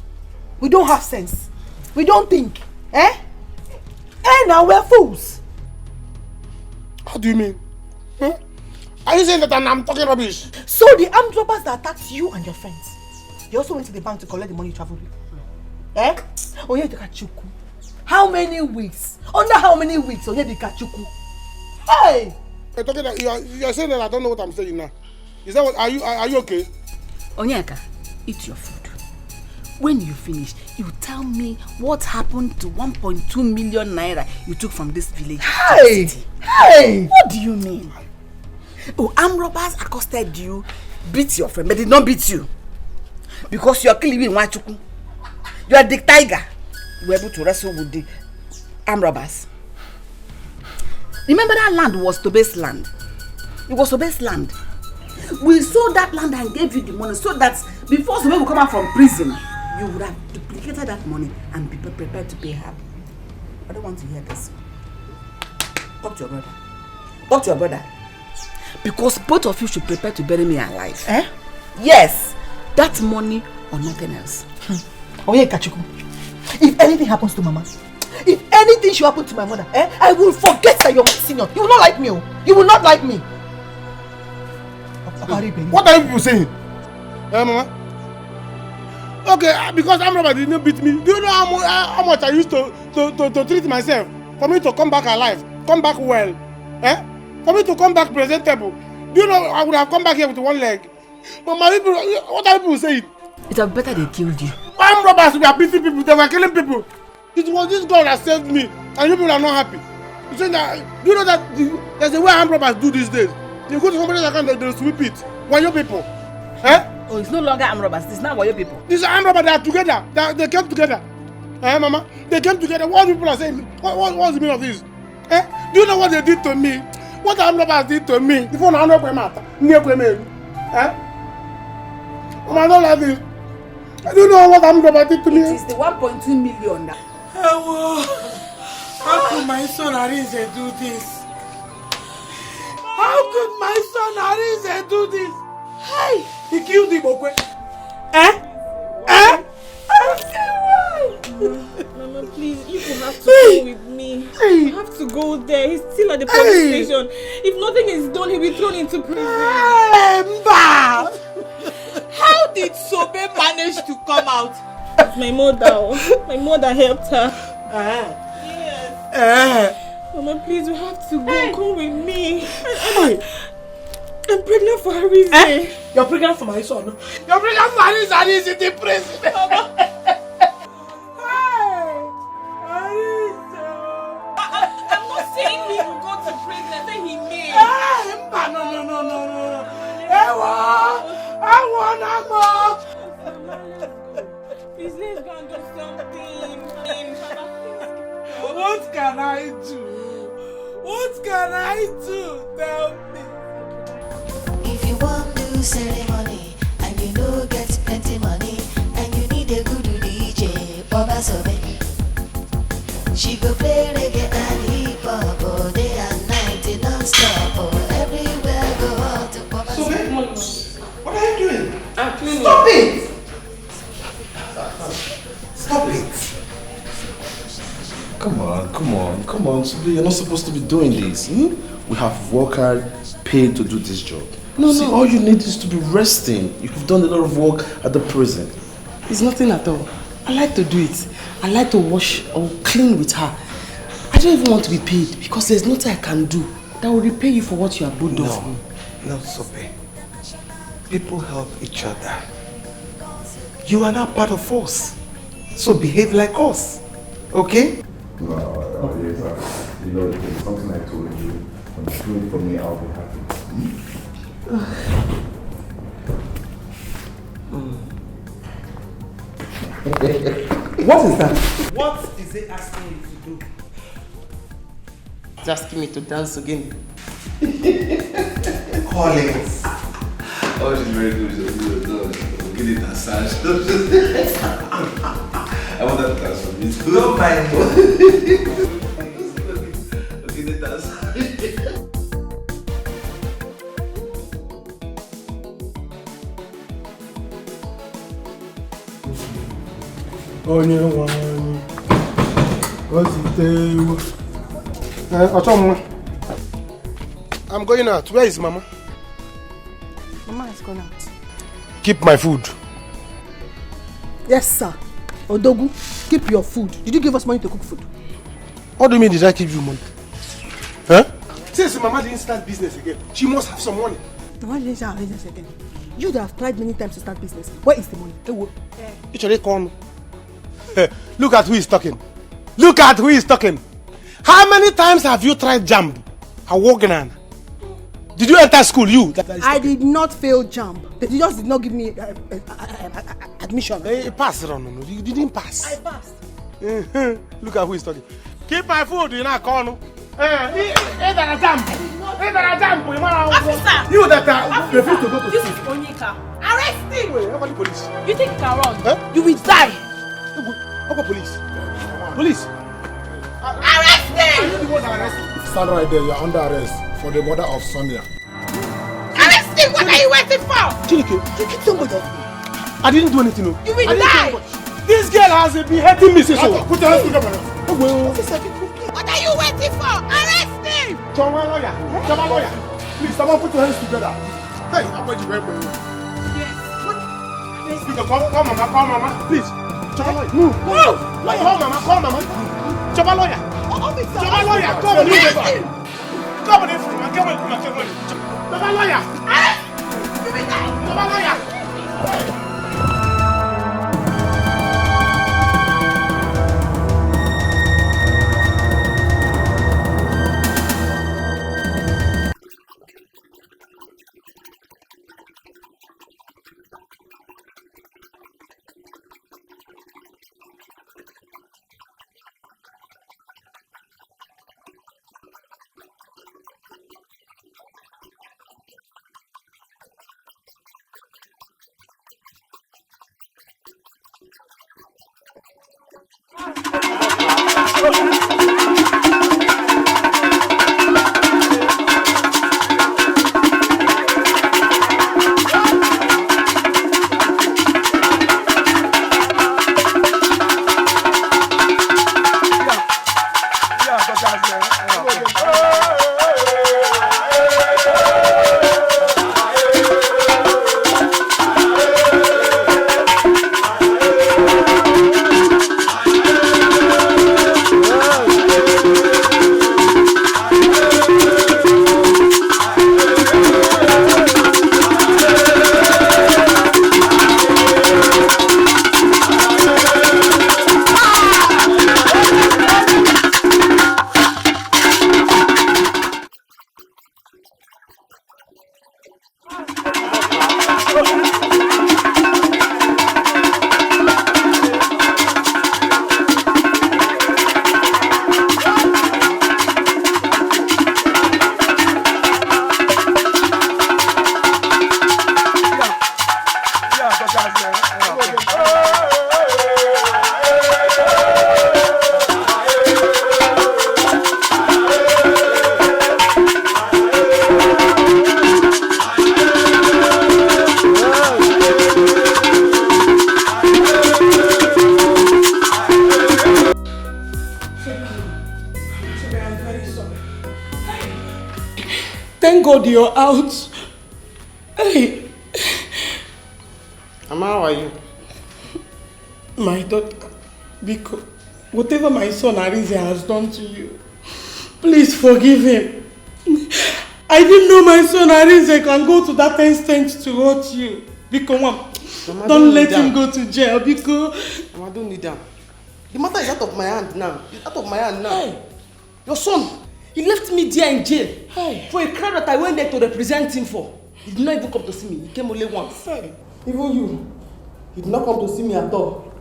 A: We don't have sense. We don't think. Eh? Eh, now we're fools.
J: How do you mean? Huh? Are you saying that I'm talking rubbish?
A: So the armed robbers that attacked you and your friends, you also went to the bank to collect the money you traveled with? Eh? Oh, yeah, the Kachuku. How many weeks? Under how many weeks? Oh, yeah, the Kachuku. Hey!
J: You're talking that you are saying that I don't know what I'm saying now. Is that what? Are you okay?
Q: Onyeka, eat your food. When you finish, you tell me what happened to 1.2 million naira you took from this village.
A: Hey! Hey!
Q: What do you mean? Oh, armed robbers accosted you, beat your friend, but did not beat you. Because you are killing in Wachuku. You are the tiger. You were able to wrestle with the armed robbers. Remember that land was Tobe's land. It was Tobe's land. We sold that land and gave you the money so that before Tobe will come out from prison, you would have duplicated that money and be prepared to pay her. I don't want to hear this. Talk to your brother. Talk to your brother. Because both of you should prepare to bury me alive.
A: Eh?
Q: Yes. That money or nothing else.
A: Oh yeah, Kachuku. If anything happens to Mama, if anything should happen to my mother, eh, I will forget that you're my senior. You will not like me. You will not like me.
J: What are you people saying? Mama? Okay, because armed robbers didn't beat me. Do you know how much I used to treat myself? For me to come back alive, come back well. Eh? For me to come back presentable. Do you know I would have come back here with one leg? But my people, what are people saying?
Q: It would be better they killed you.
J: Armed robbers were beating people, they were killing people. It was this God that saved me, and people are not happy. You saying that? Do you know that there's a way armed robbers do these days? You go to somebody's account, they'll sweep it. Why you people? Eh?
Q: Oh, it's no longer armed robbers. It's now Wayo people.
J: These are armed robbers. They are together. They came together. Mama? They came together. What people are saying? What's the meaning of this? Do you know what they did to me? What the armed robbers did to me? If you don't I don't like this. I don't know what armed robbers did to me.
Q: It is the 1.2 million now.
A: How could my son Arinze do this? How could my son Arinze do this? Hey! He killed him, okay?
F: Mama, please, you will have to go with me. You have to go there. He's still at the police station. If nothing is done, he'll be thrown into prison.
A: How
F: did Sobe manage to come out? It's my mother. My mother helped her. Yes. Mama, please, we have to go. Come with me. I'm pregnant for a reason.
A: You're pregnant for my son. You're pregnant for Arinze and he's in the prison.
F: Mama. I'm not saying he will go to prison. I said he may.
A: No. I want
F: Please, let's go and do something.
A: What can I do? What can I do? Tell me.
D: If you want to do ceremony and you know get plenty money and you need a good DJ, Baba Sobe. She go play reggae and hip hop all day and night non-stop. Everywhere go out to Baba Sobe.
P: What are you doing?
F: I'm cleaning.
P: Stop it! Stop it!
E: Come on, Sobe, you're not supposed to be doing this. We have workers paid to do this job.
B: No.
E: All you need is to be resting. You've done a lot of work at the prison.
B: It's nothing at all. I like to do it. I like to wash or clean with her. I don't even want to be paid because there's nothing I can do that will repay you for what you have done for me.
P: No, Sobe. People help each other. You are not part of us. So behave like us. Okay?
L: No, yes, sir. You know, it's something I told you. When you do it for me, I'll be happy.
B: What is that?
P: What is it asking you to do?
B: It's asking me to dance again.
P: Collins.
L: Oh, she's very good. We'll get it massage. I want that dance from you too.
P: Don't mind me.
L: We'll get it dance.
J: Onye nwanyị ozitewo. Ọchọmma. I'm going out. Where is Mama?
K: Mama has gone out.
J: Keep my food.
N: Yes, sir. Odogu, keep your food. Did you give us money to cook food?
J: What do you mean did I give you money? Huh? Since Mama didn't start business again, she must have some money.
N: Mama didn't start business again. You that have tried many times to start business. Where is the money?
J: Look at who is talking. Look at who is talking. How many times have you tried JAMB? Did you enter school, you?
N: I did not fail JAMB. They just did not give me admission.
J: Pass, no. You didn't pass.
N: I passed.
J: Look at who is talking. Keep my food in a corner.
F: Officer!
J: You that refuse to go to
F: This
J: school.
F: is Onyeka. Arrest him!
J: Wait, police.
F: You think you can run?
J: Huh?
F: You will die!
J: Police. Police.
F: Arrest him!
J: Are you the one that arrested?
G: Stand right there, you're under arrest for the murder of Sonia.
F: Arrest him! What are you waiting for?
J: Chineke,
N: you kicked somebody.
J: I didn't do anything.
F: You will die!
J: This girl has been hurting me since.
G: Put your hands together.
F: What are you waiting for? Arrest him!
J: Choma lawyer.
G: Please, someone put your hands together. Hey, I'm going to wait for you.
F: Yes.
J: Call mama, please. Choma lawyer. Move. Call mama. Choma lawyer.
F: Officer!
J: Choma lawyer. Come on, Choma lawyer.
F: Arrest! You will die!
J: Choma lawyer.
A: Thank God you're out. Hey.
B: Mama, how are you?
A: My daughter, because whatever my son Arinze has done to you, please forgive him. I didn't know my son Arinze can go to that extent to hurt you. Because Mama, don't let him go to jail. Because
B: Mama, don't need that. The matter is out of my hand now. It's out of my hand now. Hey. Your son, he left me there in jail for a crime that I went there to represent him for. He did not even come to see me. He came only once.
A: Hey.
B: Even you, he did not come to see me at all.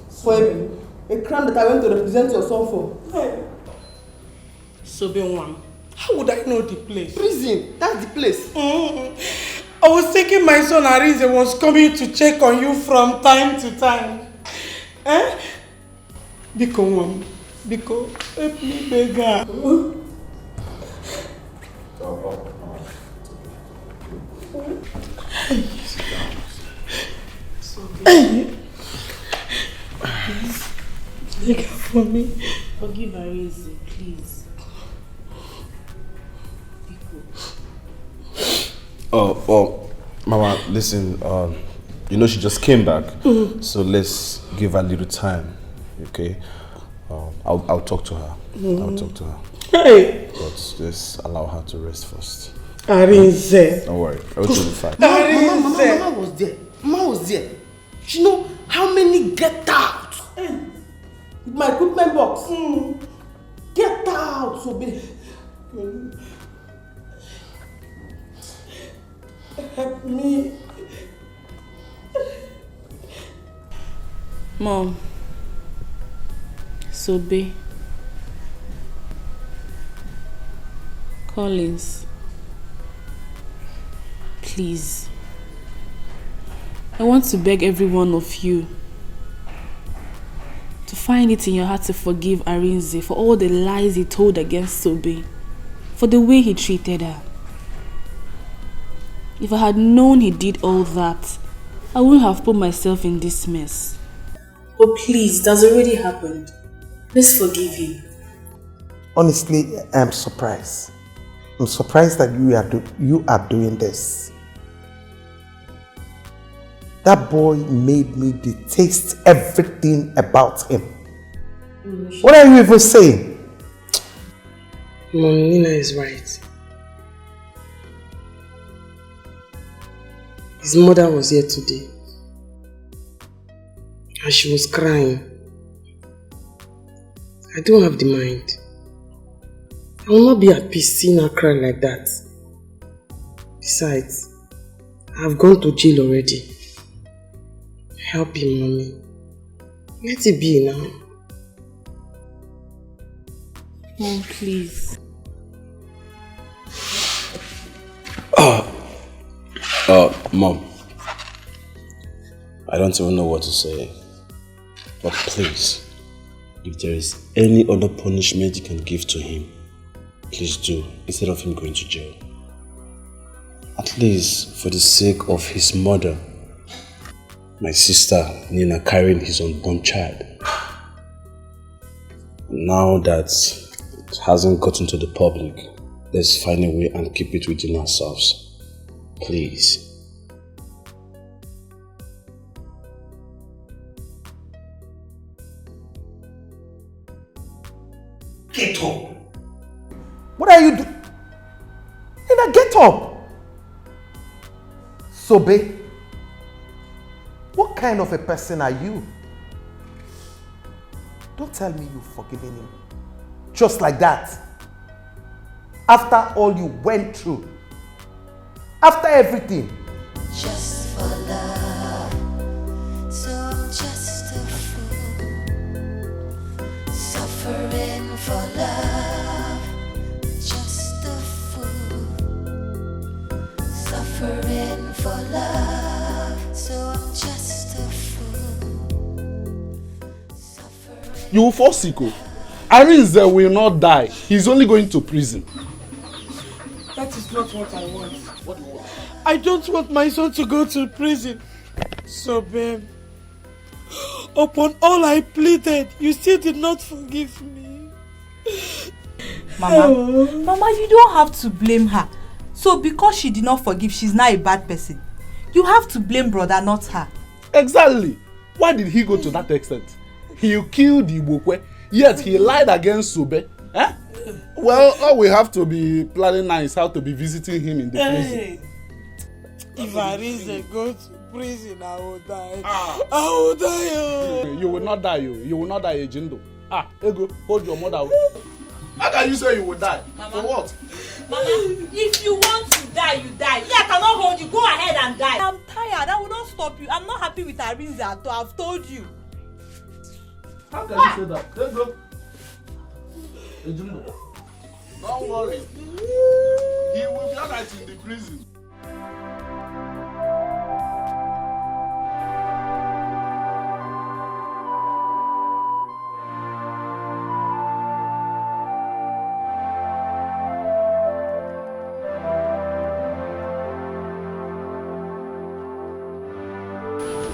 B: For a crime that I went to represent your son for.
A: Hey. So then one, how would I know the place?
B: Prison, that's the place.
A: I was thinking my son Arinze was coming to check on you from time to time. Eh? Because help me, beggar. Look out for me.
S: Forgive Arinze, please.
L: Oh, Mama, listen, you know she just came back, so let's give her a little time, okay? I'll talk to her. I'll talk to her.
A: Hey!
L: But just allow her to rest first.
A: Arinze.
L: Don't worry, everything will be fine.
B: Mama was there. Mama was there. You know how many get out? With my equipment box. Get out, so big.
A: Help me.
S: Mom, Sobe, Collins, please. I want to beg every one of you to find it in your heart to forgive Arinze for all the lies he told against Sobe, for the way he treated her. If I had known he did all that, I wouldn't have put myself in this mess. But please, that's already happened. Let's forgive him.
P: Honestly, I'm surprised. I'm surprised that you are doing this. That boy made me detest everything about him. What are you even saying?
A: Mom, Nina is right. His mother was here today. And she was crying. I don't have the mind. I will not be at peace seeing her cry like that. Besides, I have gone to jail already. Help him, Mommy. Let it be now.
S: Mom, please.
L: Mom, I don't even know what to say, but please,
M: If there is any other punishment you can give to him, please do, instead of him going to jail. At least for the sake of his mother, my sister Nina carrying his unborn child. Now that it hasn't gotten to the public, let's find a way and keep it within ourselves. Please.
R: Get up! What are you doing? Nina, get up! Sobe, what kind of a person are you? Don't tell me you've forgiven him. Just like that. After all you went through. After everything.
D: Just for love, so I'm just a fool. Suffering for love, just a fool. Suffering for love, so I'm just a fool.
G: You will fall sick. Arinze will not die. He's only going to prison.
A: That is not what I want. What do you want? I don't want my son to go to prison. So, babe, upon all I pleaded, you still did not forgive me.
S: Mama, Mama, you don't have to blame her. So because she did not forgive, she's not a bad person. You have to blame brother, not her.
G: Exactly. Why did he go to that extent? He killed Ibokwe, yet he lied against Sobe. Eh? Well, all we have to be planning now is how to be visiting him in the prison.
A: If Arinze go to prison, I will die. I will die. Oh.
G: You will not die, you will not die, Ejindo. Ego, hold your mother. How can you say you will die?
S: Mama.
G: For what?
S: Mama, if you want to die, you die. Yeah, I cannot hold you. Go ahead and die. I'm tired. I will not stop you. I'm not happy with Arinze at all. I've told you.
G: How can you say that? Let's go. Ejindo, don't worry. He will be alright in the prison.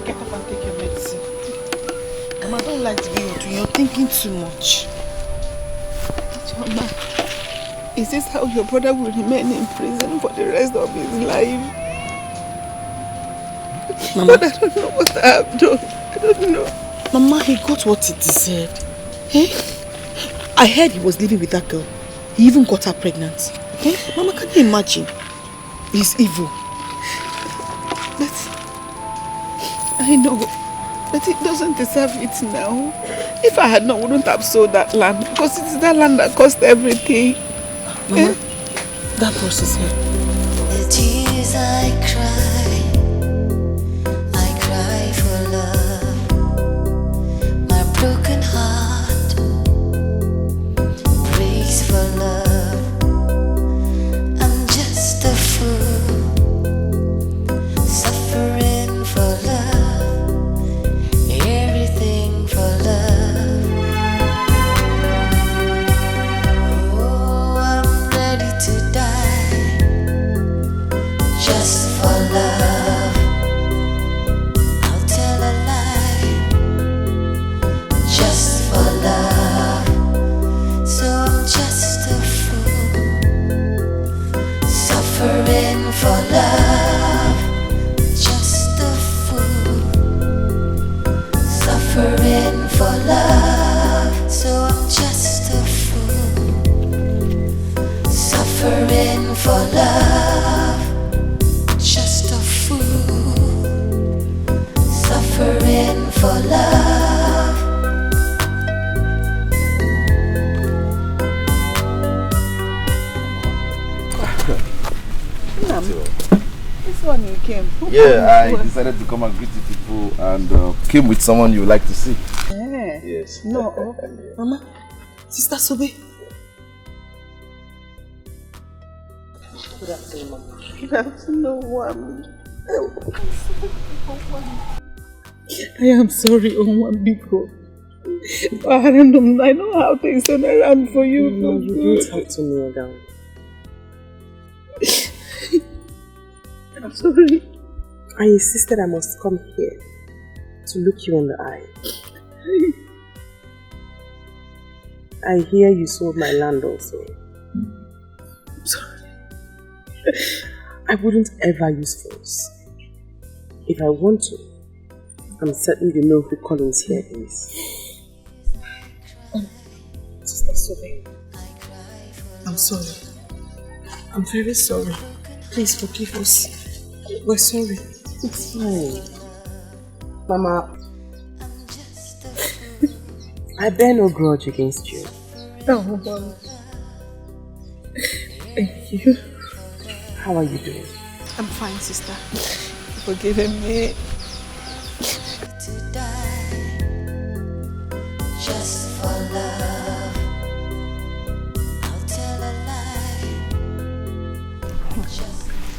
A: Get up and take your medicine. Mama, I don't like to be with you. You're thinking too much. Mama, is this how your brother will remain in prison for the rest of his life? Mama, but I don't know what I have done. I don't know. Mama, he got what he deserved. Eh? I heard he was living with that girl. He even got her pregnant. Eh? Mama, can you imagine? He's evil. But I know. But it doesn't deserve it now. If I had not, I wouldn't have sold that land. Because it's that land that cost everything. Mama, that boss is here.
D: The tears I cry for love. My broken heart breaks for love. I'm just a fool, suffering for love, everything for love. Oh, I'm ready to die, just for love. I'll tell a lie, just for love. So I'm just a fool, suffering for love, just a fool, suffering for love. So I'm just a fool, suffering for love, just a fool, suffering for love.
A: This one you came.
L: Yeah, I decided to come and greet the people and came with someone you would like to see.
A: Yeah.
L: Yes.
A: No, Mama, Sister Sobe.
B: Good afternoon, Mama.
A: Good afternoon, Wami. I am sorry, Onwambiko.
N: I know how things turn around for you.
Q: No, you don't have to kneel down.
N: I'm sorry.
Q: I insisted I must come here to look you in the eye. I hear you sold my land also. I'm sorry. I wouldn't ever use force. If I want to, I'm certain you know who Collins here is.
N: Sister Sobe, I'm sorry. I'm very sorry. Please forgive us. We're sorry.
Q: It's fine. Mama, I bear no grudge against you.
N: Oh, Mama. Thank you.
Q: How are you doing?
N: I'm fine, sister. Forgiving me.
D: Just for love, I'll tell a lie.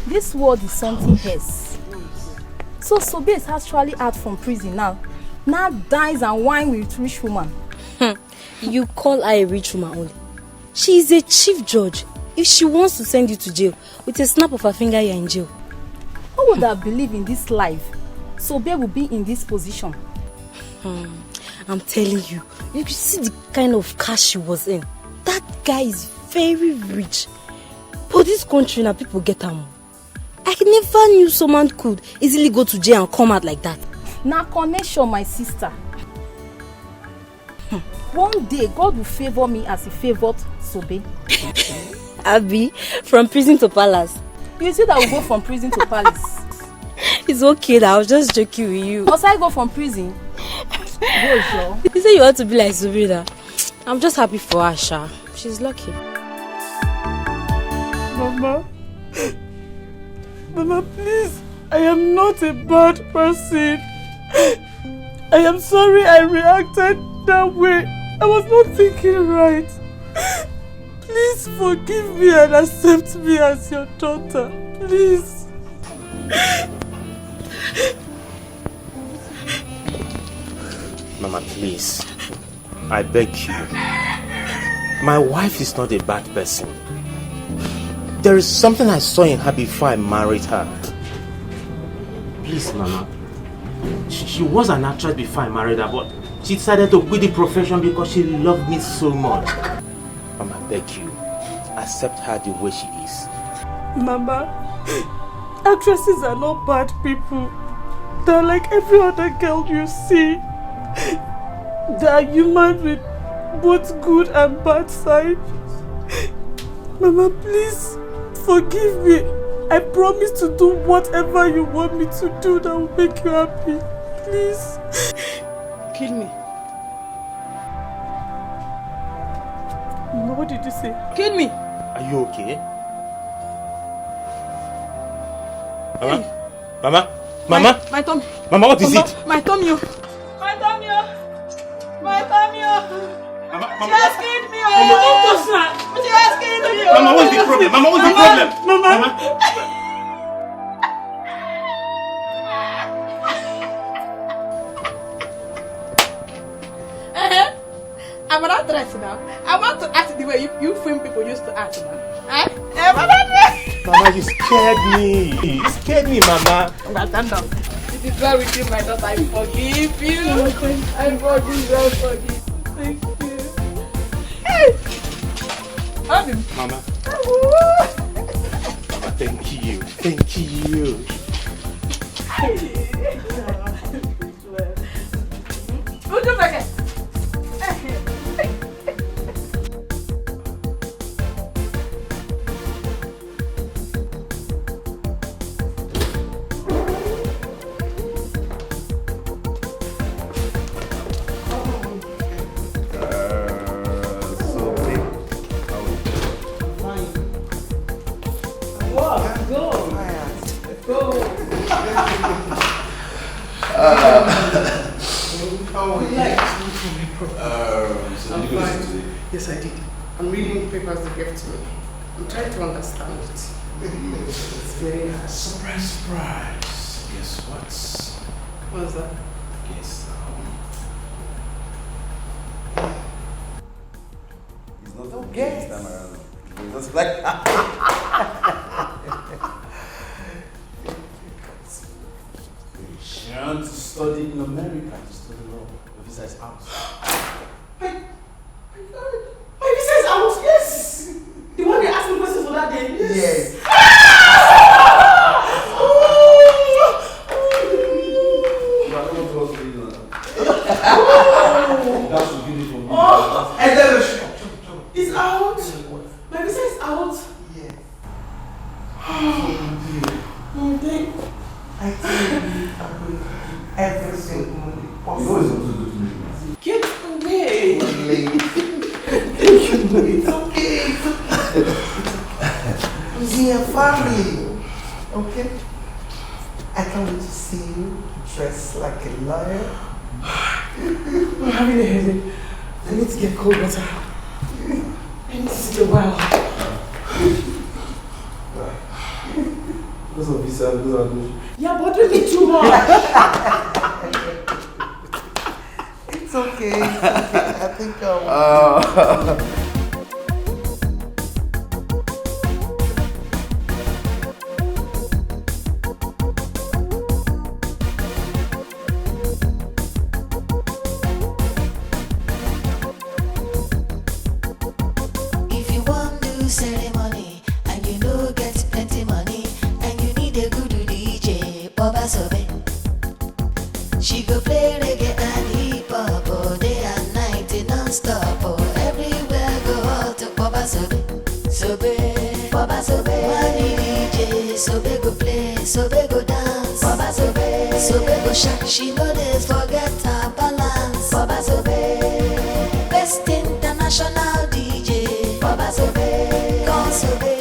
S: This world is something else. So Sobe is actually out from prison now. Now dies and wine with rich woman.
T: You call her a rich woman only. She is a chief judge. If she wants to send you to jail, with a snap of her finger you're in jail.
S: Who would have believed in this life? Sobe will be in this position.
T: I'm telling you, you can see the kind of cash she was in. That guy is very rich. But this country now, people get them. I never knew someone could easily go to jail and come out like that.
S: Now connection, my sister. One day, God will favor me as he favored Sobe.
T: Abby, from prison to palace.
S: You see that we go from prison to palace.
T: It's okay, I was just joking with you.
S: Must I go from prison? Go, sure.
T: You say you want to be like Subira. I'm just happy for her, Sha. She's lucky.
F: Mama. Mama, please. I am not a bad person. I am sorry I reacted that way. I was not thinking right. Please forgive me and accept me as your daughter. Please.
I: Mama, please. I beg you. My wife is not a bad person. There is something I saw in her before I married her. Please, Mama. She was an actress before I married her, but she decided to quit the profession because she loved me so much. Mama, I beg you. Accept her the way she is.
F: Mama, actresses are not bad people. They're like every other girl you see. They are human with both good and bad sides. Mama, please forgive me. I promise to do whatever you want me to do that will make you happy. Please.
N: Kill me.
F: Mama, what did you say?
N: Kill me.
I: Are you okay? Mama? Mama? Mama?
N: My tummy.
I: Mama, what is
N: Mama,
I: it?
N: My tummy.
F: My tummy. My tummy.
I: Mama,
F: she has killed me.
N: Mama, don't touch her.
F: She has killed me.
I: Mama, what's the problem? Mama, what's the problem?
F: Mama.
N: I'm an actress now. I want to act the way you film people used to act now.
I: Mama, you scared me. You scared me, Mama.
N: Stand up. It is well with you, my daughter. I forgive you. I forgive you. Thank you. Hey!
I: Mama. Mama, thank you. Thank you.
N: Would you make it?
B: Yes, I did. I'm reading papers they gave to me. I'm trying to understand it. It's very hard.
C: Surprise, surprise. Guess what?
B: What's that?
C: Guess
L: Don't get this time around. Just like she wants to study in America to study law. The visa is out.
B: My visa is out, yes! The one they asked me questions for that day? Yes. It's out. My visa is out. Yes. Oh, dear. I tell you, I'm going to do every single money possible. Get away. It's okay. We are family. Okay? I can't wait to see you dressed like a lawyer. I'm having a headache. I need to get cold water. I need to sit a while.
L: Those are visa, those are good.
B: You're bothering me too much. It's okay. I think
D: If you want to ceremony and you know get plenty money and you need a good DJ, Baba Sobe. She go play reggae and hip hop all day and night non-stop. Oh, everywhere go out to Baba Sobe. Sobe, Baba Sobe. Money DJ, Sobe go play, Sobe go dance. Baba Sobe, Sobe go shake. She know this forget her balance. Baba Sobe, best international DJ. Baba Sobe, call Sobe,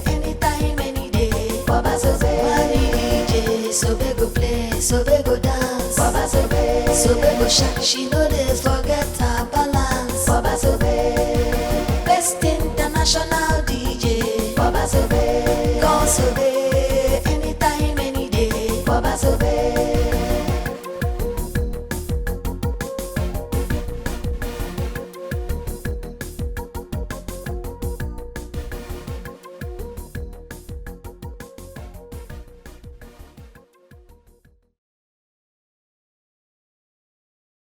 D: anytime, any day. Baba Sobe, money DJ, Sobe go play, Sobe go dance. Baba Sobe, Sobe go shake. She know this forget her balance. Baba Sobe, best international DJ. Baba Sobe, call Sobe, anytime, any day. Baba Sobe.